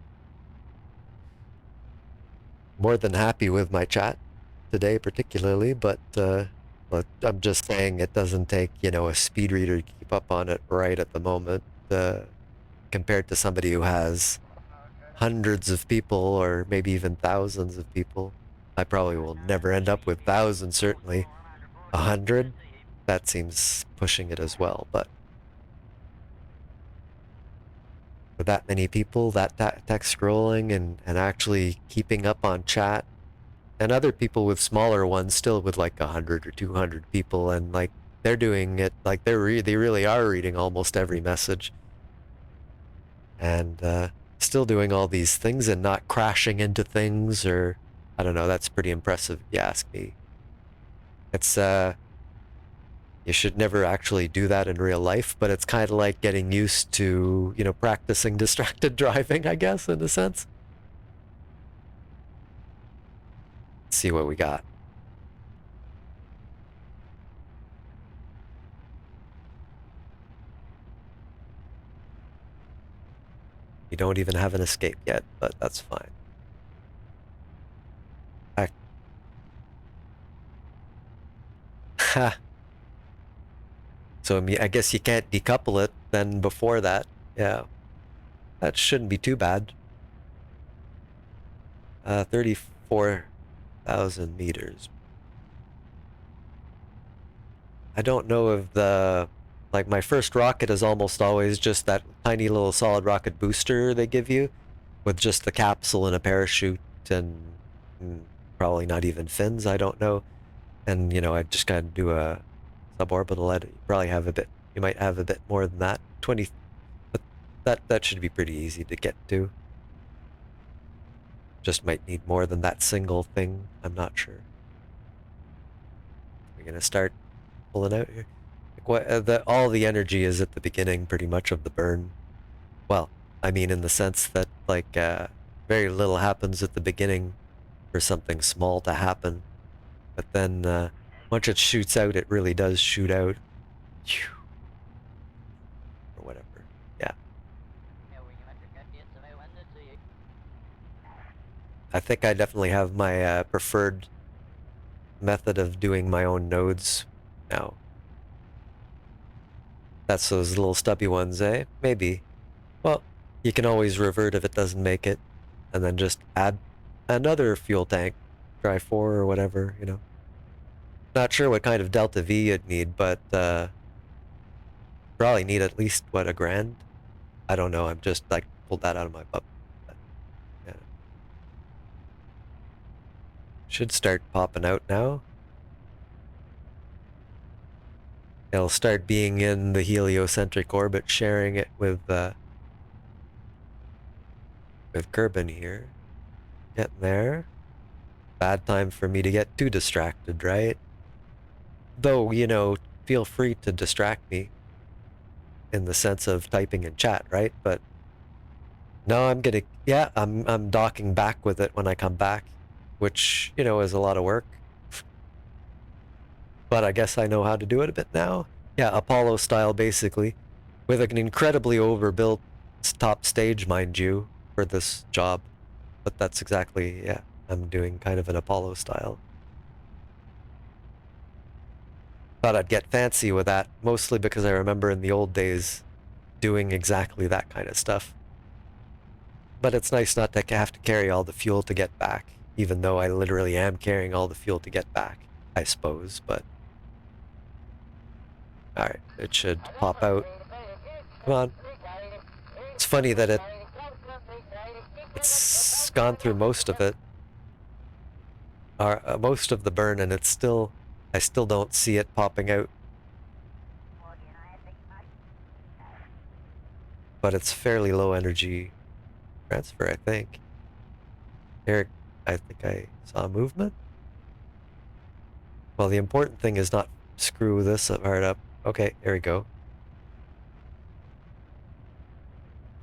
[SPEAKER 1] more than happy with my chat today particularly, but I'm just saying it doesn't take, you know, a speed reader to keep up on it right at the moment, compared to somebody who has hundreds of people or maybe even thousands of people. I probably will never end up with thousands, certainly 100. That seems pushing it as well, but with that many people, that text scrolling and actually keeping up on chat, and other people with smaller ones still with like 100 or 200 people, and like they're doing it like they really are reading almost every message, and still doing all these things and not crashing into things, or I don't know. That's pretty impressive if you ask me. It's you should never actually do that in real life, but it's kind of like getting used to, you know, practicing distracted driving, I guess, in a sense. Let's see what we got. You don't even have an escape yet, but that's fine. Ha. So I guess you can't decouple it then before that. Yeah. That shouldn't be too bad. 34,000 meters. I don't know if like my first rocket is almost always just that tiny little solid rocket booster they give you with just the capsule and a parachute and probably not even fins, I don't know. And, you know, I just gotta do a suborbital edit. You probably have a bit, you might have a bit more than that. 20, but that should be pretty easy to get to. Just might need more than that single thing. I'm not sure. We're gonna start pulling out here. Like all the energy is at the beginning, pretty much, of the burn. Well, I mean, in the sense that like very little happens at the beginning for something small to happen, but then once it shoots out, it really does shoot out. Or whatever. Yeah. I think I definitely have my preferred method of doing my own nodes now. That's those little stubby ones, eh? Maybe. Well, you can always revert if it doesn't make it, and then just add another fuel tank. Try 4 or whatever, you know. Not sure what kind of Delta V you'd need, but probably need at least, what, $1,000? I don't know, I'm just like pulled that out of my butt. Yeah. Should start popping out now. It'll start being in the heliocentric orbit, sharing it with Kerbin here. Getting there. Bad time for me to get too distracted, right? Though, you know, feel free to distract me in the sense of typing in chat, right? But no, I'm docking back with it when I come back, which, you know, is a lot of work. But I guess I know how to do it a bit now. Yeah, Apollo style, basically, with an incredibly overbuilt top stage, mind you, for this job. But that's exactly, yeah, I'm doing kind of an Apollo style. Thought I'd get fancy with that, mostly because I remember in the old days doing exactly that kind of stuff. But it's nice not to have to carry all the fuel to get back, even though I literally am carrying all the fuel to get back, I suppose, but Alright, it should pop out. Come on. It's funny that it's gone through most of it. Most of the burn, and I still don't see it popping out. But it's fairly low energy transfer, I think. Eric, I think I saw movement. Well, the important thing is not screw this part up. Okay, here we go.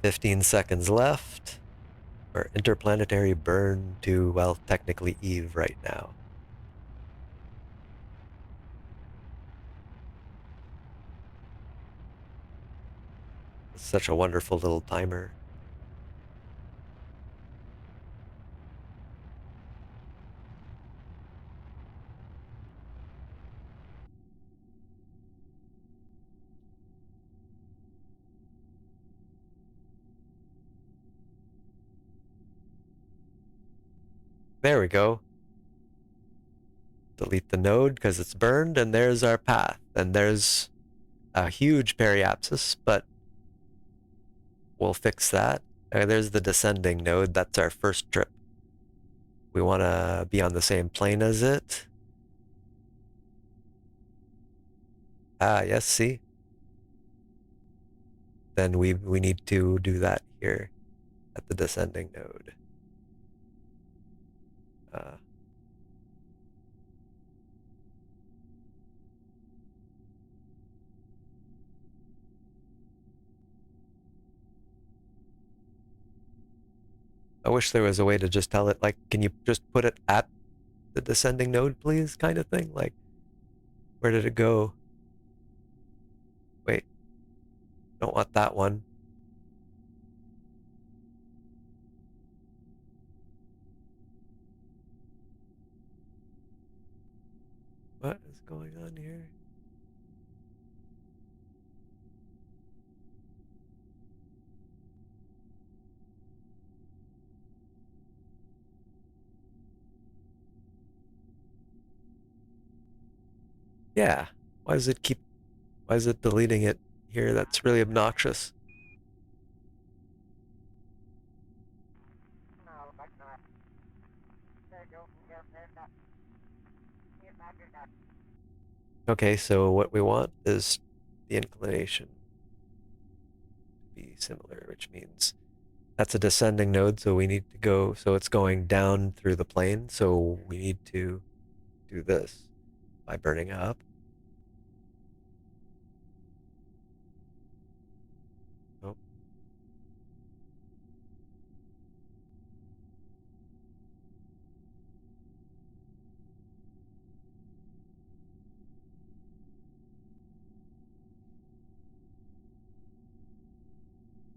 [SPEAKER 1] 15 seconds left. Or interplanetary burn to, well, technically Eve right now. It's such a wonderful little timer. There we go. Delete the node because it's burned, and there's our path. And there's a huge periapsis, but we'll fix that. There's the descending node. That's our first trip. We want to be on the same plane as it. Ah, yes, see? Then we need to do that here at the descending node. I wish there was a way to just tell it, like, can you just put it at the descending node, please, kind of thing? Like, where did it go? Wait, don't want that one. What is going on here? Yeah, why is it deleting it here? That's really obnoxious. Okay, so what we want is the inclination to be similar, which means that's a descending node, so we need to go, so it's going down through the plane, so we need to do this by burning up. Oh.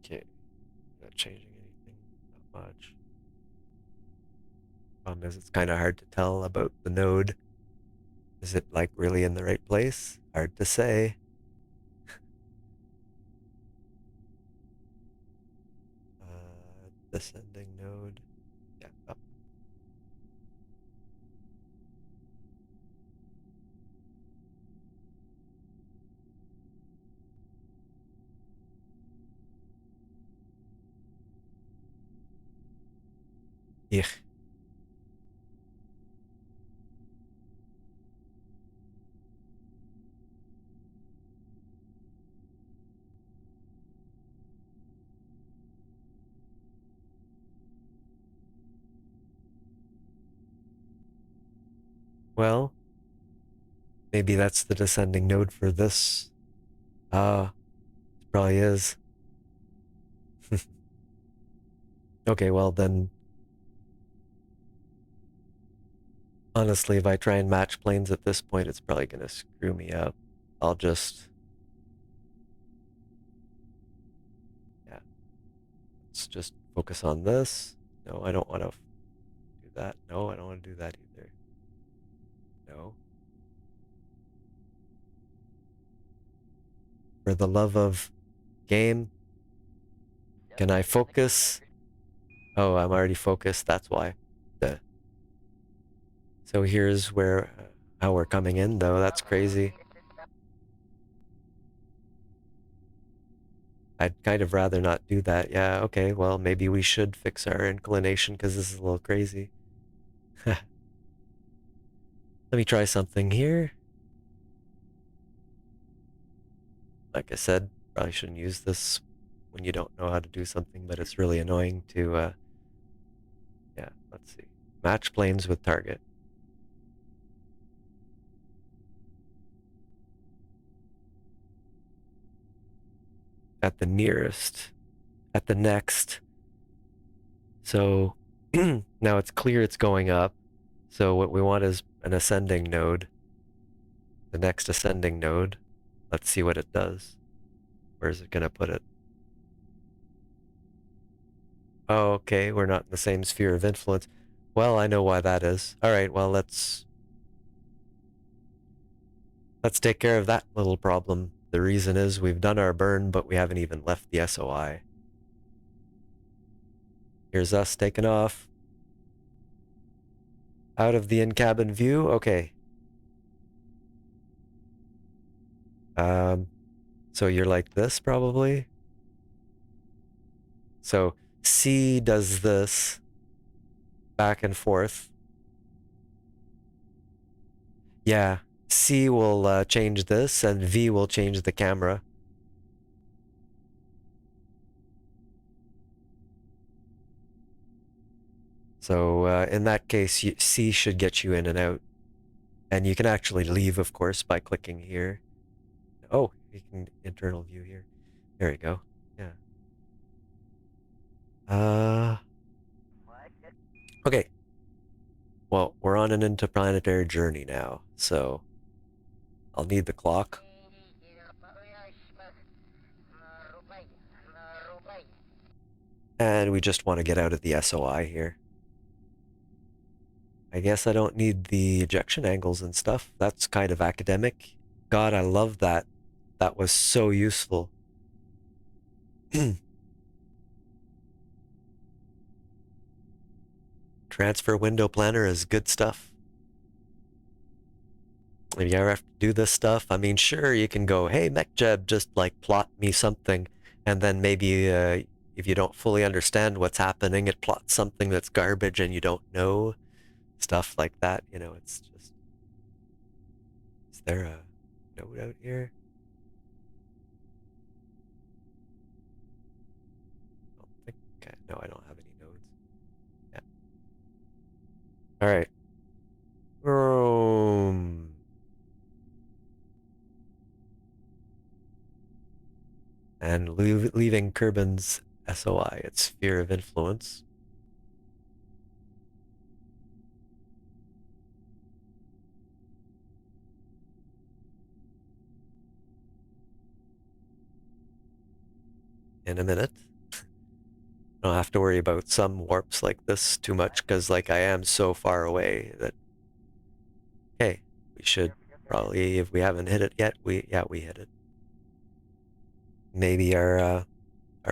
[SPEAKER 1] Okay, not changing anything, not much. Problem is, it's kind of hard to tell about the node. Is it like really in the right place? Hard to say. Descending node. Yeah, up. Yeah. Well, maybe that's the descending node for this. It probably is. Okay, well then, honestly, if I try and match planes at this point, it's probably gonna screw me up. I'll just, yeah, let's just focus on this. No, I don't want to do that. No, I don't want to do that either. No. For the love of game, can I focus? Oh, I'm already focused, that's why. Duh. So here's where, how we're coming in though, that's crazy. I'd kind of rather not do that. Yeah, okay, well, maybe we should fix our inclination because this is a little crazy. Let me try something here. Like I said, probably shouldn't use this when you don't know how to do something, but it's really annoying to, yeah, let's see. Match planes with target. At the nearest. At the next. So now it's clear it's going up. So what we want is an ascending node. The next ascending node. Let's see what it does. Where is it going to put it? Oh, okay, we're not in the same sphere of influence. Well, I know why that is. All right, well, let's take care of that little problem. The reason is we've done our burn, but we haven't even left the SOI. Here's us taking off. Out of the in-cabin view. Okay. So you're like this, probably? So C does this back and forth. Yeah, C will change this, and V will change the camera. So in that case, C should get you in and out. And you can actually leave, of course, by clicking here. Oh, you can internal view here. There you go. Yeah.
[SPEAKER 2] What?
[SPEAKER 1] Okay. Well, we're on an interplanetary journey now, so I'll need the clock. And we just want to get out of the SOI here. I guess I don't need the ejection angles and stuff. That's kind of academic. God, I love that. That was so useful. Transfer window planner is good stuff. If you ever have to do this stuff, I mean, sure, you can go, hey, MechJeb, just like plot me something. And then maybe if you don't fully understand what's happening, it plots something that's garbage and you don't know. Stuff like that, you know, it's just... Is there a note out here? I don't think... Okay, no, I don't have any nodes. Yeah. Alright. And leaving Kerbin's SOI, its sphere of influence. In a minute. I don't have to worry about some warps like this too much, because like I am so far away that... Okay, we should probably, if we haven't hit it yet, we hit it. Maybe our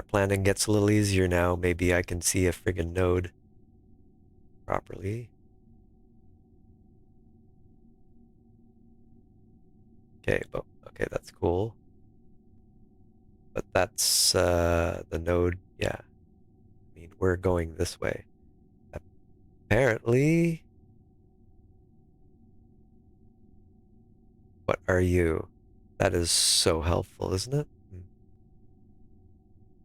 [SPEAKER 1] planning gets a little easier now. Maybe I can see a friggin' node properly. Okay, but okay, that's cool. But that's the node, yeah. I mean, we're going this way. Apparently... What are you? That is so helpful, isn't it?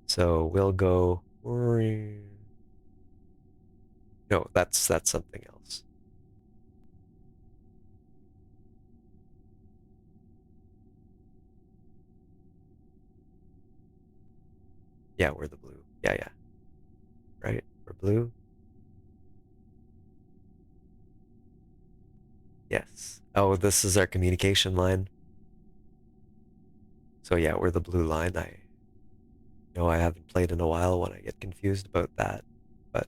[SPEAKER 1] So we'll go... No, that's something else. Yeah, we're the blue. Yeah. Right? We're blue. Yes. Oh, this is our communication line. So yeah, we're the blue line. I know I haven't played in a while when I get confused about that. But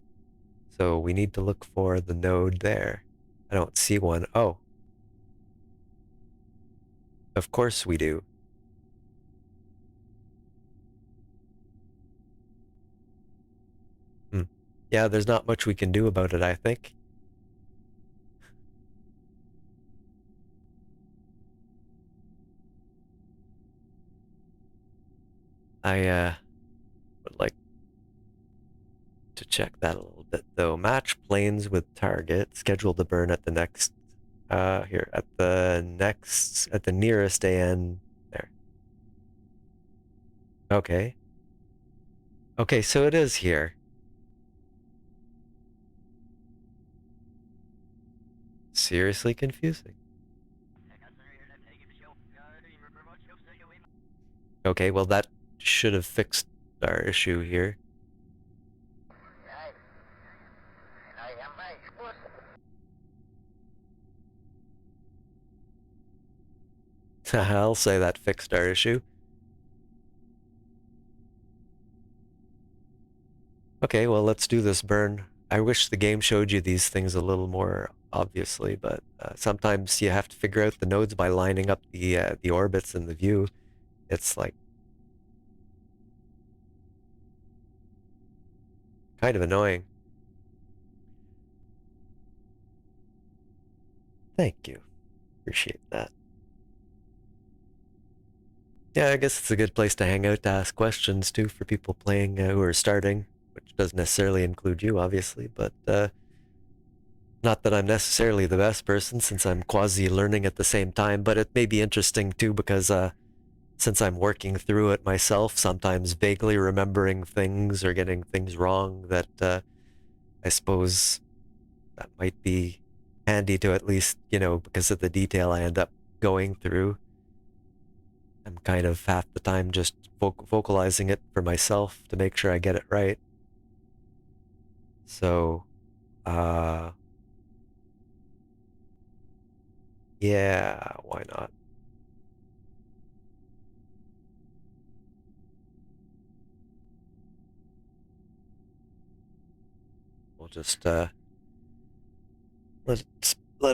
[SPEAKER 1] so we need to look for the node there. I don't see one. Oh. Of course we do. Yeah, there's not much we can do about it, I think. Would like to check that a little bit though. Match planes with target. Scheduled to burn at the next here at the nearest AN there. Okay. Okay, so it is here. Seriously confusing. Okay, well that should have fixed our issue here. I'll say that fixed our issue. Okay, well let's do this burn. I wish the game showed you these things a little more obviously, but sometimes you have to figure out the nodes by lining up the orbits in the view. It's like kind of annoying. Thank you. Appreciate that. Yeah, I guess it's a good place to hang out to ask questions too for people playing who are starting, which doesn't necessarily include you, obviously, but not that I'm necessarily the best person since I'm quasi-learning at the same time, but it may be interesting too because since I'm working through it myself, sometimes vaguely remembering things or getting things wrong that I suppose that might be handy to at least, because of the detail I end up going through. I'm kind of half the time just vocalizing it for myself to make sure I get it right. So, yeah, why not? We'll just let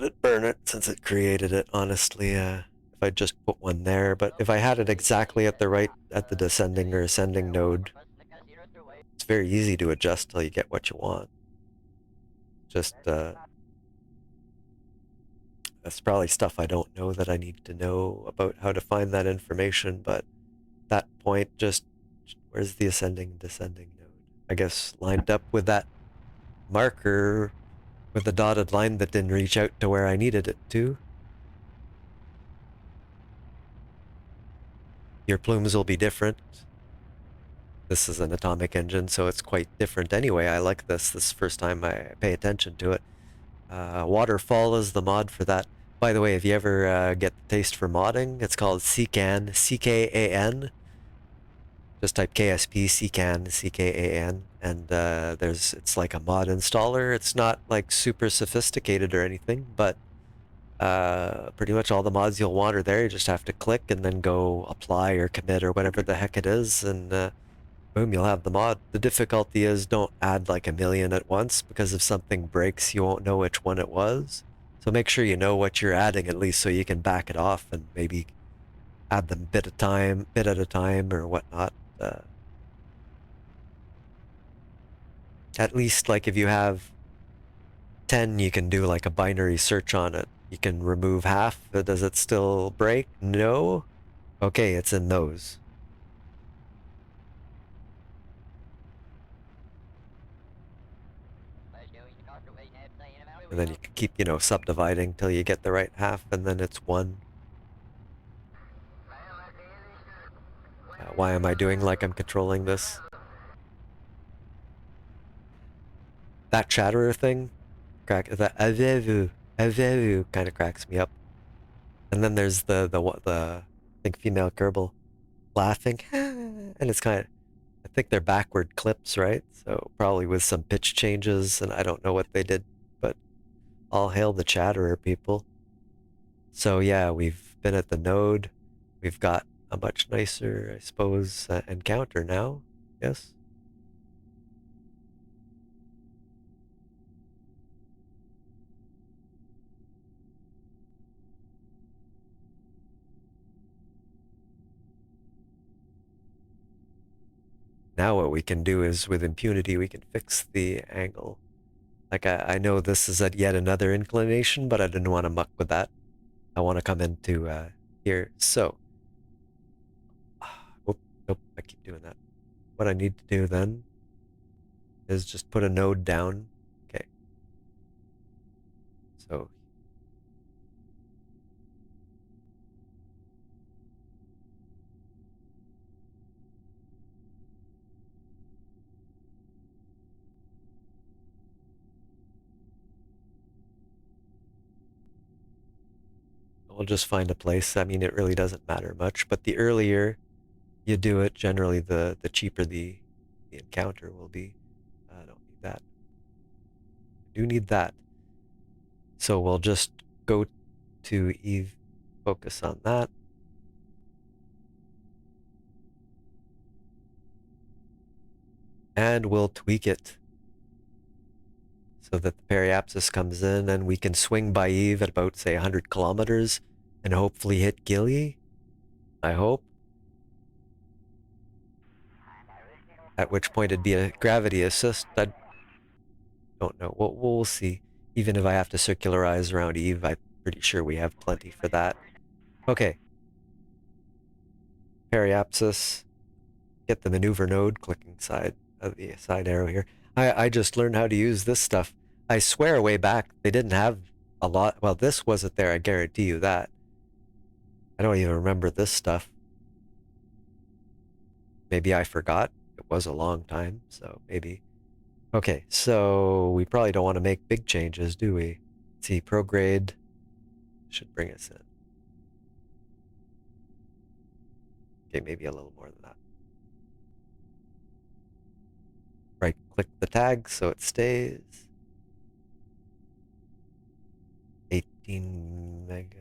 [SPEAKER 1] it burn it since it created it. Honestly, if I just put one there, but if I had it exactly at the descending or ascending node, it's very easy to adjust till you get what you want. Just that's probably stuff I don't know that I need to know about how to find that information, but that point just where's the ascending descending node? I guess lined up with that marker with the dotted line that didn't reach out to where I needed it to. Your plumes will be different. This is an atomic engine, so it's quite different anyway. I like this. This is the first time I pay attention to it. Waterfall is the mod for that. By the way, if you ever get the taste for modding, it's called CKAN, C-K-A-N. Just type KSP, CKAN, C-K-A-N, and it's like a mod installer. It's not like super sophisticated or anything, but pretty much all the mods you'll want are there. You just have to click and then go apply or commit or whatever the heck it is, and boom, you'll have the mod. The difficulty is don't add like a million at once, because if something breaks, you won't know which one it was. So make sure you know what you're adding at least so you can back it off and maybe add them bit at a time or whatnot. At least like if you have 10, you can do like a binary search on it. You can remove half. Does it still break? No? Okay, it's in those. And then you can keep, subdividing till you get the right half, and then it's one. Why am I doing like I'm controlling this? That chatterer thing, that avevu kind of cracks me up. And then there's the I think female Kerbal laughing, and it's kind of, I think they're backward clips, right? So probably with some pitch changes, and I don't know what they did, but all hail the chatterer people. So yeah, we've been at the node. We've got a much nicer, I suppose, encounter now. Yes. Now what we can do is, with impunity, we can fix the angle. Like, I know this is at yet another inclination, but I didn't want to muck with that. I want to come into here. So, nope, I keep doing that. what I need to do then is just put a node down. Okay. So we'll just find a place. I mean, it really doesn't matter much, but the earlier you do it, generally the cheaper the encounter will be. I don't need that. I do need that. So we'll just go to Eve, focus on that. And we'll tweak it so that the periapsis comes in and we can swing by Eve at about, say, 100 kilometers and hopefully hit Gilly. I hope. At which point it'd be a gravity assist. I don't know. We'll see. Even if I have to circularize around Eve, I'm pretty sure we have plenty for that. Okay. Periapsis. Get the maneuver node, clicking side of the side arrow here. I just learned how to use this stuff. I swear way back they didn't have a lot. Well, this wasn't there, I guarantee you that. I don't even remember this stuff. Maybe I forgot. It was a long time, so maybe. Okay, so we probably don't want to make big changes, do we? Let's see, prograde should bring us in. Okay, maybe a little more than that. Right click the tag so it stays. 18 megas.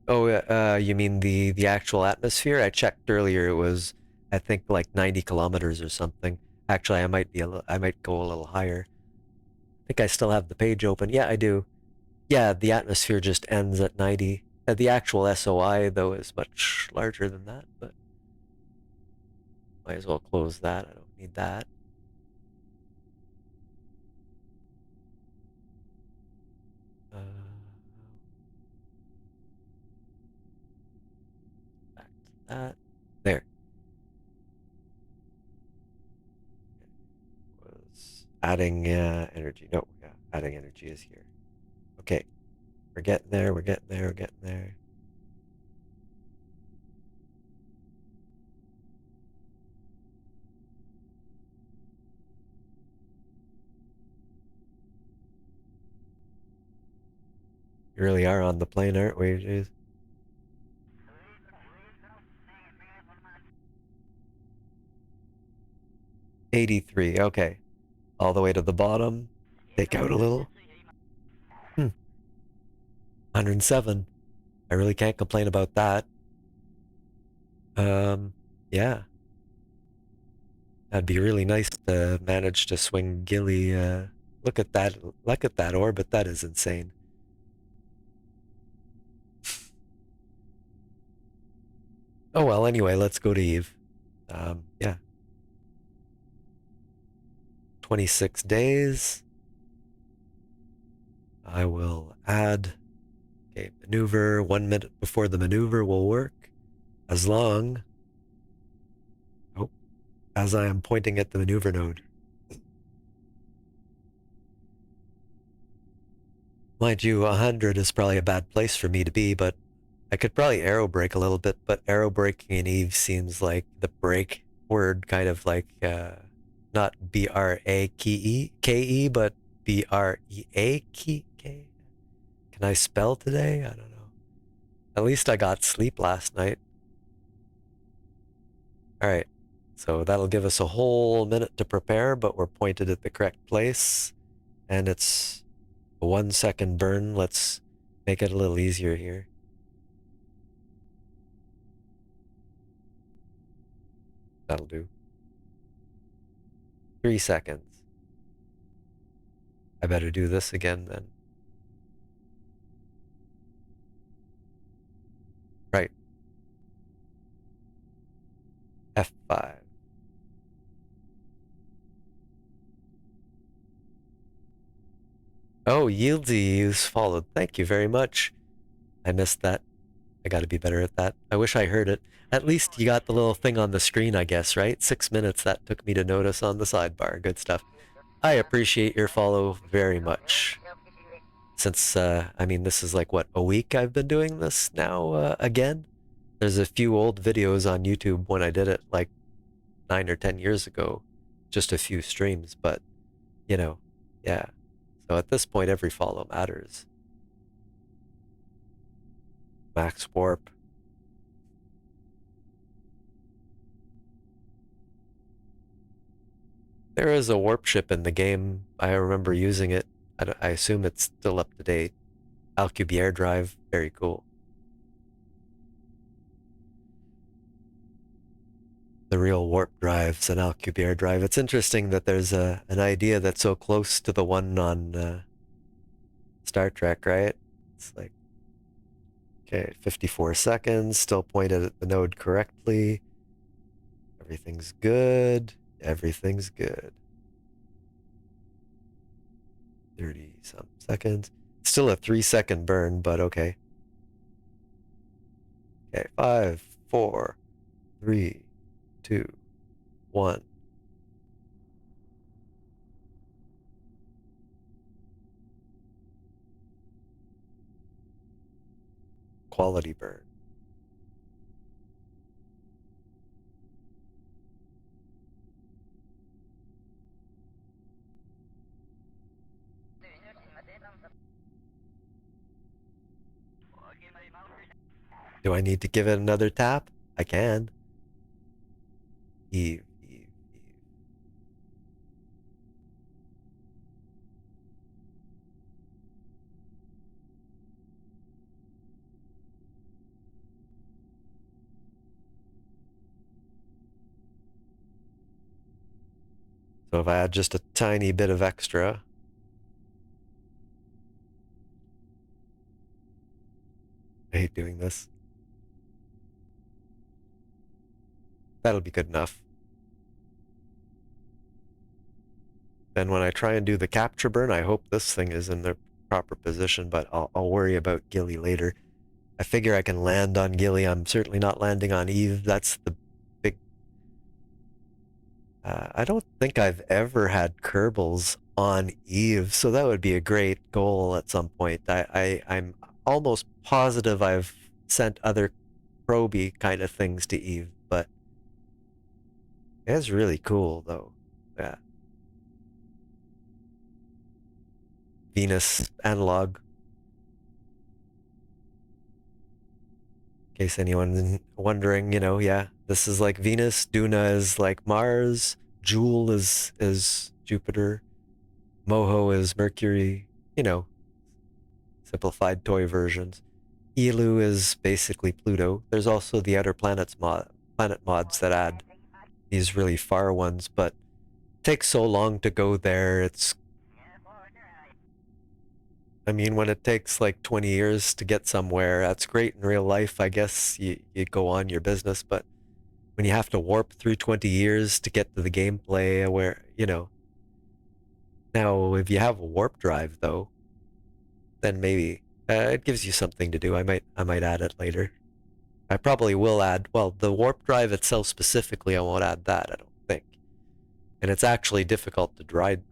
[SPEAKER 1] Oh, you mean the actual atmosphere? I checked earlier. It was, I think, like 90 kilometers or something. Actually, I might go a little higher. I think I still have the page open. Yeah, I do. Yeah, the atmosphere just ends at 90. The actual SOI though is much larger than that, but might as well close that. I don't need that. Back to that. There. Was adding energy. No, yeah, adding energy is here. Okay. We're getting there, we're getting there, we're getting there. We really are on the plane, aren't we? Jeez. 83, okay. All the way to the bottom. Take out a little. 107. I really can't complain about that. Yeah. That'd be really nice to manage to swing Gilly. Look at that orbit. That is insane. Oh well, anyway, let's go to Eve. Yeah. 26 days. I will add, okay, maneuver. 1 minute before the maneuver will work. As long as I am pointing at the maneuver node. Mind you, 100 is probably a bad place for me to be, but I could probably arrow brake a little bit, but arrow braking in Eve seems like the brake word kind of like, not B-R-A-K-E, but B-R-E-A-K-E. Can I spell today? I don't know. At least I got sleep last night. Alright, so that'll give us a whole minute to prepare, but we're pointed at the correct place, and it's a 1 second burn. Let's make it a little easier here. That'll do. 3 seconds. I better do this again then. Right. F5. Oh, Yieldy is followed. Thank you very much. I missed that. I gotta be better at that. I wish I heard it. At least you got the little thing on the screen, I guess, right? 6 minutes that took me to notice on the sidebar. Good stuff. I appreciate your follow very much. Since, I mean, this is like, what, a week I've been doing this now, again? There's a few old videos on YouTube when I did it like 9 or 10 years ago. Just a few streams, but, you know, yeah. So at this point, every follow matters. Max warp. There is a warp ship in the game. I remember using it. I assume it's still up to date. Alcubierre drive, very cool. The real warp drives and Alcubierre drive. It's interesting that there's an idea that's so close to the one on Star Trek, right? It's like, okay, 54 seconds, still pointed at the node correctly. Everything's good. Everything's good. 30 some seconds. Still a 3-second burn, but okay. Okay, 5, 4, 3, 2, 1. Quality burn. Do I need to give it another tap? I can. Eve, Eve, Eve. So if I add just a tiny bit of extra, I hate doing this. That'll be good enough. Then when I try and do the capture burn, I hope this thing is in the proper position, but I'll worry about Gilly later. I figure I can land on Gilly. I'm certainly not landing on Eve. That's the big... I don't think I've ever had Kerbals on Eve, so that would be a great goal at some point. I'm almost positive I've sent other proby kind of things to Eve, but it's really cool, though. Yeah. Venus analog. In case anyone's wondering, you know, yeah, this is like Venus, Duna is like Mars, Joule is Jupiter, Moho is Mercury, you know, simplified toy versions. Elu is basically Pluto. There's also the Outer Planets planet mods that add these really far ones, but it takes so long to go there. It's, I mean, when it takes like 20 years to get somewhere, that's great in real life. I guess you go on your business, but when you have to warp through 20 years to get to the gameplay where, you know. Now, if you have a warp drive, though, then maybe it gives you something to do. I might add it later. I probably will add, well, the warp drive itself specifically, I won't add that, I don't think. And it's actually difficult to drive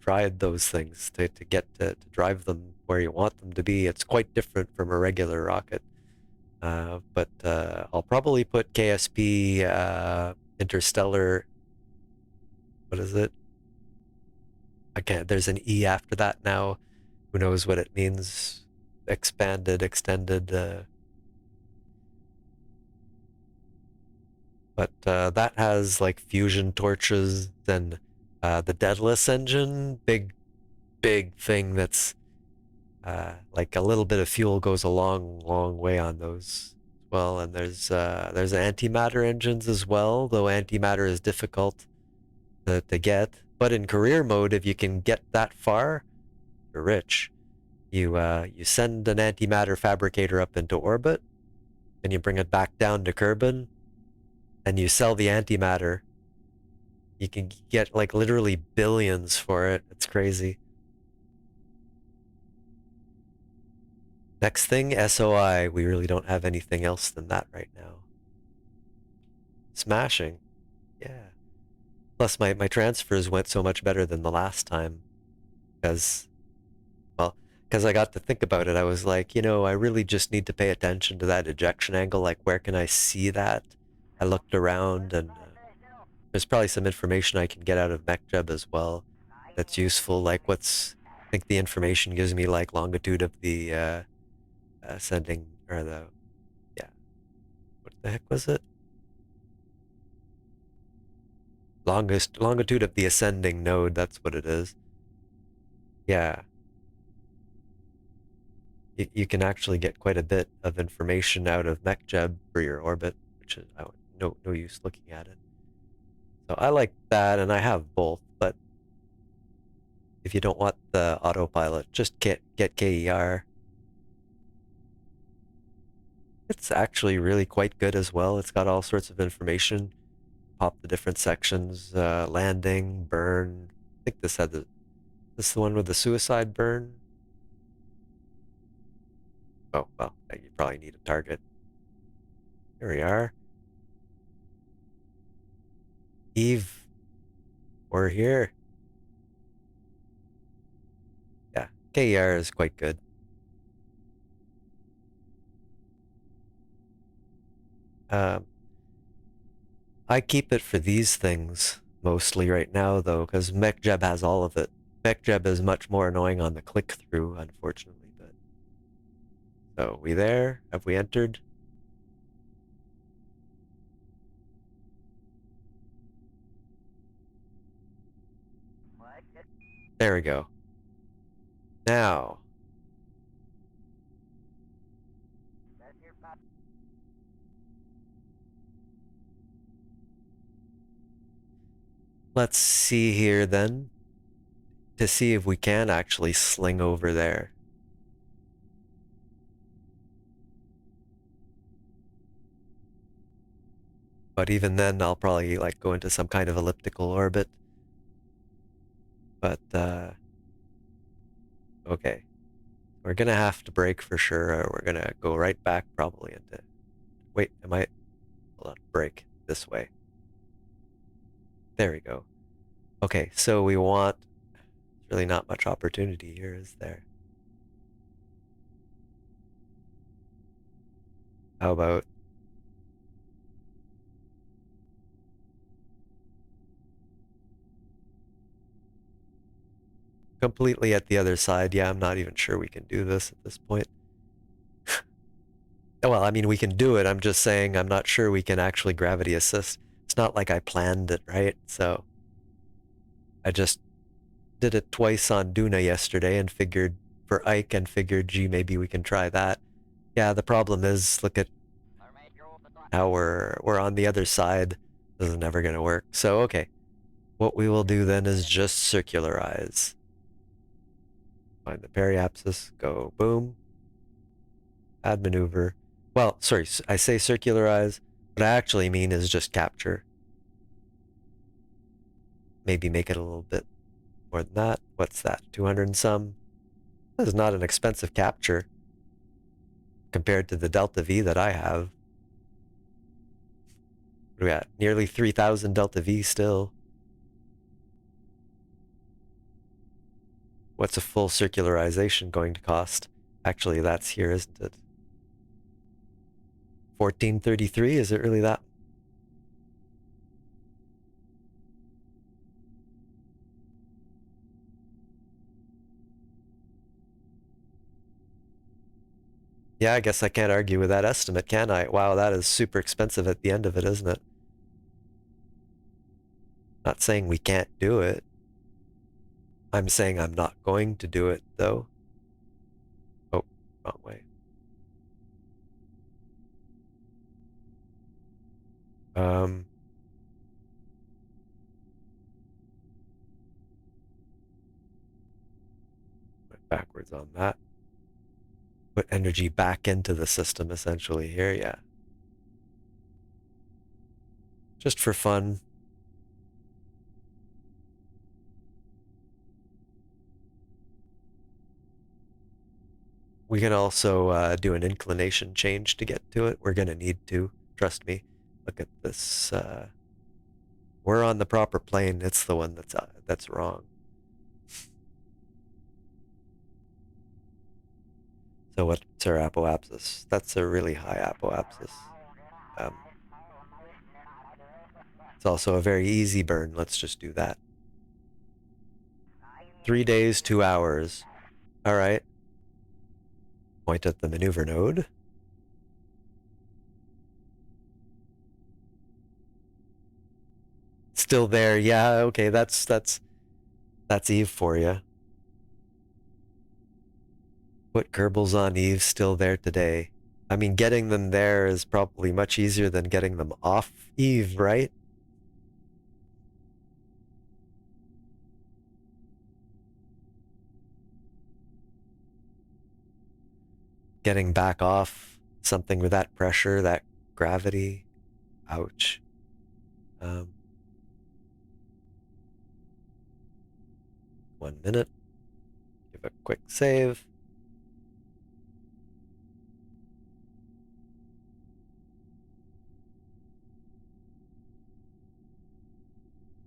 [SPEAKER 1] those things, to get to drive them where you want them to be. It's quite different from a regular rocket. But I'll probably put KSP Interstellar, what is it? Again, there's an E after that now. Who knows what it means? Expanded, extended. But that has like fusion torches and the Daedalus engine. Big thing that's like a little bit of fuel goes a long way on those. Well, and there's antimatter engines as well, though antimatter is difficult to get. But in career mode, if you can get that far, you're rich. You send an antimatter fabricator up into orbit, and you bring it back down to Kerbin, and you sell the antimatter. You can get like literally billions for it. It's crazy. Next thing, SOI. We really don't have anything else than that right now. Smashing. Yeah. Plus, my transfers went so much better than the last time. Because, well, because I got to think about it. I was like, I really just need to pay attention to that ejection angle. Like, where can I see that? I looked around, and there's probably some information I can get out of MechJeb as well that's useful. Like, I think the information gives me, like, longitude of the ascending, or yeah. What the heck was it? Longitude of the ascending node, that's what it is. Yeah. You can actually get quite a bit of information out of MechJeb for your orbit, which is no use looking at it. So I like that, and I have both, but if you don't want the autopilot, just get KER. It's actually really quite good as well. It's got all sorts of information. Pop the different sections, landing, burn. I think this is the one with the suicide burn. Oh, well, you probably need a target. Here we are. Eve, we're here. Yeah, KER is quite good. I keep it for these things mostly right now, though, because MechJeb has all of it. MechJeb is much more annoying on the click-through, unfortunately. But so, we there? Have we entered? There we go. Now, let's see here then, to see if we can actually sling over there. But even then, I'll probably like go into some kind of elliptical orbit. But, okay. We're gonna have to brake for sure, or we're gonna go right back probably into... Wait, hold on, brake this way. There we go. Okay, so we want... There's really not much opportunity here, is there? How about... completely at the other side? Yeah, I'm not even sure we can do this at this point. Well, I mean, we can do it. I'm just saying I'm not sure we can actually gravity assist. It's not like I planned it, right? So I just did it twice on Duna yesterday and figured for Ike and figured, gee, maybe we can try that. Yeah, the problem is, look at how we're on the other side. This is never gonna work. So, okay. What we will do then is just circularize. Find the periapsis, go boom. Add maneuver. Well, sorry, I say circularize. What I actually mean is just capture. Maybe make it a little bit more than that. What's that? 200 and some? This is not an expensive capture compared to the Delta V that I have. What are we at? Nearly 3,000 Delta V still. What's a full circularization going to cost? Actually, that's here, isn't it? 1433? Is it really that? Yeah, I guess I can't argue with that estimate, can I? Wow, that is super expensive at the end of it, isn't it? Not saying we can't do it. I'm saying I'm not going to do it, though. Oh, wrong way. Went backwards on that. Put energy back into the system, essentially, here, yeah. Just for fun. We can also do an inclination change to get to it. We're gonna need to, trust me. Look at this. We're on the proper plane. It's the one that's wrong. So what's our apoapsis? That's a really high apoapsis. It's also a very easy burn. Let's just do that. 3 days, 2 hours. All right. Point at the maneuver node. Still there. Yeah, okay, that's Eve for you. Put Kerbals on Eve, still there today. I mean, getting them there is probably much easier than getting them off Eve, right? Getting back off something with that pressure, that gravity. Ouch. 1 minute. Give a quick save.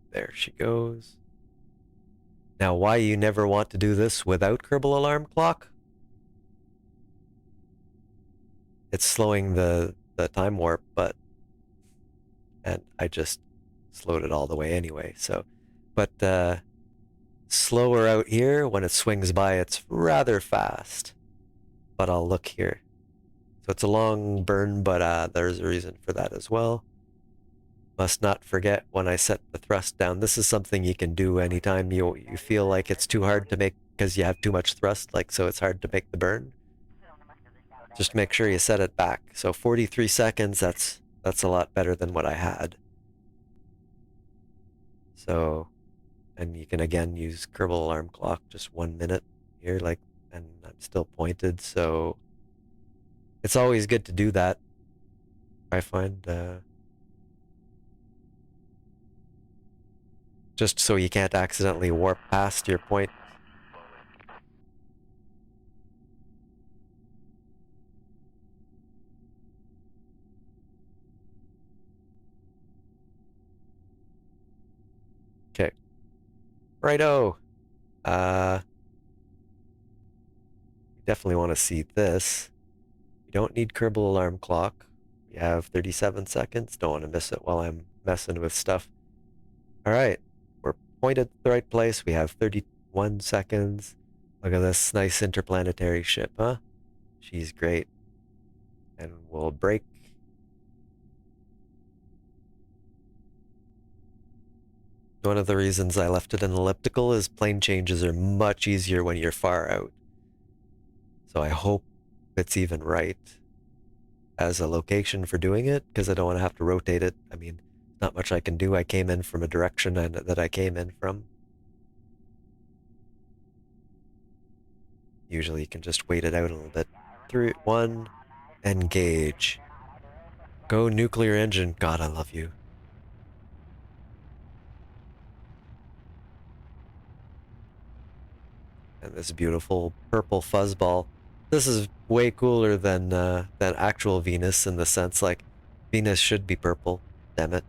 [SPEAKER 1] There she goes. Now, why you never want to do this without Kerbal Alarm Clock? It's slowing the time warp, and I just slowed it all the way anyway, so. But slower out here, when it swings by, it's rather fast. But I'll look here. So it's a long burn, but there's a reason for that as well. Must not forget when I set the thrust down. This is something you can do anytime you feel like it's too hard to make because you have too much thrust, like so it's hard to make the burn. Just make sure you set it back. So 43 seconds, that's a lot better than what I had. So, and you can again use Kerbal Alarm Clock, just 1 minute here, like, and I'm still pointed, so it's always good to do that. I find, just so you can't accidentally warp past your point. Okay. Righto. You definitely want to see this. You don't need Kerbal Alarm Clock. You have 37 seconds. Don't want to miss it while I'm messing with stuff. All right. We're pointed at the right place. We have 31 seconds. Look at this nice interplanetary ship, huh? She's great. And we'll break. One of the reasons I left it in elliptical is plane changes are much easier when you're far out. So I hope it's even right as a location for doing it, because I don't want to have to rotate it. I mean, not much I can do. I came in from a direction that I came in from. Usually you can just wait it out a little bit. 3, 1, engage. Go nuclear engine. God, I love you. And this beautiful purple fuzzball. This is way cooler than actual Venus in the sense, like, Venus should be purple. Damn it.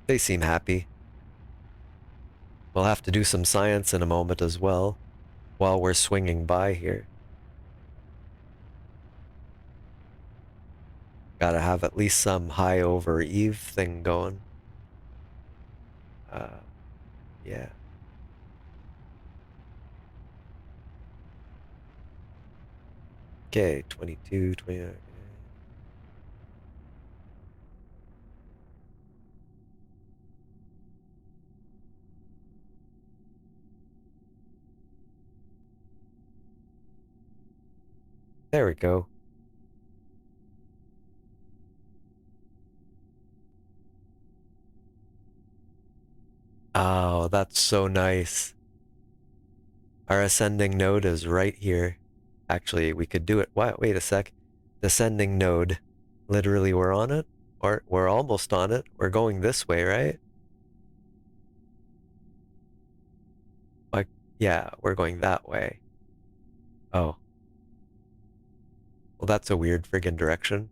[SPEAKER 1] They seem happy. We'll have to do some science in a moment as well, while we're swinging by here. Gotta have at least some high over Eve thing going. Yeah. Okay, 22, 29. There we go. Oh, that's so nice. Our ascending node is right here. Actually, we could do it. Wait a sec. Descending node. Literally, we're on it? Or we're almost on it. We're going this way, right? Yeah, we're going that way. Oh. Well, that's a weird friggin' direction.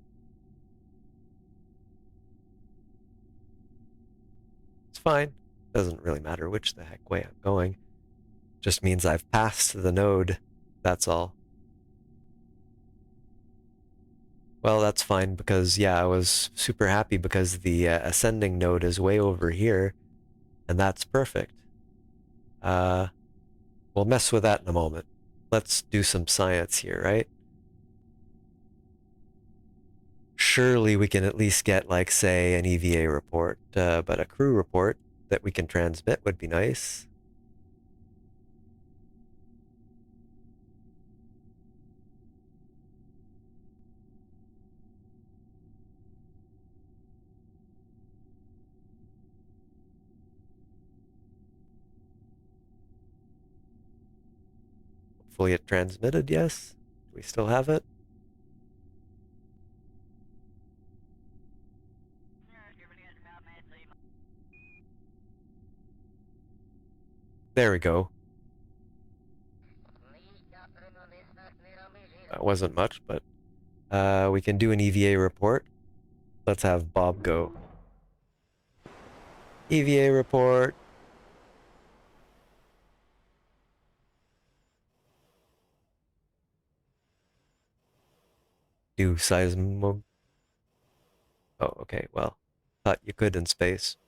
[SPEAKER 1] It's fine. Doesn't really matter which the heck way I'm going. Just means I've passed the node. That's all. Well, that's fine because, yeah, I was super happy because the ascending node is way over here, and that's perfect. Uh, we'll mess with that in a moment. Let's do some science here, right? Surely we can at least get, like, say, an EVA report, but a crew report that we can transmit would be nice. Hopefully it transmitted, yes? Do we still have it? There we go. That wasn't much, but we can do an EVA report. Let's have Bob go. EVA report. Do seismo. Oh, okay. Well, thought you could in space.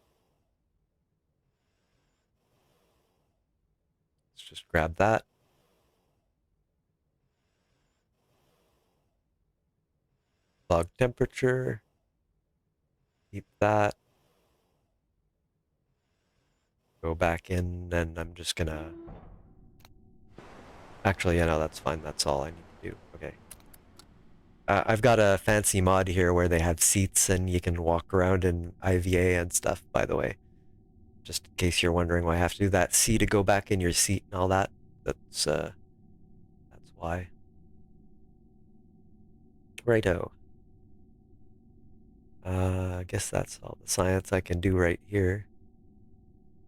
[SPEAKER 1] Let's just grab that. Log temperature. Keep that. Go back in, and I'm just gonna. Actually, yeah, no, that's fine. That's all I need to do. Okay. I've got a fancy mod here where they have seats and you can walk around in IVA and stuff, by the way. Just in case you're wondering why I have to do that C to go back in your seat and all that. That's why. Righto. I guess that's all the science I can do right here.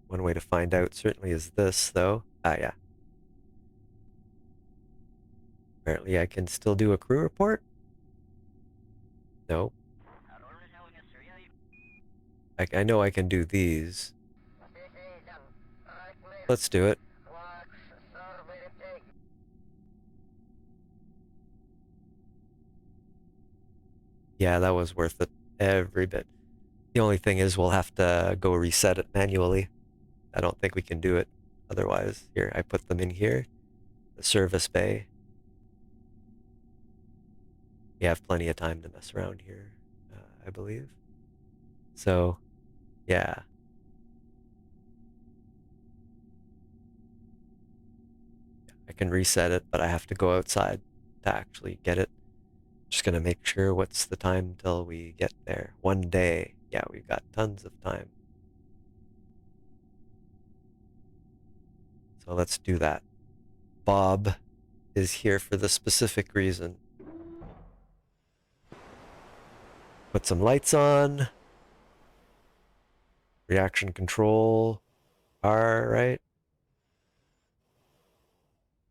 [SPEAKER 1] One way to find out certainly is this, though. Ah, yeah. Apparently I can still do a crew report? No. I know I can do these. Let's do it. Yeah, that was worth it. Every bit. The only thing is we'll have to go reset it manually. I don't think we can do it otherwise. Here, I put them in here. The service bay. We have plenty of time to mess around here, I believe. So, yeah. I can reset it, but I have to go outside to actually get it. Just gonna make sure what's the time till we get there. 1 day. Yeah, we've got tons of time. So let's do that. Bob is here for the specific reason. Put some lights on. Reaction control. R, right?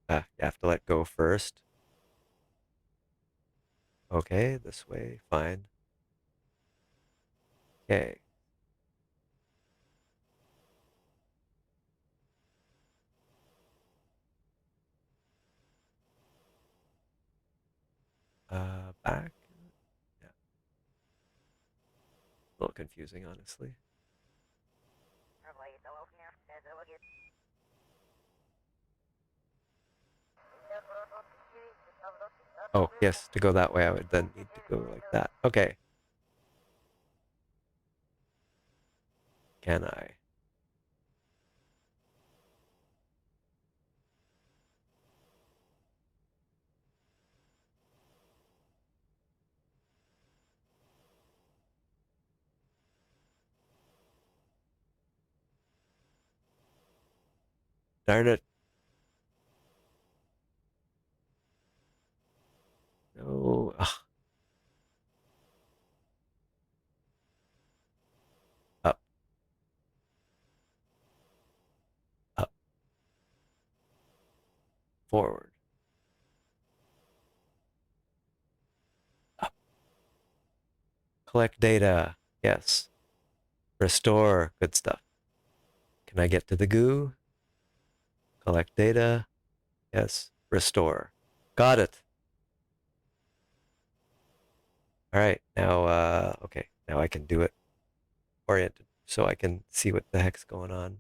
[SPEAKER 1] Ah, you have to let go first. Okay, this way, fine. Okay. Back. Yeah. A little confusing, honestly. Oh, yes, to go that way, I would then need to go like that. Okay. Can I? Darn it. No. Ugh. Up, up. Forward. Up. Collect data. Yes. Restore. Good stuff. Can I get to the goo? Collect data. Yes. Restore. Got it. All right. Now, okay. Now I can do it oriented so I can see what the heck's going on.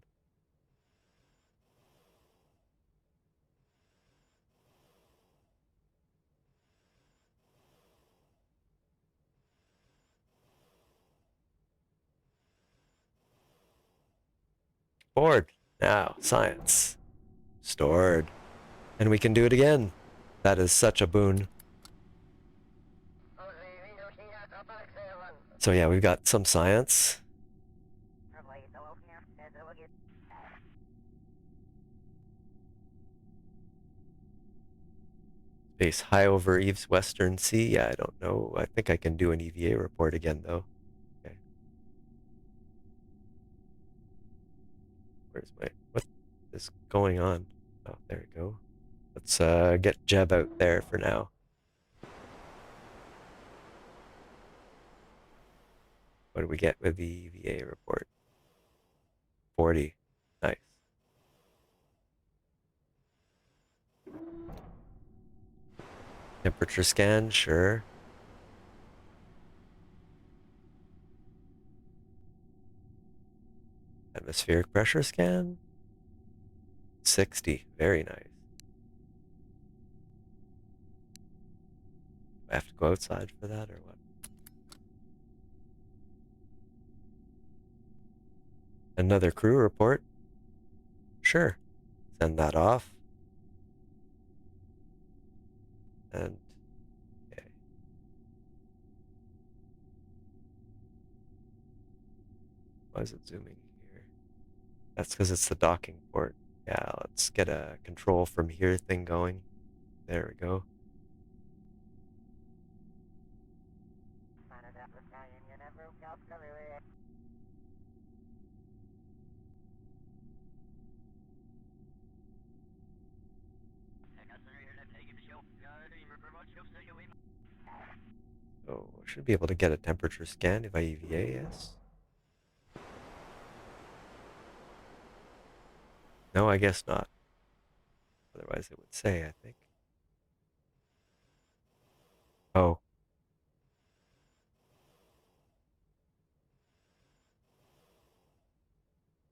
[SPEAKER 1] Board. Now, science. Stored. And we can do it again. That is such a boon. So yeah, we've got some science. Space high over Eve's Western Sea. Yeah, I don't know. I think I can do an EVA report again, though. Okay. Where's what is going on? Oh, there we go. Let's get Jeb out there for now. What do we get with the EVA report? 40. Nice. Temperature scan, sure. Atmospheric pressure scan? 60. Very nice. I have to go outside for that or what? Another crew report? Sure. Send that off. And okay. Why is it zooming here? That's because it's the docking port. Yeah, let's get a control from here thing going. There we go. So I should be able to get a temperature scan if I EVA, yes? No, I guess not. Otherwise it would say, I think. Oh.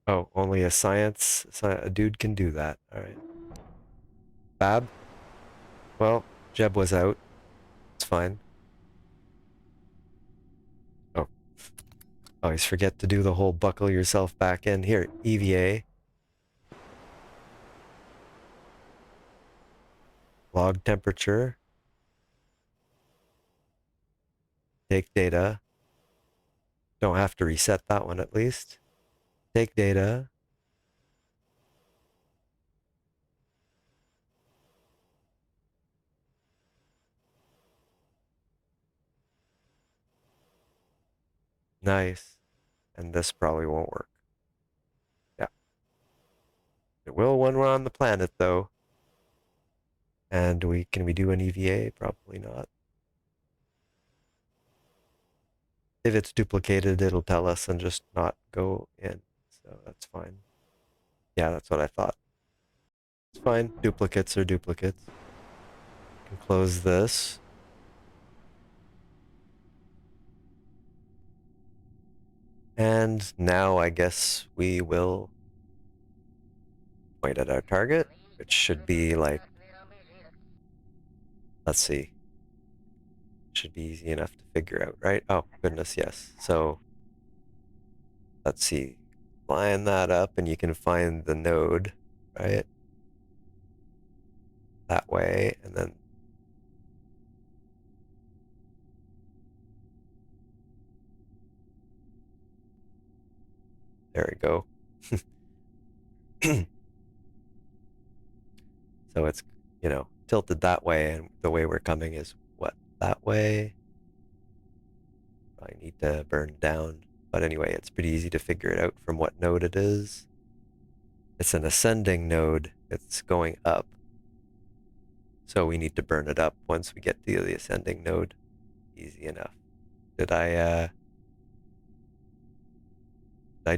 [SPEAKER 1] Oh, only a dude can do that. All right. Bab? Well, Jeb was out. It's fine. Oh. Always forget to do the whole buckle yourself back in. Here, EVA. Log temperature. Take data. Don't have to reset that one at least. Take data. Nice. And this probably won't work. Yeah. It will when we're on the planet though. And can we do an EVA? Probably not. If it's duplicated, it'll tell us and just not go in. So that's fine. Yeah, that's what I thought. It's fine. Duplicates are duplicates. Can close this. And now I guess we will point at our target, which should be like, let's see. Should be easy enough to figure out, right? Oh, goodness, yes. So let's see. Line that up and you can find the node, right? That way, and then there we go. So it's, tilted that way, and the way we're coming is what? That way? I need to burn down. But anyway, it's pretty easy to figure it out from what node it is. It's an ascending node. It's going up. So we need to burn it up once we get to the ascending node. Easy enough. Did I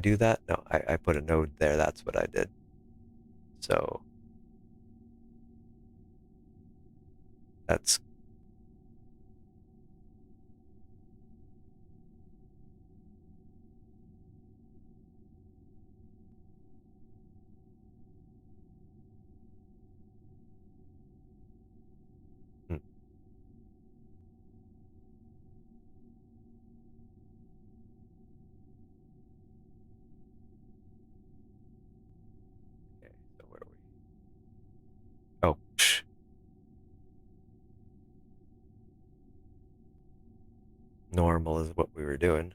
[SPEAKER 1] do that? No, I put a node there. That's what I did. So that's hmm. Okay, so where are we? Oh, psh. Normal is what we were doing.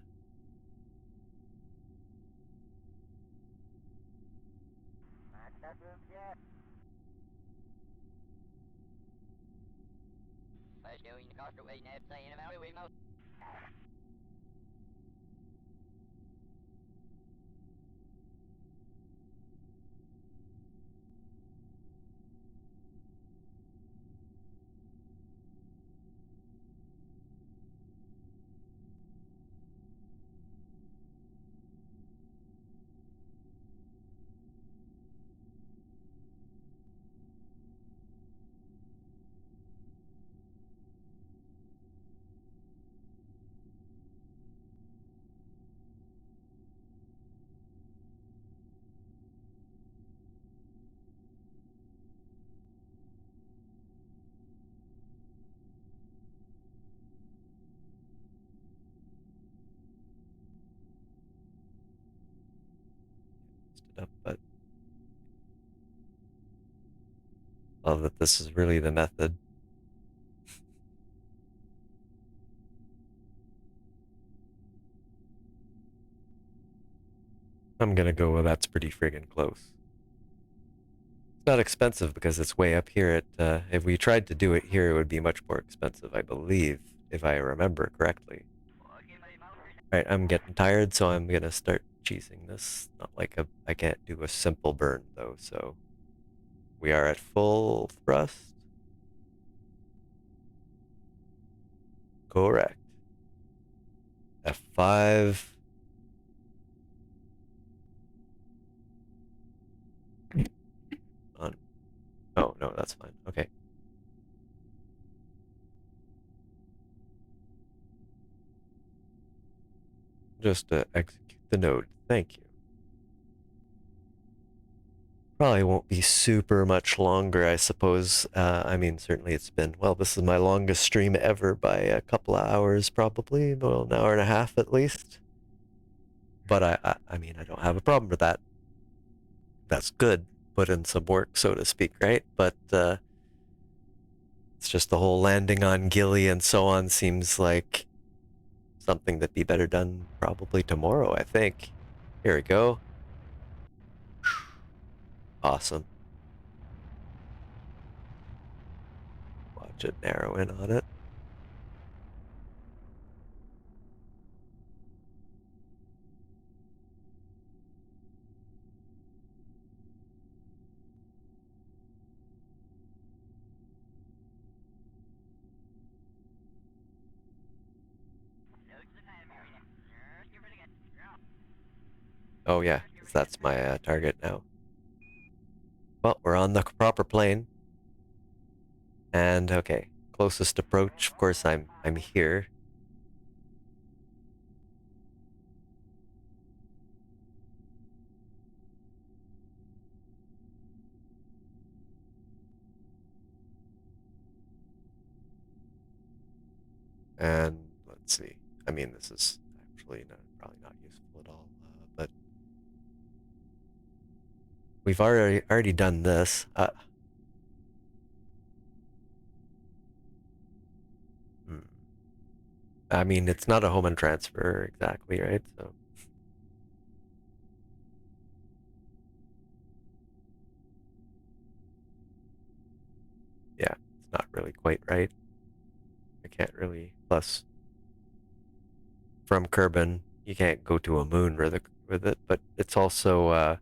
[SPEAKER 1] Up, but love that this is really the method. I'm gonna go, well, that's pretty friggin' close. It's not expensive because it's way up here. If we tried to do it here, it would be much more expensive, I believe, if I remember correctly. Alright, I'm getting tired, so I'm gonna start cheesing this. Not like I can't do a simple burn, though, so we are at full thrust. Correct. F5. On. Oh, no, that's fine. Okay. Just execute the node. Thank you. Probably won't be super much longer, I suppose. I mean, certainly it's been, well, this is my longest stream ever by a couple of hours, probably. Well, an hour and a half at least. But I mean, I don't have a problem with that. That's good. Put in some work, so to speak, right? But it's just the whole landing on Gilly and so on seems like something that'd be better done probably tomorrow, I think. Here we go. Awesome. Watch it narrow in on it. Oh yeah, because that's my target now. Well, we're on the proper plane. And okay, closest approach, of course I'm here. And let's see. I mean, this is actually probably not useful at all, but we've already done this. I mean, it's not a home and transfer exactly, right? So yeah, it's not really quite right. I can't really. Plus, from Kerbin, you can't go to a moon with it, but it's also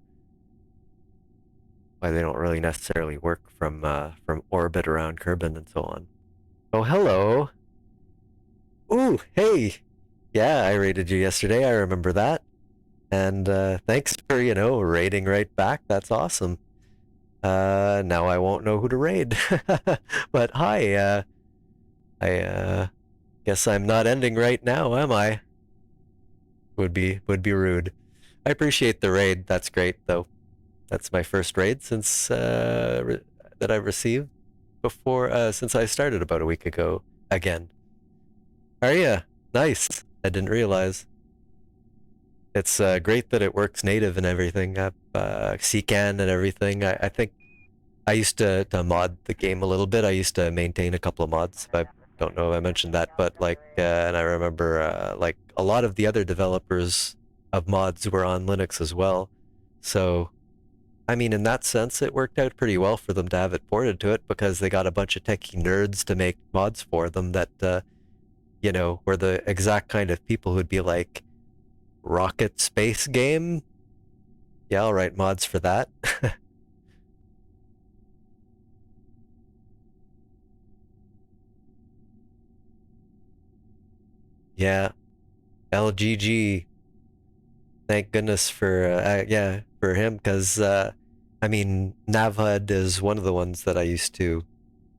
[SPEAKER 1] why they don't really necessarily work from orbit around Kerbin and so on. Oh, hello. Ooh, hey. Yeah, I raided you yesterday. I remember that. And thanks for, raiding right back. That's awesome. Now I won't know who to raid. But hi, I guess I'm not ending right now, am I? Would be rude. I appreciate the raid. That's great though. That's my first raid since that I've received before since I started about a week ago again. Are ya? Nice. I didn't realize. It's great that it works native and everything. CCAN and everything. I think I used to mod the game a little bit. I used to maintain a couple of mods. I don't know if I mentioned that, but and I remember like a lot of the other developers of mods were on Linux as well. So, I mean, in that sense, it worked out pretty well for them to have it ported to it because they got a bunch of techie nerds to make mods for them that, were the exact kind of people who'd be like, rocket space game? Yeah, I'll write mods for that. Yeah, LGG. Thank goodness for for him because I mean NavHUD is one of the ones that I used to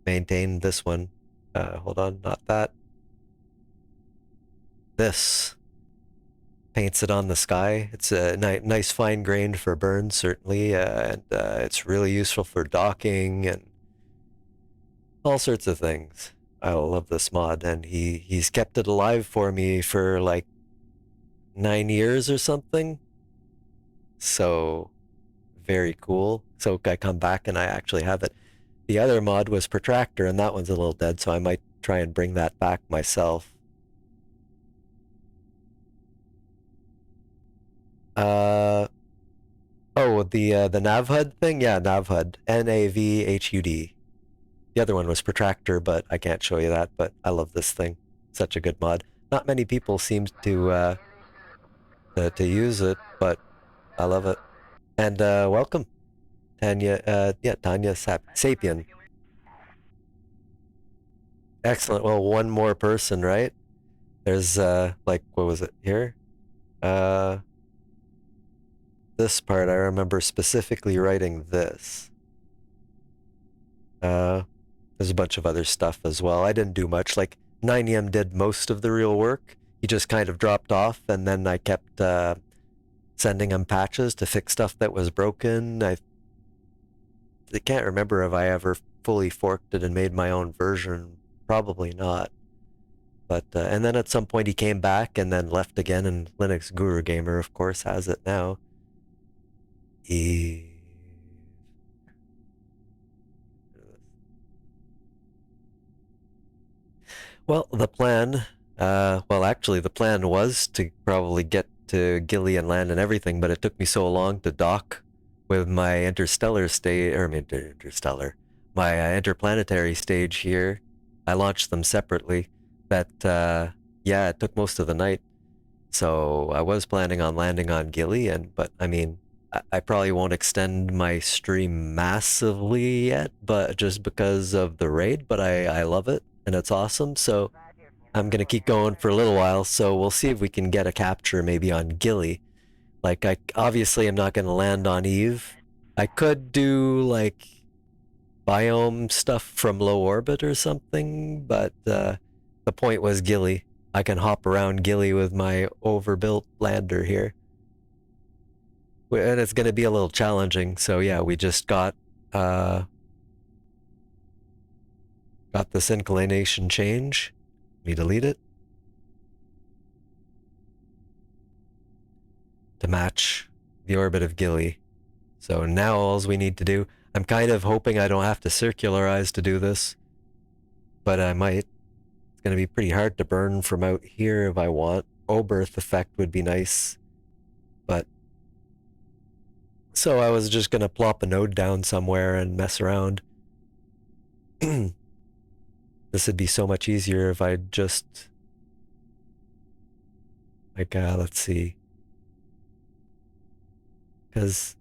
[SPEAKER 1] maintain. This one, hold on, not that. This paints it on the sky. It's a nice fine grained for burns certainly, and it's really useful for docking and all sorts of things. I love this mod, and he's kept it alive for me for like 9 years or something. So very cool. So I come back and I actually have it. The other mod was Protractor, and that one's a little dead, so I might try and bring that back myself. Oh, the NavHUD thing? Yeah, NavHUD. NAVHUD. The other one was Protractor, but I can't show you that, but I love this thing. Such a good mod. Not many people seem to use it, but I love it. And welcome, Tanya. Tanya Sapien. Excellent. Well, one more person, right? There's like what was it here? Uh, this part I remember specifically writing this. There's a bunch of other stuff as well. I didn't do much. Like 9EM did most of the real work. He just kind of dropped off, and then I kept sending him patches to fix stuff that was broken. I can't remember if I ever fully forked it and made my own version. Probably not. But and then at some point he came back and then left again, and Linux Guru Gamer, of course, has it now. Well, the plan, actually, the plan was to probably get to Gilly and land and everything, but it took me so long to dock with my interstellar stage, or interstellar, my interplanetary stage here. I launched them separately. That, yeah, it took most of the night. So I was planning on landing on Gilly, but I mean, I probably won't extend my stream massively yet, but just because of the raid, but I love it and it's awesome. So I'm gonna keep going for a little while. So we'll see if we can get a capture maybe on Gilly. Like I obviously am not gonna land on Eve. I could do like biome stuff from low orbit or something, but the point was Gilly. I can hop around Gilly with my overbuilt lander here. And it's going to be a little challenging, so yeah, we just got this inclination change. Let me delete it. To match the orbit of Gilly. So now all we need to do, I'm kind of hoping I don't have to circularize to do this, but I might. It's going to be pretty hard to burn from out here if I want. Oberth effect would be nice, but so I was just going to plop a node down somewhere and mess around. This would be so much easier if I just like let's see, because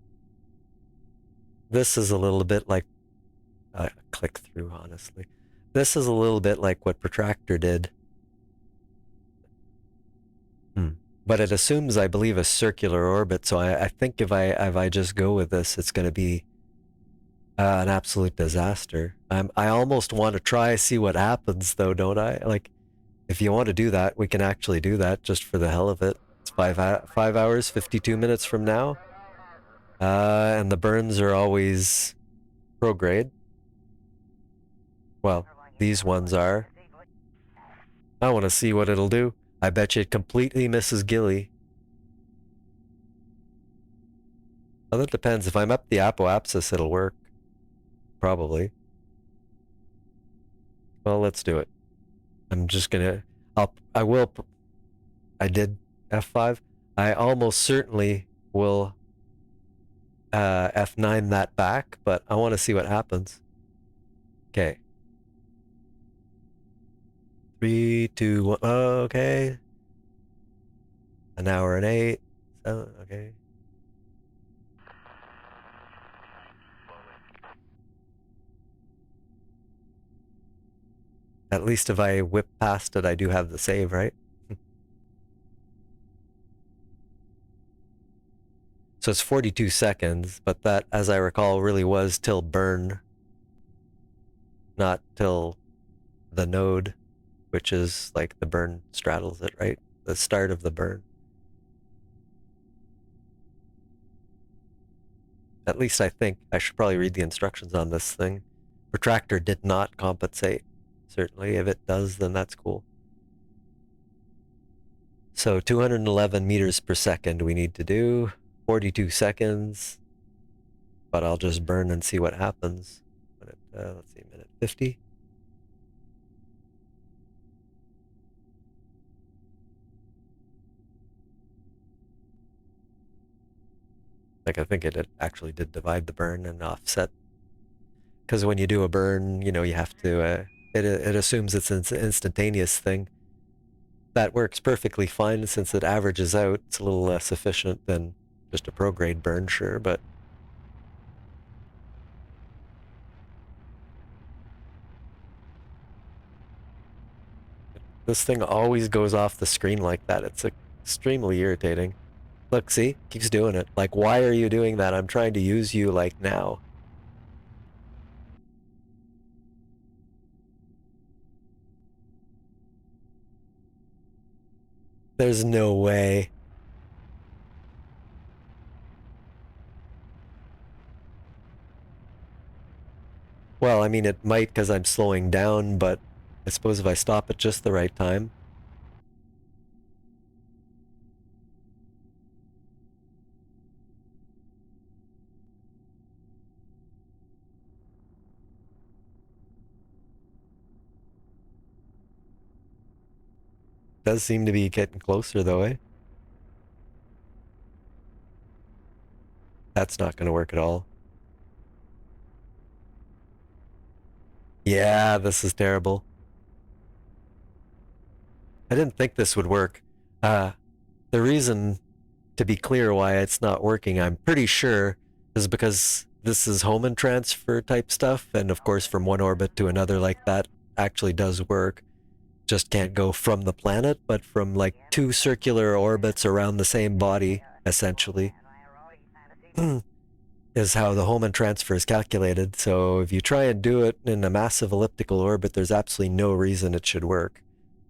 [SPEAKER 1] this is a little bit like click through, honestly. This is a little bit like what Protractor did. But it assumes, I believe, a circular orbit, so I think if I just go with this, it's going to be an absolute disaster. I almost want to try see what happens, though, don't I? Like, if you want to do that, we can actually do that just for the hell of it. It's 5 hours, 52 minutes from now, and the burns are always prograde. Well, these ones are. I want to see what it'll do. I bet you it completely misses Gilly. Well, that depends. If I'm up the apoapsis, it'll work. Probably. Well, let's do it. I'm just gonna... I did F5. I almost certainly will F9 that back, but I want to see what happens. Okay. 3, 2, 1. Okay. An hour and 8. 7. Okay. At least if I whip past it, I do have the save, right? So it's 42 seconds, but that, as I recall, really was till burn, not till the node, which is like the burn straddles it, right? The start of the burn. At least I think. I should probably read the instructions on this thing. Protractor did not compensate. Certainly, if it does, then that's cool. So 211 meters per second we need to do. 42 seconds. But I'll just burn and see what happens. Let's see, minute 50. Like, I think it actually did divide the burn and offset. Because when you do a burn, you know, you have to, it assumes it's an instantaneous thing. That works perfectly fine since it averages out. It's a little less efficient than just a prograde burn, sure, but this thing always goes off the screen like that. It's extremely irritating. Look, see? Keeps doing it. Like, why are you doing that? I'm trying to use you, like, now. There's no way. Well, I mean, it might because I'm slowing down, but I suppose if I stop at just the right time. Does seem to be getting closer, though, eh? That's not going to work at all. Yeah, this is terrible. I didn't think this would work. The reason, to be clear, why it's not working, I'm pretty sure, is because this is Hohmann transfer type stuff, and of course from one orbit to another like that actually does work. Just can't go from the planet, but from like 2 circular orbits around the same body, essentially, is how the Hohmann transfer is calculated. So if you try and do it in a massive elliptical orbit, there's absolutely no reason it should work.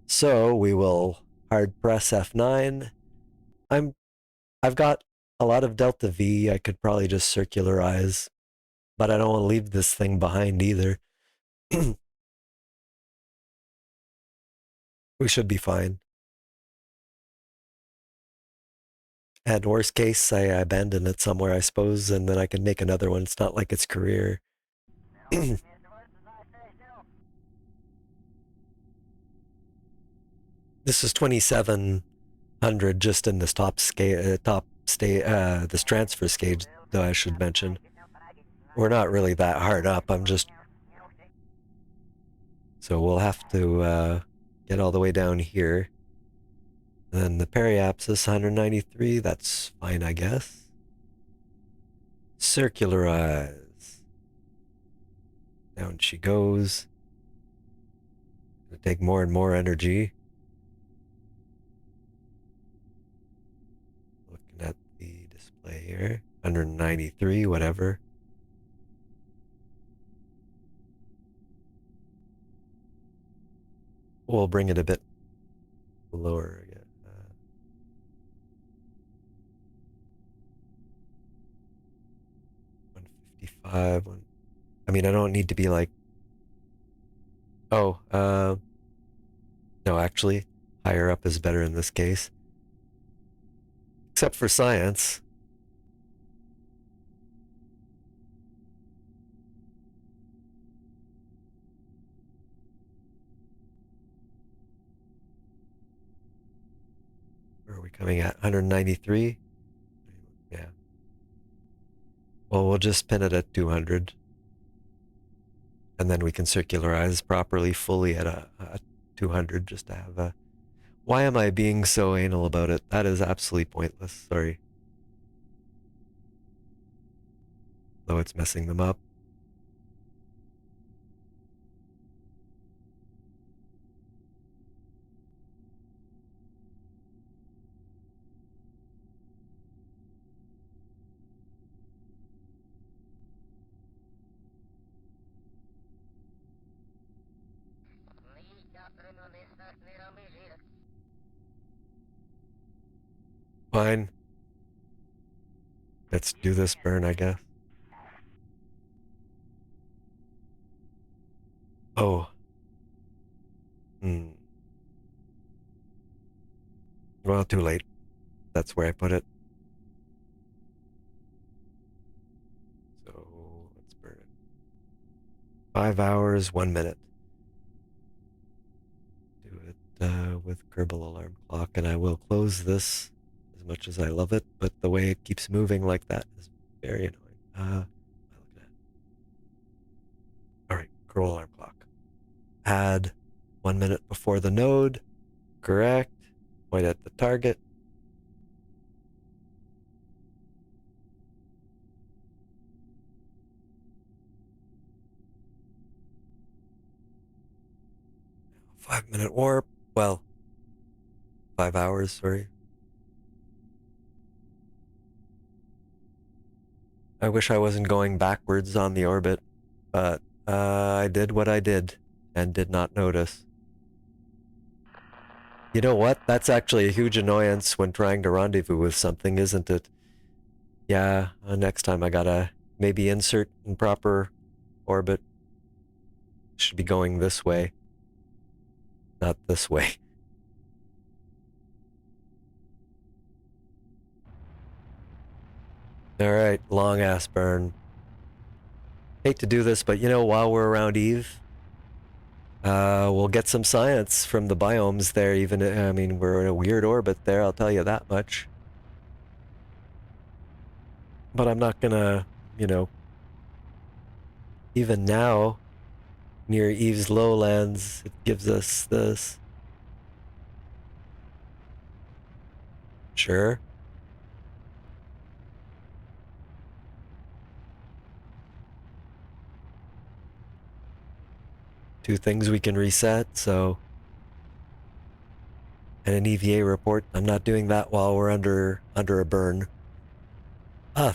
[SPEAKER 1] So we will hard press F9. I've got a lot of delta V. I could probably just circularize, but I don't want to leave this thing behind either. We should be fine. And worst case, I abandon it somewhere, I suppose, and then I can make another one. It's not like it's career. This is 2,700 just in this this transfer stage, though I should mention. We're not really that hard up. So we'll have to get all the way down here. And then the periapsis, 193, that's fine, I guess. Circularize. Down she goes. Gonna take more and more energy. Looking at the display here. 193, whatever. We'll bring it a bit lower again. 155. I mean, I don't need to be like. Oh, no, actually, higher up is better in this case. Except for science. Where are we coming at? 193? Yeah. Well, we'll just pin it at 200. And then we can circularize properly, fully at a 200 just to have a... Why am I being so anal about it? That is absolutely pointless. Sorry. Though it's messing them up. Fine. Let's do this burn, I guess. Oh. Well, too late. That's where I put it. So, let's burn it. 5 hours, 1 minute. Do it with Kerbal Alarm Clock, and I will close this as much as I love it, but the way it keeps moving like that is very annoying. Alright, Kerbal Alarm Clock. Add 1 minute before the node. Correct. Point at the target. Five-minute warp. Well, 5 hours, sorry. I wish I wasn't going backwards on the orbit, but I did what I did and did not notice. You know what? That's actually a huge annoyance when trying to rendezvous with something, isn't it? Yeah, next time I gotta maybe insert in proper orbit. Should be going this way, not this way. Alright, long ass burn. Hate to do this, but you know, while we're around Eve, we'll get some science from the biomes there, even, I mean, we're in a weird orbit there, I'll tell you that much. But I'm not gonna, you know, even now, near Eve's lowlands, it gives us this. Sure. Two things we can reset, so... And an EVA report. I'm not doing that while we're under a burn. Ah,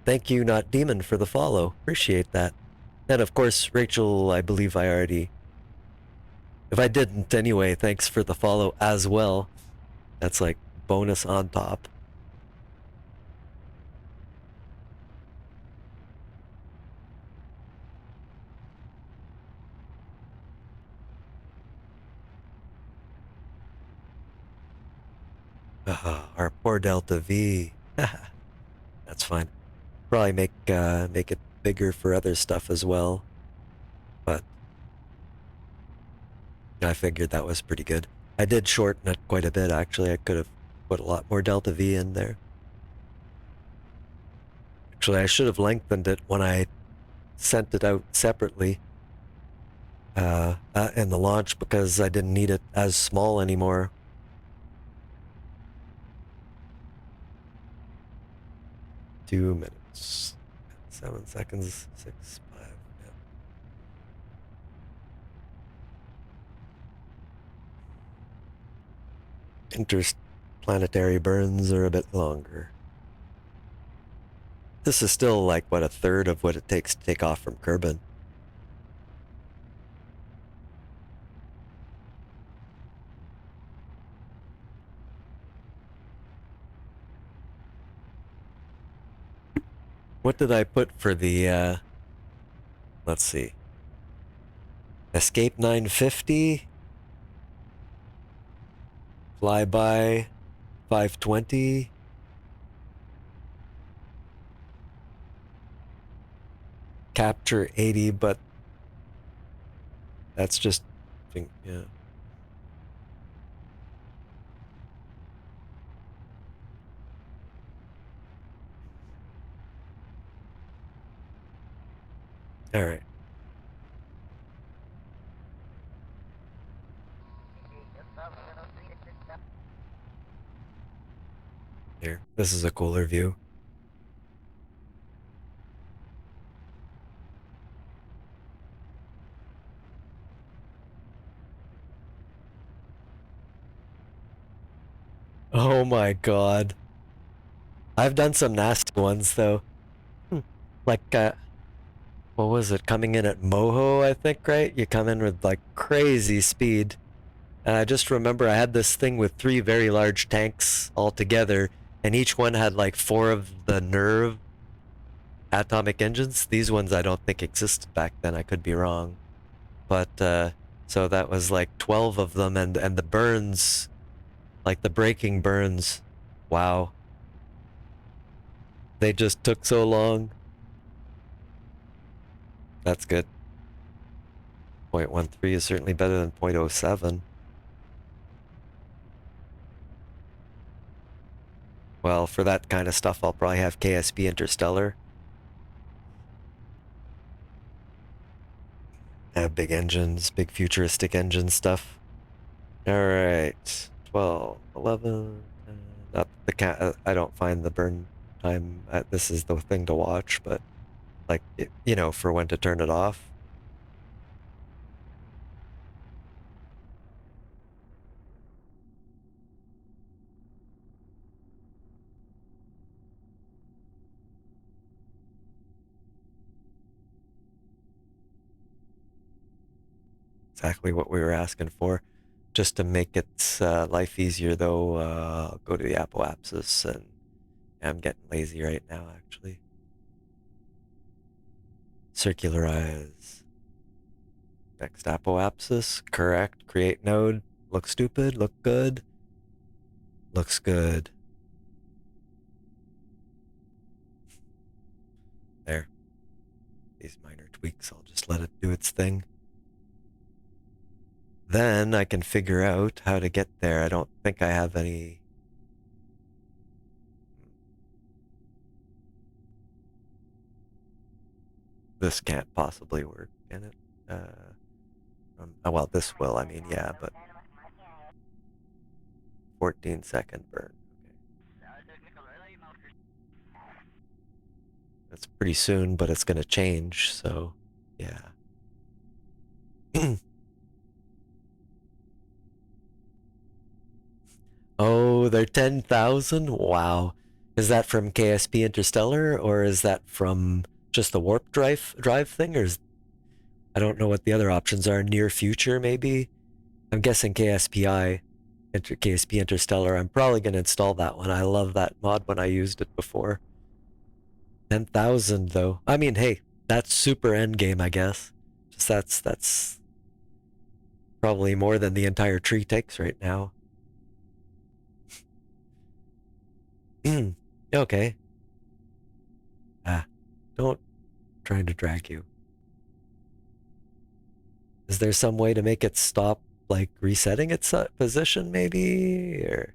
[SPEAKER 1] thank you, Not Demon, for the follow. Appreciate that. And of course, Rachel, I believe I already... If I didn't, anyway, thanks for the follow as well. That's like bonus on top. Our poor Delta V. That's fine. Probably make it bigger for other stuff as well. But I figured that was pretty good. I did shorten it quite a bit, actually. I could have put a lot more Delta V in there. Actually, I should have lengthened it when I sent it out separately in the launch, because I didn't need it as small anymore. Two minutes. 7 seconds. 6, 5. Yeah. interplanetary burns are a bit longer. This is still like, what, a third of what it takes to take off from Kerbin. What did I put for the, let's see. Escape 950. Flyby 520. Capture 80, but that's just, yeah. All right. Here, this is a cooler view. Oh my god. I've done some nasty ones though. Like, what was it? Coming in at Moho, I think, right? You come in with like crazy speed. And I just remember I had this thing with 3 very large tanks all together, and each one had like 4 of the nerve atomic engines. These ones I don't think existed back then, I could be wrong. But so that was like 12 of them, and the burns, like the braking burns, wow. They just took so long. That's good. 0.13 is certainly better than 0.07. Well, for that kind of stuff, I'll probably have KSP Interstellar. Have big engines, big futuristic engine stuff. Alright, 12, 11, not the cat. I don't find the burn time. This is the thing to watch, but like, you know, for when to turn it off. Exactly what we were asking for. Just to make its life easier, though, I'll go to the apoapsis, and I'm getting lazy right now, actually. Circularize. Next apoapsis, correct. Create node. Look stupid, look good. Looks good. There. These minor tweaks, I'll just let it do its thing. Then I can figure out how to get there. I don't think I have any... This can't possibly work, can it? Well, this will, I mean, yeah, but... 14-second burn. Okay. That's pretty soon, but it's gonna change, so... Yeah. Oh, they're 10,000? Wow. Is that from KSP Interstellar, or is that from just the warp drive thing, or is... I don't know what the other options are. Near future, maybe? I'm guessing KSPI, KSP Interstellar. I'm probably going to install that one. I love that mod when I used it before. 10,000, though. I mean, hey, that's super endgame, I guess. Just that's probably more than the entire tree takes right now. Okay. Don't trying to drag you. Is there some way to make it stop, like, resetting its position, maybe? Or...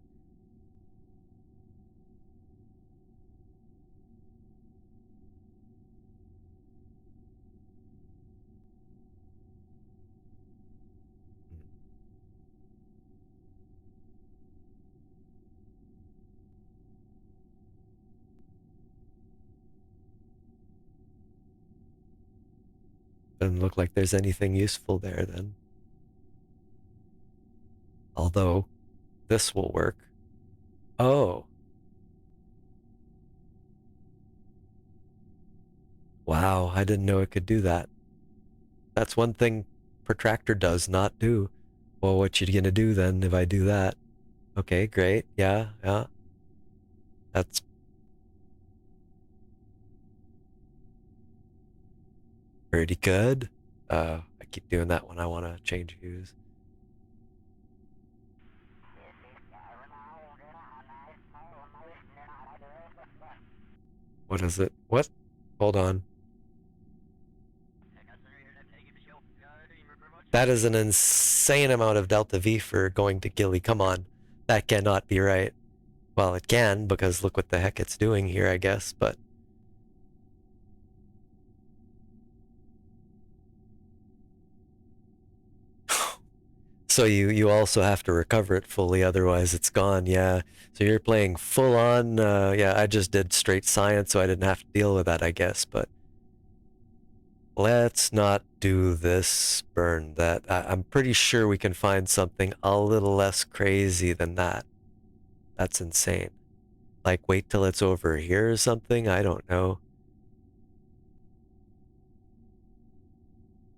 [SPEAKER 1] Doesn't look like there's anything useful there, then. Although, this will work. Oh. Wow, I didn't know it could do that. That's one thing Protractor does not do. Well, what you gonna do then if I do that? Okay, great. Yeah, yeah. That's pretty good. I keep doing that when I want to change hues. What is it? What? Hold on. That is an insane amount of delta V for going to Gilly. Come on. That cannot be right. Well, it can, because look what the heck it's doing here, I guess, but... So you also have to recover it fully, otherwise it's gone, yeah. So you're playing full on, yeah, I just did straight science, so I didn't have to deal with that, I guess, but... Let's not do this, burn that. I'm pretty sure we can find something a little less crazy than that. That's insane. Like, wait till it's over here or something? I don't know.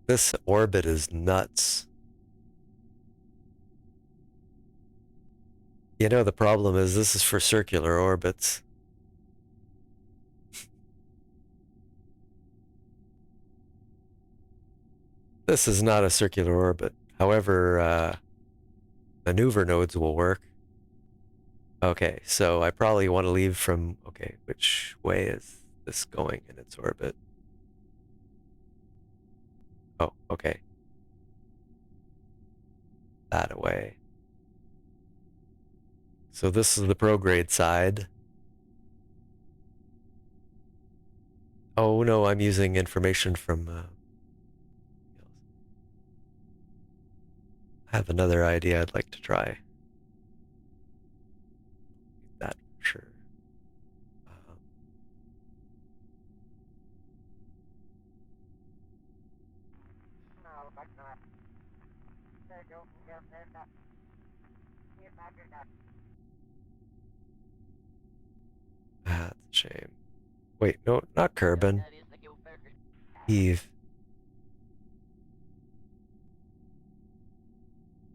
[SPEAKER 1] This orbit is nuts. You know, the problem is this is for circular orbits. This is not a circular orbit. However, maneuver nodes will work. Okay, so I probably want to leave from... Okay, which way is this going in its orbit? Oh, okay. That away. So this is the prograde side. Oh no, I'm using information from... I have another idea I'd like to try. That for sure. That's a shame. Wait, no, not Kerbin. Eve.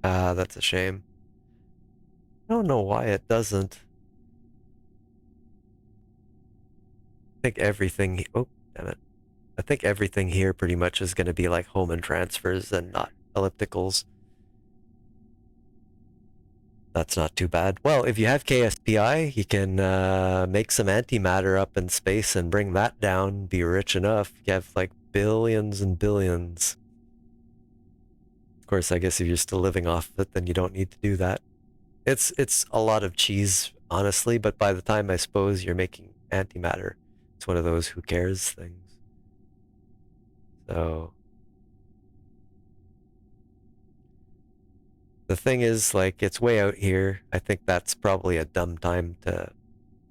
[SPEAKER 1] Ah, that's a shame. I don't know why it doesn't. I think everything... Oh, damn it. I think everything here pretty much is going to be like Hohmann transfers and not ellipticals. That's not too bad. Well, if you have KSPI, you can make some antimatter up in space and bring that down, be rich enough. You have like billions and billions. Of course, I guess if you're still living off of it, then you don't need to do that. It's a lot of cheese, honestly, but by the time I suppose you're making antimatter, it's one of those who cares things. So... The thing is, like, it's way out here. I think that's probably a dumb time to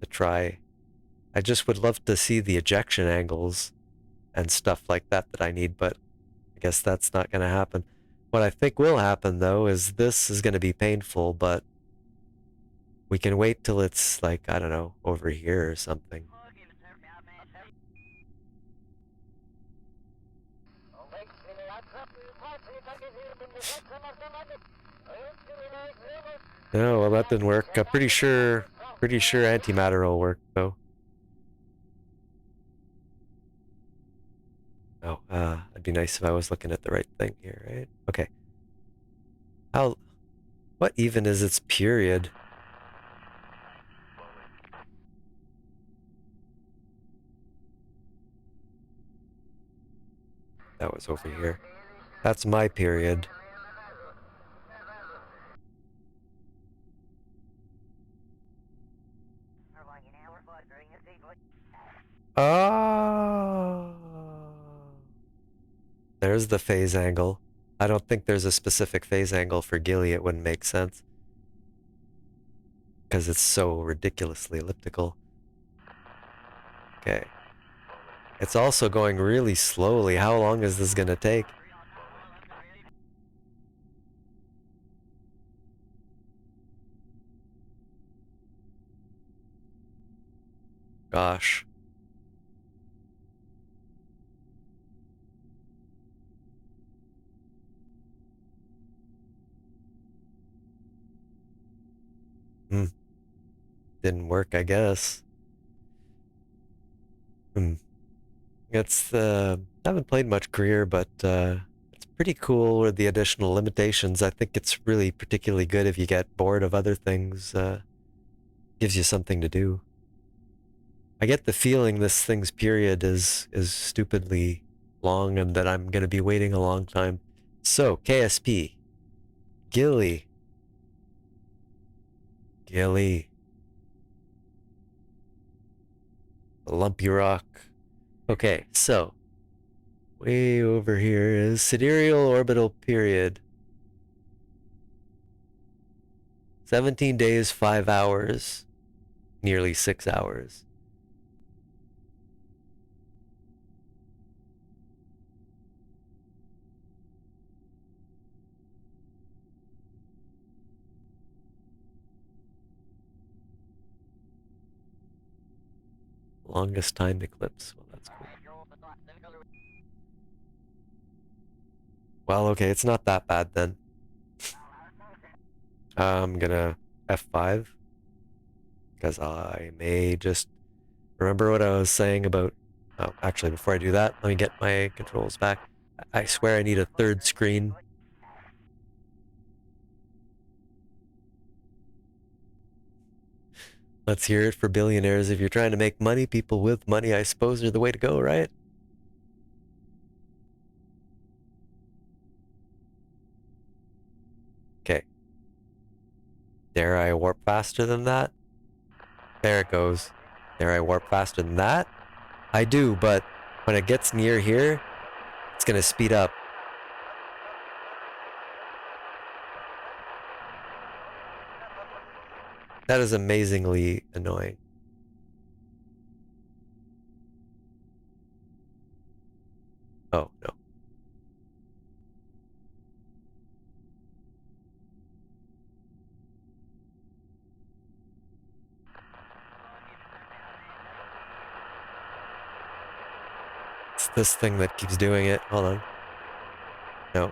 [SPEAKER 1] try. I just would love to see the ejection angles and stuff like that that I need, but I guess that's not going to happen. What I think will happen, though, is this is going to be painful, but we can wait till it's, like, I don't know, over here or something. No, well, that didn't work. I'm pretty sure antimatter will work, though. Oh, it'd be nice if I was looking at the right thing here, right? Okay. What even is its period? That was over here. That's my period. Oh. There's the phase angle. I don't think there's a specific phase angle for Gilly. It wouldn't make sense. Because it's so ridiculously elliptical. Okay. It's also going really slowly. How long is this gonna take? Gosh. Hmm. Didn't work, I guess. Hmm. It's I haven't played much career, but it's pretty cool with the additional limitations. I think it's really particularly good if you get bored of other things. Gives you something to do. I get the feeling this thing's period is stupidly long and that I'm gonna be waiting a long time. So, KSP. Gilly. Gilly. Lumpy rock. Okay, so way over here is sidereal orbital period. 17 days, 5 hours, nearly 6 hours. Longest time eclipse. Well, that's cool. Well, okay, it's not that bad then. I'm gonna F5 because I may just remember what I was saying about. Oh, actually, before I do that, let me get my controls back. I swear I need a third screen. Let's hear it for billionaires. If you're trying to make money, people with money, I suppose, are the way to go, right? Okay. Dare I warp faster than that? There it goes. Dare I warp faster than that? I do, but when it gets near here, it's gonna speed up. That is amazingly annoying. Oh, no. It's this thing that keeps doing it. Hold on. No.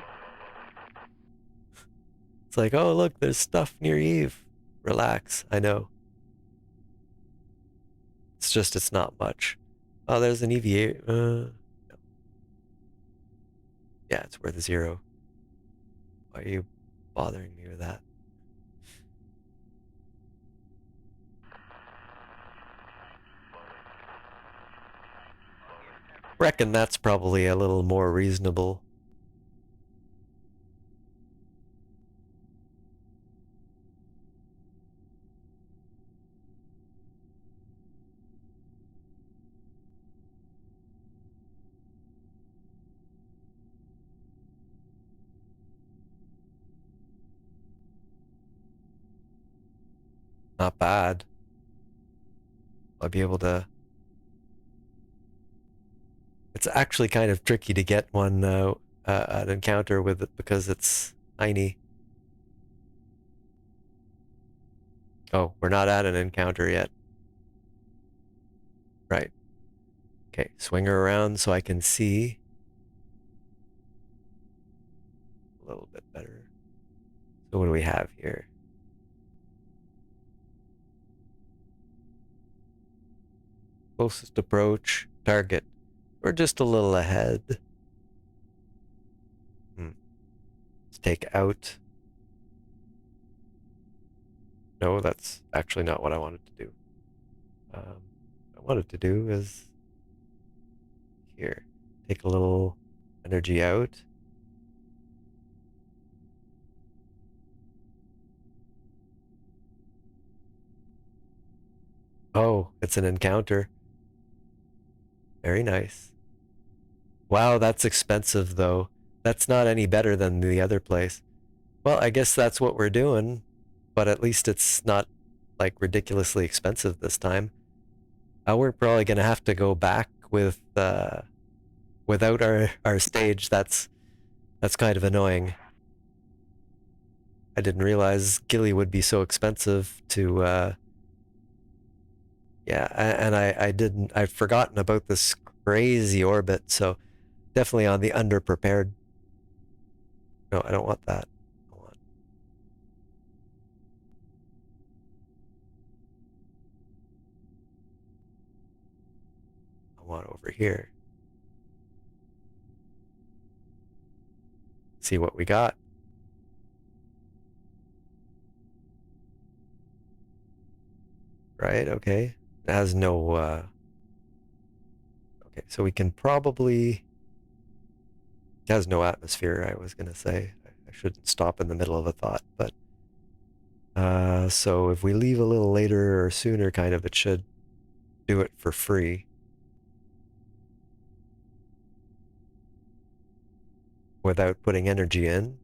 [SPEAKER 1] It's like, oh, look, there's stuff near Eve. Relax. I know. It's just, it's not much. Oh, there's an EVA. No. Yeah, it's worth 0. Why are you bothering me with that? Reckon that's probably a little more reasonable. Not bad. I'll be able to. It's actually kind of tricky to get one an encounter with it because it's tiny. Oh, we're not at an encounter yet. Right. Okay, swing her around so I can see a little bit better. So what do we have here? Closest approach, target. We're just a little ahead. Let's take out. No, that's actually not what I wanted to do. What I wanted to do is here. Take a little energy out. Oh, it's an encounter. Very nice. Wow, that's expensive though. That's not any better than the other place. Well, I guess that's what we're doing, but at least it's not like ridiculously expensive this time. We're probably gonna have to go back with without our stage. That's kind of annoying. I didn't realize Gilly would be so expensive to Yeah, and I'd forgotten about this crazy orbit, so definitely on the underprepared. No, I don't want that. I want over here. See what we got. Right, okay. It has no, okay, so we can probably... It has no atmosphere, I was gonna say. I shouldn't stop in the middle of a thought, but... so if we leave a little later or sooner, kind of, it should do it for free. Without putting energy in.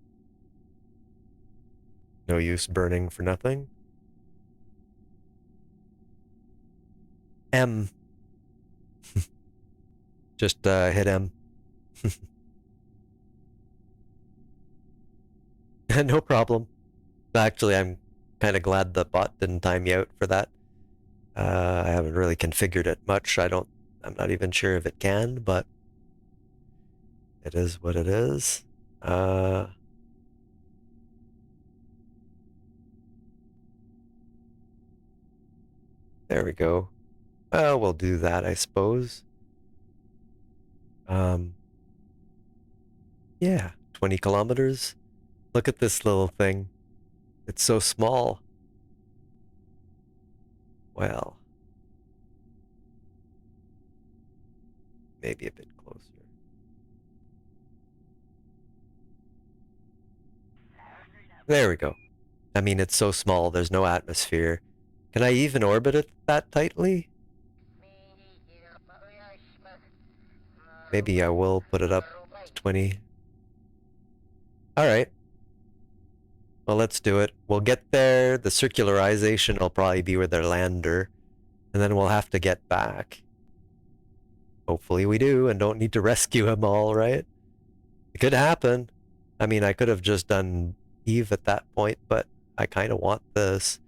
[SPEAKER 1] No use burning for nothing. M. Just hit M. No problem. Actually, I'm kind of glad the bot didn't time you out for that. I haven't really configured it much. I'm not even sure if it can, but it is what it is. There we go. Well, we'll do that, I suppose. Yeah, 20 kilometers. Look at this little thing. It's so small. Well, maybe a bit closer. There we go. I mean, it's so small, there's no atmosphere. Can I even orbit it that tightly? Maybe I will put it up to 20. Alright. Well, let's do it. We'll get there. The circularization will probably be with their lander. And then we'll have to get back. Hopefully we do and don't need to rescue them all, right? It could happen. I mean, I could have just done Eve at that point, but I kind of want this.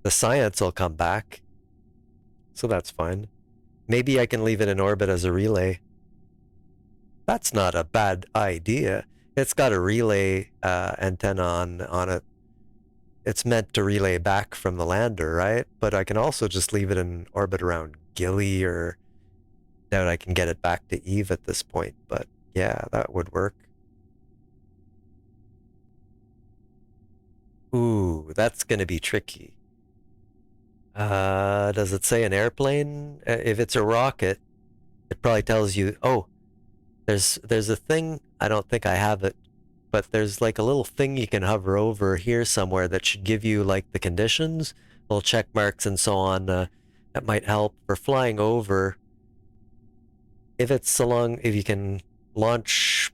[SPEAKER 1] The science will come back. So that's fine. Maybe I can leave it in orbit as a relay. That's not a bad idea. It's got a relay antenna on it. It's meant to relay back from the lander, right? But I can also just leave it in orbit around Gilly, or doubt I can get it back to Eve at this point. But yeah, that would work. Ooh, that's gonna be tricky. Does it say an airplane? If it's a rocket, it probably tells you, oh, there's a thing, I don't think I have it, but there's like a little thing you can hover over here somewhere that should give you like the conditions, little check marks and so on, that might help for flying over. If you can launch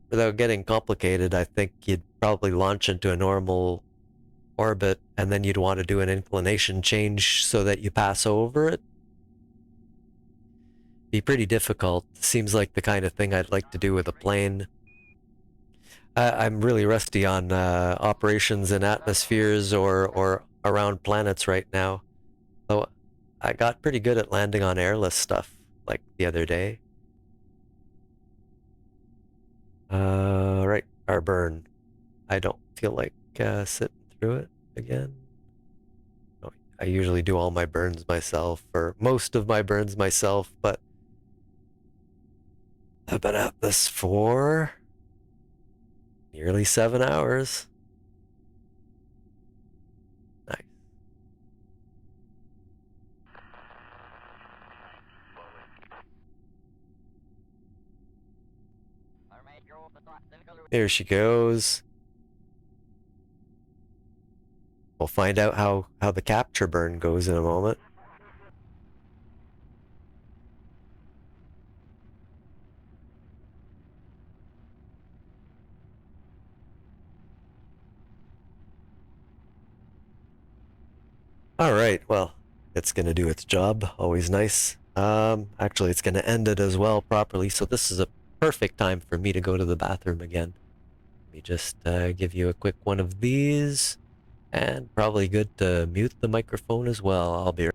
[SPEAKER 1] without getting complicated, I think you'd probably launch into a normal orbit, and then you'd want to do an inclination change so that you pass over it. Be pretty difficult. Seems like the kind of thing I'd like to do with a plane. I'm really rusty on operations in atmospheres or around planets right now. Though I got pretty good at landing on airless stuff, like the other day. Right, our burn. I don't feel like sitting through it again. I usually do all my burns myself, or most of my burns myself, but I've been at this for nearly 7 hours. Nice. There she goes. We'll find out how the capture burn goes in a moment. Alright, well, it's gonna do its job. Always nice. Actually, it's gonna end it as well properly, so this is a perfect time for me to go to the bathroom again. Let me just give you a quick one of these, and probably good to mute the microphone as well. I'll be right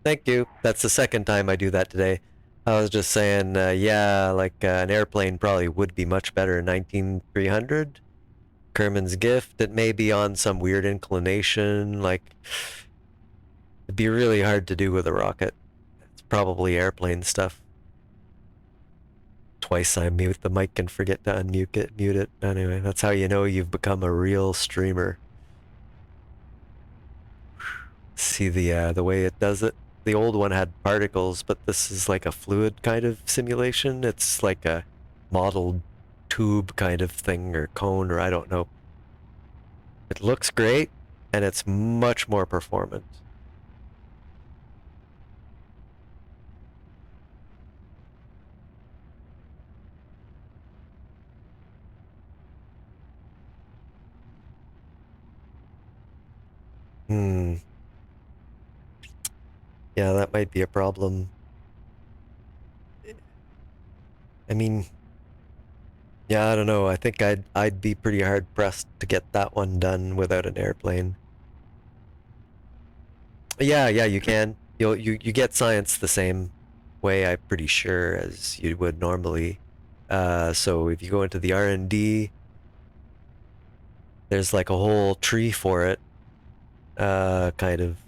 [SPEAKER 1] Thank you. That's the second time I do that today. I was just saying, yeah, like an airplane probably would be much better in 19300. Kerman's gift, it may be on some weird inclination, like it'd be really hard to do with a rocket. It's probably airplane stuff. Twice I mute the mic and forget to unmute it, mute it. Anyway, that's how you know you've become a real streamer. See the way it does it. The old one had particles, but this is like a fluid kind of simulation. It's like a modeled tube kind of thing or cone or I don't know. It looks great and it's much more performant. Hmm. Yeah, that might be a problem. I mean, yeah, I don't know. I think I'd be pretty hard pressed to get that one done without an airplane. Yeah, yeah, you can. You get science the same way, I'm pretty sure, as you would normally. So if you go into the R&D, there's like a whole tree for it. Kind of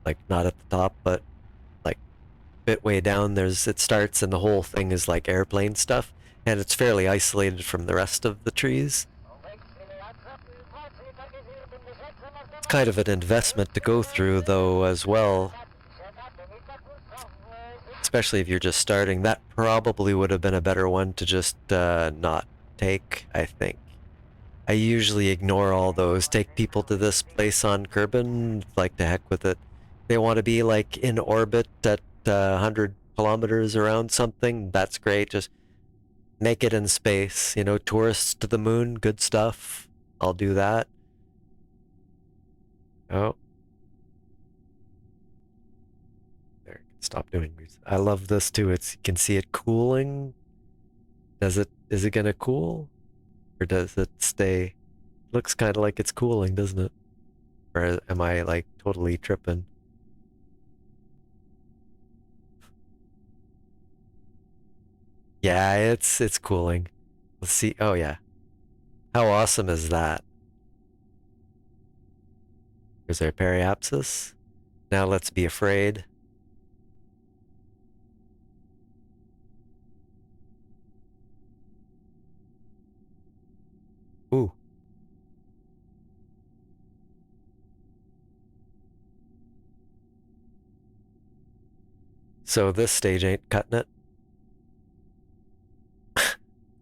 [SPEAKER 1] like not at the top, but like bit way down. It starts and the whole thing is like airplane stuff, and it's fairly isolated from the rest of the trees. It's kind of an investment to go through though as well, especially if you're just starting. That probably would have been a better one to just not take, I think. I usually ignore all those. Take people to this place on Kerbin, like the heck with it. They want to be like in orbit at 100 kilometers around something. That's great. Just make it in space. You know, tourists to the moon, good stuff. I'll do that. Oh, there. Stop doing this. I love this too. You can see it cooling. Is it gonna cool? Or does it stay? Looks kind of like it's cooling, doesn't it? Or am I like totally tripping? Yeah, it's cooling. Let's see. Oh yeah. How awesome is that? Is there periapsis? Now let's be afraid. Ooh. So this stage ain't cutting it.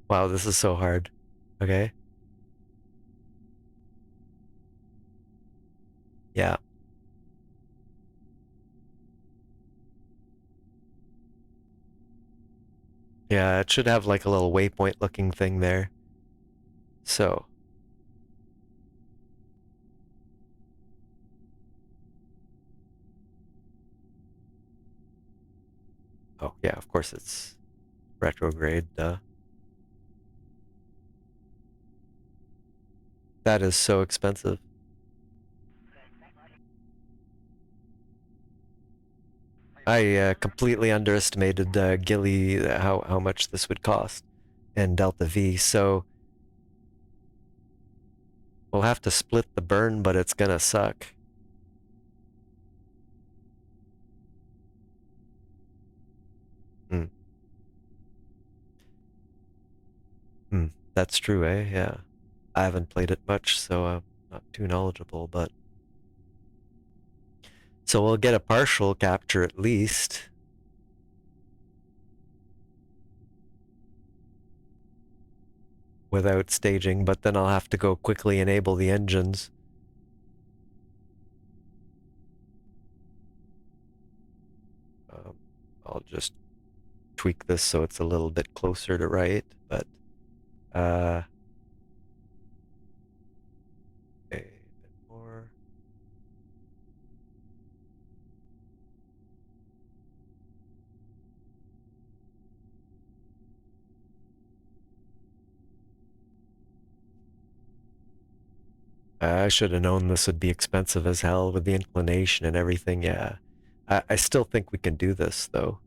[SPEAKER 1] Wow, this is so hard. Okay. Yeah. Yeah, it should have like a little waypoint looking thing there. So. Oh yeah, of course it's retrograde, duh. That is so expensive. I completely underestimated Gilly how much this would cost and Delta V. So we'll have to split the burn, but it's gonna suck. Hmm. Hmm. That's true, eh? Yeah. I haven't played it much, so I'm not too knowledgeable, but so we'll get a partial capture at least. Without staging, but then I'll have to go quickly enable the engines. Um, I'll just tweak this so it's a little bit closer to right, but a bit more. I should have known this would be expensive as hell with the inclination and everything, yeah. I still think we can do this, though.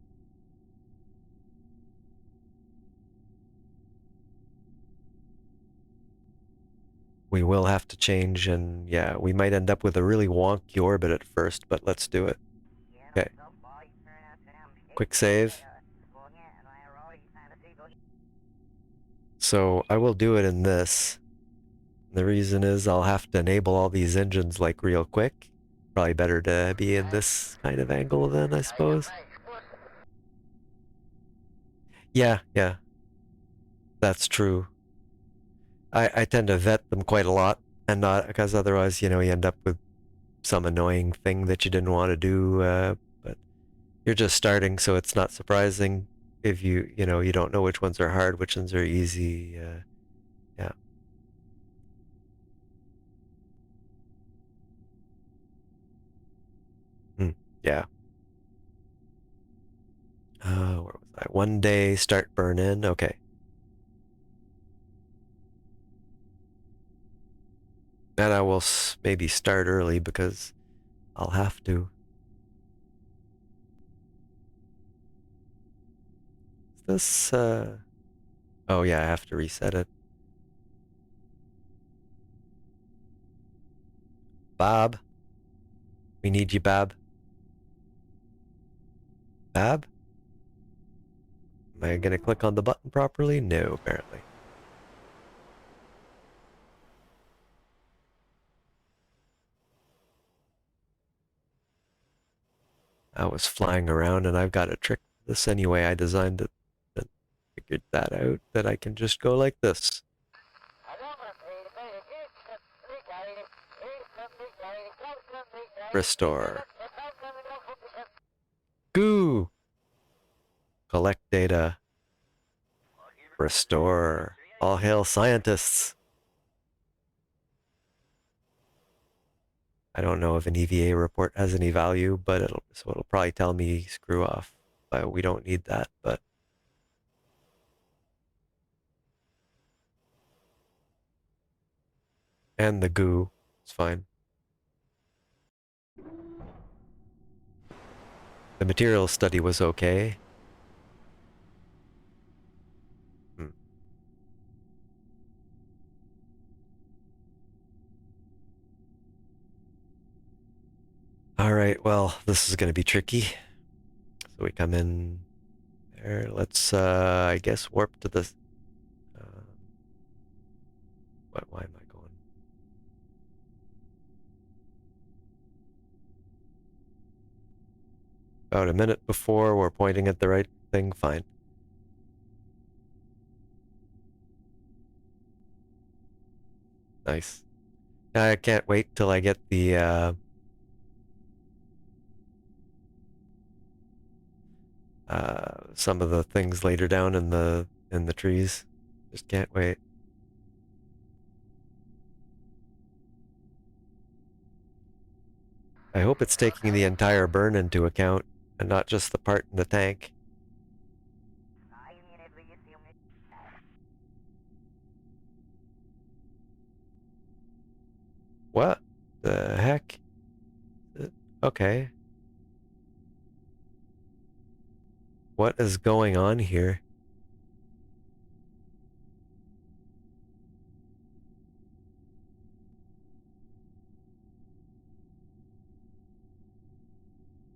[SPEAKER 1] We will have to change, and yeah, we might end up with a really wonky orbit at first, but let's do it. Okay. Quick save. So I will do it in this. The reason is I'll have to enable all these engines like real quick. Probably better to be in this kind of angle then, I suppose. Yeah, yeah, that's true. I tend to vet them quite a lot, and not because otherwise, you end up with some annoying thing that you didn't want to do. But you're just starting, so it's not surprising if you don't know which ones are hard, which ones are easy. Yeah. Yeah. Where was I? One day, start burn in. Okay. And I will maybe start early because I'll have to. Is this, oh yeah, I have to reset it. Bob. We need you, Bob. Bob? Am I gonna click on the button properly? No, apparently. I was flying around and I've got a trick for this anyway. I designed it and figured that out, that I can just go like this. Restore. Goo! Collect data. Restore. All hail scientists. I don't know if an EVA report has any value, but it'll probably tell me screw off. But we don't need that, but and the goo. It's fine. The materials study was okay. Hmm. All right, well, this is going to be tricky. So we come in there. Let's, I guess, warp to the... why am I going? About a minute before, we're pointing at the right thing. Fine. Nice. I can't wait till I get the, some of the things later down in the trees. Just can't wait. I hope it's taking the entire burn into account and not just the part in the tank. What the heck? Okay. What is going on here?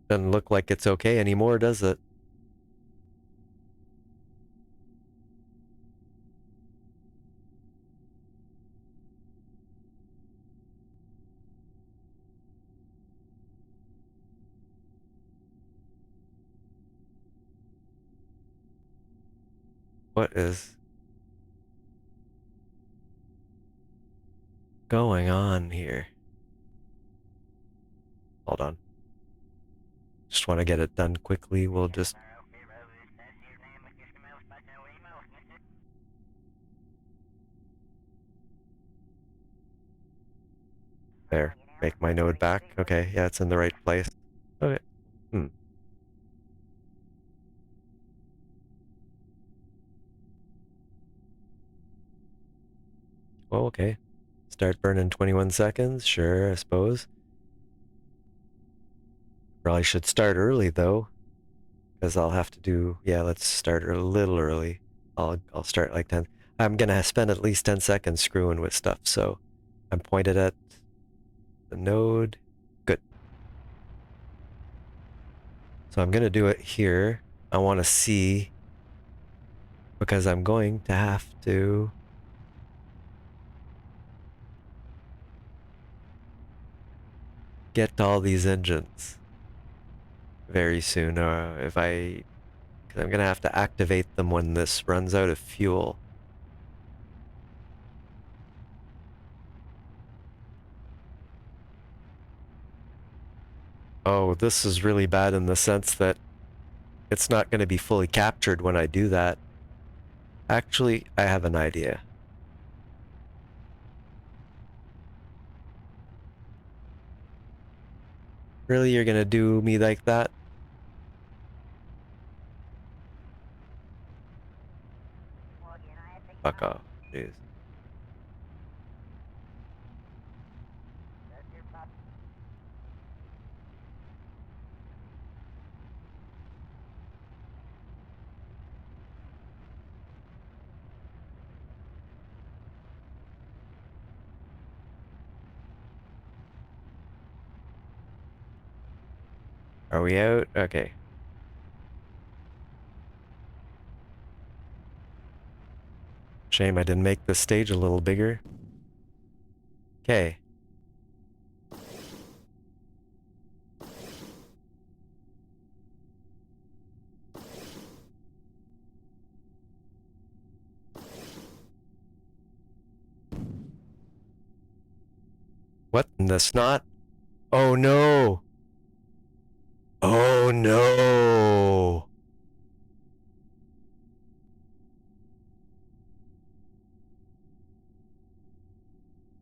[SPEAKER 1] Doesn't look like it's okay anymore, does it? What is going on here? Hold on. Just want to get it done quickly. We'll just... There. Make my node back. Okay, yeah, it's in the right place. Okay. Oh, okay. Start burning 21 seconds. Sure, I suppose. Probably should start early though, because I'll have to do. Yeah, let's start a little early. I'll start like 10. I'm gonna spend at least 10 seconds screwing with stuff. So I'm pointed at the node. Good. So I'm gonna do it here. I want to see, because I'm going to have to get to all these engines very soon. Cause I'm gonna have to activate them when this runs out of fuel. Oh, this is really bad in the sense that it's not going to be fully captured when I do that. Actually, I have an idea. Really, you're going to do me like that? Fuck off. Jeez. Are we out? Okay. Shame I didn't make this stage a little bigger. Okay. What in the snot? Oh no! Oh no!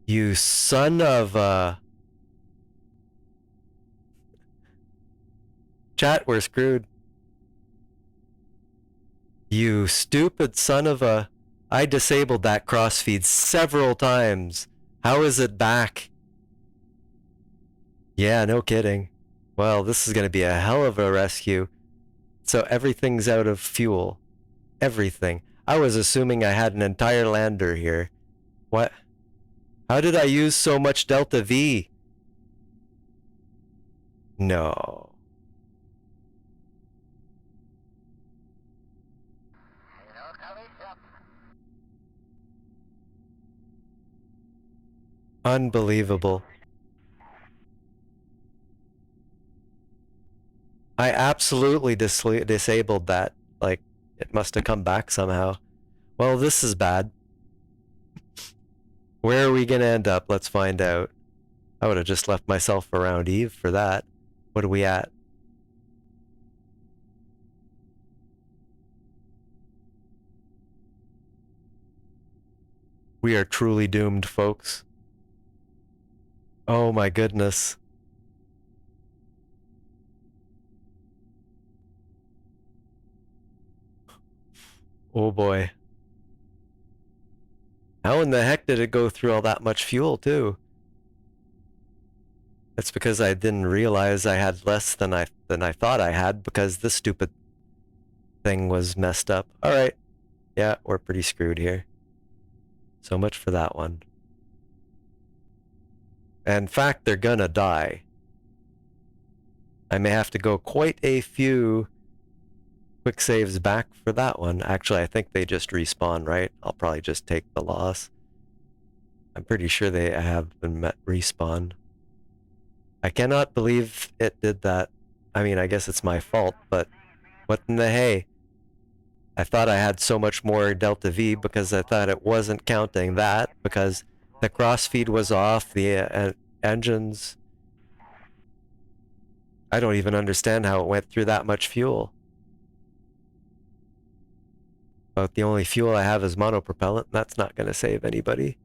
[SPEAKER 1] You son of a... Chat, we're screwed. You stupid son of a... I disabled that crossfeed several times. How is it back? Yeah, no kidding. Well, this is going to be a hell of a rescue. So everything's out of fuel. Everything. I was assuming I had an entire lander here. What? How did I use so much Delta V? No. Unbelievable. I absolutely disabled that. Like, it must have come back somehow. Well, this is bad. Where are we gonna end up? Let's find out. I would have just left myself around Eve for that. What are we at? We are truly doomed, folks. Oh my goodness. Oh boy. How in the heck did it go through all that much fuel, too? It's because I didn't realize I had less than I thought I had, because this stupid thing was messed up. Alright. Yeah, we're pretty screwed here. So much for that one. In fact, they're gonna die. I may have to go quite a few quick saves back for that one. Actually, I think they just respawn, right? I'll probably just take the loss. I'm pretty sure they have been respawned. I cannot believe it did that. I mean, I guess it's my fault, but what in the hey? I thought I had so much more Delta V because I thought it wasn't counting that, because the crossfeed was off, the engines. I don't even understand how it went through that much fuel. But the only fuel I have is monopropellant, and that's not going to save anybody.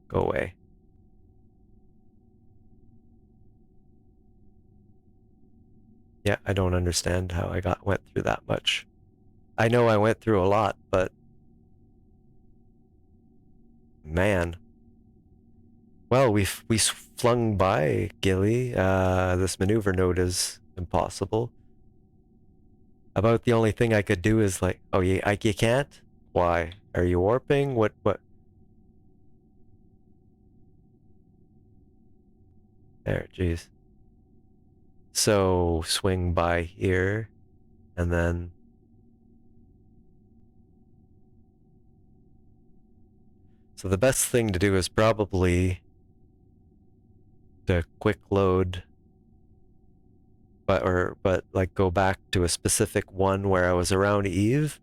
[SPEAKER 1] Go away. Yeah, I don't understand how I went through that much. I know I went through a lot, but Man. Well, we flung by Gilly. This maneuver node is impossible. About the only thing I could do is like, oh, you can't? Why? Are you warping? What? There, jeez. So, swing by here, and then... So the best thing to do is probably to quick load, but like go back to a specific one where I was around Eve,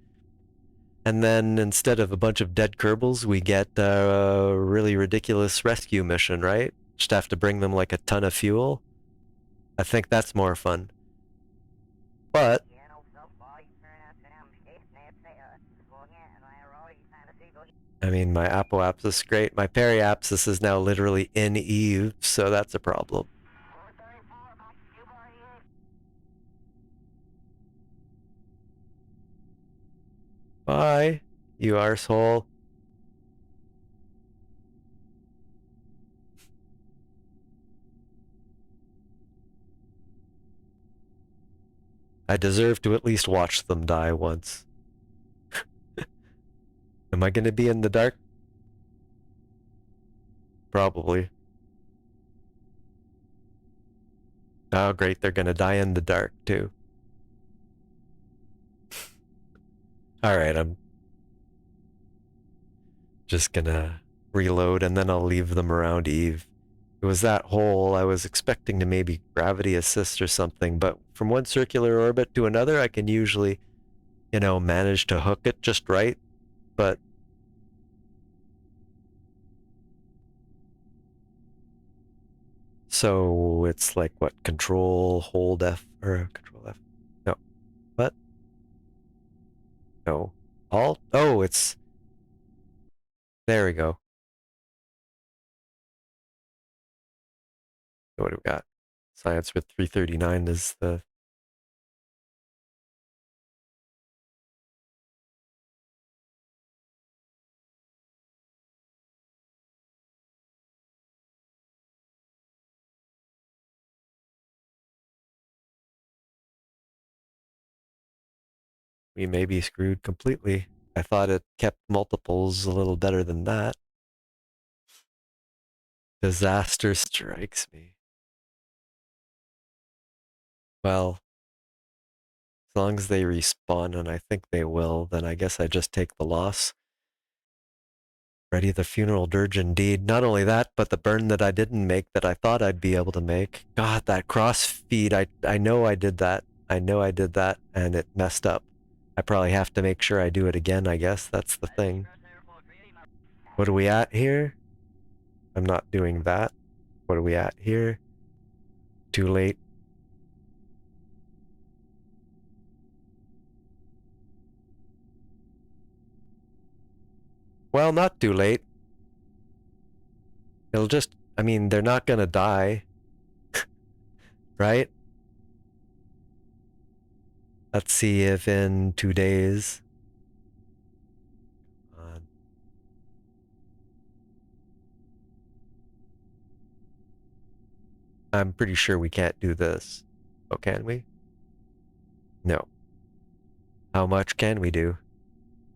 [SPEAKER 1] and then instead of a bunch of dead Kerbals, we get a really ridiculous rescue mission, right? Just have to bring them like a ton of fuel. I think that's more fun. But I mean, my apoapsis is great. My periapsis is now literally in Eve, so that's a problem. Bye, you arsehole. I deserve to at least watch them die once. Am I gonna be in the dark? Probably. Oh, great, they're gonna die in the dark, too. Alright, I'm just gonna reload and then I'll leave them around Eve. It was that hole, I was expecting to maybe gravity assist or something, but from one circular orbit to another, I can usually, manage to hook it just right, but so it's like what, control, hold F, or control F? No. What? No. Alt? Oh, it's... There we go. What do we got? Science with 339 is the... We may be screwed completely. I thought it kept multiples a little better than that. Disaster strikes me. Well, as long as they respawn, and I think they will, then I guess I just take the loss. Ready the funeral dirge indeed. Not only that, but the burn that I didn't make that I thought I'd be able to make. God, that cross feed, I know I did that. I know I did that, and it messed up. I probably have to make sure I do it again, I guess. That's the thing. What are we at here? I'm not doing that. What are we at here? Too late. Well, not too late. It'll just, I mean, they're not gonna die. Right? Let's see if in 2 days... I'm pretty sure we can't do this. Oh, can we? No. How much can we do?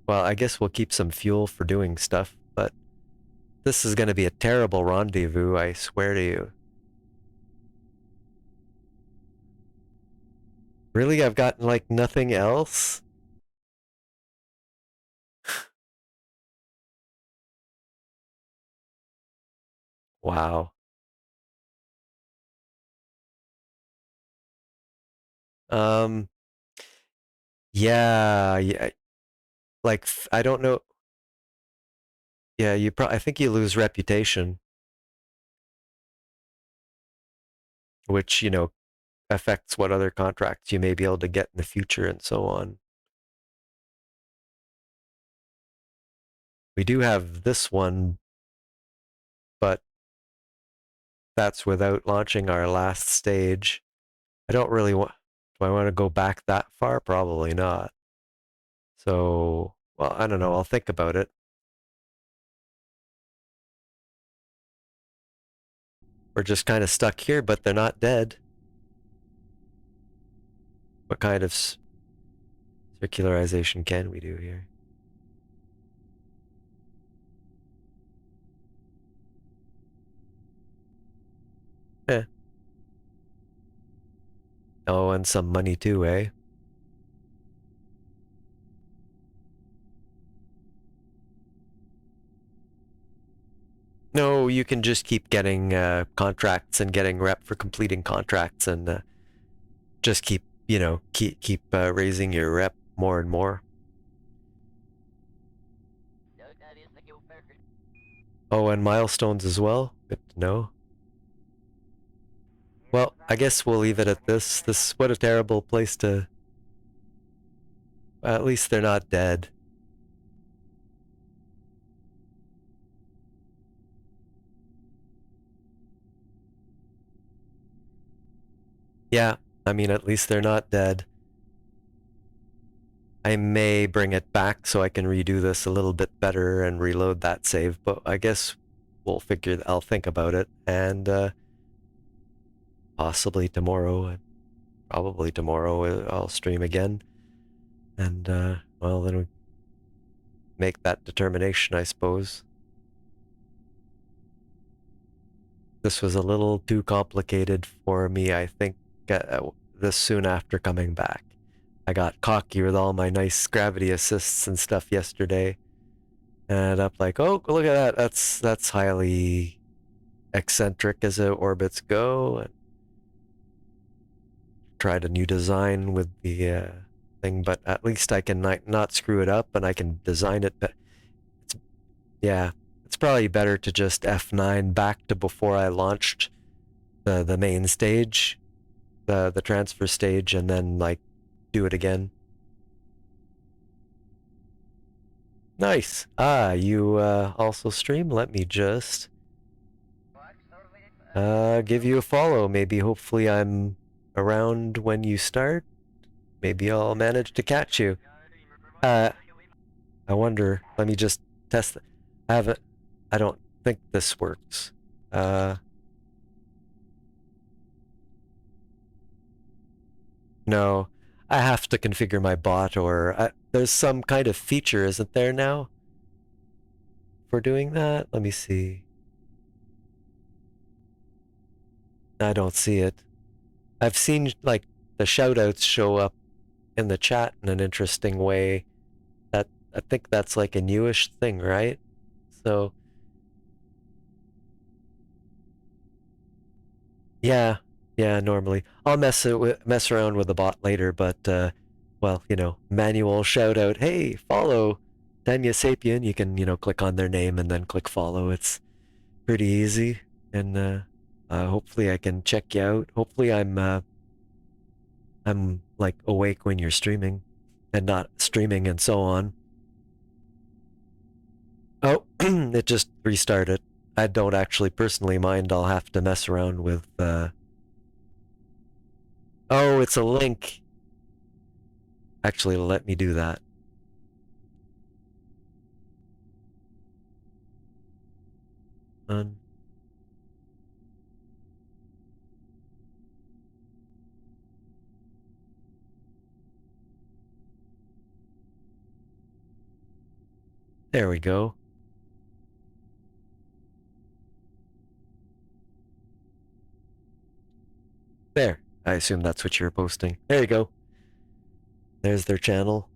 [SPEAKER 1] Well, I guess we'll keep some fuel for doing stuff, but this is gonna be a terrible rendezvous, I swear to you. Really? I've got, like, nothing else? Wow. Um, yeah, like, I don't know. Yeah, I think you lose reputation, which, affects what other contracts you may be able to get in the future and so on. We do have this one, but that's without launching our last stage. I don't really want... Do I want to go back that far? Probably not. So, well, I don't know. I'll think about it. we're just kind of stuck here, but they're not dead. What kind of circularization can we do here? Eh. Oh, and some money too, eh? No, you can just keep getting contracts and getting rep for completing contracts, and just keep, keep raising your rep more and more.
[SPEAKER 2] So that is the kill first.
[SPEAKER 1] Oh, and milestones as well. Good to know. Well, I guess we'll leave it at this. What a terrible place to. At least they're not dead. Yeah, I mean, at least they're not dead. I may bring it back so I can redo this a little bit better and reload that save, but I guess I'll think about it, and possibly tomorrow, probably tomorrow, I'll stream again, and well, then we make that determination, I suppose. This was a little too complicated for me, I think, this soon after coming back. I got cocky with all my nice gravity assists and stuff yesterday, and I'm like, oh, look at that, that's highly eccentric as the orbits go, and tried a new design with the thing, but at least I can not screw it up, and I can design it. But it's probably better to just F9 back to before I launched the main stage, the transfer stage, and then like do it again. Nice. You also stream? Let me just give you a follow. Maybe hopefully I'm around when you start. Maybe I'll manage to catch you. I wonder. Let me just test it. I don't think this works. No. I have to configure my bot, or there's some kind of feature, isn't there now? For doing that? Let me see. I don't see it. I've seen like the shoutouts show up in the chat in an interesting way. That I think that's like a newish thing, right? So yeah, normally I'll mess around with the bot later, but well, manual shout out, hey, follow Tanya Sapien. You can, click on their name and then click follow. It's pretty easy, and hopefully I can check you out. Hopefully I'm like awake when you're streaming and not streaming and so on. Oh, it just restarted. I don't actually personally mind. I'll have to mess around with oh, it's a link. Actually, let me do that. There we go. There. I assume that's what you're posting. There you go. There's their channel.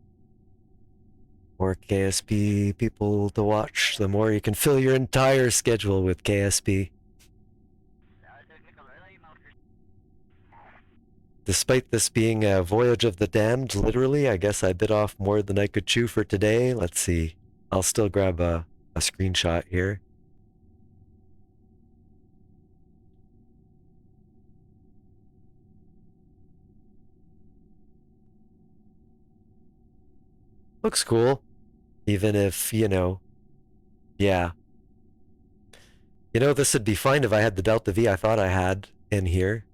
[SPEAKER 1] More KSP people to watch, the more you can fill your entire schedule with KSP. Despite this being a Voyage of the Damned, literally, I guess I bit off more than I could chew for today. Let's see. I'll still grab a screenshot here. Looks cool. Even if, yeah. This would be fine if I had the Delta V I thought I had in here.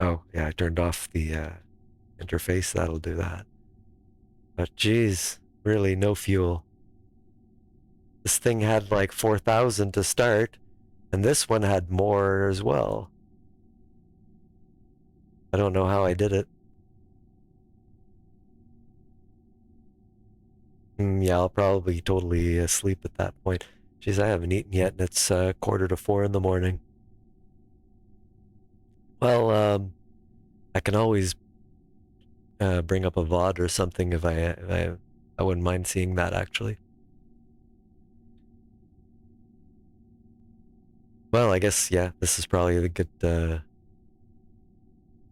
[SPEAKER 1] Oh, yeah, I turned off the interface. That'll do that. But geez, really no fuel. This thing had like 4,000 to start, and this one had more as well. I don't know how I did it. Yeah, I'll probably be totally asleep at that point. Jeez, I haven't eaten yet, and it's 3:45 in the morning. Well, I can always bring up a VOD or something if I wouldn't mind seeing that, actually. Well, I guess, yeah, this is probably a good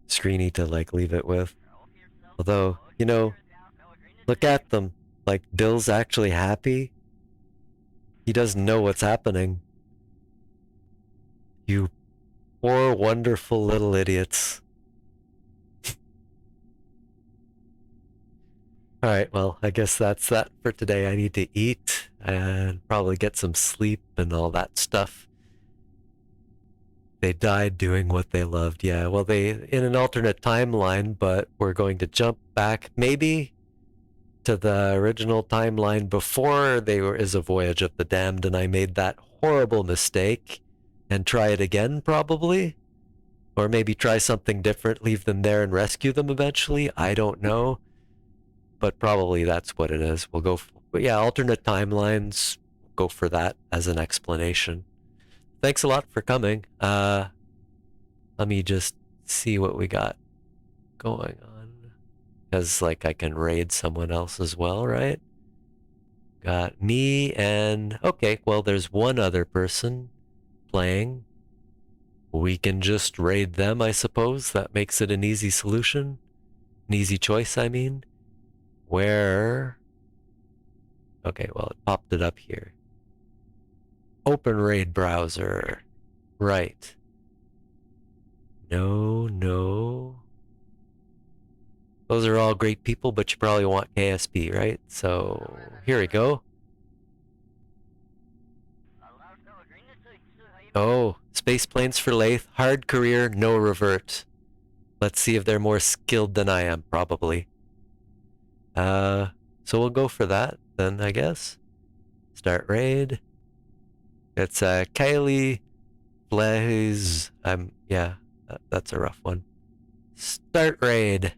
[SPEAKER 1] screeny to like leave it with. Although, you know, look at them. Like, Bill's actually happy. He doesn't know what's happening. You poor, wonderful little idiots. Alright, well, I guess that's that for today. I need to eat and probably get some sleep and all that stuff. They died doing what they loved. Yeah, well, they in an alternate timeline, but we're going to jump back maybe to the original timeline before they were is a Voyage of the Damned, and I made that horrible mistake and try it again probably, or maybe try something different, leave them there and rescue them eventually. I don't know, but probably that's what it is. We'll go, but yeah, alternate timelines. Go for that as an explanation. Thanks a lot for coming. Let me just see what we got going on, because like I can raid someone else as well, right? Got me and okay, well, there's one other person playing. We can just raid them, I suppose. That makes it an easy solution, an easy choice, I mean. Where? Okay, well, it popped it up here. Open raid browser. Right. No. Those are all great people, but you probably want KSP, right? So, here we go. Oh, space planes for Lathe, hard career, no revert. Let's see if they're more skilled than I am, probably. So we'll go for that then, I guess. Start raid. It's Kylie Blaze. Yeah, that's a rough one. Start raid.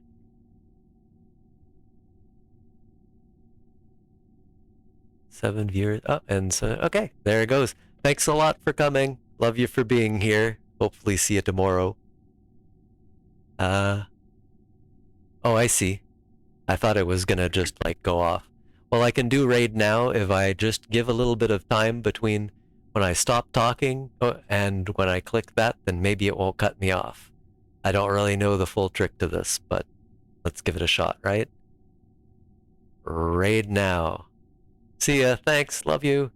[SPEAKER 1] Seven viewers. Oh, and so, okay, there it goes. Thanks a lot for coming. Love you for being here. Hopefully see you tomorrow. Oh, I see. I thought it was gonna just like go off. Well, I can do raid now if I just give a little bit of time between when I stop talking and when I click that, then maybe it won't cut me off. I don't really know the full trick to this, but let's give it a shot, right? Raid now. See ya. Thanks. Love you.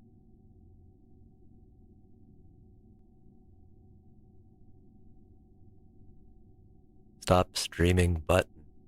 [SPEAKER 1] Stop streaming, but